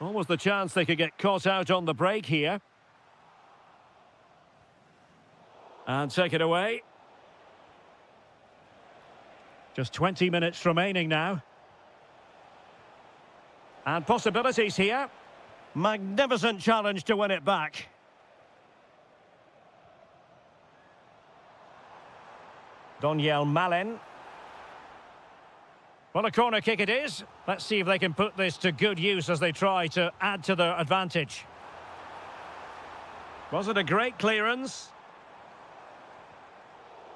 Speaker 1: Almost the chance they could get caught out on the break here. And take it away. Just 20 minutes remaining now. And possibilities here. Magnificent challenge to win it back. Doniel Malen. Well, a corner kick it is. Let's see if they can put this to good use as they try to add to their advantage. Was it a great clearance?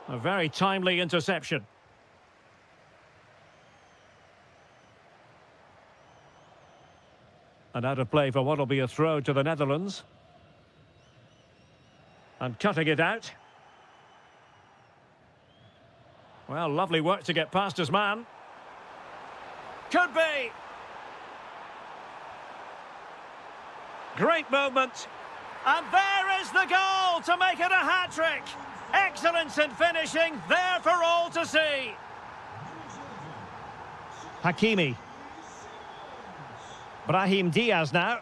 Speaker 1: A very timely interception. And out of play for what will be a throw to the Netherlands. And cutting it out. Well, lovely work to get past his man. Could be. Great moment. And there is the goal to make it a hat-trick. Excellence in finishing, there for all to see. Hakimi. Brahim Diaz now.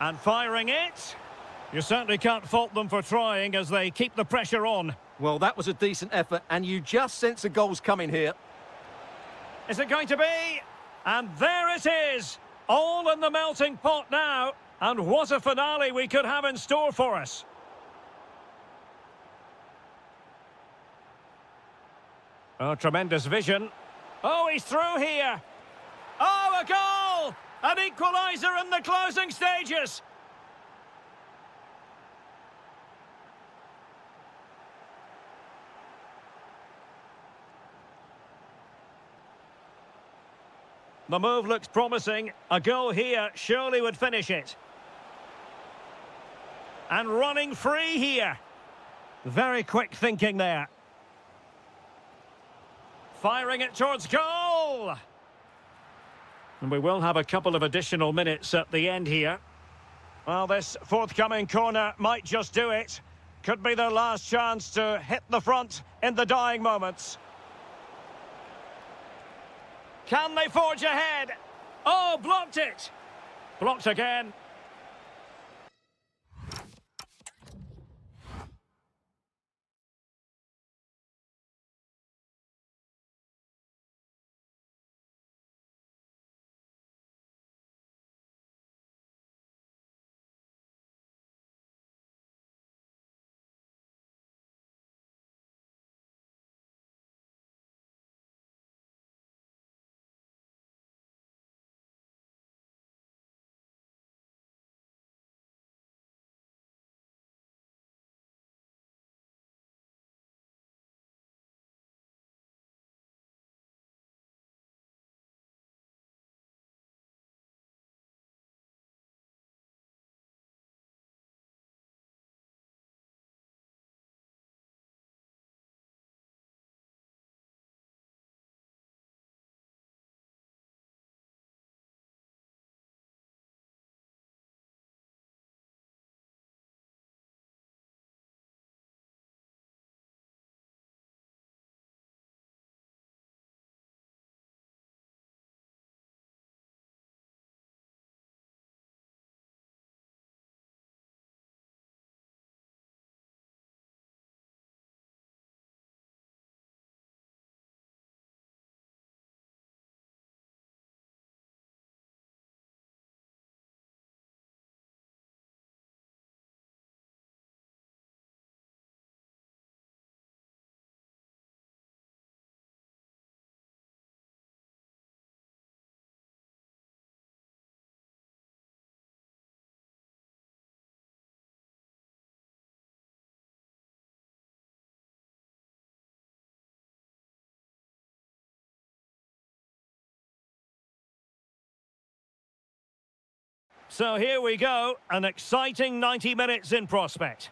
Speaker 1: And firing it. You certainly can't fault them for trying as they keep the pressure on.
Speaker 2: Well, that was a decent effort, and you just sense the goals coming here.
Speaker 1: Is it going to be? And there it is. All in the melting pot now. And what a finale we could have in store for us. Oh, tremendous vision. Oh, he's through here. Oh, a goal! An equaliser in the closing stages. The move looks promising. A goal here surely would finish it. And running free here. Very quick thinking there. Firing it towards goal. And we will have a couple of additional minutes at the end here. Well, this forthcoming corner might just do it. Could be their last chance to hit the front in the dying moments. Can they forge ahead? Oh, blocked it. Blocked again. So here we go, an exciting 90 minutes in prospect.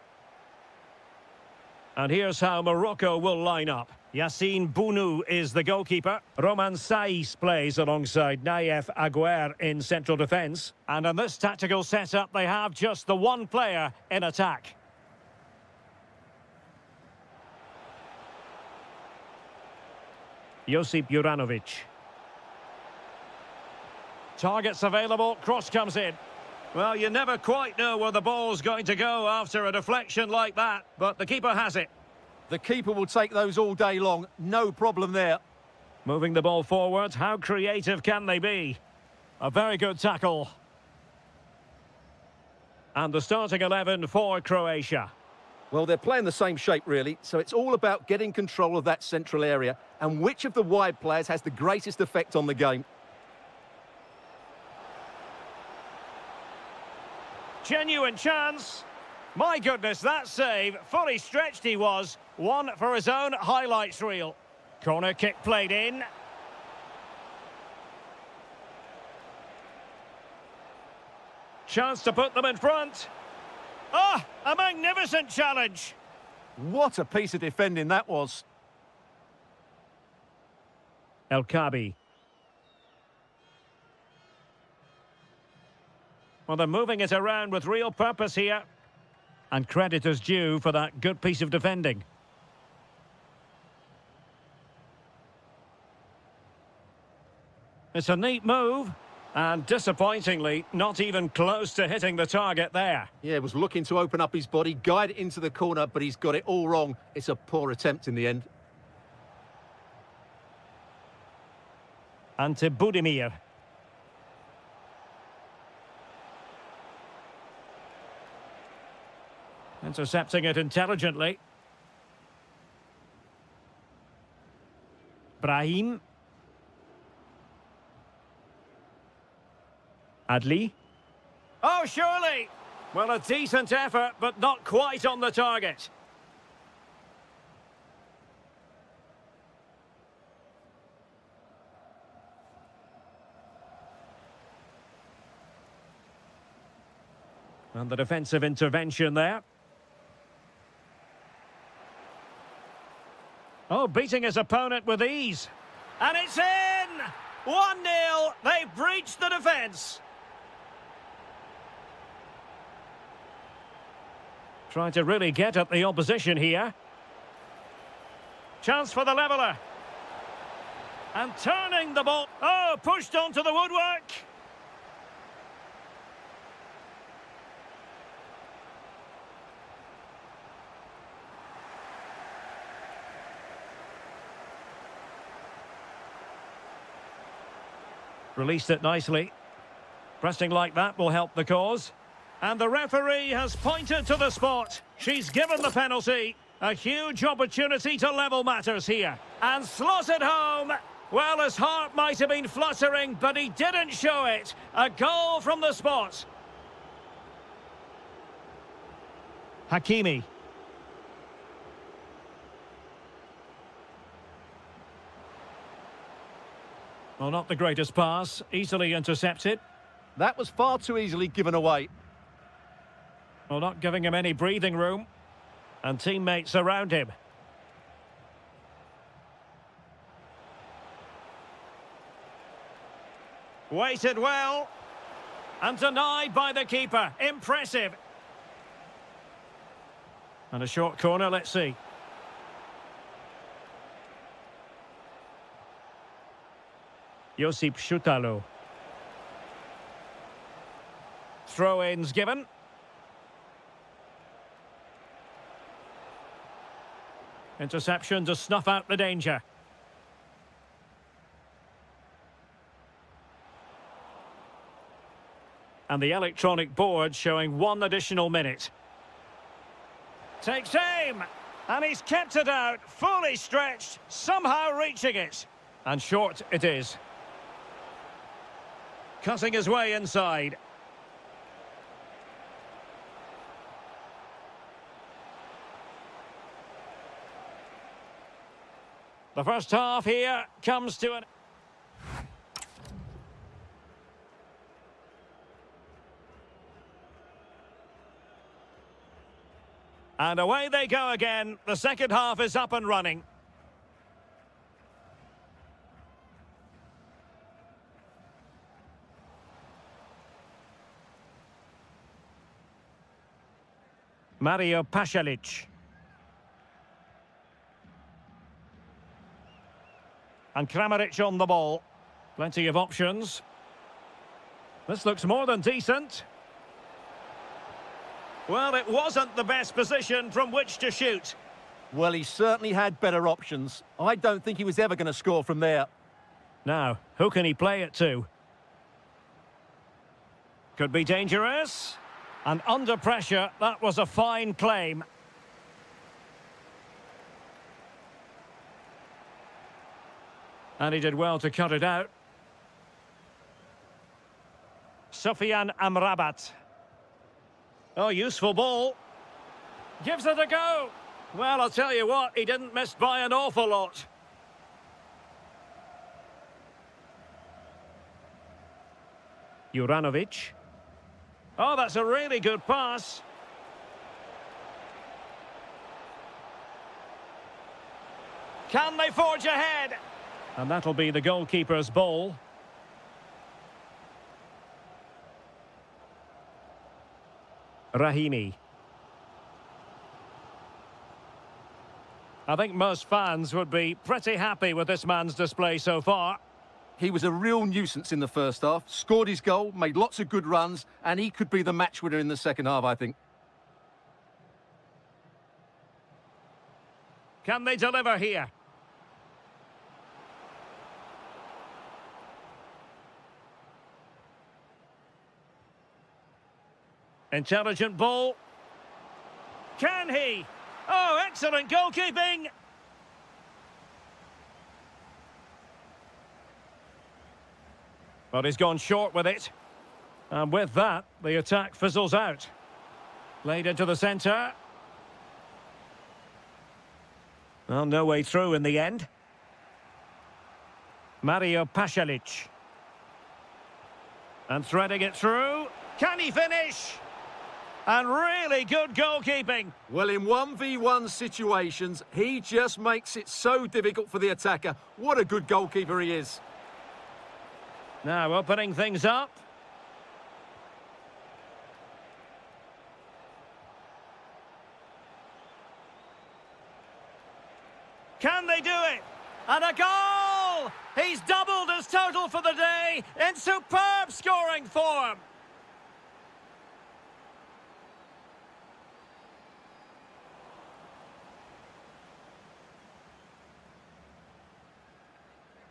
Speaker 1: And here's how Morocco will line up. Yassine Bounou is the goalkeeper. Roman Saïs plays alongside Naïef Aguer in central defence. And in this tactical setup, they have just the one player in attack. Josip Juranovic. Targets available, cross comes in. Well, you never quite know where the ball's going to go after a deflection like that, but the keeper has it.
Speaker 2: The keeper will take those all day long, no problem there.
Speaker 1: Moving the ball forward, how creative can they be? A very good tackle. And the starting 11 for Croatia.
Speaker 2: Well, they're playing the same shape, really, so it's all about getting control of that central area and which of the wide players has the greatest effect on the game.
Speaker 1: Genuine chance. My goodness, that save. Fully stretched he was. One for his own highlights reel. Corner kick played in. Chance to put them in front. Ah, a magnificent challenge.
Speaker 2: What a piece of defending that was.
Speaker 1: El Kabi. Well, they're moving it around with real purpose here. And credit is due for that good piece of defending. It's a neat move. And disappointingly, not even close to hitting the target there.
Speaker 2: Yeah, was looking to open up his body, guide it into the corner, but he's got it all wrong. It's a poor attempt in the end.
Speaker 1: Ante Budimir. Intercepting it intelligently. Brahim. Adli. Oh, surely! Well, a decent effort, but not quite on the target. And the defensive intervention there. Oh, beating his opponent with ease. And it's in! 1-0. They've breached the defence. Trying to really get at the opposition here. Chance for the leveller. And turning the ball. Oh, pushed onto the woodwork. Released it nicely. Pressing like that will help the cause. And the referee has pointed to the spot. She's given the penalty. A huge opportunity to level matters here. And slotted home. Well, his heart might have been fluttering, but he didn't show it. A goal from the spot. Hakimi. Well, not the greatest pass. Easily intercepted.
Speaker 2: That was far too easily given away.
Speaker 1: Well, not giving him any breathing room. And teammates around him. Waited well. And denied by the keeper. Impressive. And a short corner, let's see. Josip Šutalo. Throw-ins given. Interception to snuff out the danger. And the electronic board showing one additional minute. Takes aim! And he's kept it out, fully stretched, somehow reaching it. And short it is. Cutting his way inside. The first half here comes to an... And away they go again. The second half is up and running. Mario Pasalic. And Kramaric on the ball. Plenty of options. This looks more than decent. Well, it wasn't the best position from which to shoot.
Speaker 2: Well, he certainly had better options. I don't think he was ever going to score from there.
Speaker 1: Now, who can he play it to? Could be dangerous. And under pressure, that was a fine claim. And he did well to cut it out. Sufyan Amrabat. Oh, useful ball. Gives it a go. Well, I'll tell you what, he didn't miss by an awful lot. Juranovic. Oh, that's a really good pass. Can they forge ahead? And that'll be the goalkeeper's ball. Rahimi. I think most fans would be pretty happy with this man's display so far.
Speaker 2: He was a real nuisance in the first half, scored his goal, made lots of good runs, and he could be the match winner in the second half, I think.
Speaker 1: Can they deliver here? Intelligent ball. Can he? Oh, excellent goalkeeping! But he's gone short with it. And with that, the attack fizzles out. Played into the centre. Well, no way through in the end. Mario Pasalic. And threading it through. Can he finish? And really good goalkeeping.
Speaker 2: Well, in 1v1 situations, he just makes it so difficult for the attacker. What a good goalkeeper he is.
Speaker 1: Now opening things up. Can they do it? And a goal! He's doubled his total for the day in superb scoring form.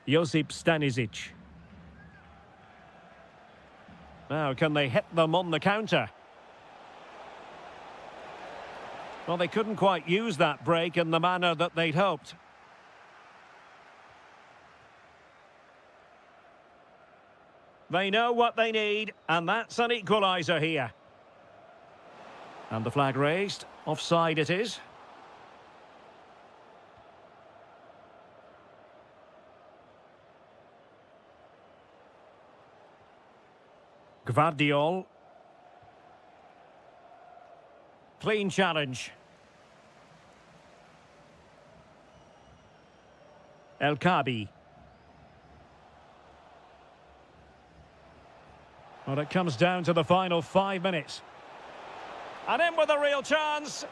Speaker 1: Josip Stanisic. Now, can they hit them on the counter? Well, they couldn't quite use that break in the manner that they'd hoped. They know what they need, and that's an equaliser here. And the flag raised. Offside it is. Gvardiol. Clean challenge. El Kabi. Well, it comes down to the final 5 minutes. And in with a real chance.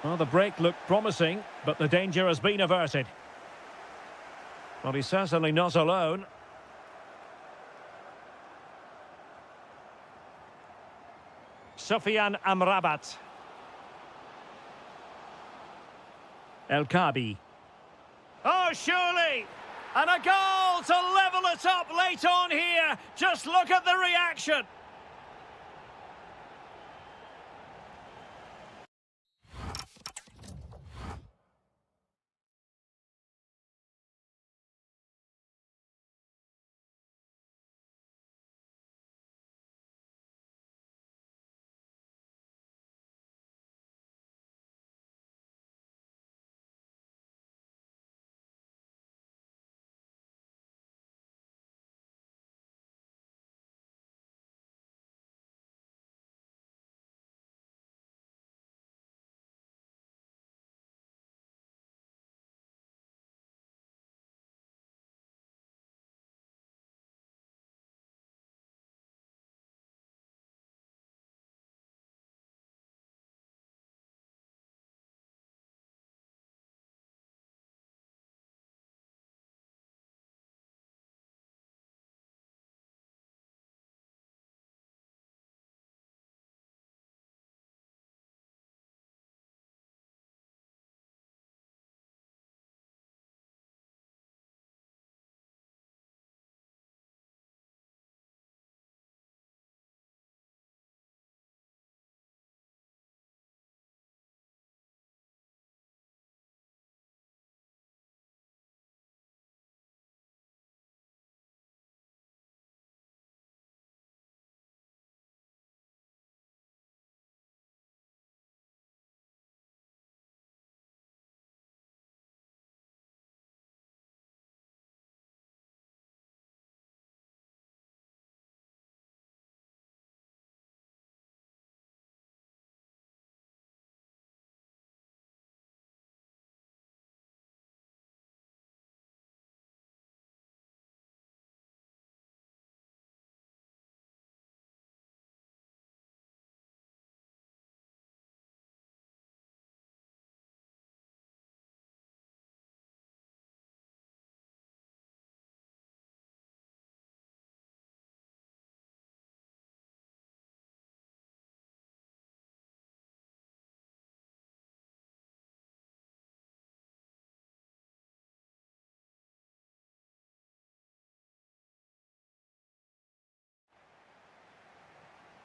Speaker 1: Well, the break looked promising, but the danger has been averted. Well, he's certainly not alone. Sufyan Amrabat. El Kabi. Oh, surely! And a goal to level it up late on here. Just look at the reaction.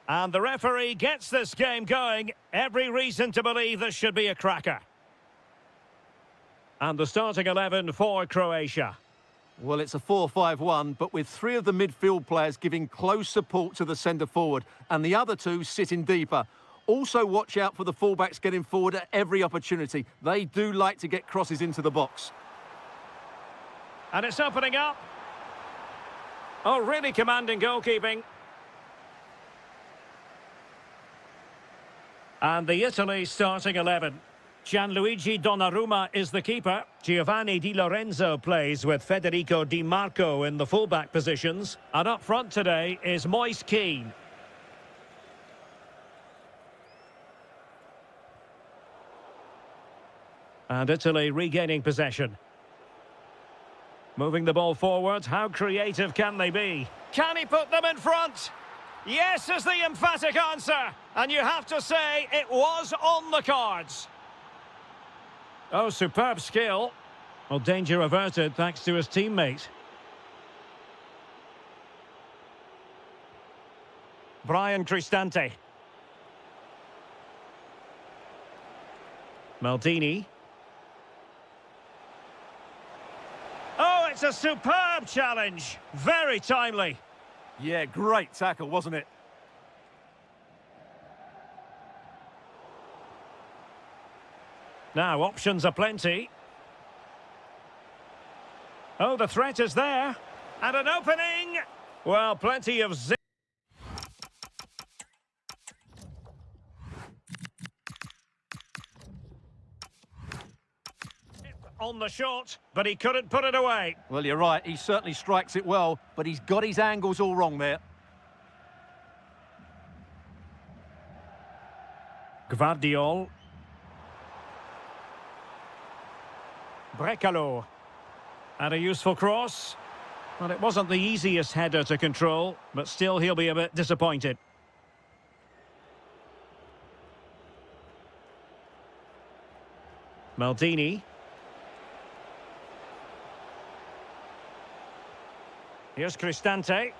Speaker 1: And the referee gets this game going. Every reason to believe this should be a cracker. And the starting 11 for Croatia.
Speaker 2: Well, it's a 4-5-1, but with three of the midfield players giving close support to the centre-forward and the other two sitting deeper. Also watch out for the fullbacks getting forward at every opportunity. They do like to get crosses into the box.
Speaker 1: And it's opening up. Oh, really commanding goalkeeping. And the Italy starting 11. Gianluigi Donnarumma is the keeper. Giovanni Di Lorenzo plays with Federico Di Marco in the fullback positions. And up front today is Moise Kean. And Italy regaining possession. Moving the ball forward, how creative can they be? Can he put them in front? Yes is the emphatic answer. And you have to say it was on the cards. Oh, superb skill. Well, danger averted thanks to his teammate. Brian Cristante. Maldini. Oh, it's a superb challenge. Very timely.
Speaker 2: Yeah, great tackle, wasn't it?
Speaker 1: Now, options are plenty. Oh, the threat is there. And an opening. Well, plenty of zip. On the shot, but he couldn't put it away.
Speaker 2: Well, you're right. He certainly strikes it well, but he's got his angles all wrong there.
Speaker 1: Gvardiol. Brecalo. And a useful cross. Well, it wasn't the easiest header to control, but still he'll be a bit disappointed. Maldini. Here's Cristante.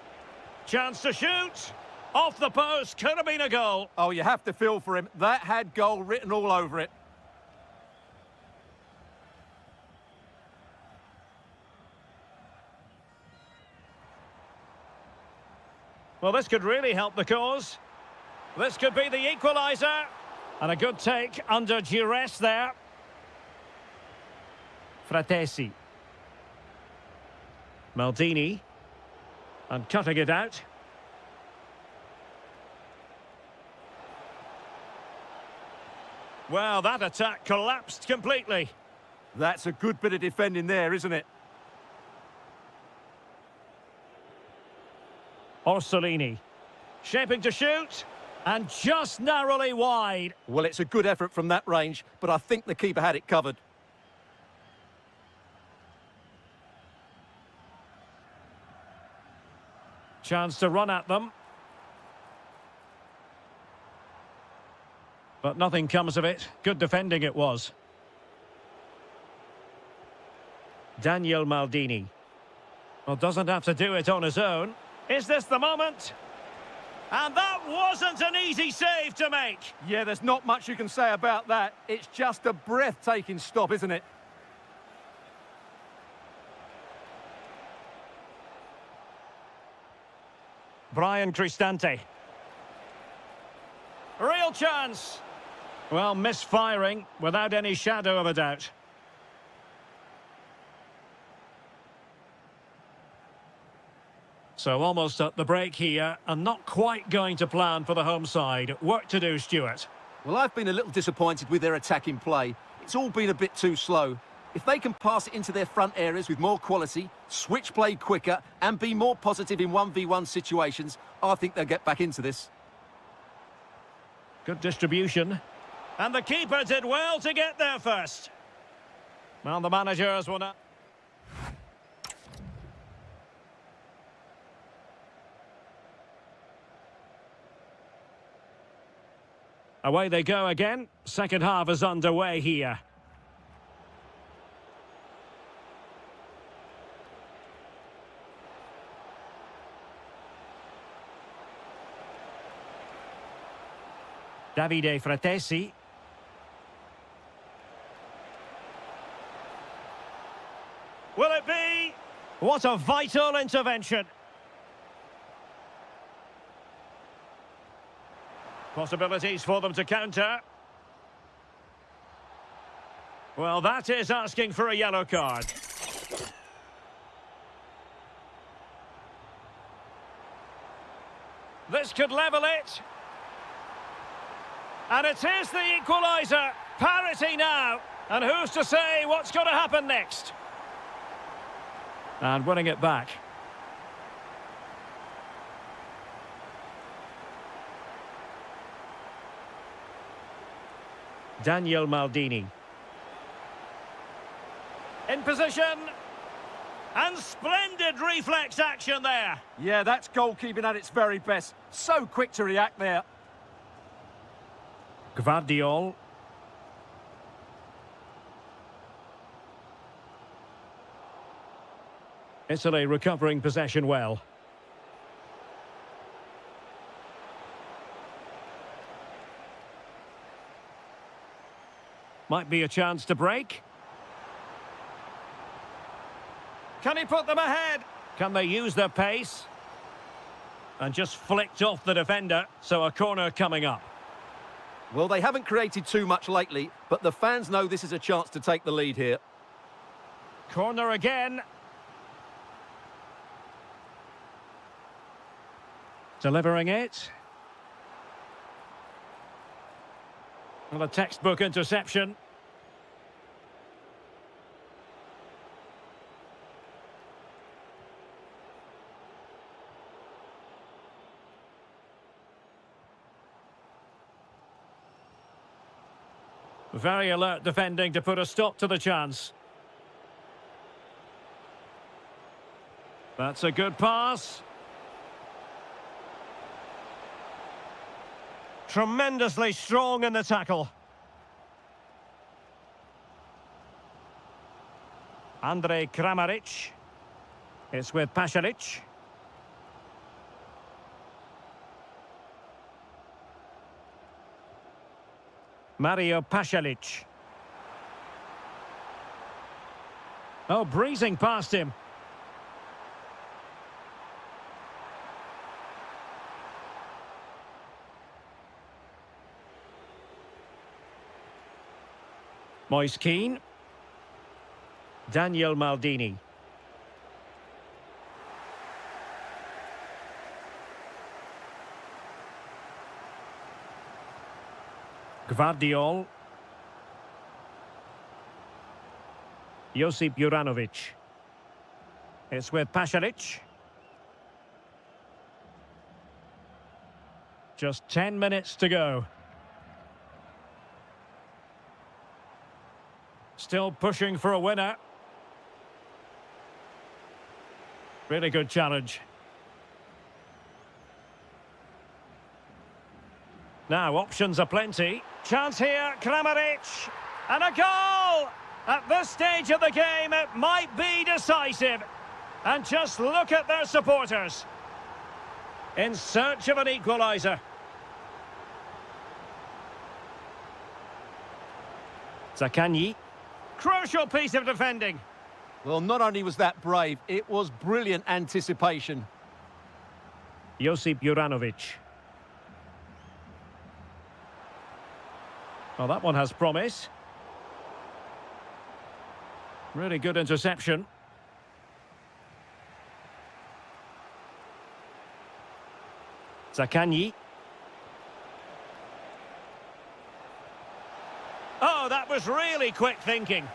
Speaker 1: Chance to shoot. Off the post. Could have been a goal.
Speaker 2: Oh, you have to feel for him. That had goal written all over it.
Speaker 1: Well, this could really help the cause. This could be the equaliser. And a good take under duress there. Fratesi. Maldini. And cutting it out. Well, that attack collapsed completely.
Speaker 2: That's a good bit of defending there, isn't it?
Speaker 1: Orsolini. Shaping to shoot. And just narrowly wide.
Speaker 2: Well, it's a good effort from that range, but I think the keeper had it covered.
Speaker 1: Chance to run at them. But nothing comes of it. Good defending it was. Daniel Maldini. Well, doesn't have to do it on his own. Is this the moment? And that wasn't an easy save to make.
Speaker 2: Yeah, there's not much you can say about that. It's just a breathtaking stop, isn't it?
Speaker 1: Brian Cristante. Real chance. Well, misfiring without any shadow of a doubt. So almost at the break here, and not quite going to plan for the home side. Work to do, Stuart.
Speaker 2: Well, I've been a little disappointed with their attacking play. It's all been a bit too slow. If they can pass it into their front areas with more quality, switch play quicker, and be more positive in 1v1 situations, I think they'll get back into this.
Speaker 1: Good distribution. And the keeper did well to get there first. Well, the managers will not... Away they go again. Second half is underway here. Davide Fratesi. Will it be? What a vital intervention. Possibilities for them to counter. Well, that is asking for a yellow card. This could level it. And it is the equaliser. Parity now. And who's to say what's going to happen next? And winning it back. Daniel Maldini. In position. And splendid reflex action there.
Speaker 2: Yeah, that's goalkeeping at its very best. So quick to react there.
Speaker 1: Gvardiol. Italy recovering possession well. Might be a chance to break. Can he put them ahead? Can they use their pace? And just flicked off the defender, so a corner coming up.
Speaker 2: Well, they haven't created too much lately, but the fans know this is a chance to take the lead here.
Speaker 1: Corner again. Delivering it. Well, a textbook interception. Very alert defending to put a stop to the chance. That's a good pass. Tremendously strong in the tackle. Andrej Kramaric. It's with Pasalic. Mario Pasalic. Oh, breezing past him. Moise Keane. Daniel Maldini. Gvardiol. Josip Juranovic. It's with Pasalic. Just 10 minutes to go. Still pushing for a winner. Really good challenge. Now, options are plenty. Chance here, Kramaric. And a goal! At this stage of the game, it might be decisive. And just look at their supporters. In search of an equaliser. Zaccagni. Crucial piece of defending.
Speaker 2: Well, not only was that brave, it was brilliant anticipation.
Speaker 1: Josip Juranovic. Well, that one has promise. Really good interception. Zaccagni. Oh, that was really quick thinking.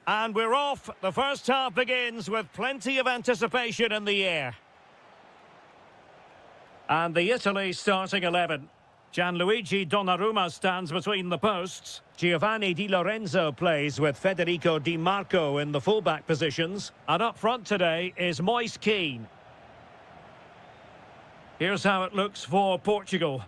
Speaker 1: And we're off. The first half begins with plenty of anticipation in the air. And the Italy starting 11. Gianluigi Donnarumma stands between the posts. Giovanni Di Lorenzo plays with Federico Di Marco in the fullback positions. And up front today is Moise Kean. Here's how it looks for Portugal.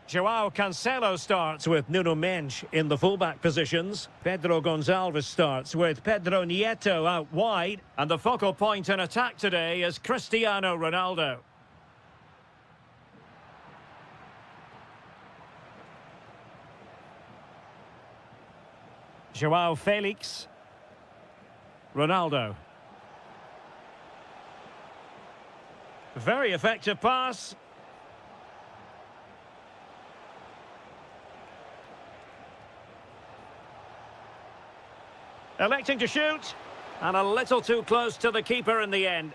Speaker 1: João Cancelo starts with Nuno Mendes in the fullback positions. Pedro Gonçalves starts with Pedro Nieto out wide. And the focal point in attack today is Cristiano Ronaldo. João Felix. Ronaldo. Very effective pass. Electing to shoot, and a little too close to the keeper in the end.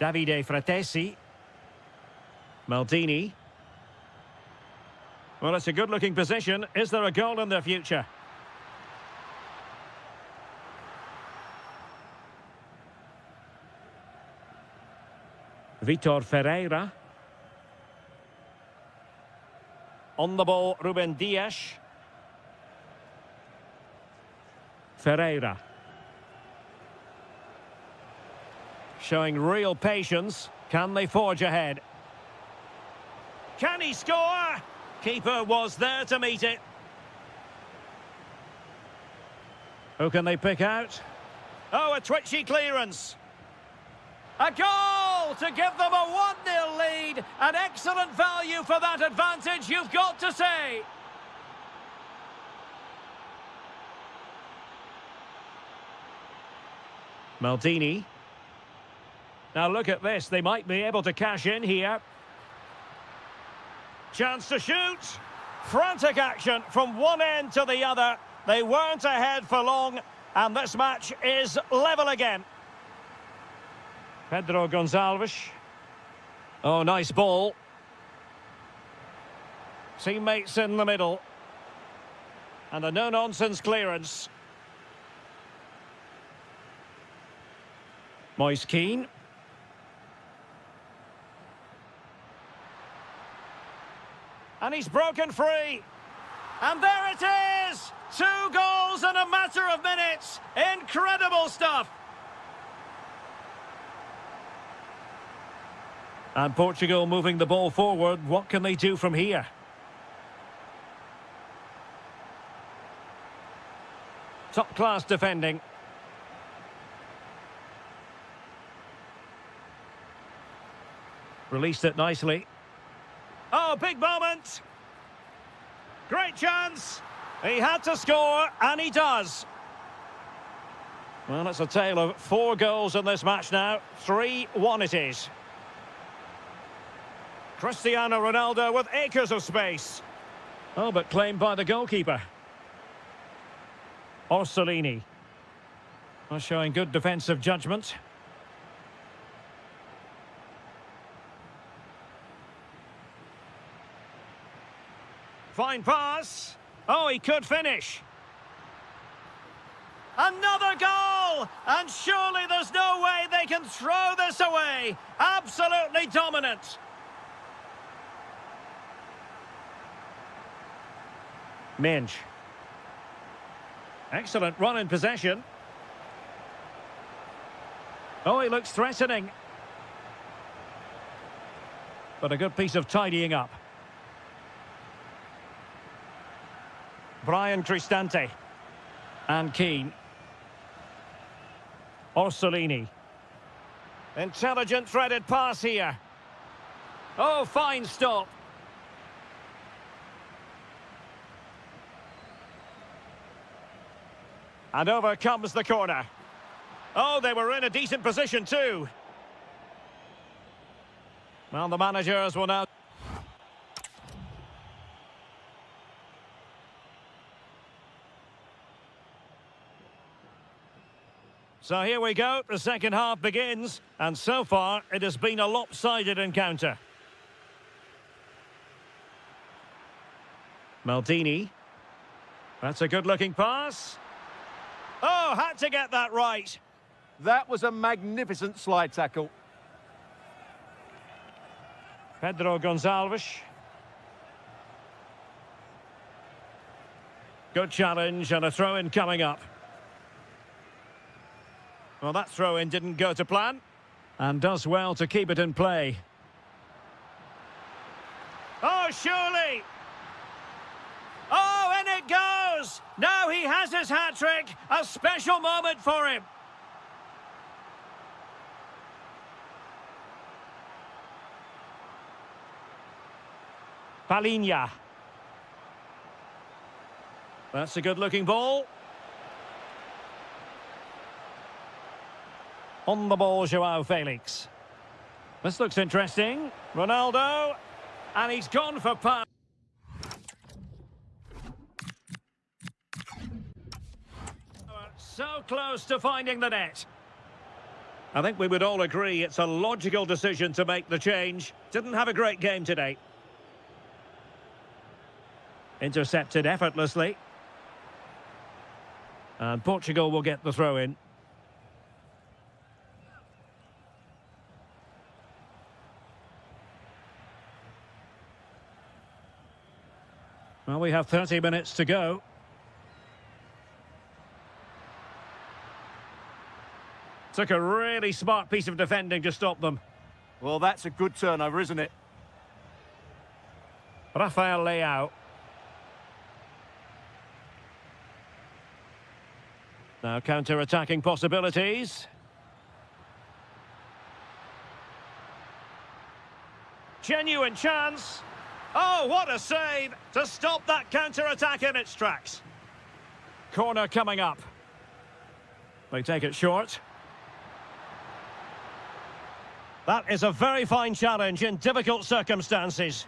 Speaker 1: Davide Fratesi. Maldini. Well, it's a good-looking position. Is there a goal in the future? Vitor Ferreira. On the ball, Ruben Dias. Ferreira. Showing real patience. Can they forge ahead? Can he score? Keeper was there to meet it. Who can they pick out? Oh, a twitchy clearance. A goal to give them a 1-0 lead. An excellent value for that advantage, you've got to say. Maldini. Now look at this, they might be able to cash in here. Chance to shoot. Frantic action from one end to the other. They weren't ahead for long, and this match is level again. Pedro Gonçalves. Oh, nice ball. Teammates in the middle. And a no-nonsense clearance. Moise Kean. And he's broken free. And there it is! 2 goals in a matter of minutes. Incredible stuff. And Portugal moving the ball forward. What can they do from here? Top-class defending. Released it nicely. Oh, big moment. Great chance. He had to score, and he does. Well, it's a tale of 4 goals in this match now. 3-1 it is. Cristiano Ronaldo with acres of space. Oh, but claimed by the goalkeeper. Orsolini. Well, showing good defensive judgment. Fine pass. Oh, he could finish. Another goal! And surely there's no way they can throw this away. Absolutely dominant. Mendes. Excellent run in possession. Oh, he looks threatening. But a good piece of tidying up. Brian Cristante. And Kean. Orsolini. Intelligent threaded pass here. Oh, fine stop. And over comes the corner. Oh, they were in a decent position too. Well, the managers will now... So here we go, the second half begins, and so far it has been a lopsided encounter. Maldini. That's a good-looking pass. Oh, had to get that right.
Speaker 2: That was a magnificent slide tackle.
Speaker 1: Pedro Gonçalves. Good challenge and a throw-in coming up. Well, that throw-in didn't go to plan and does well to keep it in play. Oh, surely! Oh, and it goes! Now he has his hat-trick. A special moment for him. Palinha. That's a good-looking ball. On the ball, Joao Felix. This looks interesting. Ronaldo. And he's gone for pass. So close to finding the net. I think we would all agree it's a logical decision to make the change. Didn't have a great game today. Intercepted effortlessly. And Portugal will get the throw in. Well, we have 30 minutes to go. Took a really smart piece of defending to stop them.
Speaker 2: Well, that's a good turnover, isn't it?
Speaker 1: Rafael Leao. Now counter-attacking possibilities. Genuine chance. Oh, what a save to stop that counter-attack in its tracks. Corner coming up. They take it short. That is a very fine challenge in difficult circumstances.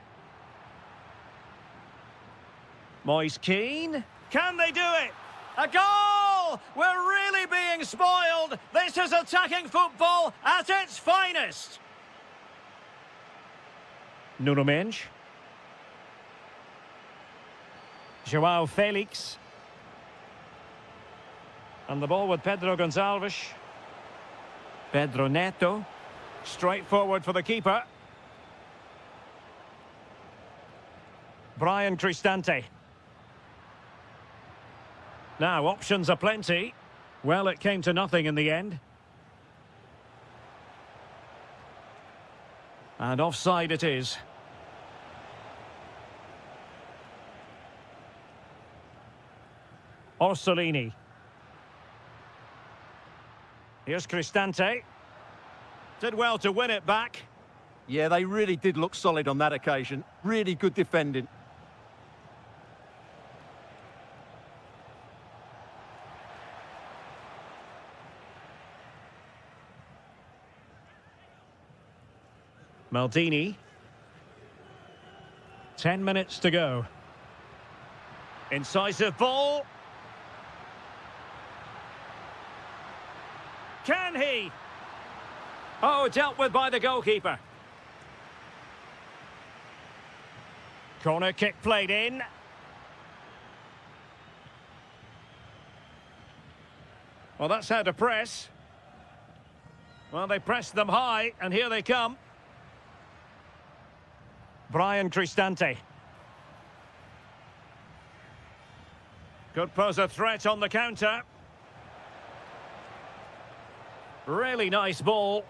Speaker 1: Moise Keane. Can they do it? A goal! We're really being spoiled. This is attacking football at its finest. Nuno Mendes. Joao Felix. And the ball with Pedro Gonçalves. Pedro Neto. Straight forward for the keeper. Brian Cristante. Now, options are plenty. Well, it came to nothing in the end. And offside it is. Orsolini. Here's Cristante. Did well to win it back.
Speaker 2: Yeah, they really did look solid on that occasion. Really good defending.
Speaker 1: Maldini. 10 minutes to go. Incisive ball. Can he? Oh, dealt with by the goalkeeper. Corner kick played in. Well, that's how to press. Well, they pressed them high, and here they come. Brian Cristante. Could pose a threat on the counter. Really nice ball.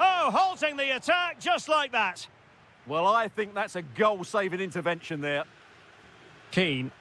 Speaker 1: Oh, halting the attack just like that.
Speaker 2: Well, I think that's a goal-saving intervention there.
Speaker 1: Keane.